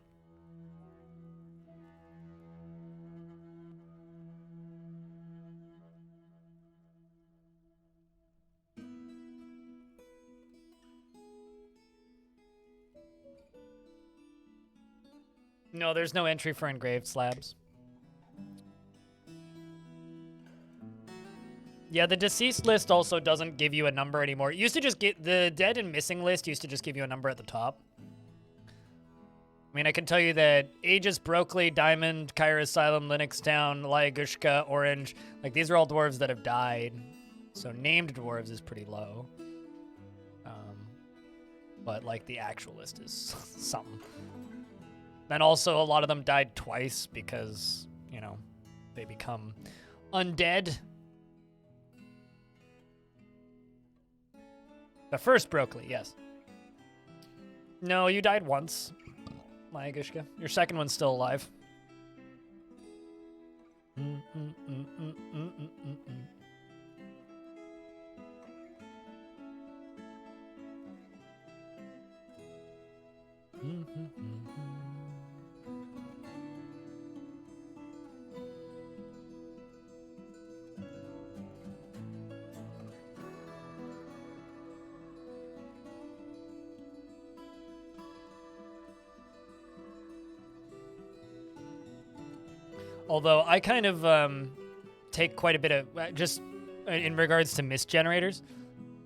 No, there's no entry for engraved slabs. Yeah, the deceased list also doesn't give you a number anymore. It used to just get the dead and missing list used to just give you a number at the top. I mean, I can tell you that Aegis, Brockley, Diamond, Kyra Asylum, Linux Town, Lyagushka, Orange, like these are all dwarves that have died. So named dwarves is pretty low. But like the actual list is something. Then also a lot of them died twice because, you know, they become undead. The first Brockley, yes. No, you died once, Lyagushka. Your second one's still alive. Although I kind of take quite a bit of just in regards to mist generators.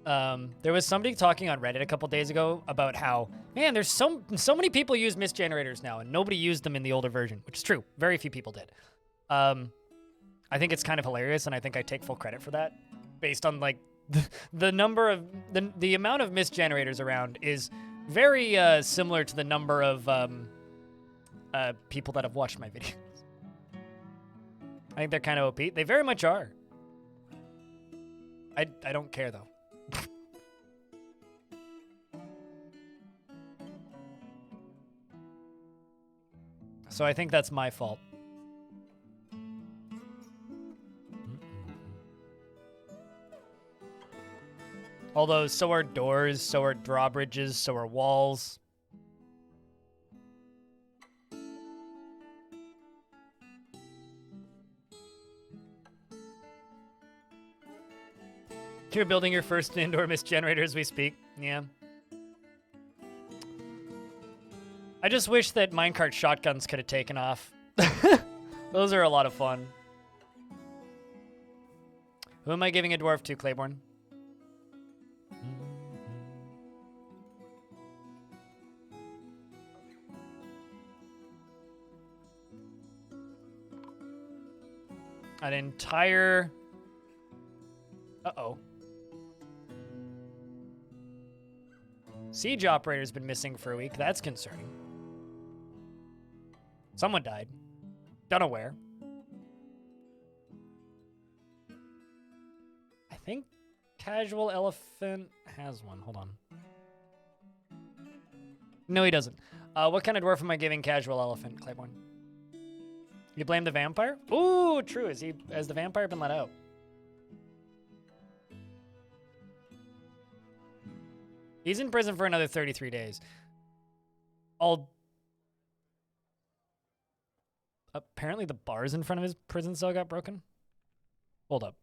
There was somebody talking on Reddit a couple days ago about how, man, there's so many people use mist generators now, and nobody used them in the older version, which is true. Very few people did. I think it's kind of hilarious, and I think I take full credit for that, based on like the number of the amount of mist generators around is very similar to the number of people that have watched my videos. I think they're kind of OP. They very much are. I don't care though. So I think that's my fault. Although, so are doors, so are drawbridges, so are walls. You're building your first indoor mist generator as we speak. Yeah. I just wish that minecart shotguns could have taken off. Those are a lot of fun. Who am I giving a dwarf to, Claiborne? An entire... Uh-oh. Siege operator's been missing for a week. That's concerning. Someone died. Don't know where. I think Casual Elephant has one. Hold on. No, he doesn't. What kind of dwarf am I giving Casual Elephant, Claiborne? You blame the vampire? Ooh, true. Has the vampire been let out? He's in prison for another 33 days. Apparently the bars in front of his prison cell got broken. Hold up.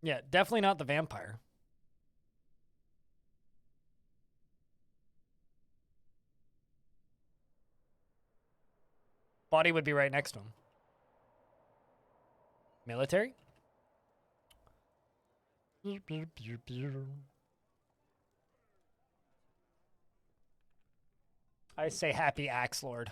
Yeah, definitely not the vampire. Body would be right next to him. Military? I say happy Axe Lord.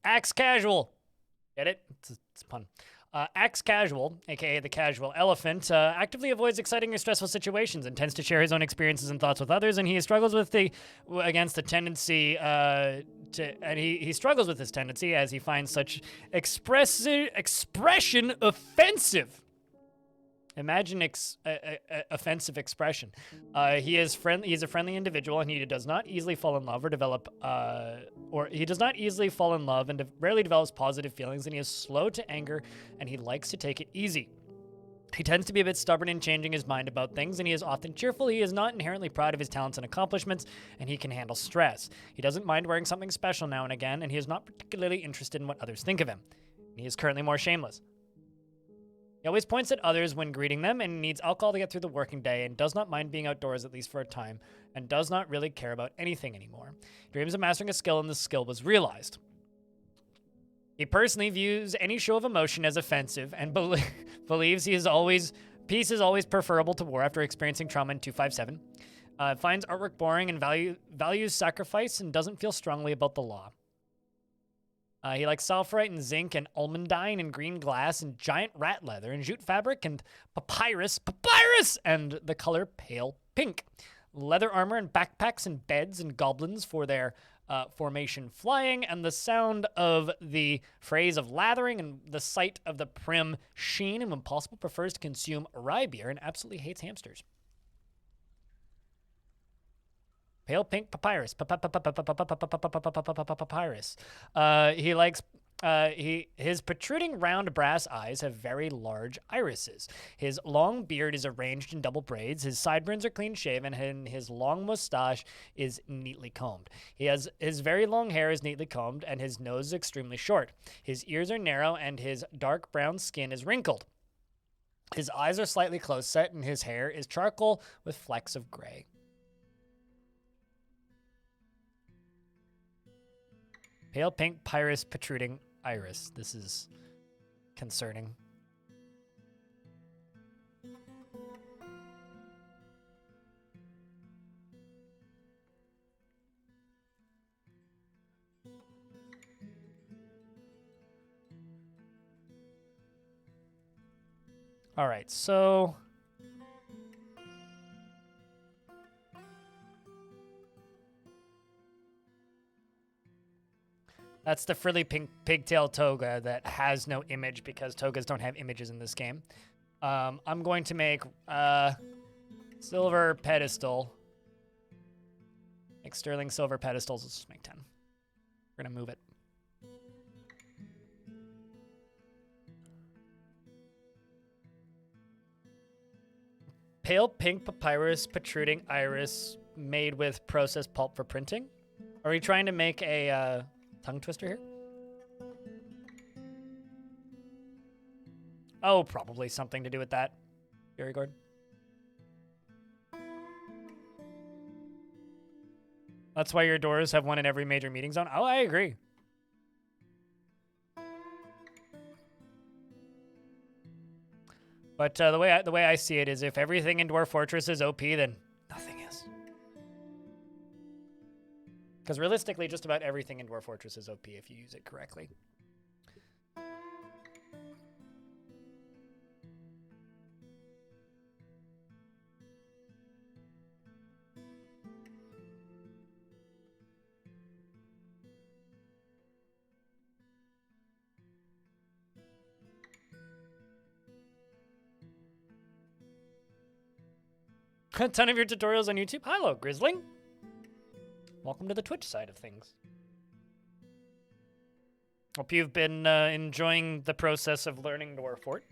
Axe Casual. Get it? It's a pun. Axe Casual, aka the Casual Elephant, actively avoids exciting or stressful situations and tends to share his own experiences and thoughts with others. And he struggles with against the tendency he struggles with this tendency as he finds such expression offensive. Imagine offensive expression. He's a friendly individual, and he does not easily fall in love and rarely develops positive feelings, and he is slow to anger, and he likes to take it easy. He tends to be a bit stubborn in changing his mind about things, and he is often cheerful. He is not inherently proud of his talents and accomplishments, and he can handle stress. He doesn't mind wearing something special now and again, and he is not particularly interested in what others think of him. He is currently more shameless. He always points at others when greeting them and needs alcohol to get through the working day and does not mind being outdoors at least for a time and does not really care about anything anymore. He dreams of mastering a skill and the skill was realized. He personally views any show of emotion as offensive and believes peace is always preferable to war after experiencing trauma in 257. Finds artwork boring and values sacrifice and doesn't feel strongly about the law. He likes sulfurite and zinc and almandine and green glass and giant rat leather and jute fabric and papyrus, and the color pale pink. Leather armor and backpacks and beds and goblins for their formation flying, and the sound of the phrase of lathering and the sight of the prim sheen, and when possible prefers to consume rye beer and absolutely hates hamsters. Pale pink papyrus. Papyrus. He likes His protruding round brass eyes have very large irises. His long beard is arranged in double braids. His sideburns are clean shaven, and his long mustache is neatly combed. His very long hair is neatly combed, and his nose is extremely short. His ears are narrow, and his dark brown skin is wrinkled. His eyes are slightly close set, and his hair is charcoal with flecks of gray. Pale pink pyrus protruding iris. This is concerning. All right, so that's the frilly pink pigtail toga that has no image because togas don't have images in this game. I'm going to make silver pedestal. Make sterling silver pedestals. Let's just make 10. We're going to move it. Pale pink papyrus protruding iris made with processed pulp for printing. Are we trying to make a tongue twister here? Oh, probably something to do with that. Very good. That's why your doors have one in every major meeting zone. Oh, I agree. But the way I see it is, if everything in Dwarf Fortress is OP, then nothing is. Because realistically, just about everything in Dwarf Fortress is OP if you use it correctly. A ton of your tutorials on YouTube. Hello, Grizzling. Welcome to the Twitch side of things. Hope you've been enjoying the process of learning Dwarf Fort.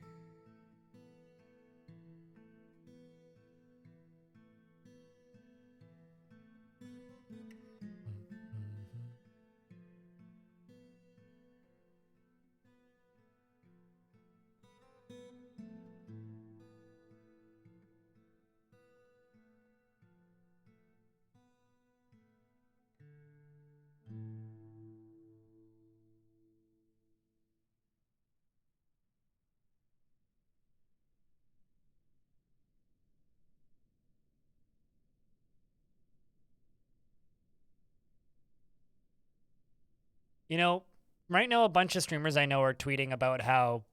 You know, right now a bunch of streamers I know are tweeting about how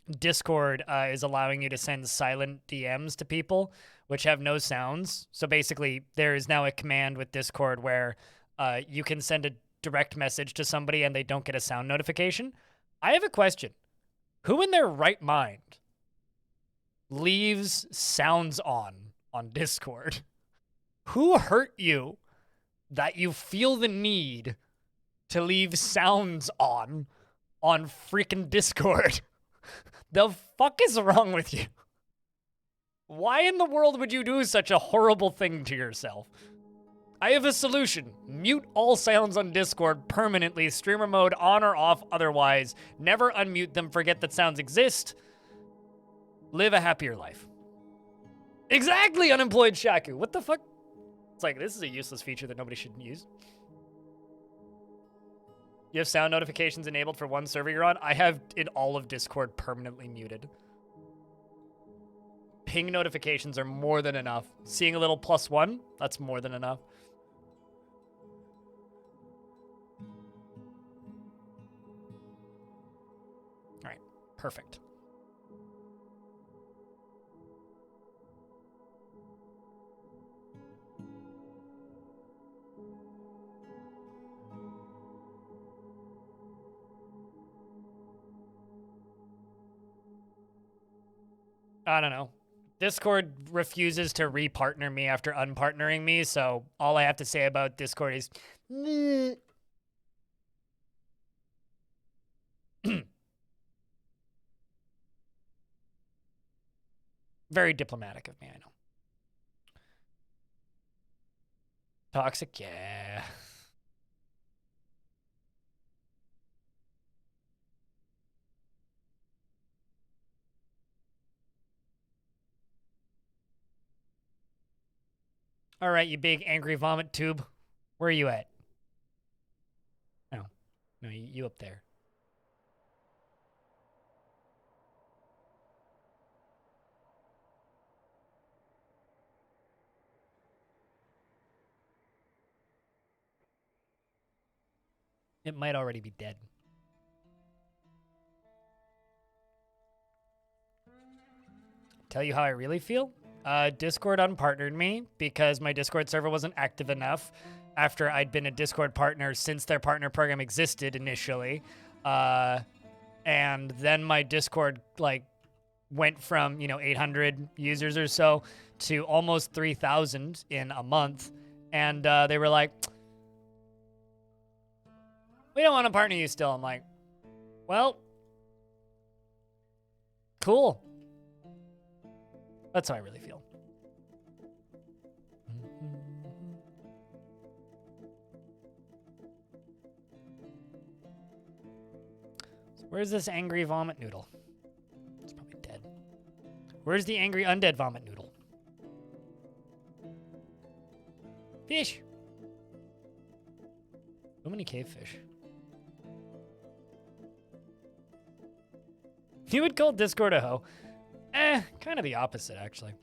Discord is allowing you to send silent DMs to people, which have no sounds. So basically, there is now a command with Discord where you can send a direct message to somebody and they don't get a sound notification. I have a question. Who in their right mind leaves sounds on Discord? Who hurt you that you feel the need to leave sounds on freaking Discord? The fuck is wrong with you? Why in the world would you do such a horrible thing to yourself? I have a solution. Mute all sounds on Discord permanently, streamer mode on or off otherwise. Never unmute them, forget that sounds exist. Live a happier life. Exactly, unemployed Shaku. What the fuck? It's like, this is a useless feature that nobody should use. You have sound notifications enabled for one server you're on? I have in all of Discord permanently muted. Ping notifications are more than enough. Seeing a little +1, that's more than enough. All right, perfect. I don't know. Discord refuses to repartner me after unpartnering me, so all I have to say about Discord is, meh. Very diplomatic of me, I know. Toxic, yeah. All right, you big angry vomit tube. Where are you at? No, you up there. It might already be dead. Tell you how I really feel? Discord unpartnered me because my Discord server wasn't active enough after I'd been a Discord partner since their partner program existed initially. And then my Discord went from, 800 users or so to almost 3,000 in a month. And they were like, we don't want to partner you still. I'm like, well, cool. That's how I really feel. So where's this angry vomit noodle? It's probably dead. Where's the angry undead vomit noodle? Fish. So many cave fish. You would call Discord a hoe. Kind of the opposite, actually.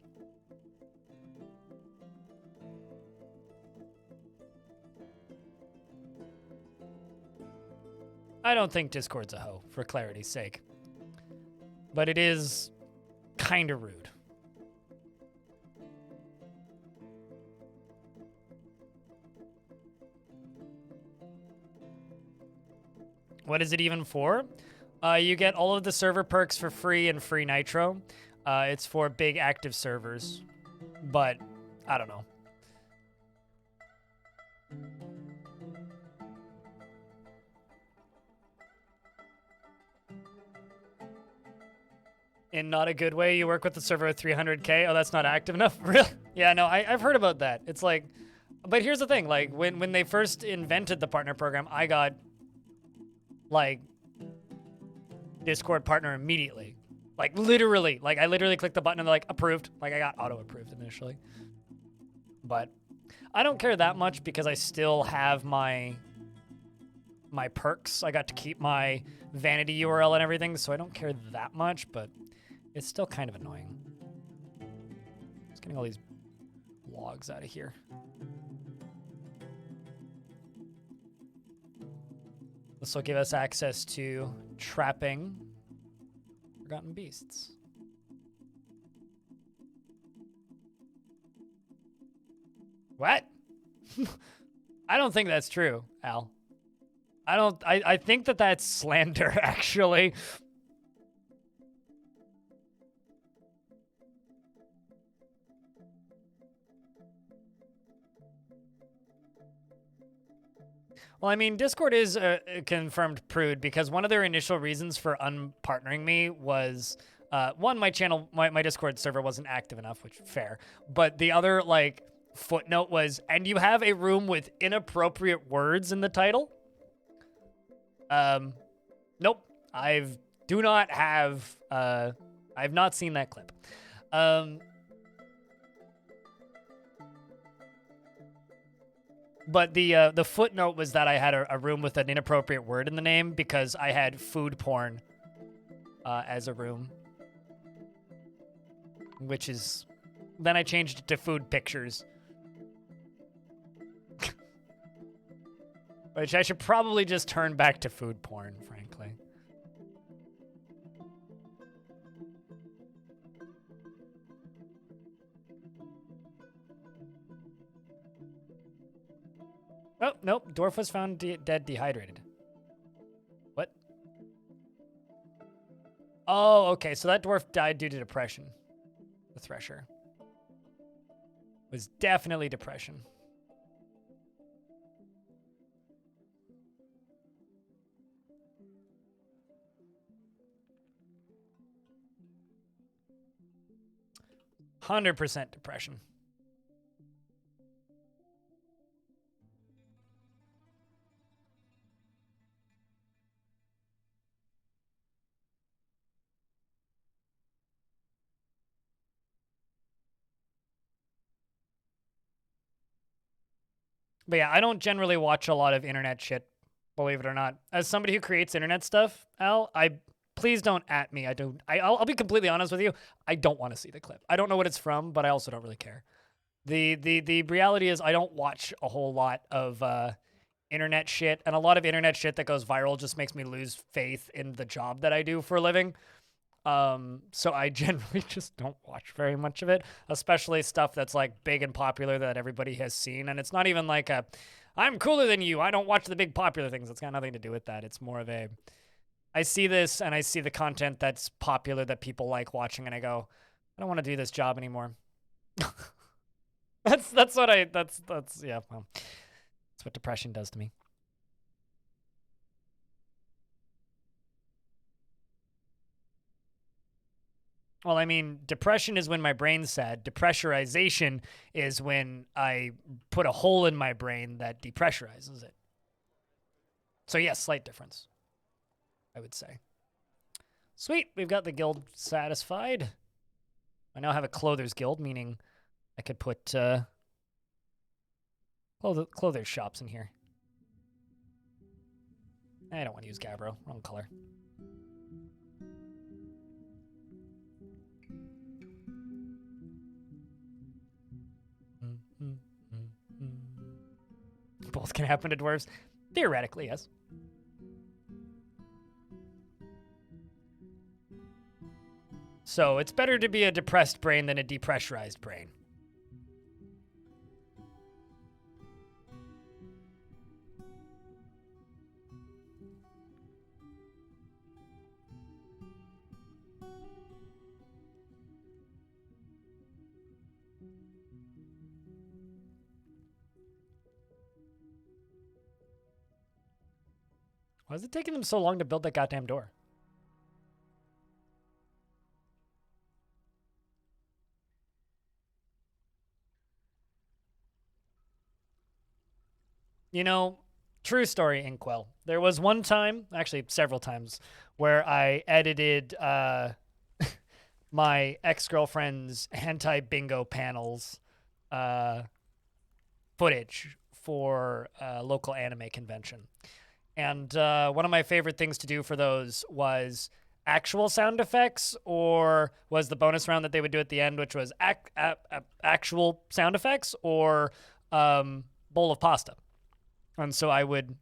I don't think Discord's a hoe, for clarity's sake. But it is kind of rude. What is it even for? You get all of the server perks for free and free nitro. It's for big active servers, but I don't know. In not a good way, you work with the server with 300K. Oh, that's not active enough? Really? Yeah, no, I've heard about that. It's like, but here's the thing. Like, when they first invented the partner program, I got, like, Discord partner immediately. Like, literally. Like, I literally clicked the button and they're like, approved. Like, I got auto-approved initially. But I don't care that much because I still have my perks. I got to keep my vanity URL and everything, so I don't care that much, but it's still kind of annoying. Just getting all these logs out of here. This will give us access to trapping forgotten beasts. What? I don't think that's true, Al. I think that that's slander, actually. Well, I mean, Discord is a confirmed prude because one of their initial reasons for unpartnering me was, one, my channel, my Discord server wasn't active enough, which fair. But the other, like, footnote was, and you have a room with inappropriate words in the title? Nope. I've not seen that clip. But the footnote was that I had a room with an inappropriate word in the name because I had food porn as a room. Which is... Then I changed it to food pictures. Which I should probably just turn back to food porn, frankly. Oh, nope. Dwarf was found dead dehydrated. What? Oh, okay. So that dwarf died due to depression. The Thresher. Was definitely depression. 100% depression. But yeah, I don't generally watch a lot of internet shit, believe it or not. As somebody who creates internet stuff, Al, please don't at me. I'll be completely honest with you. I don't want to see the clip. I don't know what it's from, but I also don't really care. The reality is I don't watch a whole lot of internet shit, and a lot of internet shit that goes viral just makes me lose faith in the job that I do for a living. So I generally just don't watch very much of it, especially stuff that's like big and popular that everybody has seen. And it's not even like I'm cooler than you, I don't watch the big popular things. It's got nothing to do with that. It's more of I see this and I see the content that's popular that people like watching, and I go, I don't want to do this job anymore. That's yeah, well, that's what depression does to me. Well, I mean, depression is when my brain's sad. Depressurization is when I put a hole in my brain that depressurizes it. So yes, slight difference, I would say. Sweet, we've got the guild satisfied. I now have a clother's guild, meaning I could put clother's shops in here. I don't want to use Gabbro, wrong color. Both can happen to dwarves. Theoretically, yes. So it's better to be a depressed brain than a depressurized brain. Why is it taking them so long to build that goddamn door? You know, true story, Inkwell. There was one time, actually several times, where I edited my ex-girlfriend's anti-bingo panels footage for a local anime convention. And one of my favorite things to do for those was actual sound effects, or was the bonus round that they would do at the end, which was actual sound effects, or bowl of pasta. And so I would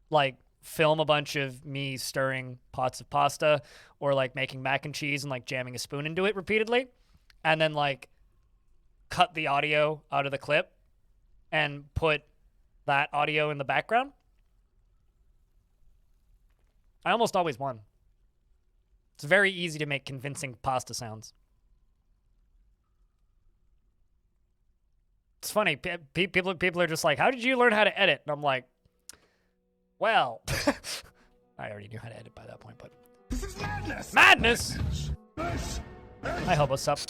like film a bunch of me stirring pots of pasta, or like making mac and cheese and like jamming a spoon into it repeatedly, and then like cut the audio out of the clip and put that audio in the background. I almost always won. It's very easy to make convincing pasta sounds. It's funny. People are just like, how did you learn how to edit? And I'm like, well, I already knew how to edit by that point, but. This is madness! Madness! Hi, Hobo Sup.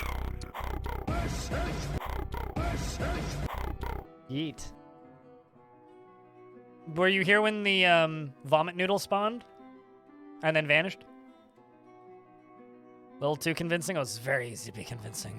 Yeet. Were you here when the vomit noodle spawned? And then vanished? A little too convincing? Oh, it's very easy to be convincing.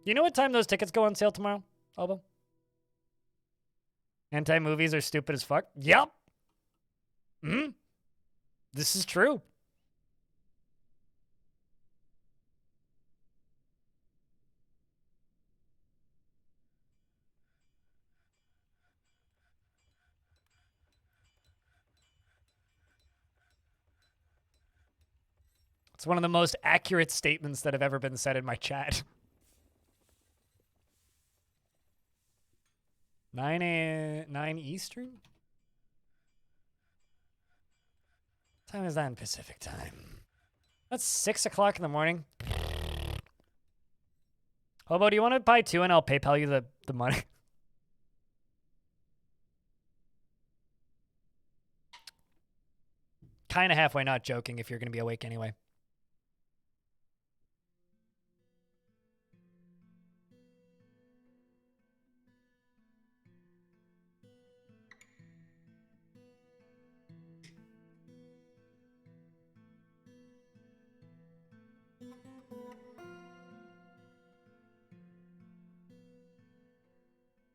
You know what time those tickets go on sale tomorrow, Albo? Anti-movies are stupid as fuck? Yep. This is true. It's one of the most accurate statements that have ever been said in my chat. 9 Eastern? What time is that in Pacific time? That's 6 o'clock in the morning. Hobo, do you want to buy 2 and I'll PayPal you the money? Kind of halfway not joking if you're going to be awake anyway.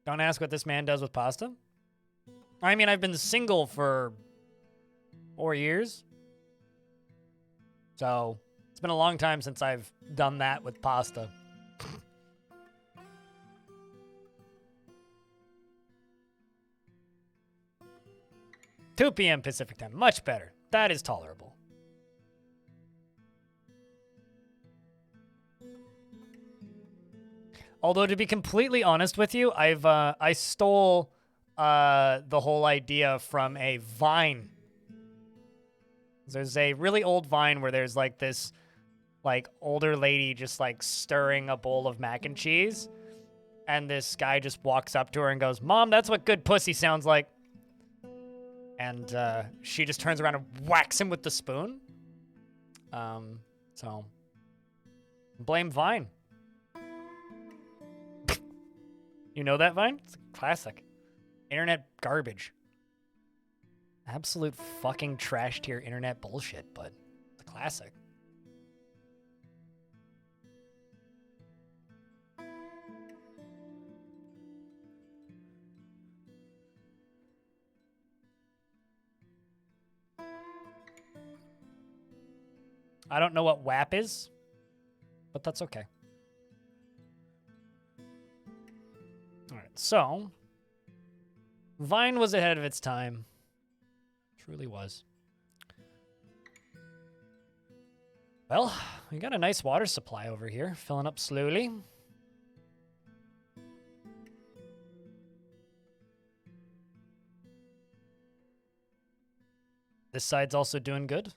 Don't ask what this man does with pasta. I mean, I've been single for 4 years. So, it's been a long time since I've done that with pasta. 2 p.m. Pacific time. Much better. That is tolerable. Although, to be completely honest with you, I stole the whole idea from a Vine. There's a really old Vine where there's like this older lady just like stirring a bowl of mac and cheese. And this guy just walks up to her and goes, "Mom, that's what good pussy sounds like." And she just turns around and whacks him with the spoon. So blame Vine. You know that Vine? It's a classic. Internet garbage. Absolute fucking trash tier internet bullshit, but it's a classic. I don't know what WAP is, but that's okay. All right, so Vine was ahead of its time. Truly was. Well, we got a nice water supply over here, filling up slowly. This side's also doing good.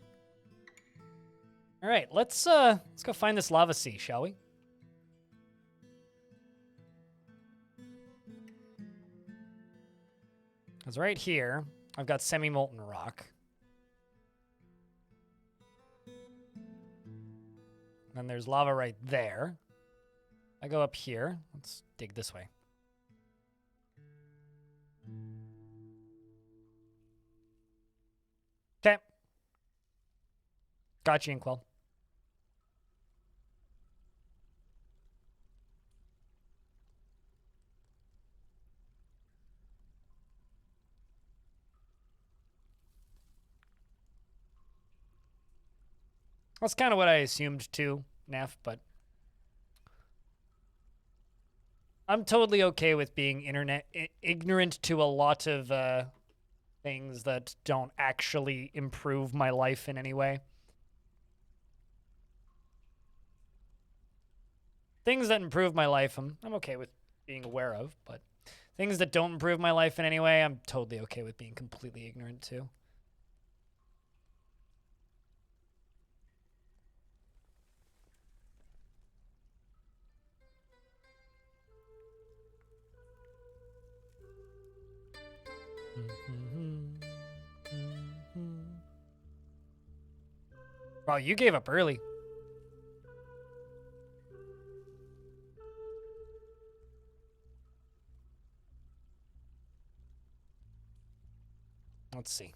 All right, let's go find this lava sea, shall we? Because right here, I've got semi-molten rock. And there's lava right there. I go up here. Let's dig this way. Okay. Got you, Inkwell. That's kind of what I assumed too, Neff, but I'm totally okay with being ignorant to a lot of things that don't actually improve my life in any way. Things that improve my life, I'm okay with being aware of, but things that don't improve my life in any way, I'm totally okay with being completely ignorant to. Wow, you gave up early. Let's see.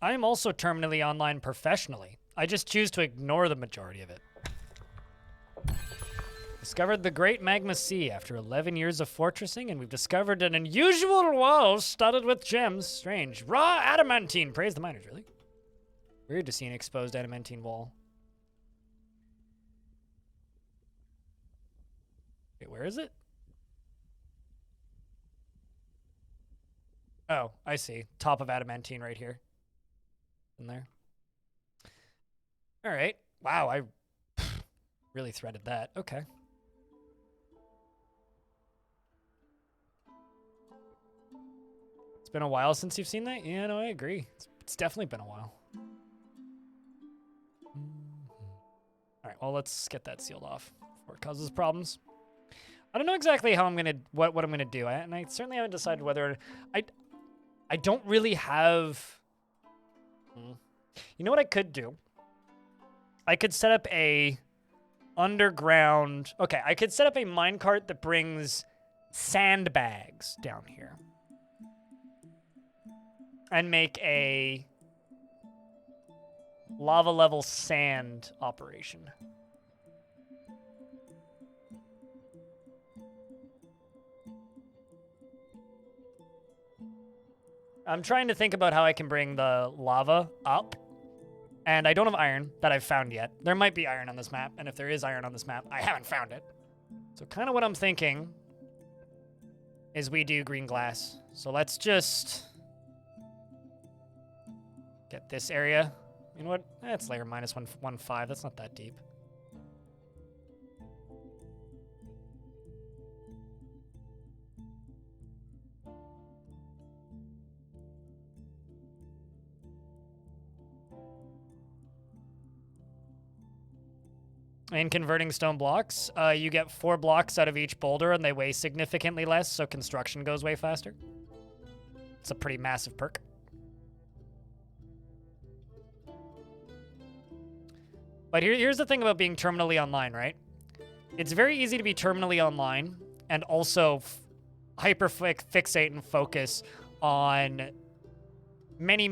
I am also terminally online professionally. I just choose to ignore the majority of it. Discovered the Great Magma Sea after 11 years of fortressing, and we've discovered an unusual wall studded with gems. Strange. Raw adamantine. Praise the miners, really? Weird to see an exposed adamantine wall. Wait, where is it? Oh, I see. Top of adamantine right here. In there. All right. Wow, I really threaded that. Okay. It's been a while since you've seen that? Yeah, no, I agree. It's It's definitely been a while. All right, well, let's get that sealed off before it causes problems. I don't know exactly how I'm gonna what I'm gonna do, and I certainly haven't decided whether I don't really have. You know what I could do? I could set up a underground. Okay, I could set up a minecart that brings sandbags down here, and make a lava level sand operation. I'm trying to think about how I can bring the lava up. And I don't have iron that I've found yet. There might be iron on this map. And if there is iron on this map, I haven't found it. So kind of what I'm thinking is we do green glass. So let's just get this area. You know what? That's layer minus 115. That's not that deep. In converting stone blocks, you get 4 blocks out of each boulder, and they weigh significantly less, so construction goes way faster. It's a pretty massive perk. But here's the thing about being terminally online, right? It's very easy to be terminally online and also hyper-fixate and focus on many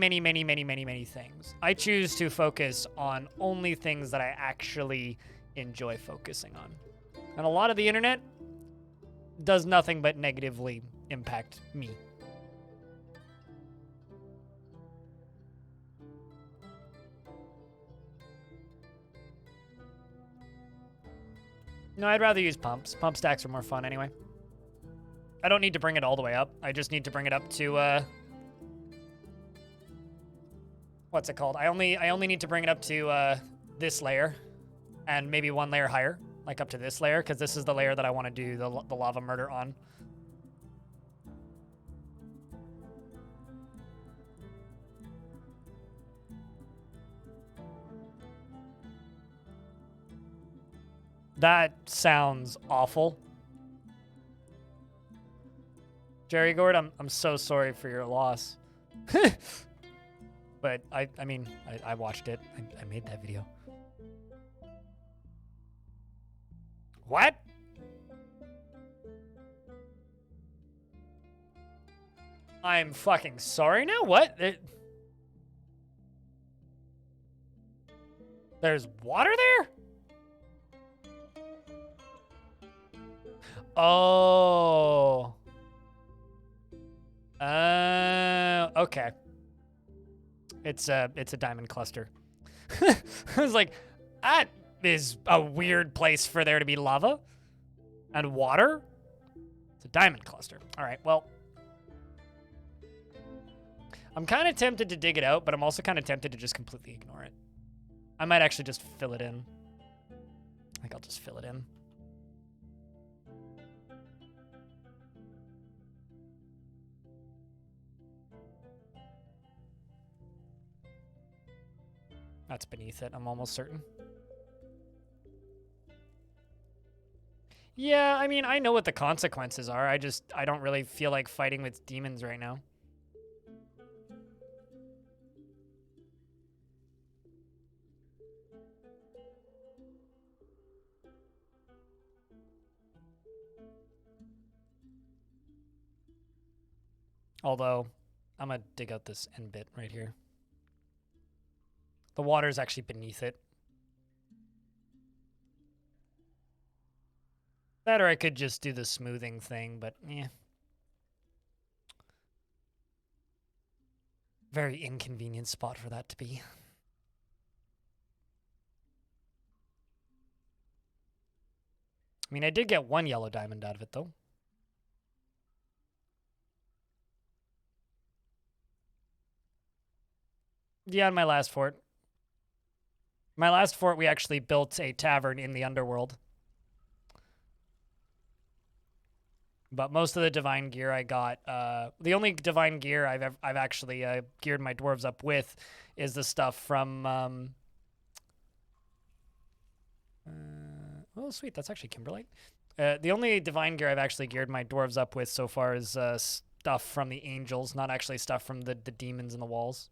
things. I choose to focus on only things that I actually enjoy focusing on. And a lot of the internet does nothing but negatively impact me. No, I'd rather use pumps. Pump stacks are more fun anyway. I don't need to bring it all the way up. I just need to bring it up to, what's it called? I only need to bring it up to, this layer. And maybe 1 layer higher, like up to this layer, because this is the layer that I want to do the lava murder on. That sounds awful. Jerry Gord, I'm so sorry for your loss. But I mean, I watched it. I made that video. What? I'm fucking sorry now? What? There's water there? Oh. Okay. It's a diamond cluster. I was like, that is a weird place for there to be lava and water. It's a diamond cluster. All right, well, I'm kind of tempted to dig it out, but I'm also kind of tempted to just completely ignore it. I might actually just fill it in. I think I'll just fill it in. That's beneath it, I'm almost certain. Yeah, I mean, I know what the consequences are. I don't really feel like fighting with demons right now. Although, I'm gonna dig out this end bit right here. The water is actually beneath it. That or I could just do the smoothing thing, but yeah. Very inconvenient spot for that to be. I mean, I did get 1 yellow diamond out of it, though. Yeah, in my last fort. My last fort, we actually built a tavern in the underworld. But most of the divine gear I got, the only divine gear I've actually geared my dwarves up with is the stuff from. Oh, sweet, that's actually Kimberlite. The only divine gear I've actually geared my dwarves up with so far is stuff from the angels, not actually stuff from the demons in the walls.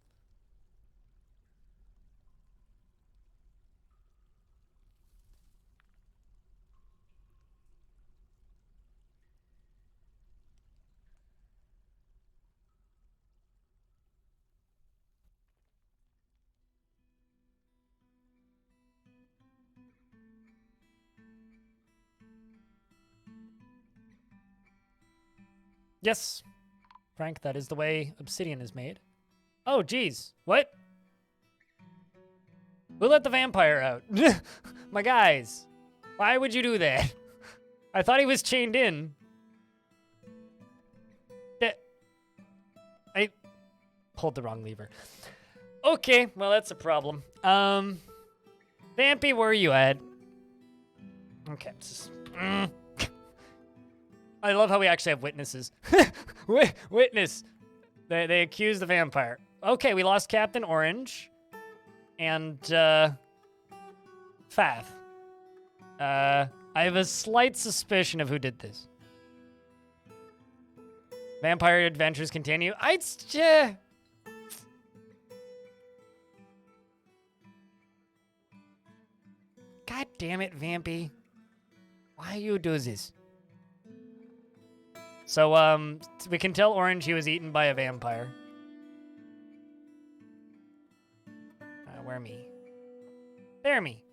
Yes, Frank, that is the way obsidian is made. Oh, geez. What? Who let the vampire out? My guys. Why would you do that? I thought he was chained in. I pulled the wrong lever. Okay, well, that's a problem. Vampy, where are you at? Okay. I love how we actually have witnesses. Witness. They accuse the vampire. Okay, we lost Captain Orange. And, Fath. I have a slight suspicion of who did this. Vampire adventures continue. God damn it, Vampy. Why you do this? So, we can tell Orange he was eaten by a vampire. Where me? There me.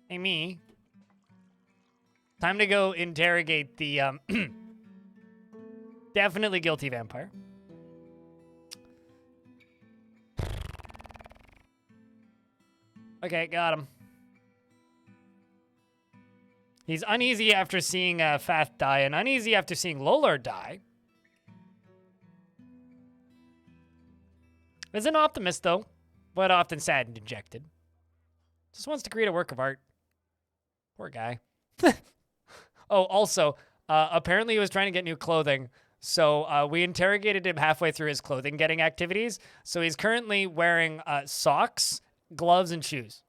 Hey, me. Time to go interrogate the, definitely guilty vampire. Okay, got him. He's uneasy after seeing Fath die and uneasy after seeing Lolar die. Is an optimist, though, but often sad and dejected. Just wants to create a work of art. Poor guy. Oh, also, apparently he was trying to get new clothing, so we interrogated him halfway through his clothing getting activities. So he's currently wearing socks, gloves, and shoes.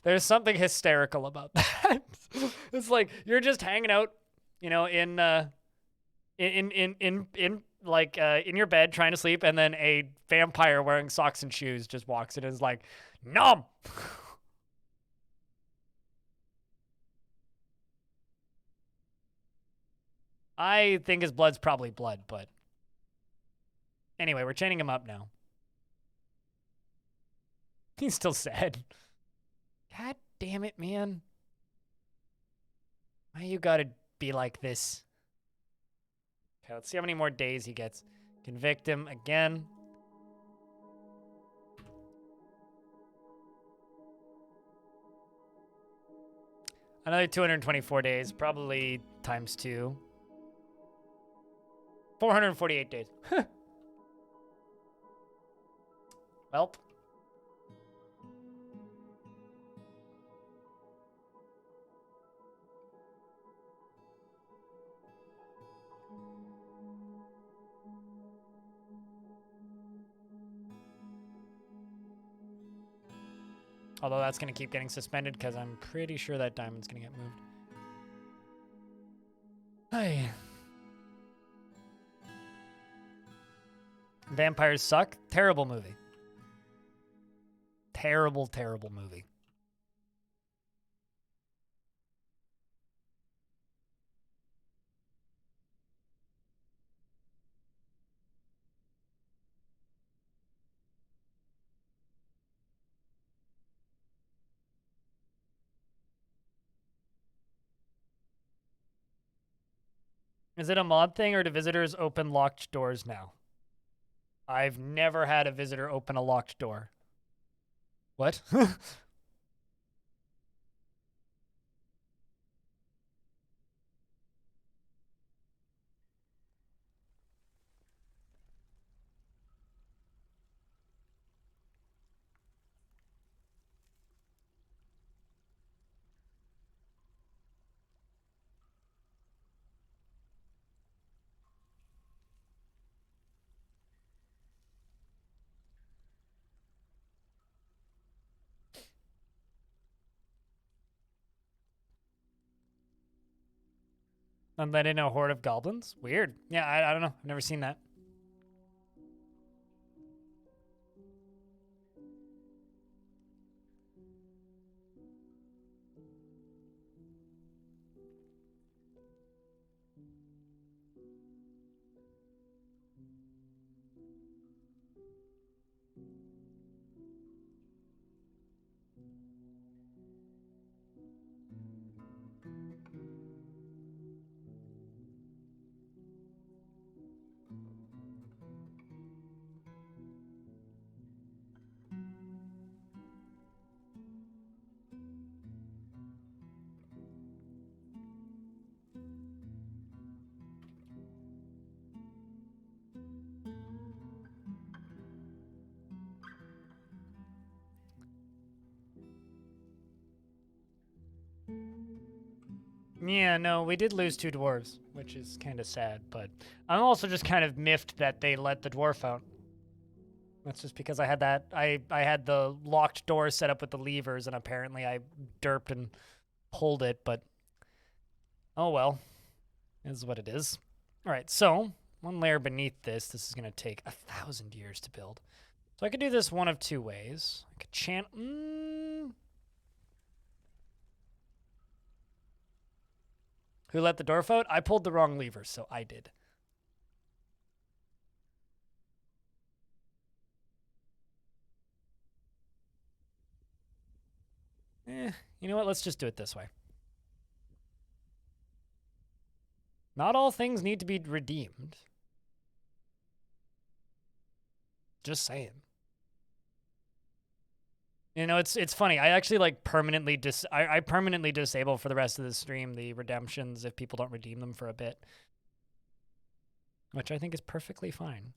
There's something hysterical about that. It's like you're just hanging out, you know, in your bed trying to sleep, and then a vampire wearing socks and shoes just walks in and is like, "Nom." I think his blood's probably blood, but anyway, we're chaining him up now. He's still sad. God damn it, man. Why you gotta be like this? Okay, let's see how many more days he gets. Convict him again. Another 224 days, probably times 2. 448 days. Welp. Although that's going to keep getting suspended because I'm pretty sure that diamond's going to get moved. Hey. Vampires Suck. Terrible movie. Terrible, terrible movie. Is it a mod thing, or do visitors open locked doors now? I've never had a visitor open a locked door. What? And then in a horde of goblins? Weird. Yeah, I don't know. I've never seen that. Yeah, no, we did lose 2 dwarves, which is kind of sad, but I'm also just kind of miffed that they let the dwarf out. That's just because I had that, I had the locked door set up with the levers, and apparently I derped and pulled it, but oh well, this is what it is. All right, so 1 layer beneath this is going to take 1,000 years to build. So I could do this one of 2 ways. I could chant... Who let the dwarf out? I pulled the wrong lever, so I did. You know what? Let's just do it this way. Not all things need to be redeemed. Just saying. You know, it's funny. I actually like permanently I permanently disable for the rest of the stream the redemptions if people don't redeem them for a bit, which I think is perfectly fine.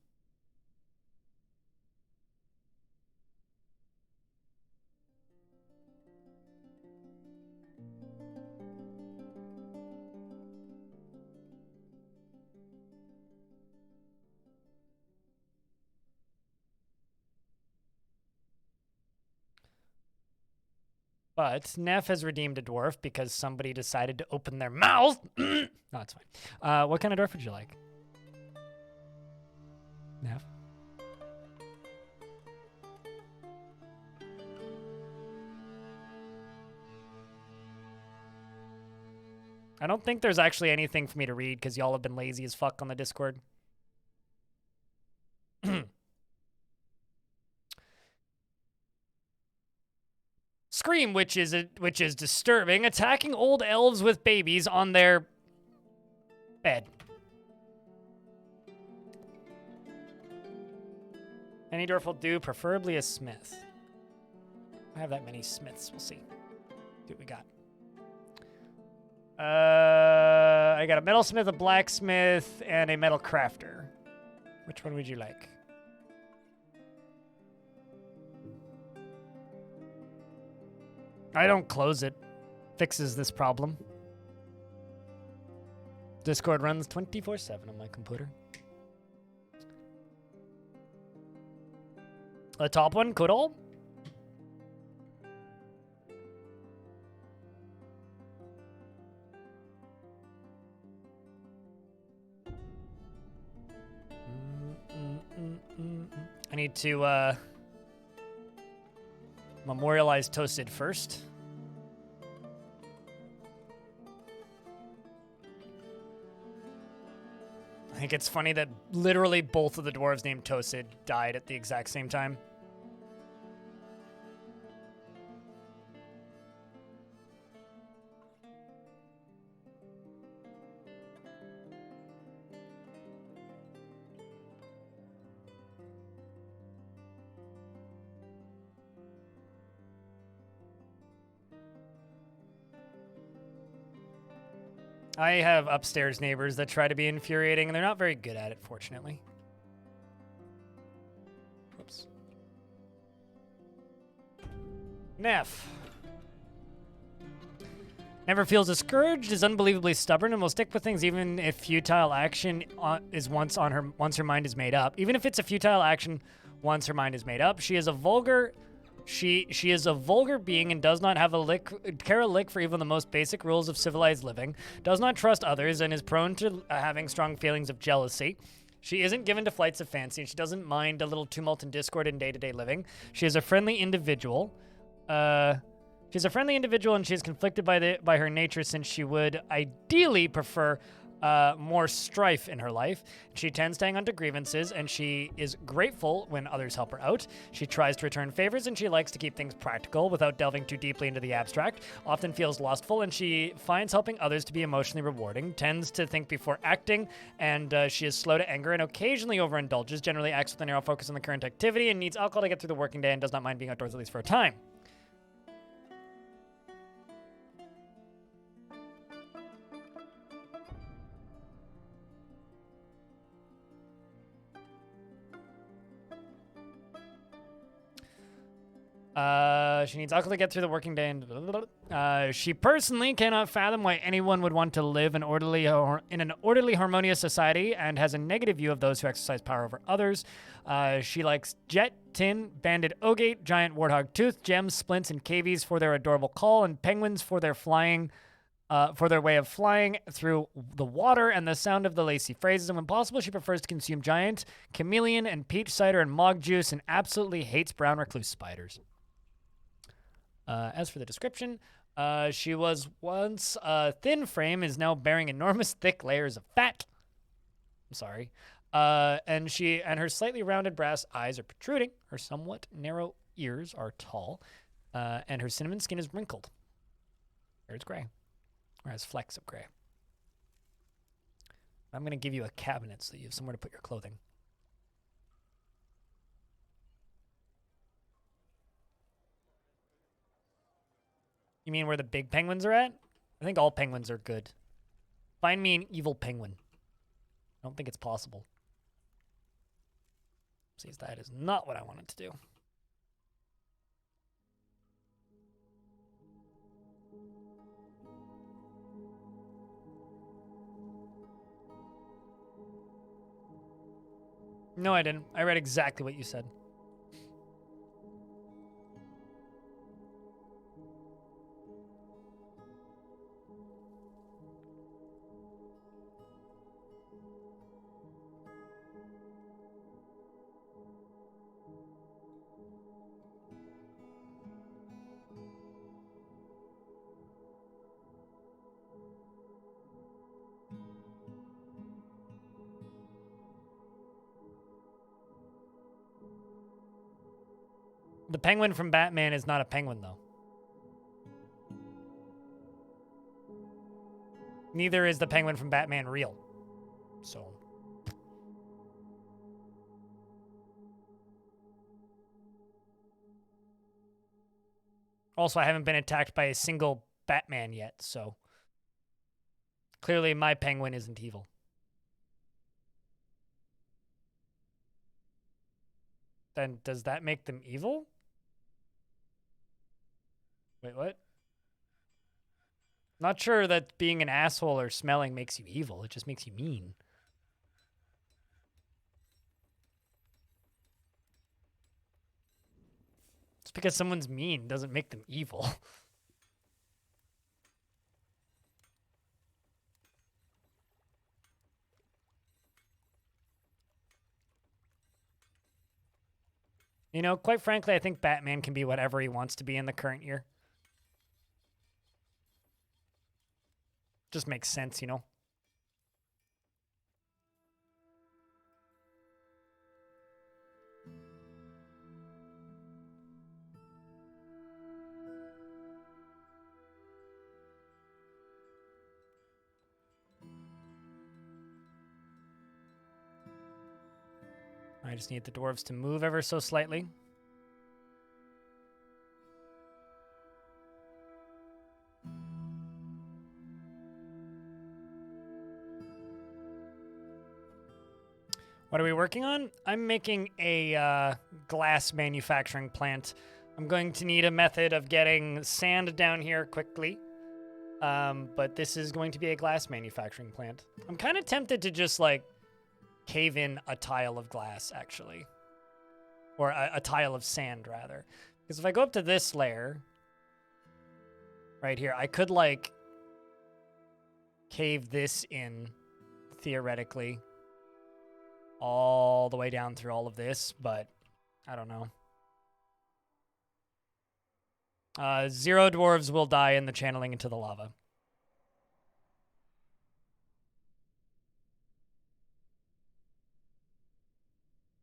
But Neff has redeemed a dwarf because somebody decided to open their mouth. No, it's fine. What kind of dwarf would you like? Neff? I don't think there's actually anything for me to read because y'all have been lazy as fuck on the Discord. Scream, which is disturbing, attacking old elves with babies on their bed. Any dwarf will do, preferably a smith. I have that many smiths. We'll see. See what we got. I got a metalsmith, a blacksmith, and a metal crafter. Which one would you like? I don't close it. Fixes this problem. Discord runs 24/7 on my computer. A top one, could all? I need to memorialize Toasted first. I think it's funny that literally both of the dwarves named Toasted died at the exact same time. I have upstairs neighbors that try to be infuriating, and they're not very good at it, fortunately. Whoops. Neff. Never feels discouraged, is unbelievably stubborn, and will stick with things even if futile action is once her mind is made up. Even if it's a futile action once her mind is made up. She is a vulgar She is a vulgar being and does not have care a lick for even the most basic rules of civilized living, does not trust others, and is prone to having strong feelings of jealousy. She isn't given to flights of fancy, and she doesn't mind a little tumult and discord in day-to-day living. She is a friendly individual. She's a friendly individual, and she is conflicted by her nature, since she would ideally prefer more strife in her life. She tends to hang on to grievances, and she is grateful when others help her out. She tries to return favors, and she likes to keep things practical without delving too deeply into the abstract. Often feels lustful, and she finds helping others to be emotionally rewarding. Tends to think before acting, and she is slow to anger and occasionally overindulges. Generally acts with a narrow focus on the current activity and needs alcohol to get through the working day, and does not mind being outdoors at least for a time. She needs alcohol to get through the working day, and she personally cannot fathom why anyone would want to live in an orderly, harmonious society, and has a negative view of those who exercise power over others. She likes jet, tin, banded ogate, giant warthog tooth, gems, splints, and cavies for their adorable call, and penguins for their way of flying through the water and the sound of the lacy phrases. And when possible, she prefers to consume giant, chameleon, and peach cider and mog juice, and absolutely hates brown recluse spiders. As for the description, she was once a thin frame, is now bearing enormous thick layers of fat. I'm sorry. And her slightly rounded brass eyes are protruding. Her somewhat narrow ears are tall, and her cinnamon skin is wrinkled. Hair is gray, or has flecks of gray. I'm going to give you a cabinet so you have somewhere to put your clothing. You mean where the big penguins are at? I think all penguins are good. Find me an evil penguin. I don't think it's possible. See, that is not what I wanted to do. No, I didn't. I read exactly what you said. The penguin from Batman is not a penguin, though. Neither is the penguin from Batman real. So. Also, I haven't been attacked by a single Batman yet, so. Clearly, my penguin isn't evil. Then does that make them evil? Wait, what? Not sure that being an asshole or smelling makes you evil. It just makes you mean. Just because someone's mean doesn't make them evil. You know, quite frankly, I think Batman can be whatever he wants to be in the current year. Just makes sense, you know? I just need the dwarves to move ever so slightly. What are we working on? I'm making a glass manufacturing plant. I'm going to need a method of getting sand down here quickly. But this is going to be a glass manufacturing plant. I'm kind of tempted to just, like, cave in a tile of glass, actually. Or a tile of sand, rather. Because if I go up to this layer, right here, I could, like, cave this in, theoretically, all the way down through all of this, but I don't know. 0 dwarves will die in the channeling into the lava.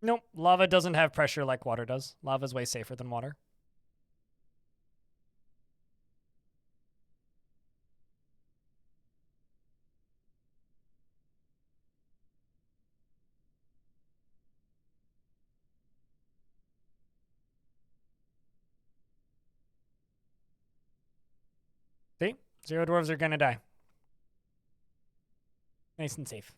Nope, lava doesn't have pressure like water does. Lava's way safer than water. See? 0 dwarves are gonna die. Nice and safe.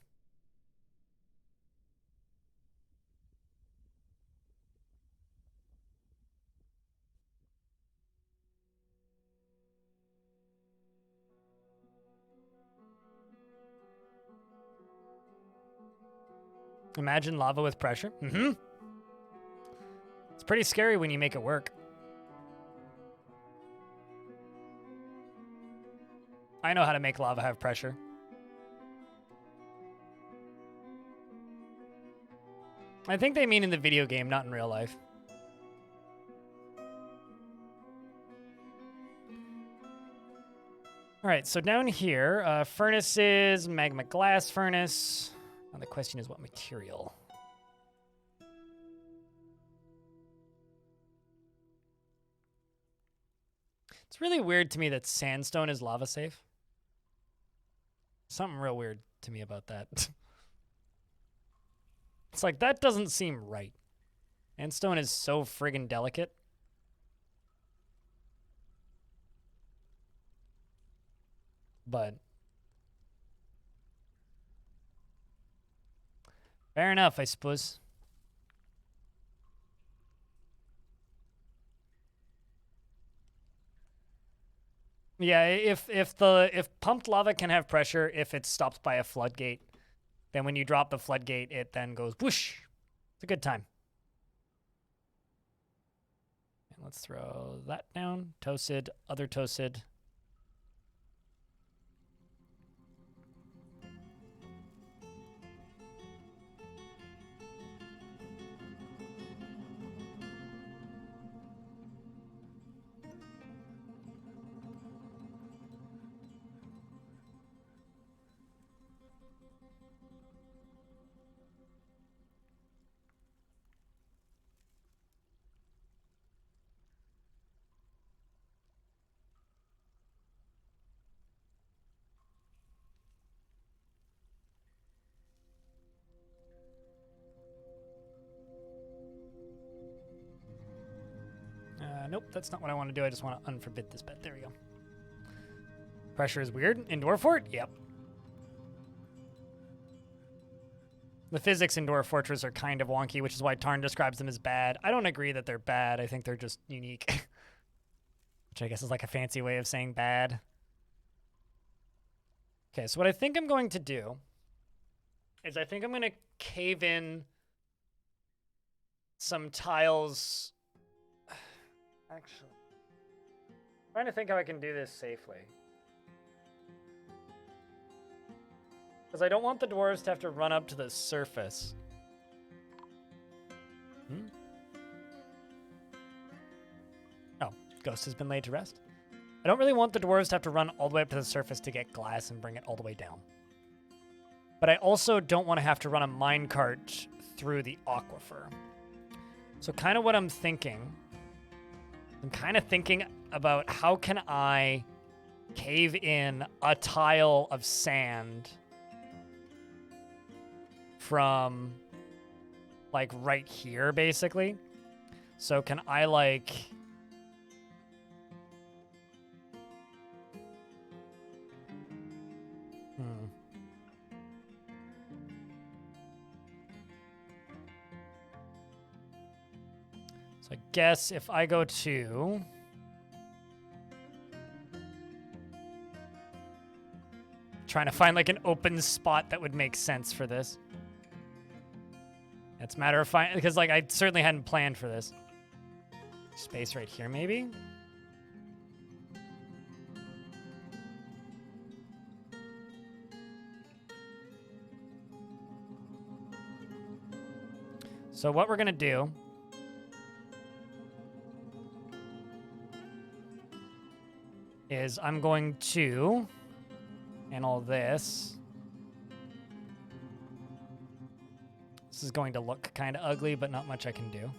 Imagine lava with pressure. Mm-hmm. It's pretty scary when you make it work. I know how to make lava have pressure. I think they mean in the video game, not in real life. All right, so down here, furnaces, magma glass furnace. Now the question is what material? It's really weird to me that sandstone is lava safe. Something real weird to me about that. It's like, that doesn't seem right. Sandstone is so friggin' delicate. But fair enough, I suppose. Yeah, if pumped lava can have pressure, if it's stopped by a floodgate, then when you drop the floodgate, it then goes whoosh. It's a good time. And let's throw that down. Toasted, other toasted. Nope, that's not what I want to do. I just want to unforbid this bed. There we go. Pressure is weird. In Dwarf Fort? Yep. The physics in Dwarf Fortress are kind of wonky, which is why Tarn describes them as bad. I don't agree that they're bad. I think they're just unique. Which I guess is like a fancy way of saying bad. Okay, so what I think I'm going to do is I think I'm going to cave in some tiles. Actually, I'm trying to think how I can do this safely. Because I don't want the dwarves to have to run up to the surface. Oh, Ghost has been laid to rest. I don't really want the dwarves to have to run all the way up to the surface to get glass and bring it all the way down. But I also don't want to have to run a minecart through the aquifer. So kind of what I'm thinking about how can I cave in a tile of sand from like right here, basically. So can I like So I guess if I go to trying to find like an open spot that would make sense for this. It's a matter of finding, because like I certainly hadn't planned for this. Space right here, maybe? So what we're gonna do is I'm going to handle this. This is going to look kind of ugly, but not much I can do.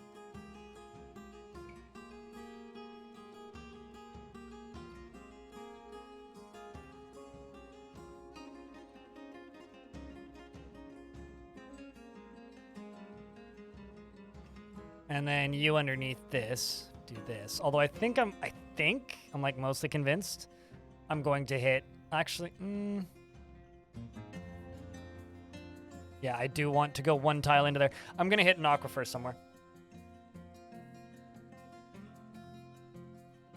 And then you underneath this, do this. Although I think I'm like mostly convinced I'm going to hit, actually, yeah, I do want to go one tile into there. I'm gonna hit an aquifer somewhere.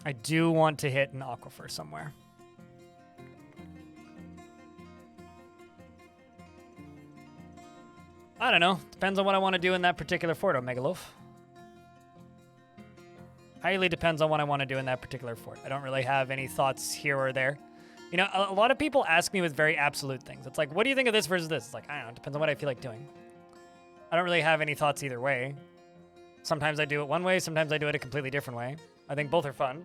I do want to hit an aquifer somewhere. I don't know. Depends on what I want to do in that particular fort, Omegaloaf. Highly depends on what I want to do in that particular fort. I don't really have any thoughts here or there. You know, a lot of people ask me with very absolute things. It's like, what do you think of this versus this? It's like, I don't know. It depends on what I feel like doing. I don't really have any thoughts either way. Sometimes I do it one way. Sometimes I do it a completely different way. I think both are fun.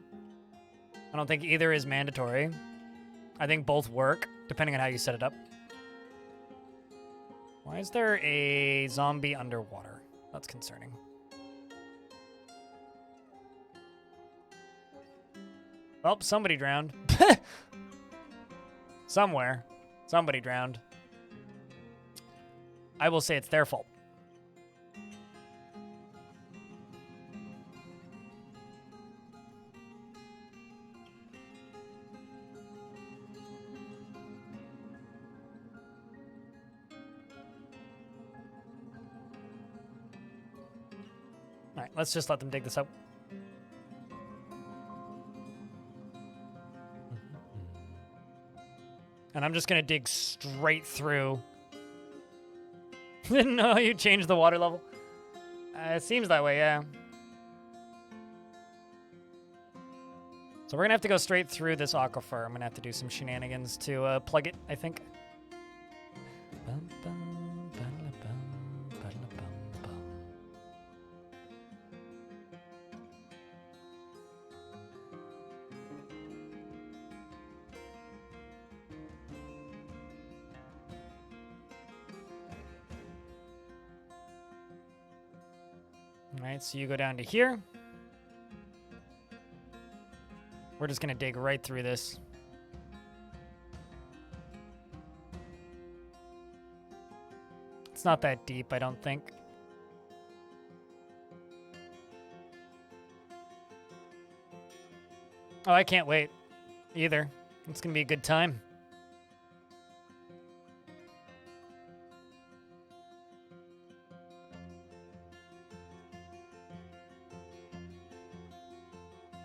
I don't think either is mandatory. I think both work, depending on how you set it up. Why is there a zombie underwater? That's concerning. Oh, somebody drowned. Somewhere. Somebody drowned. I will say it's their fault. All right, let's just let them dig this up. And I'm just going to dig straight through. Didn't know you changed the water level. It seems that way, yeah. So we're going to have to go straight through this aquifer. I'm going to have to do some shenanigans to plug it, I think. All right, so you go down to here. We're just going to dig right through this. It's not that deep, I don't think. Oh, I can't wait either. It's going to be a good time.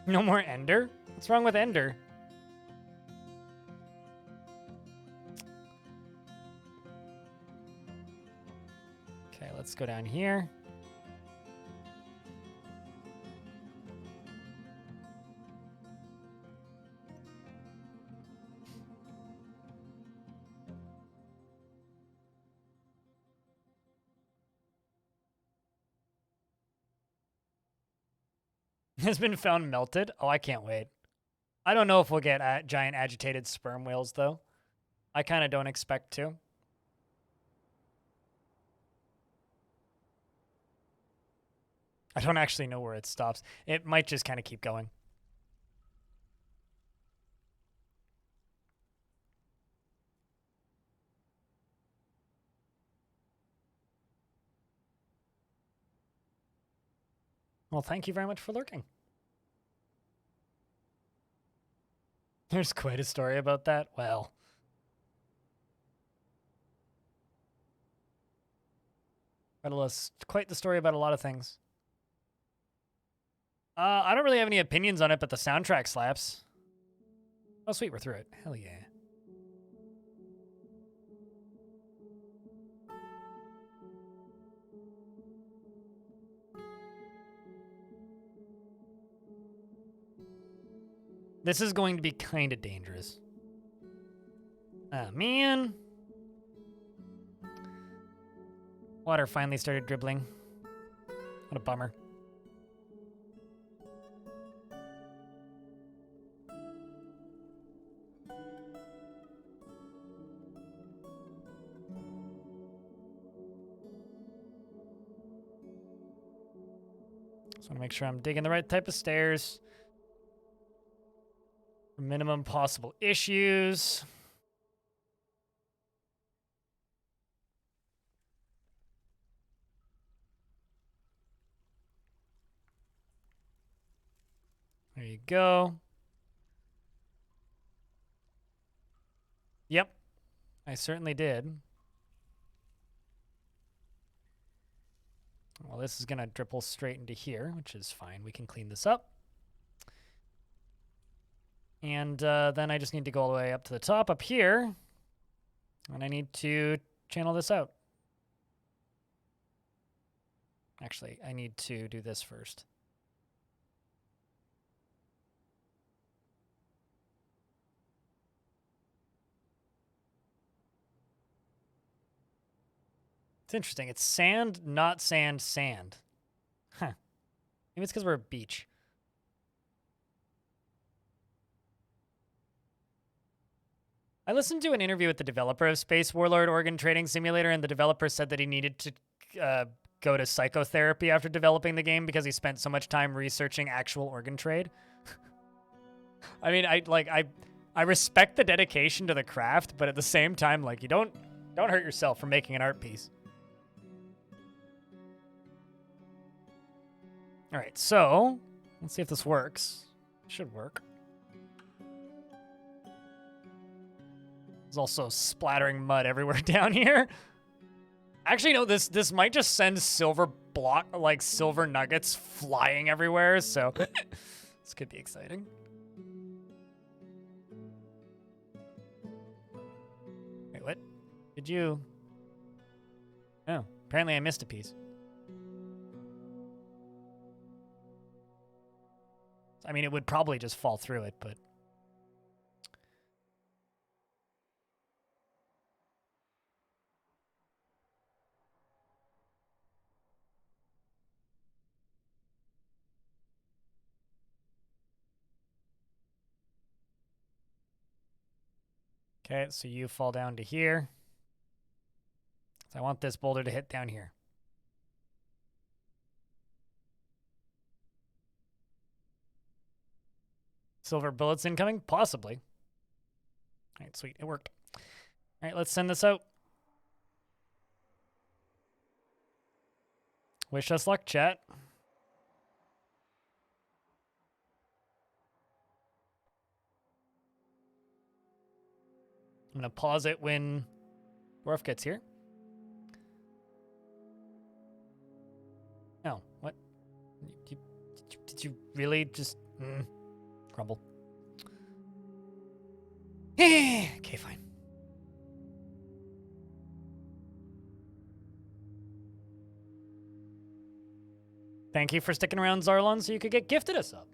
No more Ender? What's wrong with Ender? Okay, let's go down here. Has been found melted. Oh, I can't wait. I don't know if we'll get giant agitated sperm whales, though. I kind of don't expect to. I don't actually know where it stops. It might just kind of keep going. Well, thank you very much for lurking. There's quite a story about that. Well. Quite the story about a lot of things. I don't really have any opinions on it, but the soundtrack slaps. Oh, sweet, we're through it. Hell yeah. This is going to be kind of dangerous. Ah, man. Water finally started dribbling. What a bummer. Just want to make sure I'm digging the right type of stairs. Minimum possible issues. There you go. Yep, I certainly did. Well, this is going to dribble straight into here, which is fine. We can clean this up. And then I just need to go all the way up to the top up here. And I need to channel this out. Actually, I need to do this first. It's interesting. It's sand, not sand, sand. Huh. Maybe it's because we're a beach. I listened to an interview with the developer of Space Warlord Organ Trading Simulator, and the developer said that he needed to go to psychotherapy after developing the game because he spent so much time researching actual organ trade. I mean, I respect the dedication to the craft, but at the same time, like, you don't hurt yourself for making an art piece. All right, so let's see if this works. It should work. There's also splattering mud everywhere down here. Actually, no, this might just send silver nuggets flying everywhere, so this could be exciting. Wait, what? Did you? Oh, apparently I missed a piece. I mean, it would probably just fall through it, but... Okay, so you fall down to here. So I want this boulder to hit down here. Silver bullets incoming? Possibly. All right, sweet. It worked. All right, let's send this out. Wish us luck, chat. I'm going to pause it when Dwarf gets here. Oh, what? Did you really just... crumble? Okay, fine. Thank you for sticking around, Zarlon, so you could get gifted us up.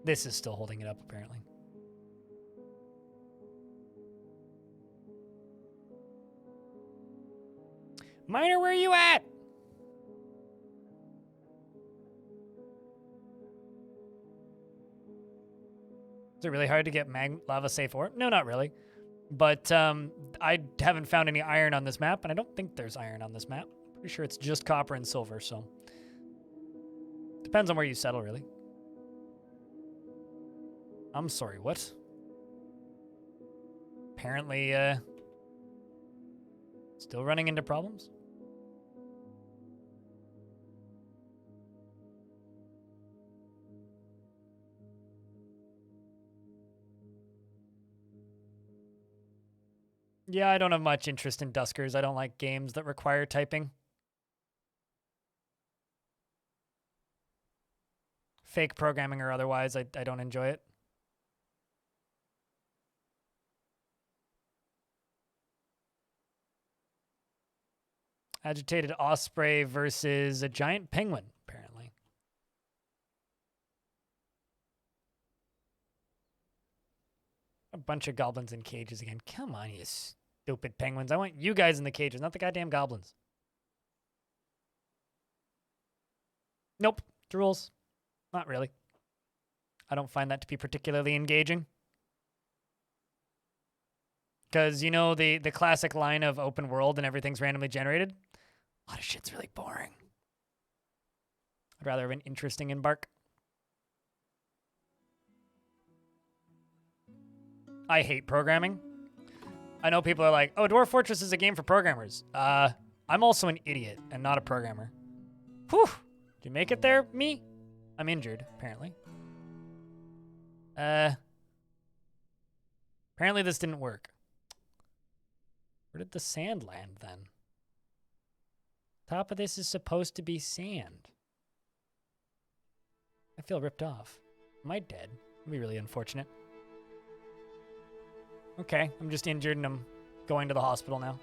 This is still holding it up, apparently. Miner, where are you at? Is it really hard to get lava safe ore? No, not really. But I haven't found any iron on this map, and I don't think there's iron on this map. Pretty sure it's just copper and silver, so... Depends on where you settle, really. I'm sorry, what? Apparently, still running into problems? Yeah, I don't have much interest in Duskers. I don't like games that require typing. Fake programming or otherwise, I don't enjoy it. Agitated osprey versus a giant penguin, apparently. A bunch of goblins in cages again. Come on, you stupid penguins. I want you guys in the cages, not the goddamn goblins. Nope. Drools. Not really. I don't find that to be particularly engaging. Because, you know, the classic line of open world and everything's randomly generated? A lot of shit's really boring. I'd rather have an interesting embark. I hate programming. I know people are like, oh, Dwarf Fortress is a game for programmers. I'm also an idiot and not a programmer. Whew. Did you make it there, me? I'm injured, apparently. Apparently this didn't work. Where did the sand land then? Top of this is supposed to be sand. I feel ripped off. Am I dead? That'd be really unfortunate. Okay, I'm just injured and I'm going to the hospital now.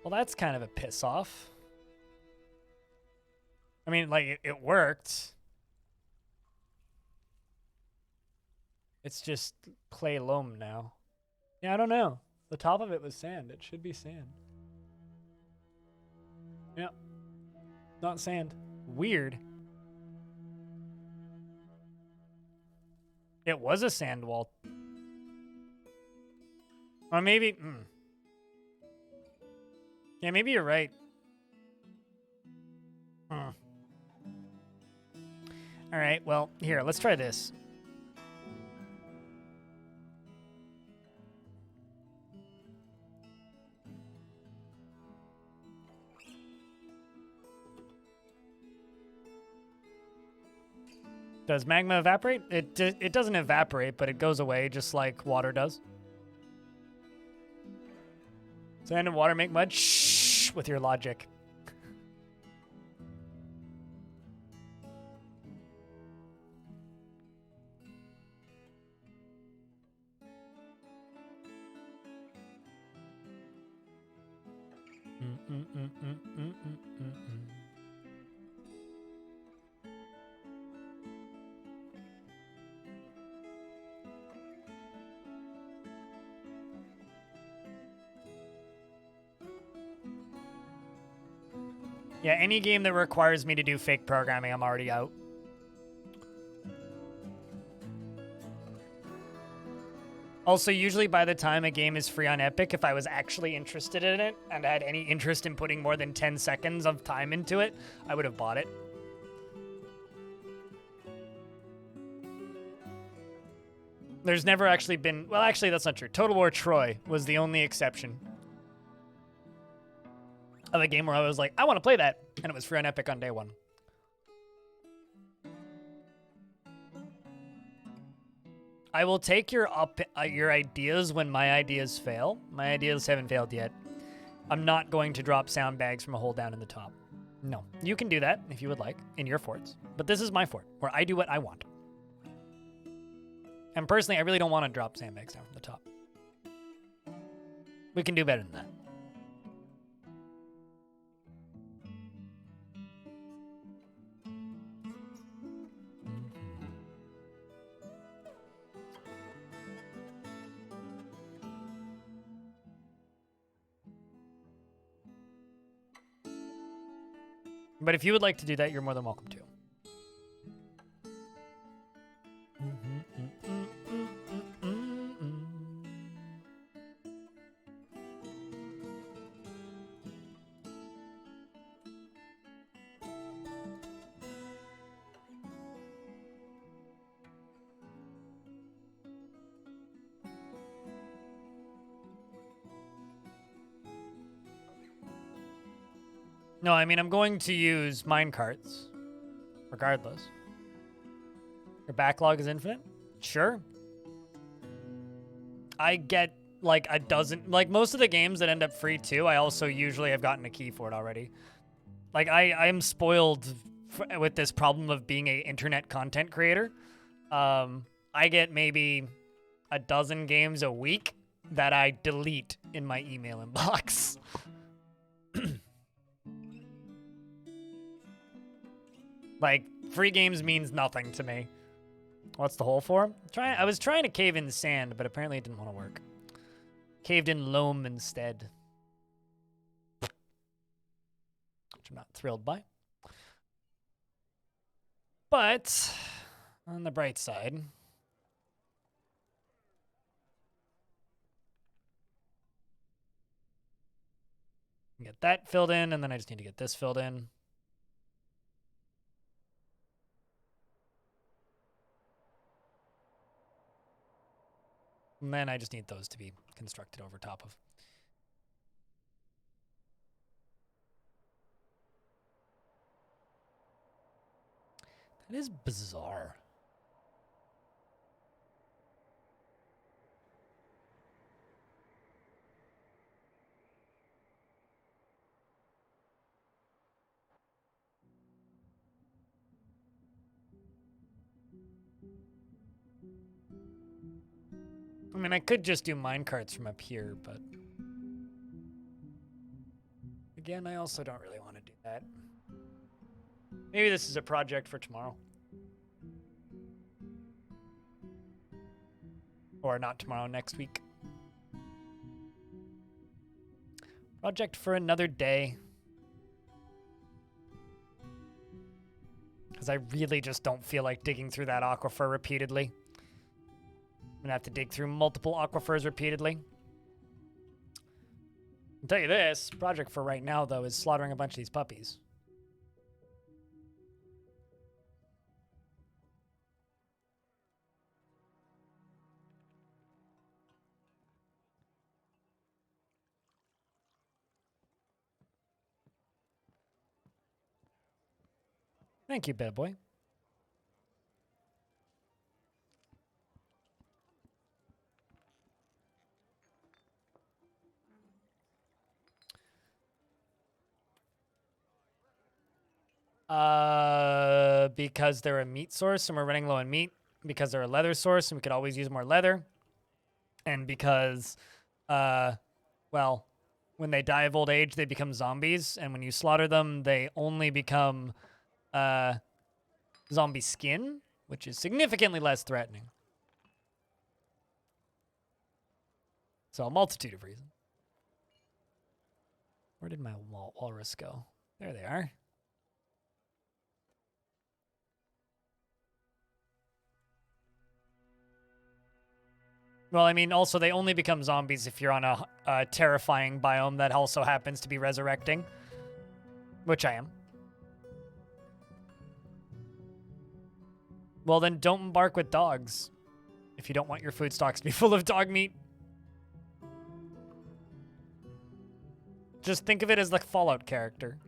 Well, that's kind of a piss off. I mean, like, it worked. It's just clay loam now. Yeah, I don't know. The top of it was sand. It should be sand. Yeah. Not sand. Weird. It was a sand wall. Or maybe... Yeah, maybe you're right. Alright, well, here, let's try this. Does magma evaporate? It doesn't evaporate, but it goes away just like water does. Sand and water make mud? Shh, with your logic. Yeah, any game that requires me to do fake programming, I'm already out. Also, usually by the time a game is free on Epic, if I was actually interested in it and had any interest in putting more than 10 seconds of time into it, I would have bought it. There's never actually been... Well, actually, that's not true. Total War Troy was the only exception of a game where I was like, I want to play that. And it was free on Epic on day one. I will take your ideas when my ideas fail. My ideas haven't failed yet. I'm not going to drop sound bags from a hole down in the top. No. You can do that if you would like in your forts. But this is my fort where I do what I want. And personally, I really don't want to drop sandbags down from the top. We can do better than that. But if you would like to do that, you're more than welcome to. No, I mean, I'm going to use minecarts, regardless. Your backlog is infinite? Sure. I get, like, a dozen... Like, most of the games that end up free, too, I also usually have gotten a key for it already. Like, I am spoiled with this problem of being a internet content creator. I get maybe a dozen games a week that I delete in my email inbox. Like, free games means nothing to me. What's the hole for? I was trying to cave in sand, but apparently it didn't want to work. Caved in loam instead. Which I'm not thrilled by. But, on the bright side, get that filled in, and then I just need to get this filled in. And then I just need those to be constructed over top of. That is bizarre. I mean, I could just do minecarts from up here, but again, I also don't really want to do that. Maybe this is a project for tomorrow. Or not tomorrow, next week. Project for another day. Because I really just don't feel like digging through that aquifer repeatedly. I'm gonna have to dig through multiple aquifers repeatedly. I'll tell you this, project for right now, though, is slaughtering a bunch of these puppies. Thank you, bad boy. Because they're a meat source and we're running low on meat. Because they're a leather source and we could always use more leather. And because, well, when they die of old age, they become zombies. And when you slaughter them, they only become zombie skin, which is significantly less threatening. So a multitude of reasons. Where did my walrus go? There they are. Well, I mean, also, they only become zombies if you're on a terrifying biome that also happens to be resurrecting. Which I am. Well, then don't embark with dogs. If you don't want your food stocks to be full of dog meat. Just think of it as the Fallout character.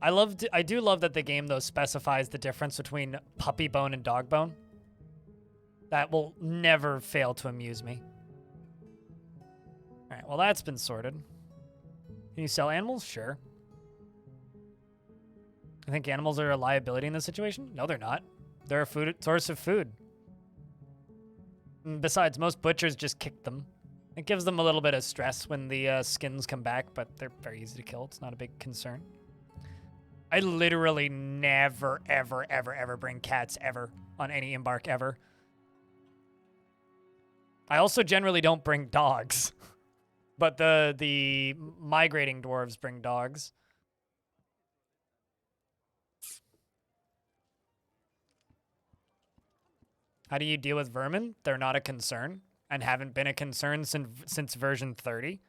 I do love that the game, though, specifies the difference between puppy bone and dog bone. That will never fail to amuse me. All right, well, that's been sorted. Can you sell animals? Sure. I think animals are a liability in this situation? No, they're not. They're a source of food. And besides, most butchers just kick them. It gives them a little bit of stress when the skins come back, but they're very easy to kill. It's not a big concern. I literally never, ever, ever, ever bring cats ever on any embark ever. I also generally don't bring dogs. But the migrating dwarves bring dogs. How do you deal with vermin? They're not a concern and haven't been a concern since version 30.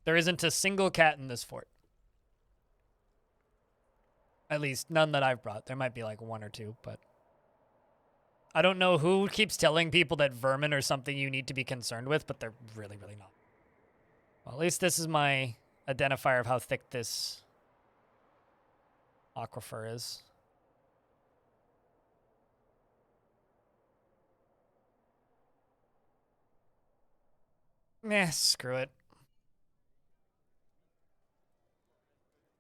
There isn't a single cat in this fort. At least none that I've brought. There might be like one or two, but I don't know who keeps telling people that vermin are something you need to be concerned with, but they're really, really not. Well, at least this is my identifier of how thick this aquifer is. Screw it.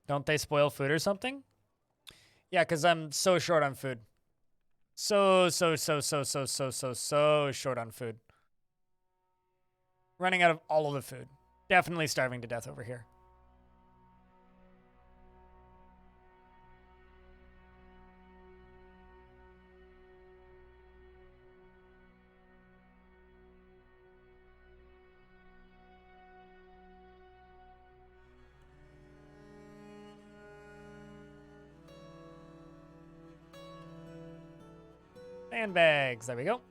Don't they spoil food or something? Yeah, because I'm so short on food. So short on food. Running out of all of the food. Definitely starving to death over here. Sandbags. There we go.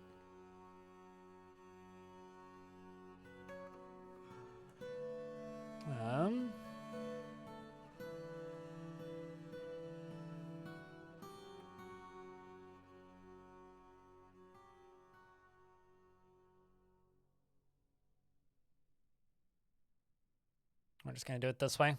We're just going to do it this way.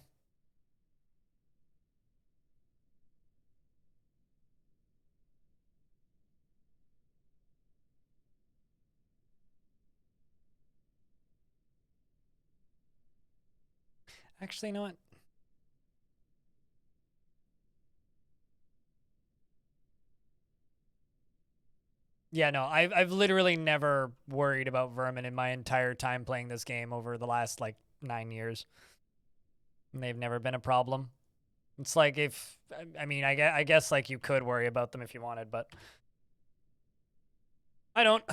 Actually, you know what? Yeah, no, I've literally never worried about vermin in my entire time playing this game over the last, like, 9 years. And they've never been a problem. It's like if, I mean, I guess, like, you could worry about them if you wanted, but I don't.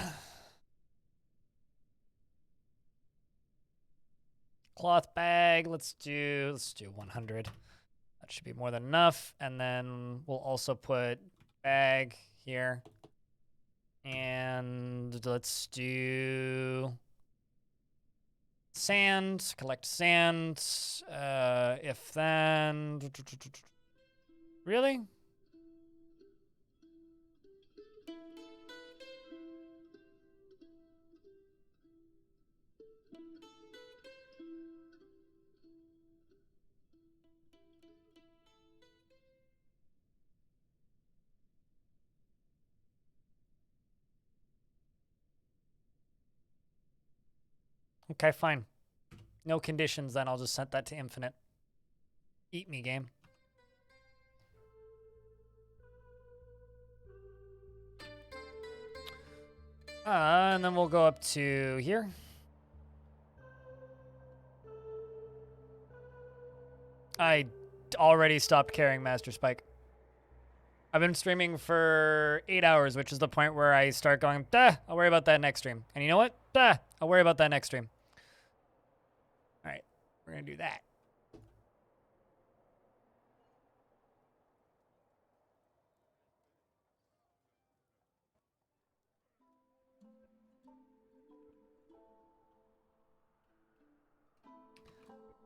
Cloth bag, let's do 100. That should be more than enough. And then we'll also put bag here. And let's do sand, collect sand. If then, really? Okay, fine. No conditions, then I'll just set that to infinite. Eat me, game. And then we'll go up to here. I already stopped carrying Master Spike. I've been streaming for 8 hours, which is the point where I start going, duh, I'll worry about that next stream. And you know what? Duh, I'll worry about that next stream. All right, we're going to do that.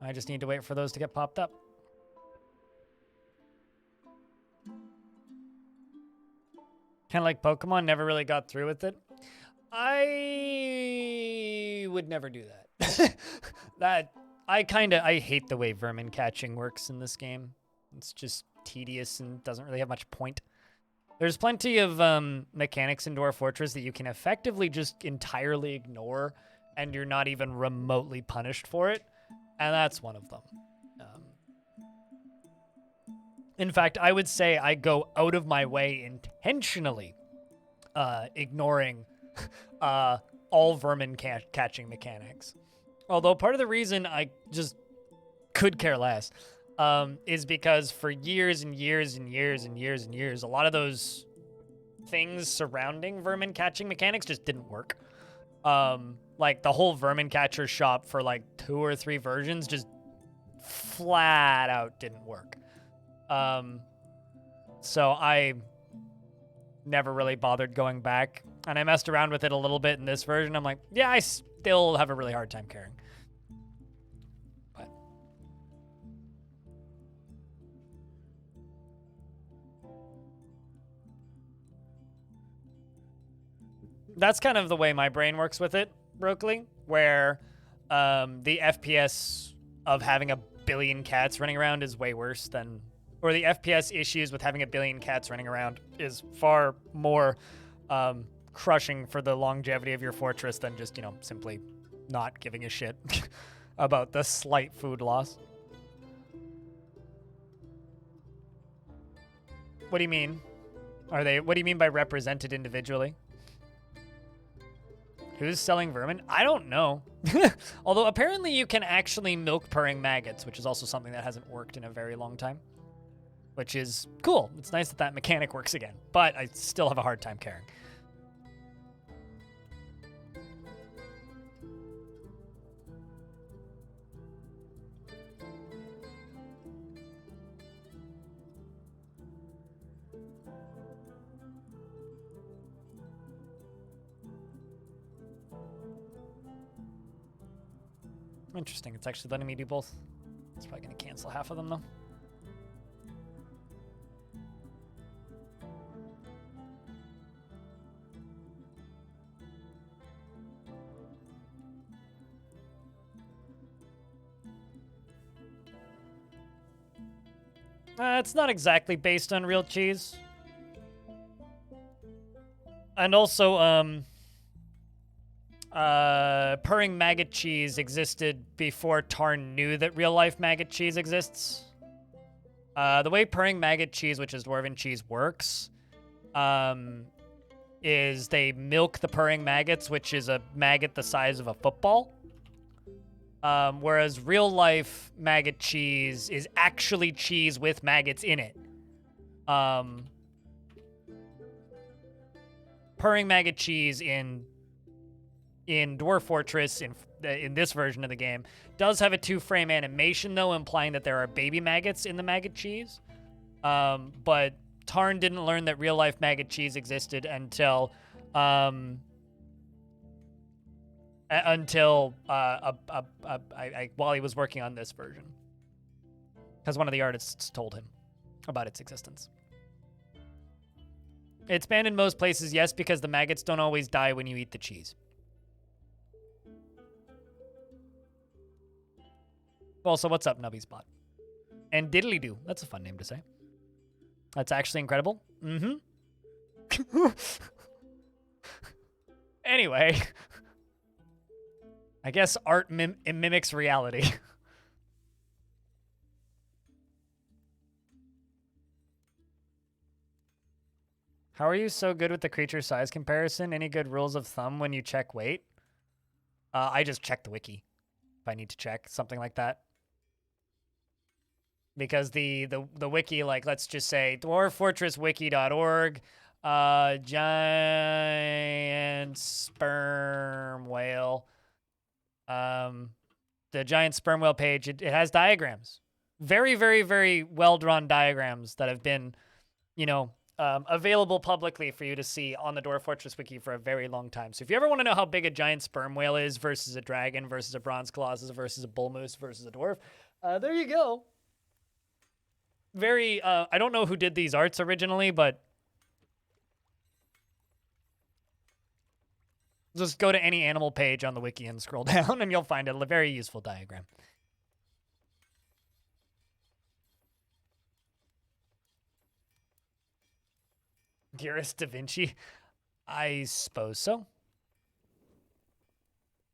I just need to wait for those to get popped up. Kind of like Pokemon, never really got through with it. I would never do that. I hate the way vermin catching works in this game. It's just tedious and doesn't really have much point. There's plenty of mechanics in Dwarf Fortress that you can effectively just entirely ignore, and you're not even remotely punished for it. And that's one of them. In fact, I would say I go out of my way intentionally ignoring all vermin catching mechanics. Although part of the reason I just could care less is because for years and years and years and years and years, a lot of those things surrounding vermin catching mechanics just didn't work. Like the whole vermin catcher shop for like 2 or 3 versions just flat out didn't work. So I never really bothered going back, and I messed around with it a little bit in this version. I'm like, yeah, I still have a really hard time carrying. But that's kind of the way my brain works with it, Broccoli, where the FPS of having a billion cats running around is way worse than, or the FPS issues with having a billion cats running around is far more crushing for the longevity of your fortress than just, you know, simply not giving a shit about the slight food loss. What do you mean? Are they? What do you mean by represented individually? Who's selling vermin? I don't know. Although apparently you can actually milk purring maggots, which is also something that hasn't worked in a very long time. Which is cool. It's nice that that mechanic works again, but I still have a hard time caring. Interesting. It's actually letting me do both. It's probably going to cancel half of them, though. It's not exactly based on real cheese. And also, purring maggot cheese existed before Tarn knew that real-life maggot cheese exists. The way purring maggot cheese, which is dwarven cheese, works, is they milk the purring maggots, which is a maggot the size of a football. Whereas real-life maggot cheese is actually cheese with maggots in it. Purring maggot cheese in Dwarf Fortress, in this version of the game, does have a 2-frame animation, though, implying that there are baby maggots in the maggot cheese. But Tarn didn't learn that real-life maggot cheese existed until while he was working on this version, because one of the artists told him about its existence. It's banned in most places, yes, because the maggots don't always die when you eat the cheese. Also, what's up, Nubbyspot? And Diddly Doo. That's a fun name to say. That's actually incredible. Mm-hmm. Anyway. I guess art mimics reality. How are you so good with the creature size comparison? Any good rules of thumb when you check weight? I just check the wiki if I need to check something like that. Because the wiki, like, let's just say dwarffortresswiki.org, giant sperm whale. The giant sperm whale page, it has diagrams. Very, very, very well-drawn diagrams that have been, you know, available publicly for you to see on the Dwarf Fortress wiki for a very long time. So if you ever want to know how big a giant sperm whale is versus a dragon versus a bronze colossus versus a bull moose versus a dwarf, there you go. Very, I don't know who did these arts originally, but just go to any animal page on the wiki and scroll down and you'll find a very useful diagram. Dearest Da Vinci? I suppose so.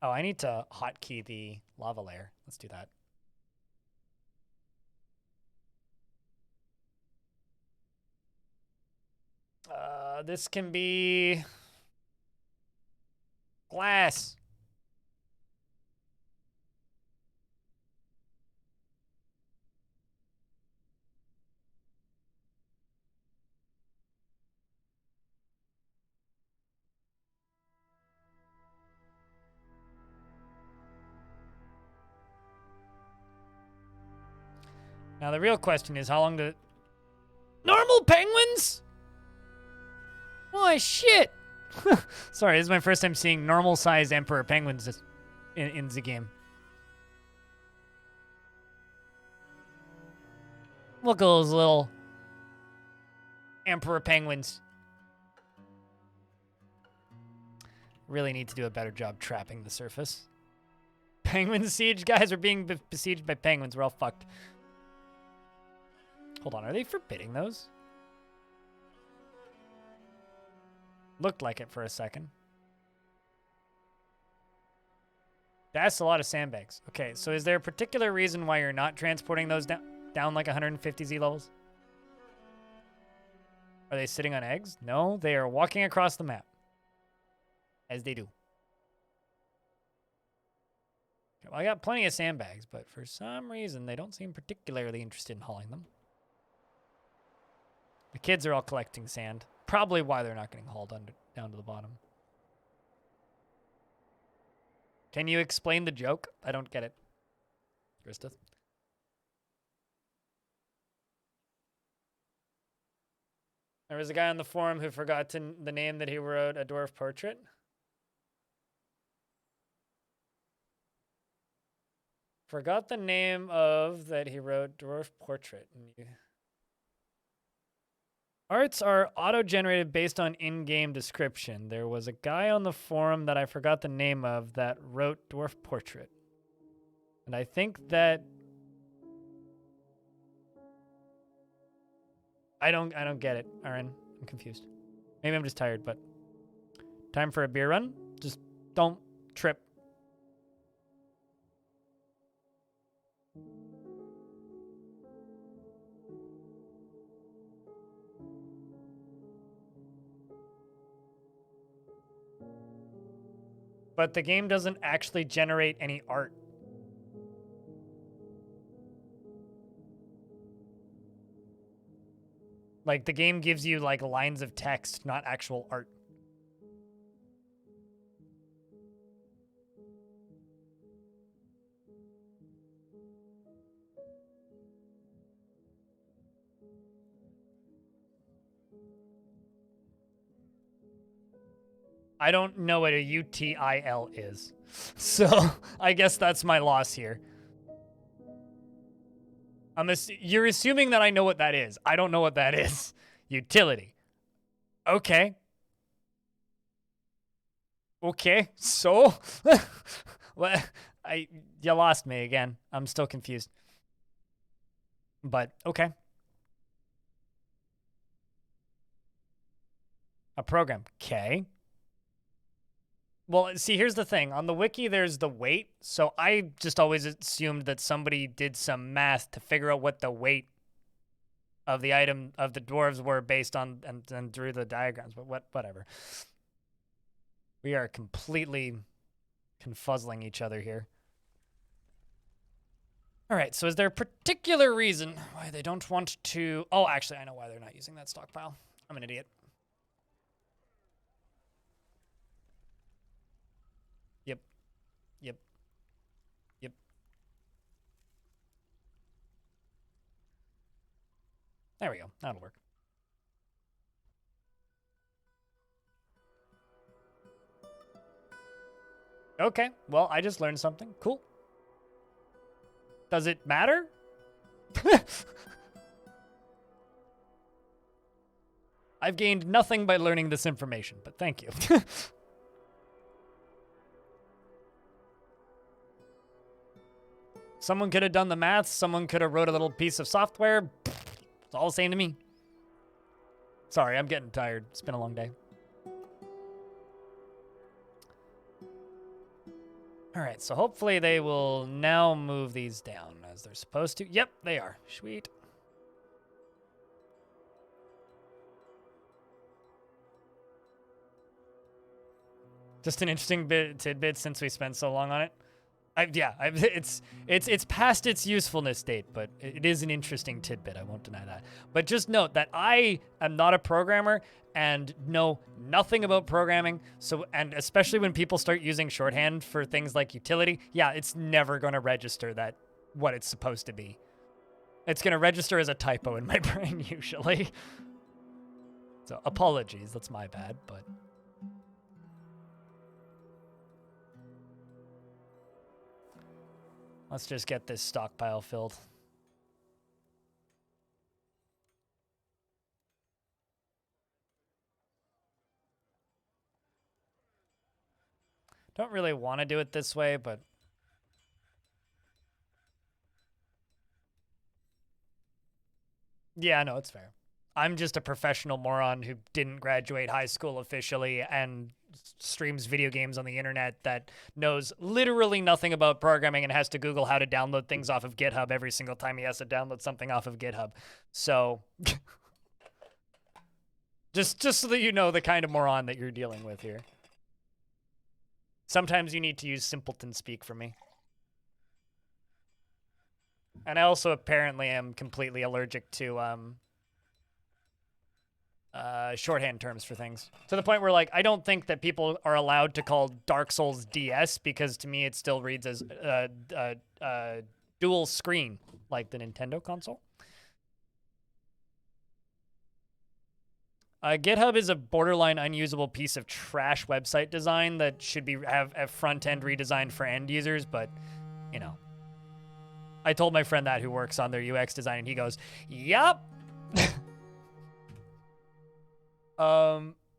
Oh, I need to hotkey the lava layer. Let's do that. This can be glass. Now the real question is, how long do normal penguins? Oh shit! Sorry, this is my first time seeing normal-sized emperor penguins in the game. Look at those little emperor penguins. Really need to do a better job trapping the surface. Penguin siege guys are being besieged by penguins. We're all fucked. Hold on, are they forbidding those? Looked like it for a second. That's a lot of sandbags. Okay, so is there a particular reason why you're not transporting those down like 150 Z levels? Are they sitting on eggs? No, they are walking across the map. As they do. Okay, well, I got plenty of sandbags, but for some reason, they don't seem particularly interested in hauling them. The kids are all collecting sand. Probably why they're not getting hauled down to the bottom. Can you explain the joke? I don't get it. Krista? There was a guy on the forum who forgot the name that he wrote a dwarf portrait. Forgot the name of that he wrote dwarf portrait. Arts are auto-generated based on in-game description. There was a guy on the forum that I forgot the name of that wrote dwarf portrait. And I think that I don't get it, Aaron. I'm confused. Maybe I'm just tired, but time for a beer run. Just don't trip. But the game doesn't actually generate any art. Like, the game gives you, like, lines of text, not actual art. I don't know what a UTIL is. So, I guess that's my loss here. You're assuming that I know what that is. I don't know what that is. Utility. Okay. Okay, so? Well, you lost me again. I'm still confused. But, okay. A program. Okay. Well, see, here's the thing. On the wiki, there's the weight. So I just always assumed that somebody did some math to figure out what the weight of the item of the dwarves were based on and drew the diagrams. But whatever. We are completely confuzzling each other here. All right, so is there a particular reason why they don't want to... Oh, actually, I know why they're not using that stockpile. I'm an idiot. Yep. There we go. That'll work. Okay, well, I just learned something. Cool. Does it matter? I've gained nothing by learning this information, but thank you. Someone could have done the math. Someone could have wrote a little piece of software. It's all the same to me. Sorry, I'm getting tired. It's been a long day. All right, so hopefully they will now move these down as they're supposed to. Yep, they are. Sweet. Just an interesting tidbit since we spent so long on it. It's past its usefulness date, but it is an interesting tidbit. I won't deny that. But just note that I am not a programmer and know nothing about programming. So, and especially when people start using shorthand for things like utility, yeah, it's never going to register that what it's supposed to be. It's going to register as a typo in my brain usually. So apologies, that's my bad, but. Let's just get this stockpile filled. Don't really want to do it this way, but... Yeah, no, it's fair. I'm just a professional moron who didn't graduate high school officially and streams video games on the internet that knows literally nothing about programming and has to Google how to download things off of GitHub every single time he has to download something off of GitHub. So Just so that you know the kind of moron that you're dealing with here. Sometimes you need to use simpleton speak for me. And I also apparently am completely allergic to shorthand terms for things. To the point where, like, I don't think that people are allowed to call Dark Souls DS because to me it still reads as dual screen, like the Nintendo console. GitHub is a borderline unusable piece of trash website design that should be have front end redesigned for end users, but you know. I told my friend that who works on their UX design, and he goes, "Yup."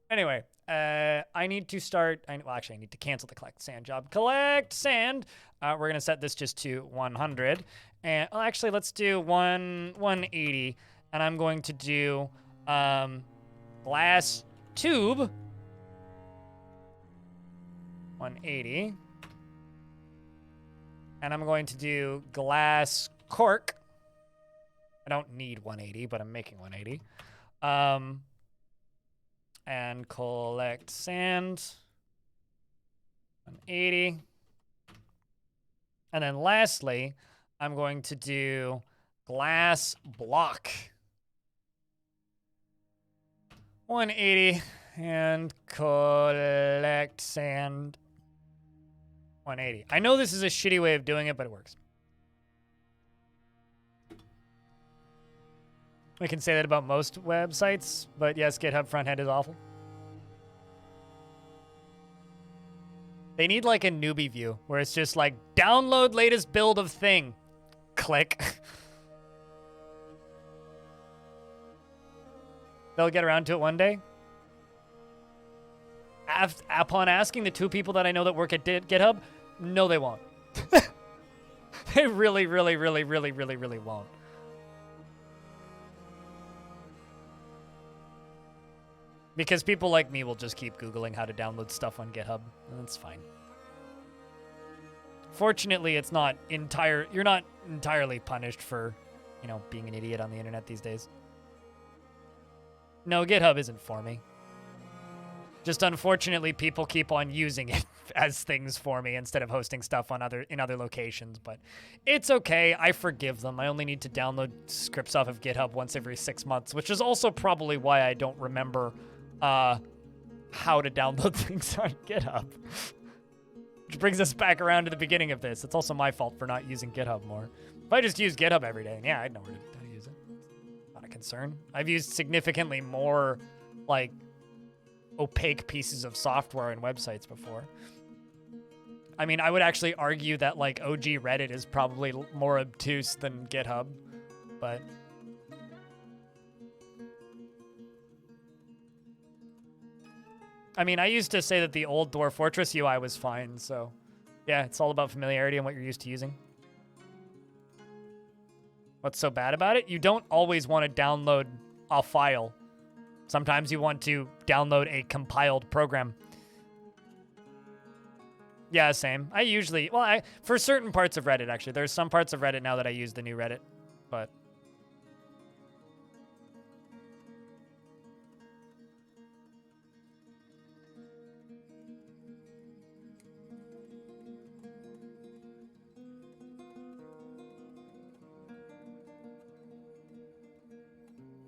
Anyway, I need to start. Well, actually, I need to cancel the collect sand job. Collect sand. We're gonna set this just to 100, and well, actually, let's do 180, and I'm going to do glass tube 180. And I'm going to do glass cork. I don't need 180, but I'm making 180. And collect sand. 180. And then lastly, I'm going to do glass block. 180. And collect sand. 180. I know this is a shitty way of doing it, but it works. We can say that about most websites, but yes, GitHub frontend is awful. They need like a newbie view where it's just like download latest build of thing. Click. They'll get around to it one day. Upon asking the two people that I know that work at GitHub, no, they won't. They really won't. Because people like me will just keep Googling how to download stuff on GitHub. That's fine. Fortunately, it's not you're not entirely punished for, you know, being an idiot on the internet these days. No, GitHub isn't for me. Just unfortunately, people keep on using it as things for me instead of hosting stuff on in other locations. But it's okay. I forgive them. I only need to download scripts off of GitHub once every 6 months, which is also probably why I don't remember how to download things on GitHub. Which brings us back around to the beginning of this. It's also my fault for not using GitHub more. If I just use GitHub every day, yeah, I'd know where to use it. Not a concern. I've used significantly more, like, opaque pieces of software and websites before. I mean, I would actually argue that like OG Reddit is probably more obtuse than GitHub, but I mean, I used to say that the old Dwarf Fortress UI was fine, so yeah, it's all about familiarity and what you're used to using. What's so bad about it? You don't always want to download a file. Sometimes you want to download a compiled program. Yeah, same. I usually, well, for certain parts of Reddit, actually. There's some parts of Reddit now that I use the new Reddit, but.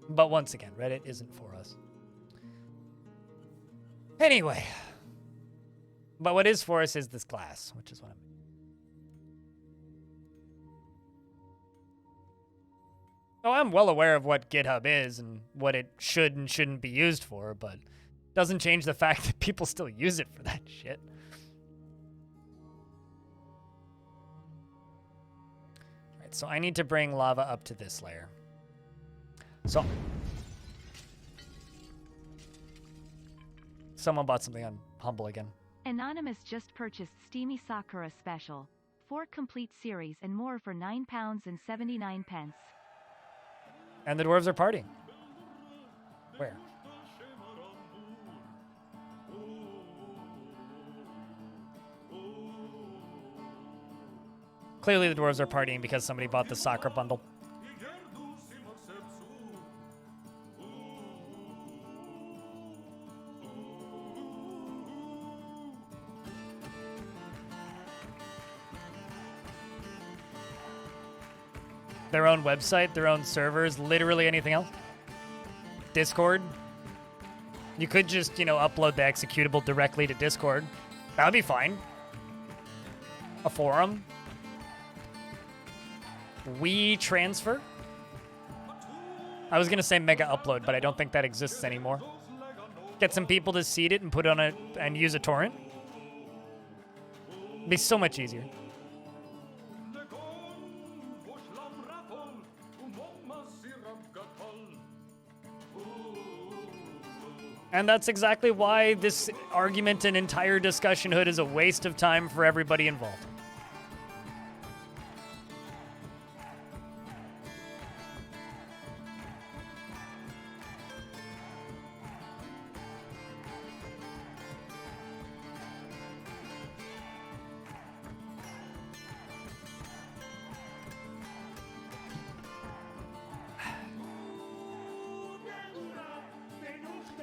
But once again, Reddit isn't for us. Anyway. But what is for us is this glass, which is what I'm... Oh, I'm well aware of what GitHub is and what it should and shouldn't be used for, but it doesn't change the fact that people still use it for that shit. Alright, so I need to bring lava up to this layer. So... Someone bought something on Humble again. Anonymous just purchased Steamy Sakura Special. 4 complete series and more for £9.79. And the dwarves are partying. Where? Clearly the dwarves are partying because somebody bought the Sakura bundle. Their own website, their own servers, literally anything else. Discord. You could just, you know, upload the executable directly to Discord. That would be fine. A forum. We transfer. I was gonna say mega upload, but I don't think that exists anymore. Get some people to seed it and put it on it and use a torrent. It'd be so much easier. And that's exactly why this argument and entire discussion hood is a waste of time for everybody involved.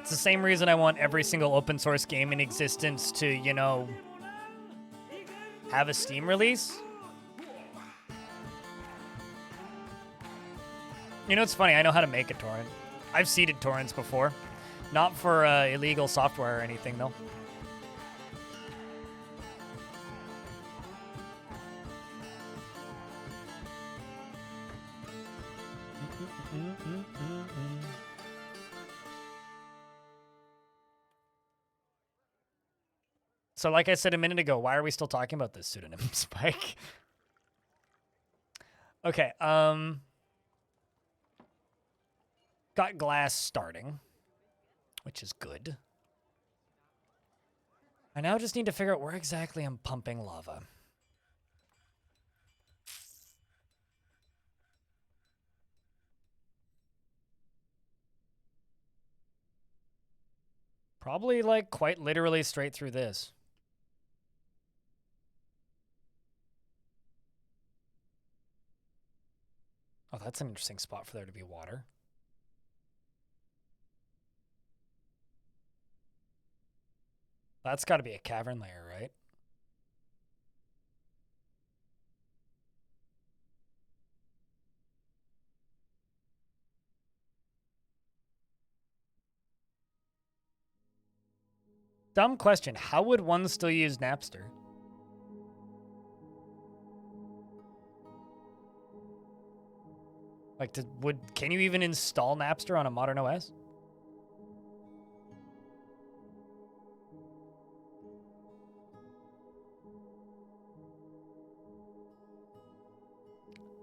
It's the same reason I want every single open source game in existence to, you know, have a Steam release. You know, it's funny. I know how to make a torrent. I've seeded torrents before. Not for illegal software or anything, though. So like I said a minute ago, why are we still talking about this pseudonym, Spike? Okay, got glass starting, which is good. I now just need to figure out where exactly I'm pumping lava. Probably like quite literally straight through this. Oh, that's an interesting spot for there to be water. That's got to be a cavern layer, right? Dumb question. How would one still use Napster? Like, can you even install Napster on a modern OS?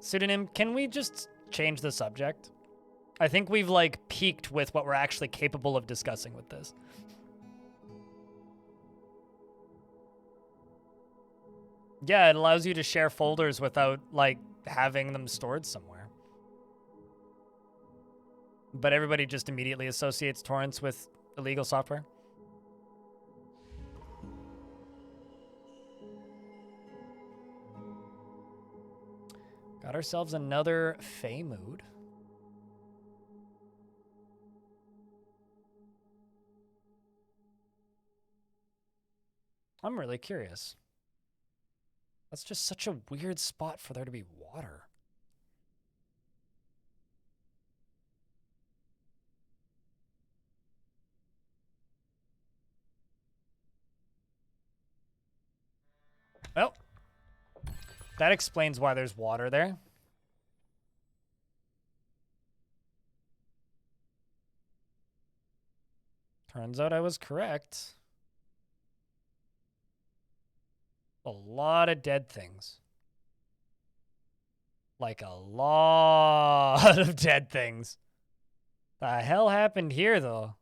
Pseudonym, can we just change the subject? I think we've, like, peaked with what we're actually capable of discussing with this. Yeah, it allows you to share folders without, like, having them stored somewhere. But everybody just immediately associates torrents with illegal software. Got ourselves another Fey mood. I'm really curious. That's just such a weird spot for there to be water. Well, that explains why there's water there. Turns out I was correct. A lot of dead things. Like a lot of dead things. The hell happened here, though?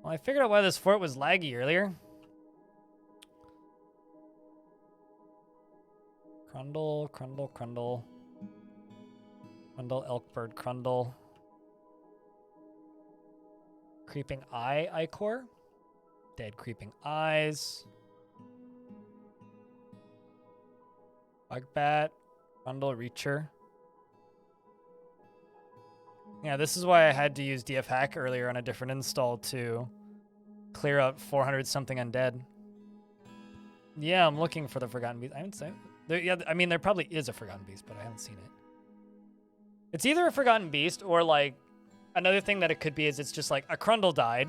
Well, I figured out why this fort was laggy earlier. Crundle, Crundle, Crundle. Crundle, Elkbird, Crundle. Creeping Eye, Ichor. Dead Creeping Eyes. Bugbat, Crundle, Reacher. Yeah, this is why I had to use DF Hack earlier on a different install to clear out 400 something undead. Yeah, I'm looking for the Forgotten Beast. I haven't seen there. Yeah, I mean, there probably is a Forgotten Beast, but I haven't seen it. It's either a Forgotten Beast or like another thing that it could be is it's just like a Crundle died,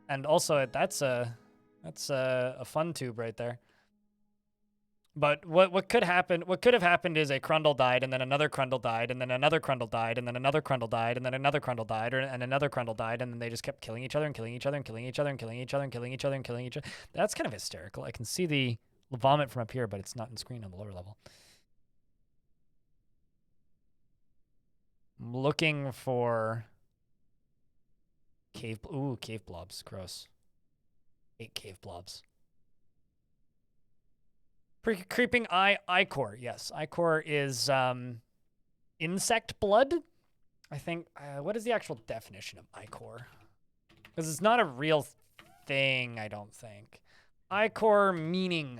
and also that's a fun tube right there. But what could happen? What could have happened is a Crundle died, and then another Crundle died, and then another Crundle died, and then another Crundle died, and then another Crundle died, and another Crundle died, and then they just kept killing each other and killing each other and killing each other and killing each other and killing each other and killing each other. That's kind of hysterical. I can see the vomit from up here, but it's not in screen on the lower level. I'm looking for cave. Ooh, cave blobs. Gross. Hate cave blobs. Creeping eye, ichor. Yes, ichor is insect blood. I think. What is the actual definition of ichor? Because it's not a real thing, I don't think. Ichor meaning.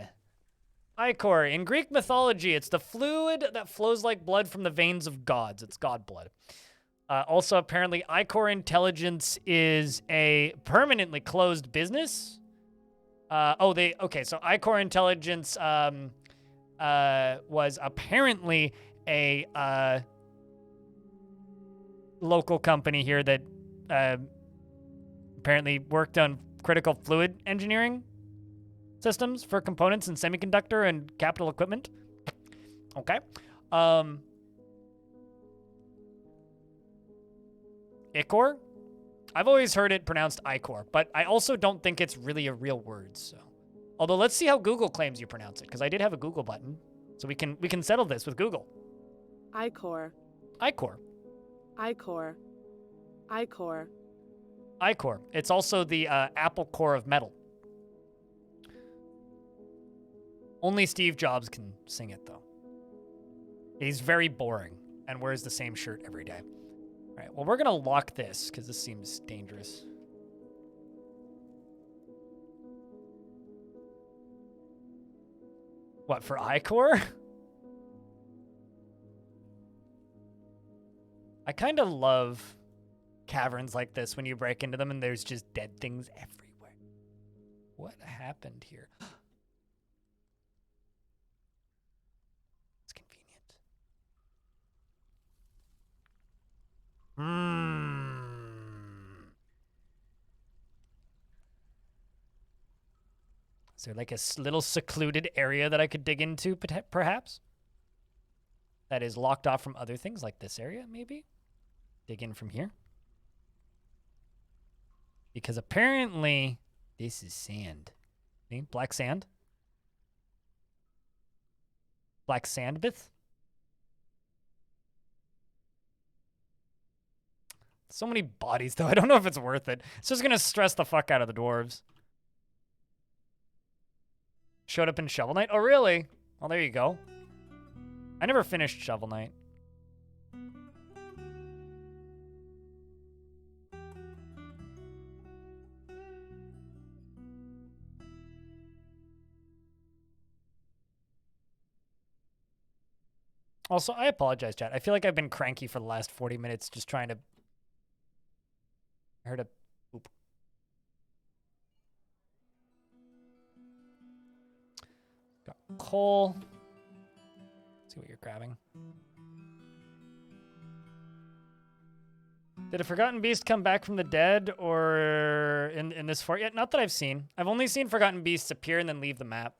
Ichor. In Greek mythology, it's the fluid that flows like blood from the veins of gods. It's god blood. Also, apparently, Ichor Intelligence is a permanently closed business. Okay, so Ichor Intelligence was apparently a local company here that apparently worked on critical fluid engineering systems for components and semiconductor and capital equipment. Okay. Ichor? I've always heard it pronounced Ichor, but I also don't think it's really a real word, so. Although let's see how Google claims you pronounce it, because I did have a Google button. So we can settle this with Google. Ichor. Ichor. Ichor. Ichor. Ichor. It's also the apple core of metal. Only Steve Jobs can sing it, though. He's very boring and wears the same shirt every day. All right, well, we're going to lock this because this seems dangerous. What, for Ichor? I kind of love caverns like this when you break into them and there's just dead things everywhere. What happened here? It's convenient. Is there like a little secluded area that I could dig into, perhaps? That is locked off from other things, like this area, maybe? Dig in from here? Because apparently, this is sand. See? Black sand? Black sandbith? So many bodies, though. I don't know if it's worth it. It's just going to stress the fuck out of the dwarves. Showed up in Shovel Knight? Oh, really? Well, there you go. I never finished Shovel Knight. Also, I apologize, chat. I feel like I've been cranky for the last 40 minutes just trying to... I heard a... Oop. Got coal. Let's see what you're grabbing. Did a Forgotten Beast come back from the dead or in this fort yet? Not that I've seen. I've only seen Forgotten Beasts appear and then leave the map.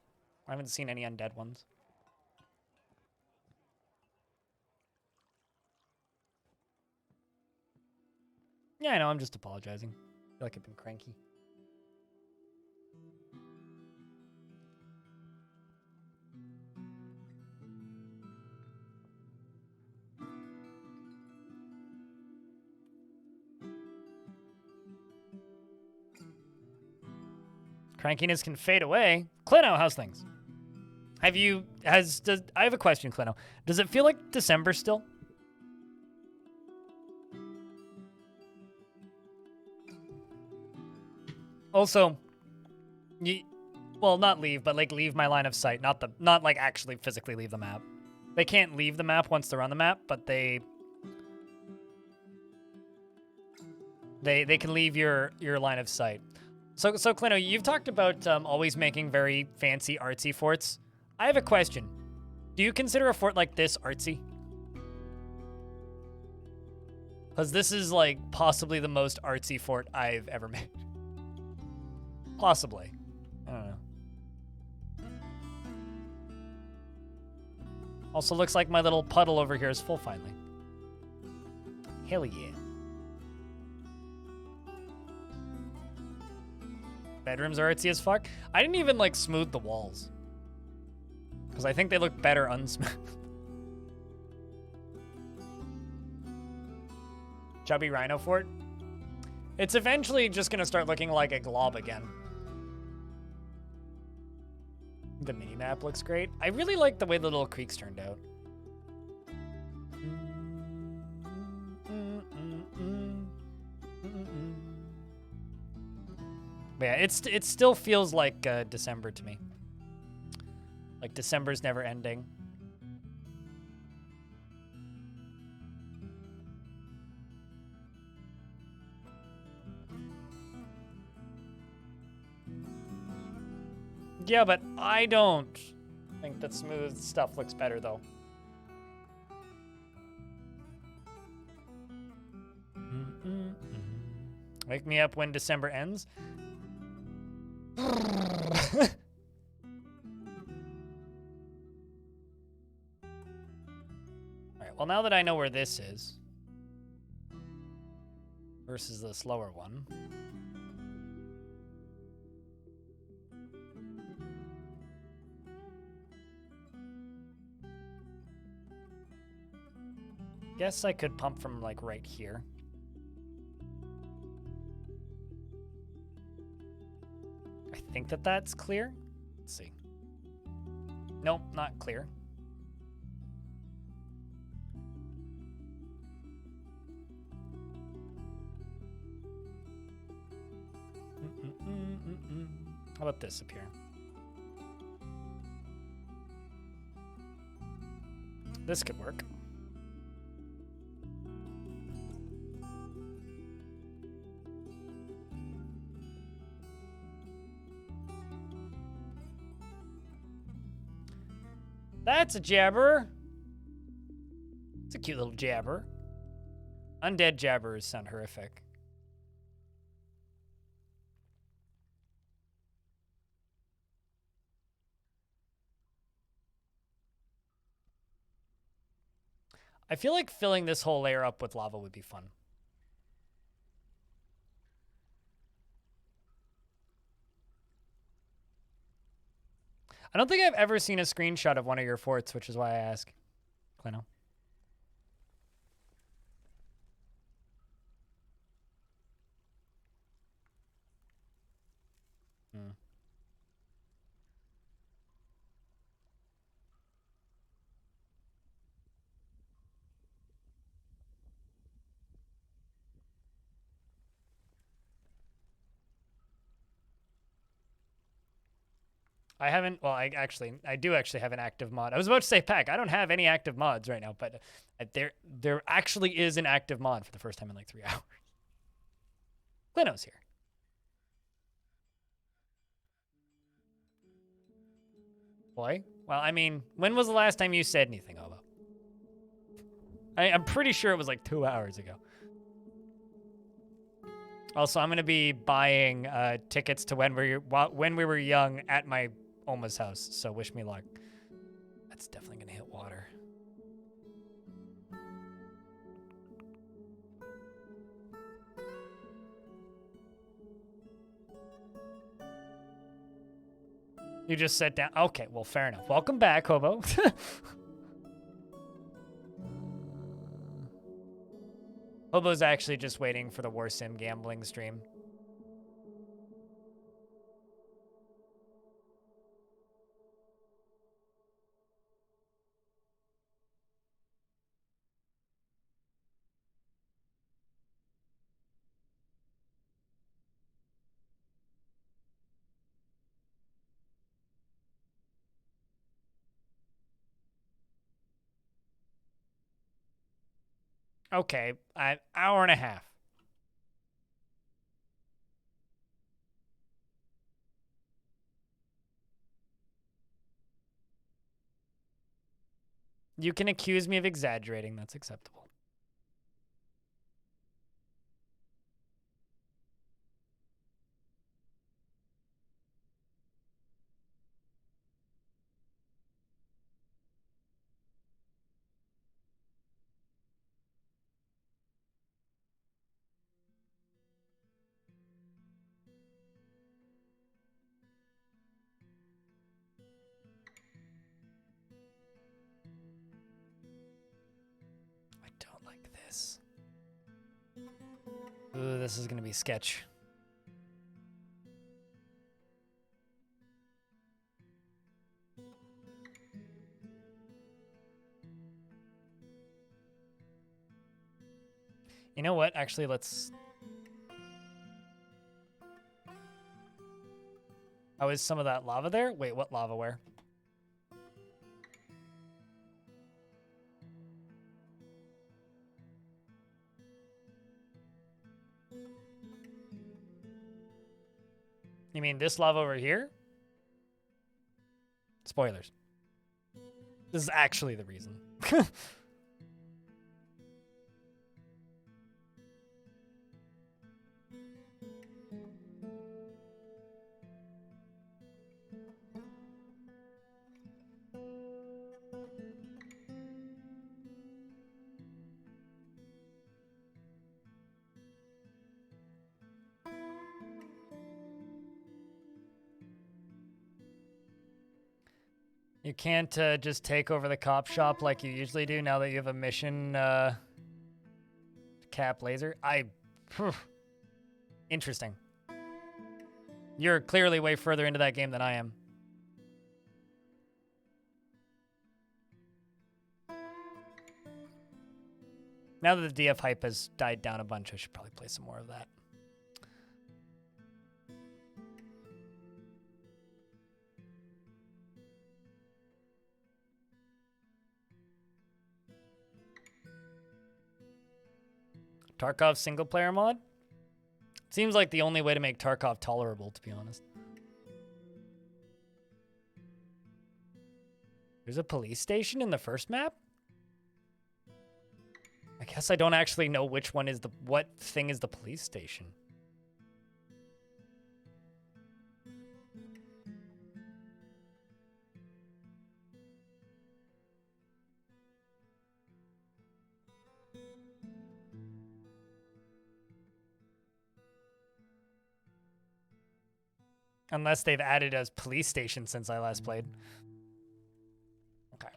I haven't seen any undead ones. Yeah, I know. I'm just apologizing. I feel like I've been cranky. Crankiness can fade away. Clino, how's things? I have a question, Clino. Does it feel like December still? Also, well, not leave, but like leave my line of sight. Not like actually physically leave the map. They can't leave the map once they're on the map, but they can leave your line of sight. So Clino, you've talked about always making very fancy, artsy forts. I have a question. Do you consider a fort like this artsy? Because this is, like, possibly the most artsy fort I've ever made. Possibly. I don't know. Also looks like my little puddle over here is full finally. Hell yeah. Bedrooms are artsy as fuck. I didn't even, like, smooth the walls. Because I think they look better unsmooth. Chubby Rhino Fort. It's eventually just going to start looking like a glob again. The mini-map looks great. I really like the way the little creeks turned out. But yeah, it still feels like December to me. Like December's never ending. Yeah, but I don't think that smooth stuff looks better, though. Wake me up when December ends. Alright, well, now that I know where this is versus the slower one. Guess I could pump from, like, right here. I think that that's clear. Let's see. Nope, not clear. How about this up here? This could work. That's a jabber. It's a cute little jabber. Undead jabbers sound horrific. I feel like filling this whole layer up with lava would be fun. I don't think I've ever seen a screenshot of one of your forts, which is why I ask. Clino. I haven't, well, I do actually have an active mod. I was about to say, Pack, I don't have any active mods right now, but there actually is an active mod for the first time in like 3 hours. Clino's here. Boy, well, I mean, when was the last time you said anything, Obo? I'm pretty sure it was like 2 hours ago. Also, I'm going to be buying tickets to when we were young at my Oma's house, so wish me luck. That's definitely going to hit water. You just sat down. Okay, well, fair enough. Welcome back, Hobo. Hobo's actually just waiting for the War Sim gambling stream. Okay, an hour and a half. You can accuse me of exaggerating. That's acceptable. I don't like this. Ooh, this is gonna be sketch. You know what? Actually, let's... Oh, is some of that lava there? Wait, what lava where? You mean this lava over here? Spoilers. This is actually the reason. You can't just take over the cop shop like you usually do now that you have a mission cap laser. Interesting. You're clearly way further into that game than I am. Now that the DF hype has died down a bunch, I should probably play some more of that. Tarkov single player mod? Seems like the only way to make Tarkov tolerable, to be honest. There's a police station in the first map? I guess I don't actually know which one is what thing is the police station. Unless they've added a police station since I last played. Okay.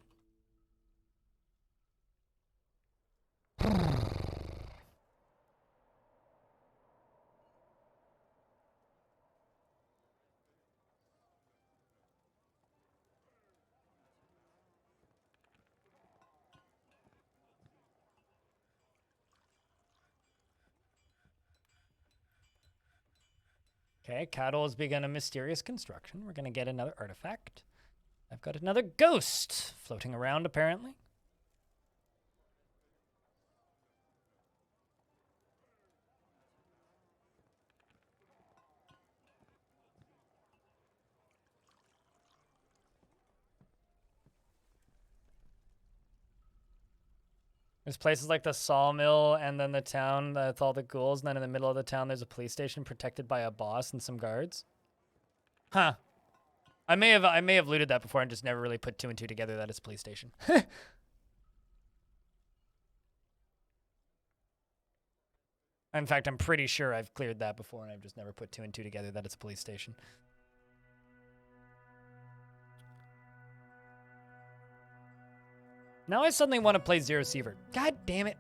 Okay, Cattle has begun a mysterious construction. We're going to get another artifact. I've got another ghost floating around, apparently. There's places like the sawmill and then the town with all the ghouls. And then in the middle of the town, there's a police station protected by a boss and some guards. Huh. I may have looted that before and just never really put two and two together that it's a police station. In fact, I'm pretty sure I've cleared that before and I've just never put two and two together that it's a police station. Now I suddenly want to play Zero Sievert. God damn it.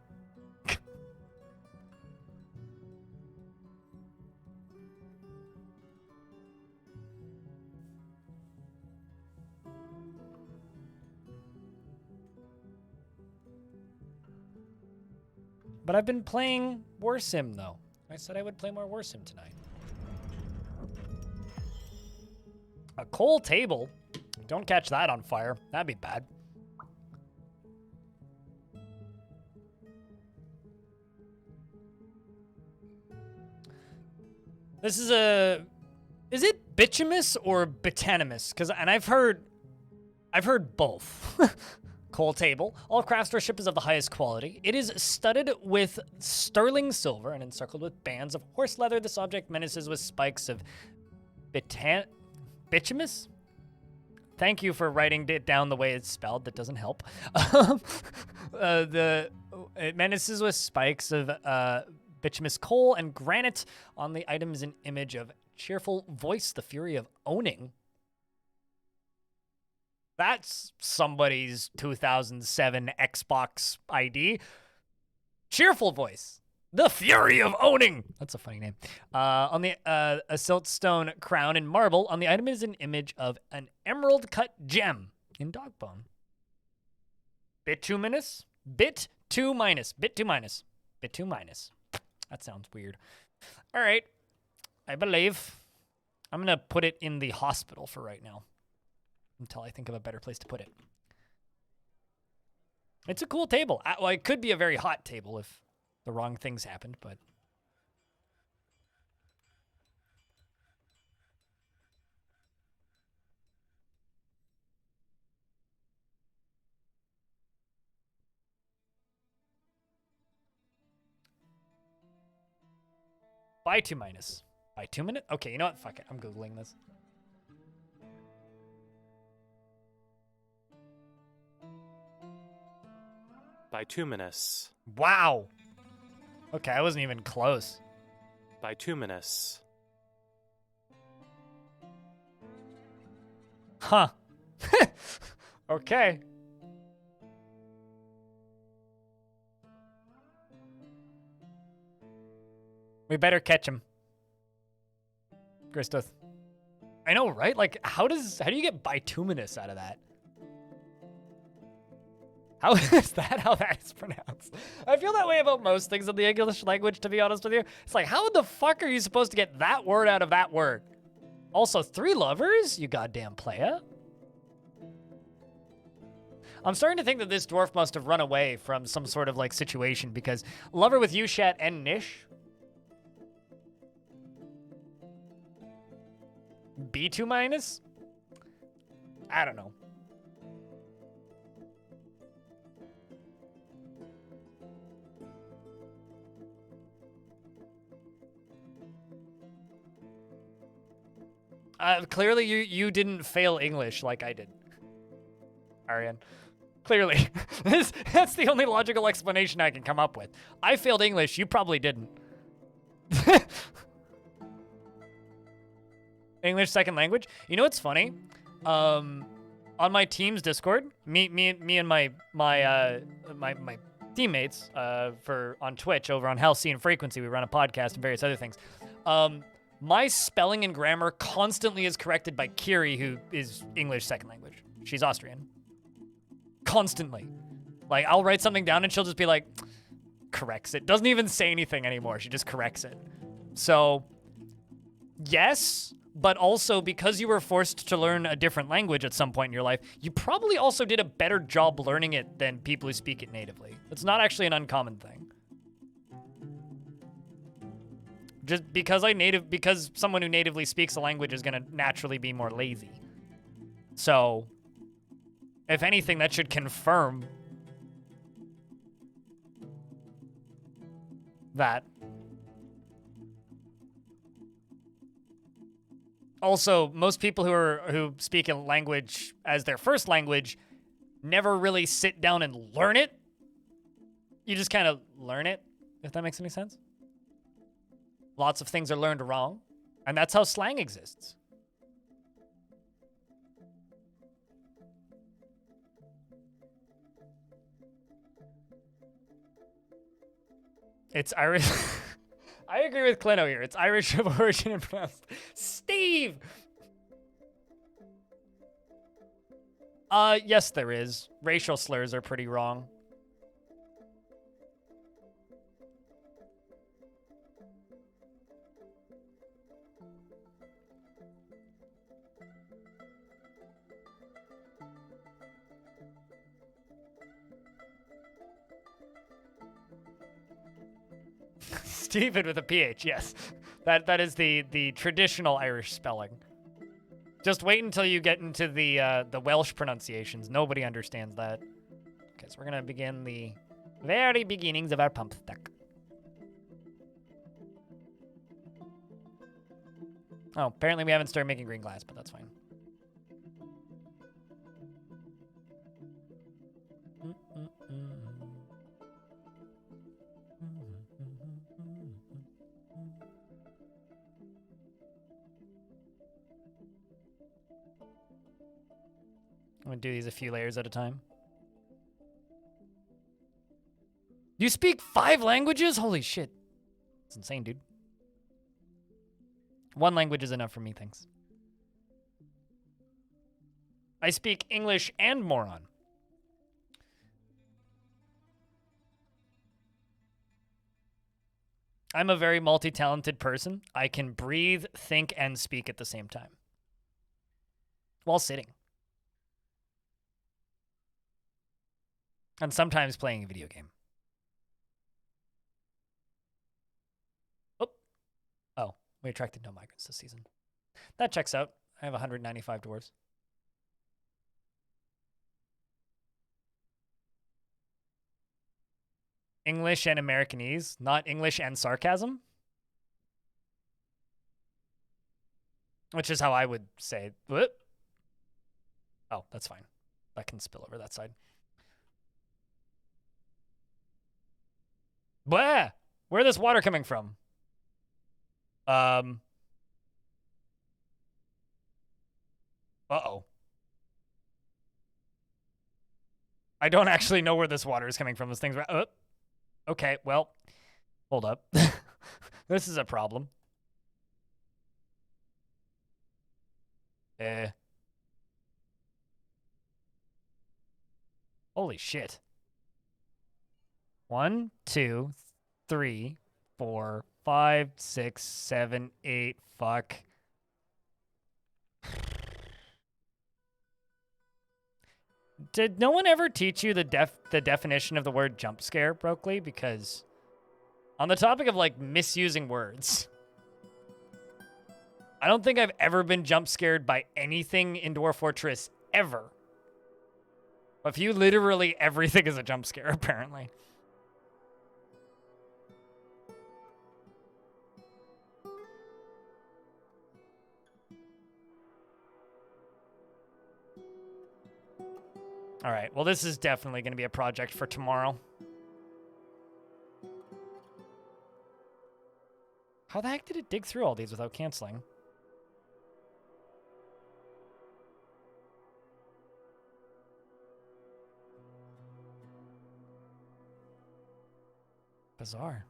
But I've been playing War Sim, though. I said I would play more War Sim tonight. A coal table? Don't catch that on fire. That'd be bad. This is a... Is it bituminous or bitanimous? And I've heard both. Coal table. All craftsmanship is of the highest quality. It is studded with sterling silver and encircled with bands of horse leather. This object menaces with spikes of bituminous? Thank you for writing it down the way it's spelled. That doesn't help. It menaces with spikes of bituminous coal and granite. On the item is an image of cheerful voice, the fury of owning. That's somebody's 2007 Xbox ID. Cheerful voice. The fury of owning. That's a funny name. On the a siltstone crown in marble. On the item is an image of an emerald cut gem in dog bone. Bituminous? Bit 2 minus. Bit 2 minus. Bit 2 minus. That sounds weird. All right. I believe I'm going to put it in the hospital for right now, until I think of a better place to put it. It's a cool table. Well, it could be a very hot table if the wrong things happened, but... By 2 minus. By 2 minutes? Okay, you know what? Fuck it. I'm Googling this. Bituminous. Wow. Okay, I wasn't even close. Bituminous. Huh. Okay. We better catch him. Christos. I know, right? Like, how do you get bituminous out of that? How is that how that is pronounced? I feel that way about most things in the English language, to be honest with you. It's like, how the fuck are you supposed to get that word out of that word? Also, 3 lovers? You goddamn playa. I'm starting to think that this dwarf must have run away from some sort of, like, situation, because lover with Ushat and Nish. B2 minus? I don't know. Clearly you didn't fail English like I did, Arian. Clearly. That's the only logical explanation I can come up with. I failed English, you probably didn't. English second language? You know what's funny? On my team's Discord, me and my teammates on Twitch over on Halcyon Frequency, we run a podcast and various other things. My spelling and grammar constantly is corrected by Kiri, who is English second language. She's Austrian. Constantly. Like, I'll write something down and she'll just be like, corrects it. Doesn't even say anything anymore. She just corrects it. So, yes, but also because you were forced to learn a different language at some point in your life, you probably also did a better job learning it than people who speak it natively. It's not actually an uncommon thing. Just because someone who natively speaks a language is going to naturally be more lazy. So, if anything, that should confirm that. Also, most people who speak a language as their first language never really sit down and learn it. You just kind of learn it, if that makes any sense. Lots of things are learned wrong, and that's how slang exists. It's Irish. I agree with Clino here. It's Irish of origin and pronounced Steve. Yes, there is. Racial slurs are pretty wrong. Stephen with a PH, yes. That is the traditional Irish spelling. Just wait until you get into the Welsh pronunciations. Nobody understands that. Okay, so we're gonna begin the very beginnings of our pump stack. Oh, apparently we haven't started making green glass, but that's fine. I'm gonna do these a few layers at a time. You speak 5 languages? Holy shit. It's insane, dude. 1 language is enough for me, thanks. I speak English and moron. I'm a very multi-talented person. I can breathe, think, and speak at the same time. While sitting. And sometimes playing a video game. Oh, we attracted no migrants this season. That checks out. I have 195 dwarves. English and Americanese, not English and sarcasm. Which is how I would say, what? Oh, that's fine. That can spill over that side. Blah! Where is this water coming from? Uh-oh. I don't actually know where this water is coming from. This thing's... Okay, well, hold up. This is a problem. Holy shit. 1, 2, 3, 4, 5, 6, 7, 8. Fuck. Did no one ever teach you the definition of the word jump scare, Brookley? Because on the topic of like misusing words, I don't think I've ever been jump scared by anything in Dwarf Fortress ever. But for you, literally everything is a jump scare, apparently. All right, well, this is definitely going to be a project for tomorrow. How the heck did it dig through all these without canceling? Bizarre.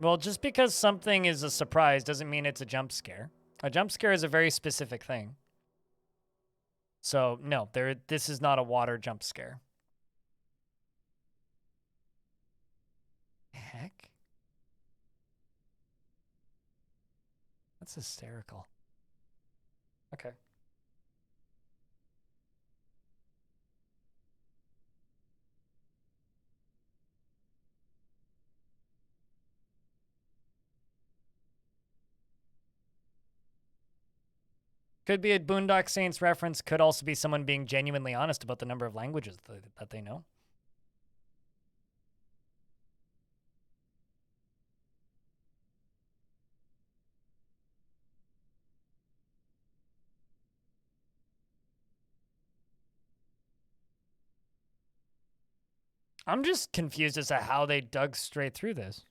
Well, just because something is a surprise doesn't mean it's a jump scare. A jump scare is a very specific thing. So, no, this is not a water jump scare. Heck? That's hysterical. Okay. Could be a Boondock Saints reference. Could also be someone being genuinely honest about the number of languages that they know. I'm just confused as to how they dug straight through this.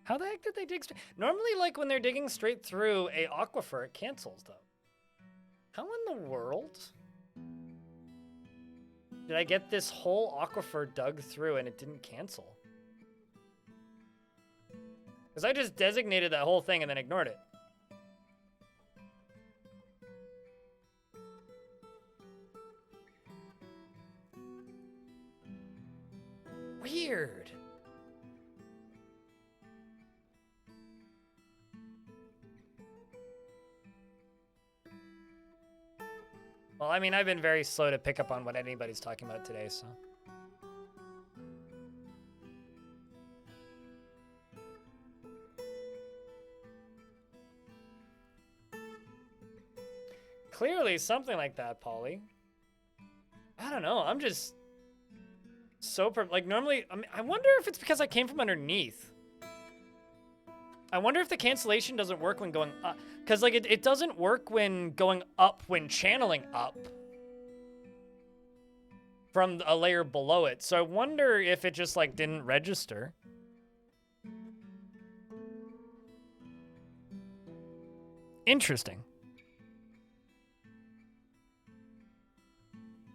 How the heck did they dig straight? Normally, like, when they're digging straight through a aquifer, it cancels, though. How in the world did I get this whole aquifer dug through and it didn't cancel? Because I just designated that whole thing and then ignored it. Weird. Well, I mean, I've been very slow to pick up on what anybody's talking about today, so. Clearly something like that, Polly. I don't know. I'm just so like normally. I wonder if it's because I came from underneath. I wonder if the cancellation doesn't work when going up, because like it doesn't work when going up when channeling up from a layer below it. So I wonder if it just like didn't register. Interesting.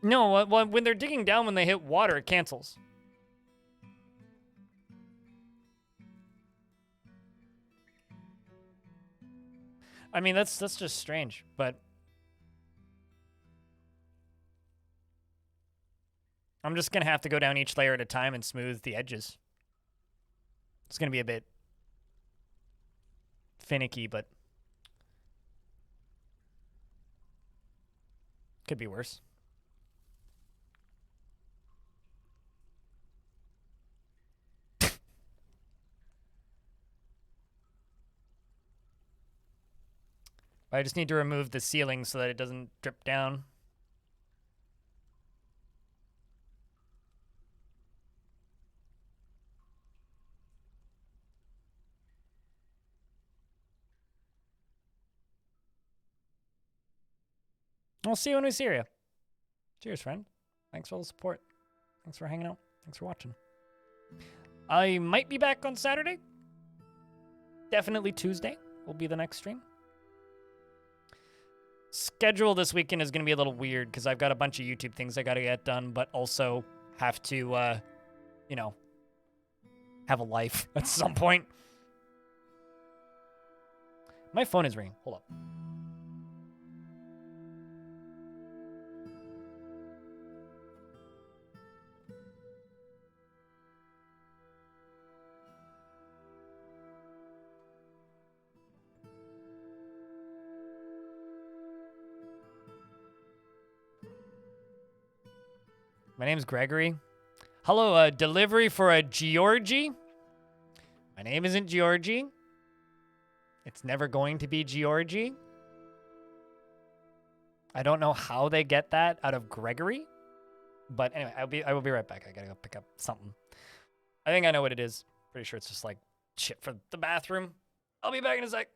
No, when they're digging down, when they hit water, it cancels. I mean, that's just strange, but I'm just gonna have to go down each layer at a time and smooth the edges. It's gonna be a bit finicky, but could be worse. I just need to remove the ceiling so that it doesn't drip down. We'll see you when we see you. Cheers, friend. Thanks for all the support. Thanks for hanging out. Thanks for watching. I might be back on Saturday. Definitely Tuesday will be the next stream. Schedule this weekend is going to be a little weird because I've got a bunch of YouTube things I got to get done, but also have to, you know, have a life at some point. My phone is ringing. Hold up. My name's Gregory. Hello, delivery for a Georgie. My name isn't Georgie. It's never going to be Georgie. I don't know how they get that out of Gregory. But anyway, I will be right back. I gotta go pick up something. I think I know what it is. Pretty sure it's just like shit for the bathroom. I'll be back in a sec.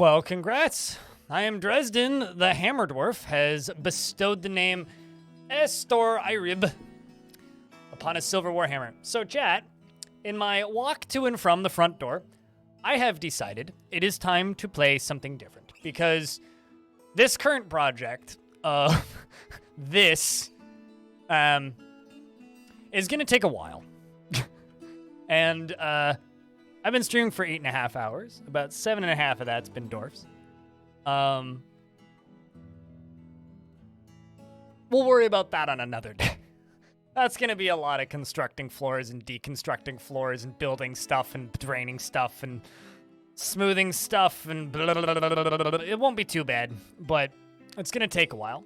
Well, congrats. I am Dresden. The Hammer Dwarf has bestowed the name Estor Irib upon a silver warhammer. So, chat, in my walk to and from the front door, I have decided it is time to play something different because this current project of this is going to take a while. And I've been streaming for 8.5 hours. About 7.5 of that's been dwarfs. We'll worry about that on another day. That's going to be a lot of constructing floors and deconstructing floors and building stuff and draining stuff and smoothing stuff and blah, blah, blah, blah, blah, blah, blah. It won't be too bad, but it's going to take a while.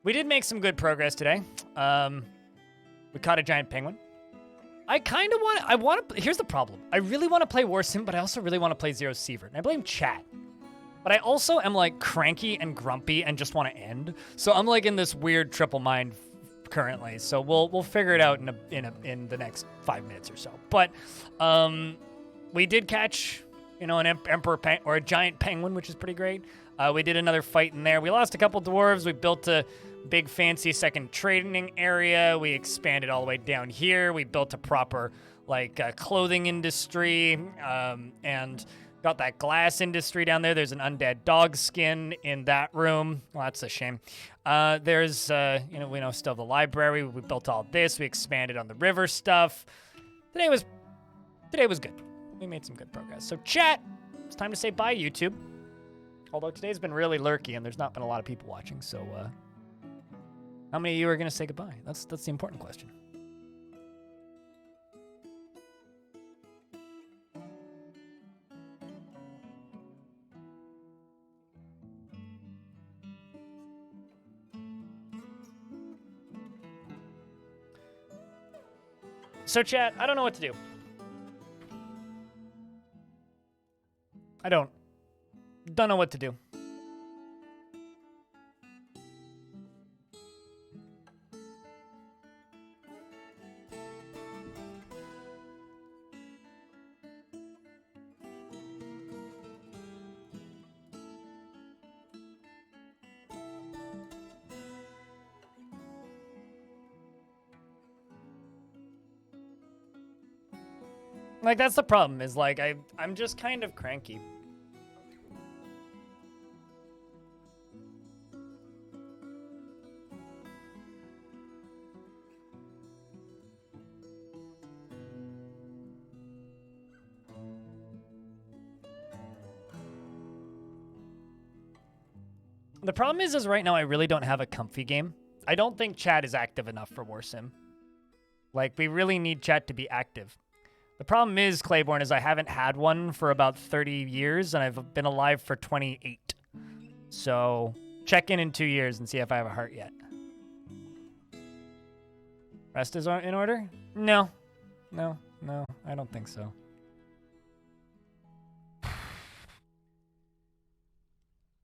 We did make some good progress today. We caught a giant penguin. Here's the problem. I really want to play War Sim, but I also really want to play Zero Sievert. And I blame chat. But I also am like cranky and grumpy and just want to end. So I'm like in this weird triple mind currently. So we'll figure it out in the next 5 minutes or so. But we did catch, an emperor or a giant penguin, which is pretty great. We did another fight in there. We lost a couple dwarves. We built a big fancy second trading area. We expanded all the way down here. We built a proper clothing industry and got that glass industry down there. There's an undead dog skin in that room. Well, that's a shame. There's still the library. We built all this. We expanded on the river stuff. Today was good. We made some good progress. So chat, it's time to say bye, YouTube. Although today's been really lurky and there's not been a lot of people watching, so how many of you are going to say goodbye? That's the important question. So chat, I don't know what to do. I don't know what to do. That's the problem, is I'm just kind of cranky. The problem is right now I really don't have a comfy game. I don't think chat is active enough for War Sim. We really need chat to be active. The problem is, Claiborne, is I haven't had one for about 30 years, and I've been alive for 28. So check in 2 years and see if I have a heart yet. Rest is in order? No, I don't think so.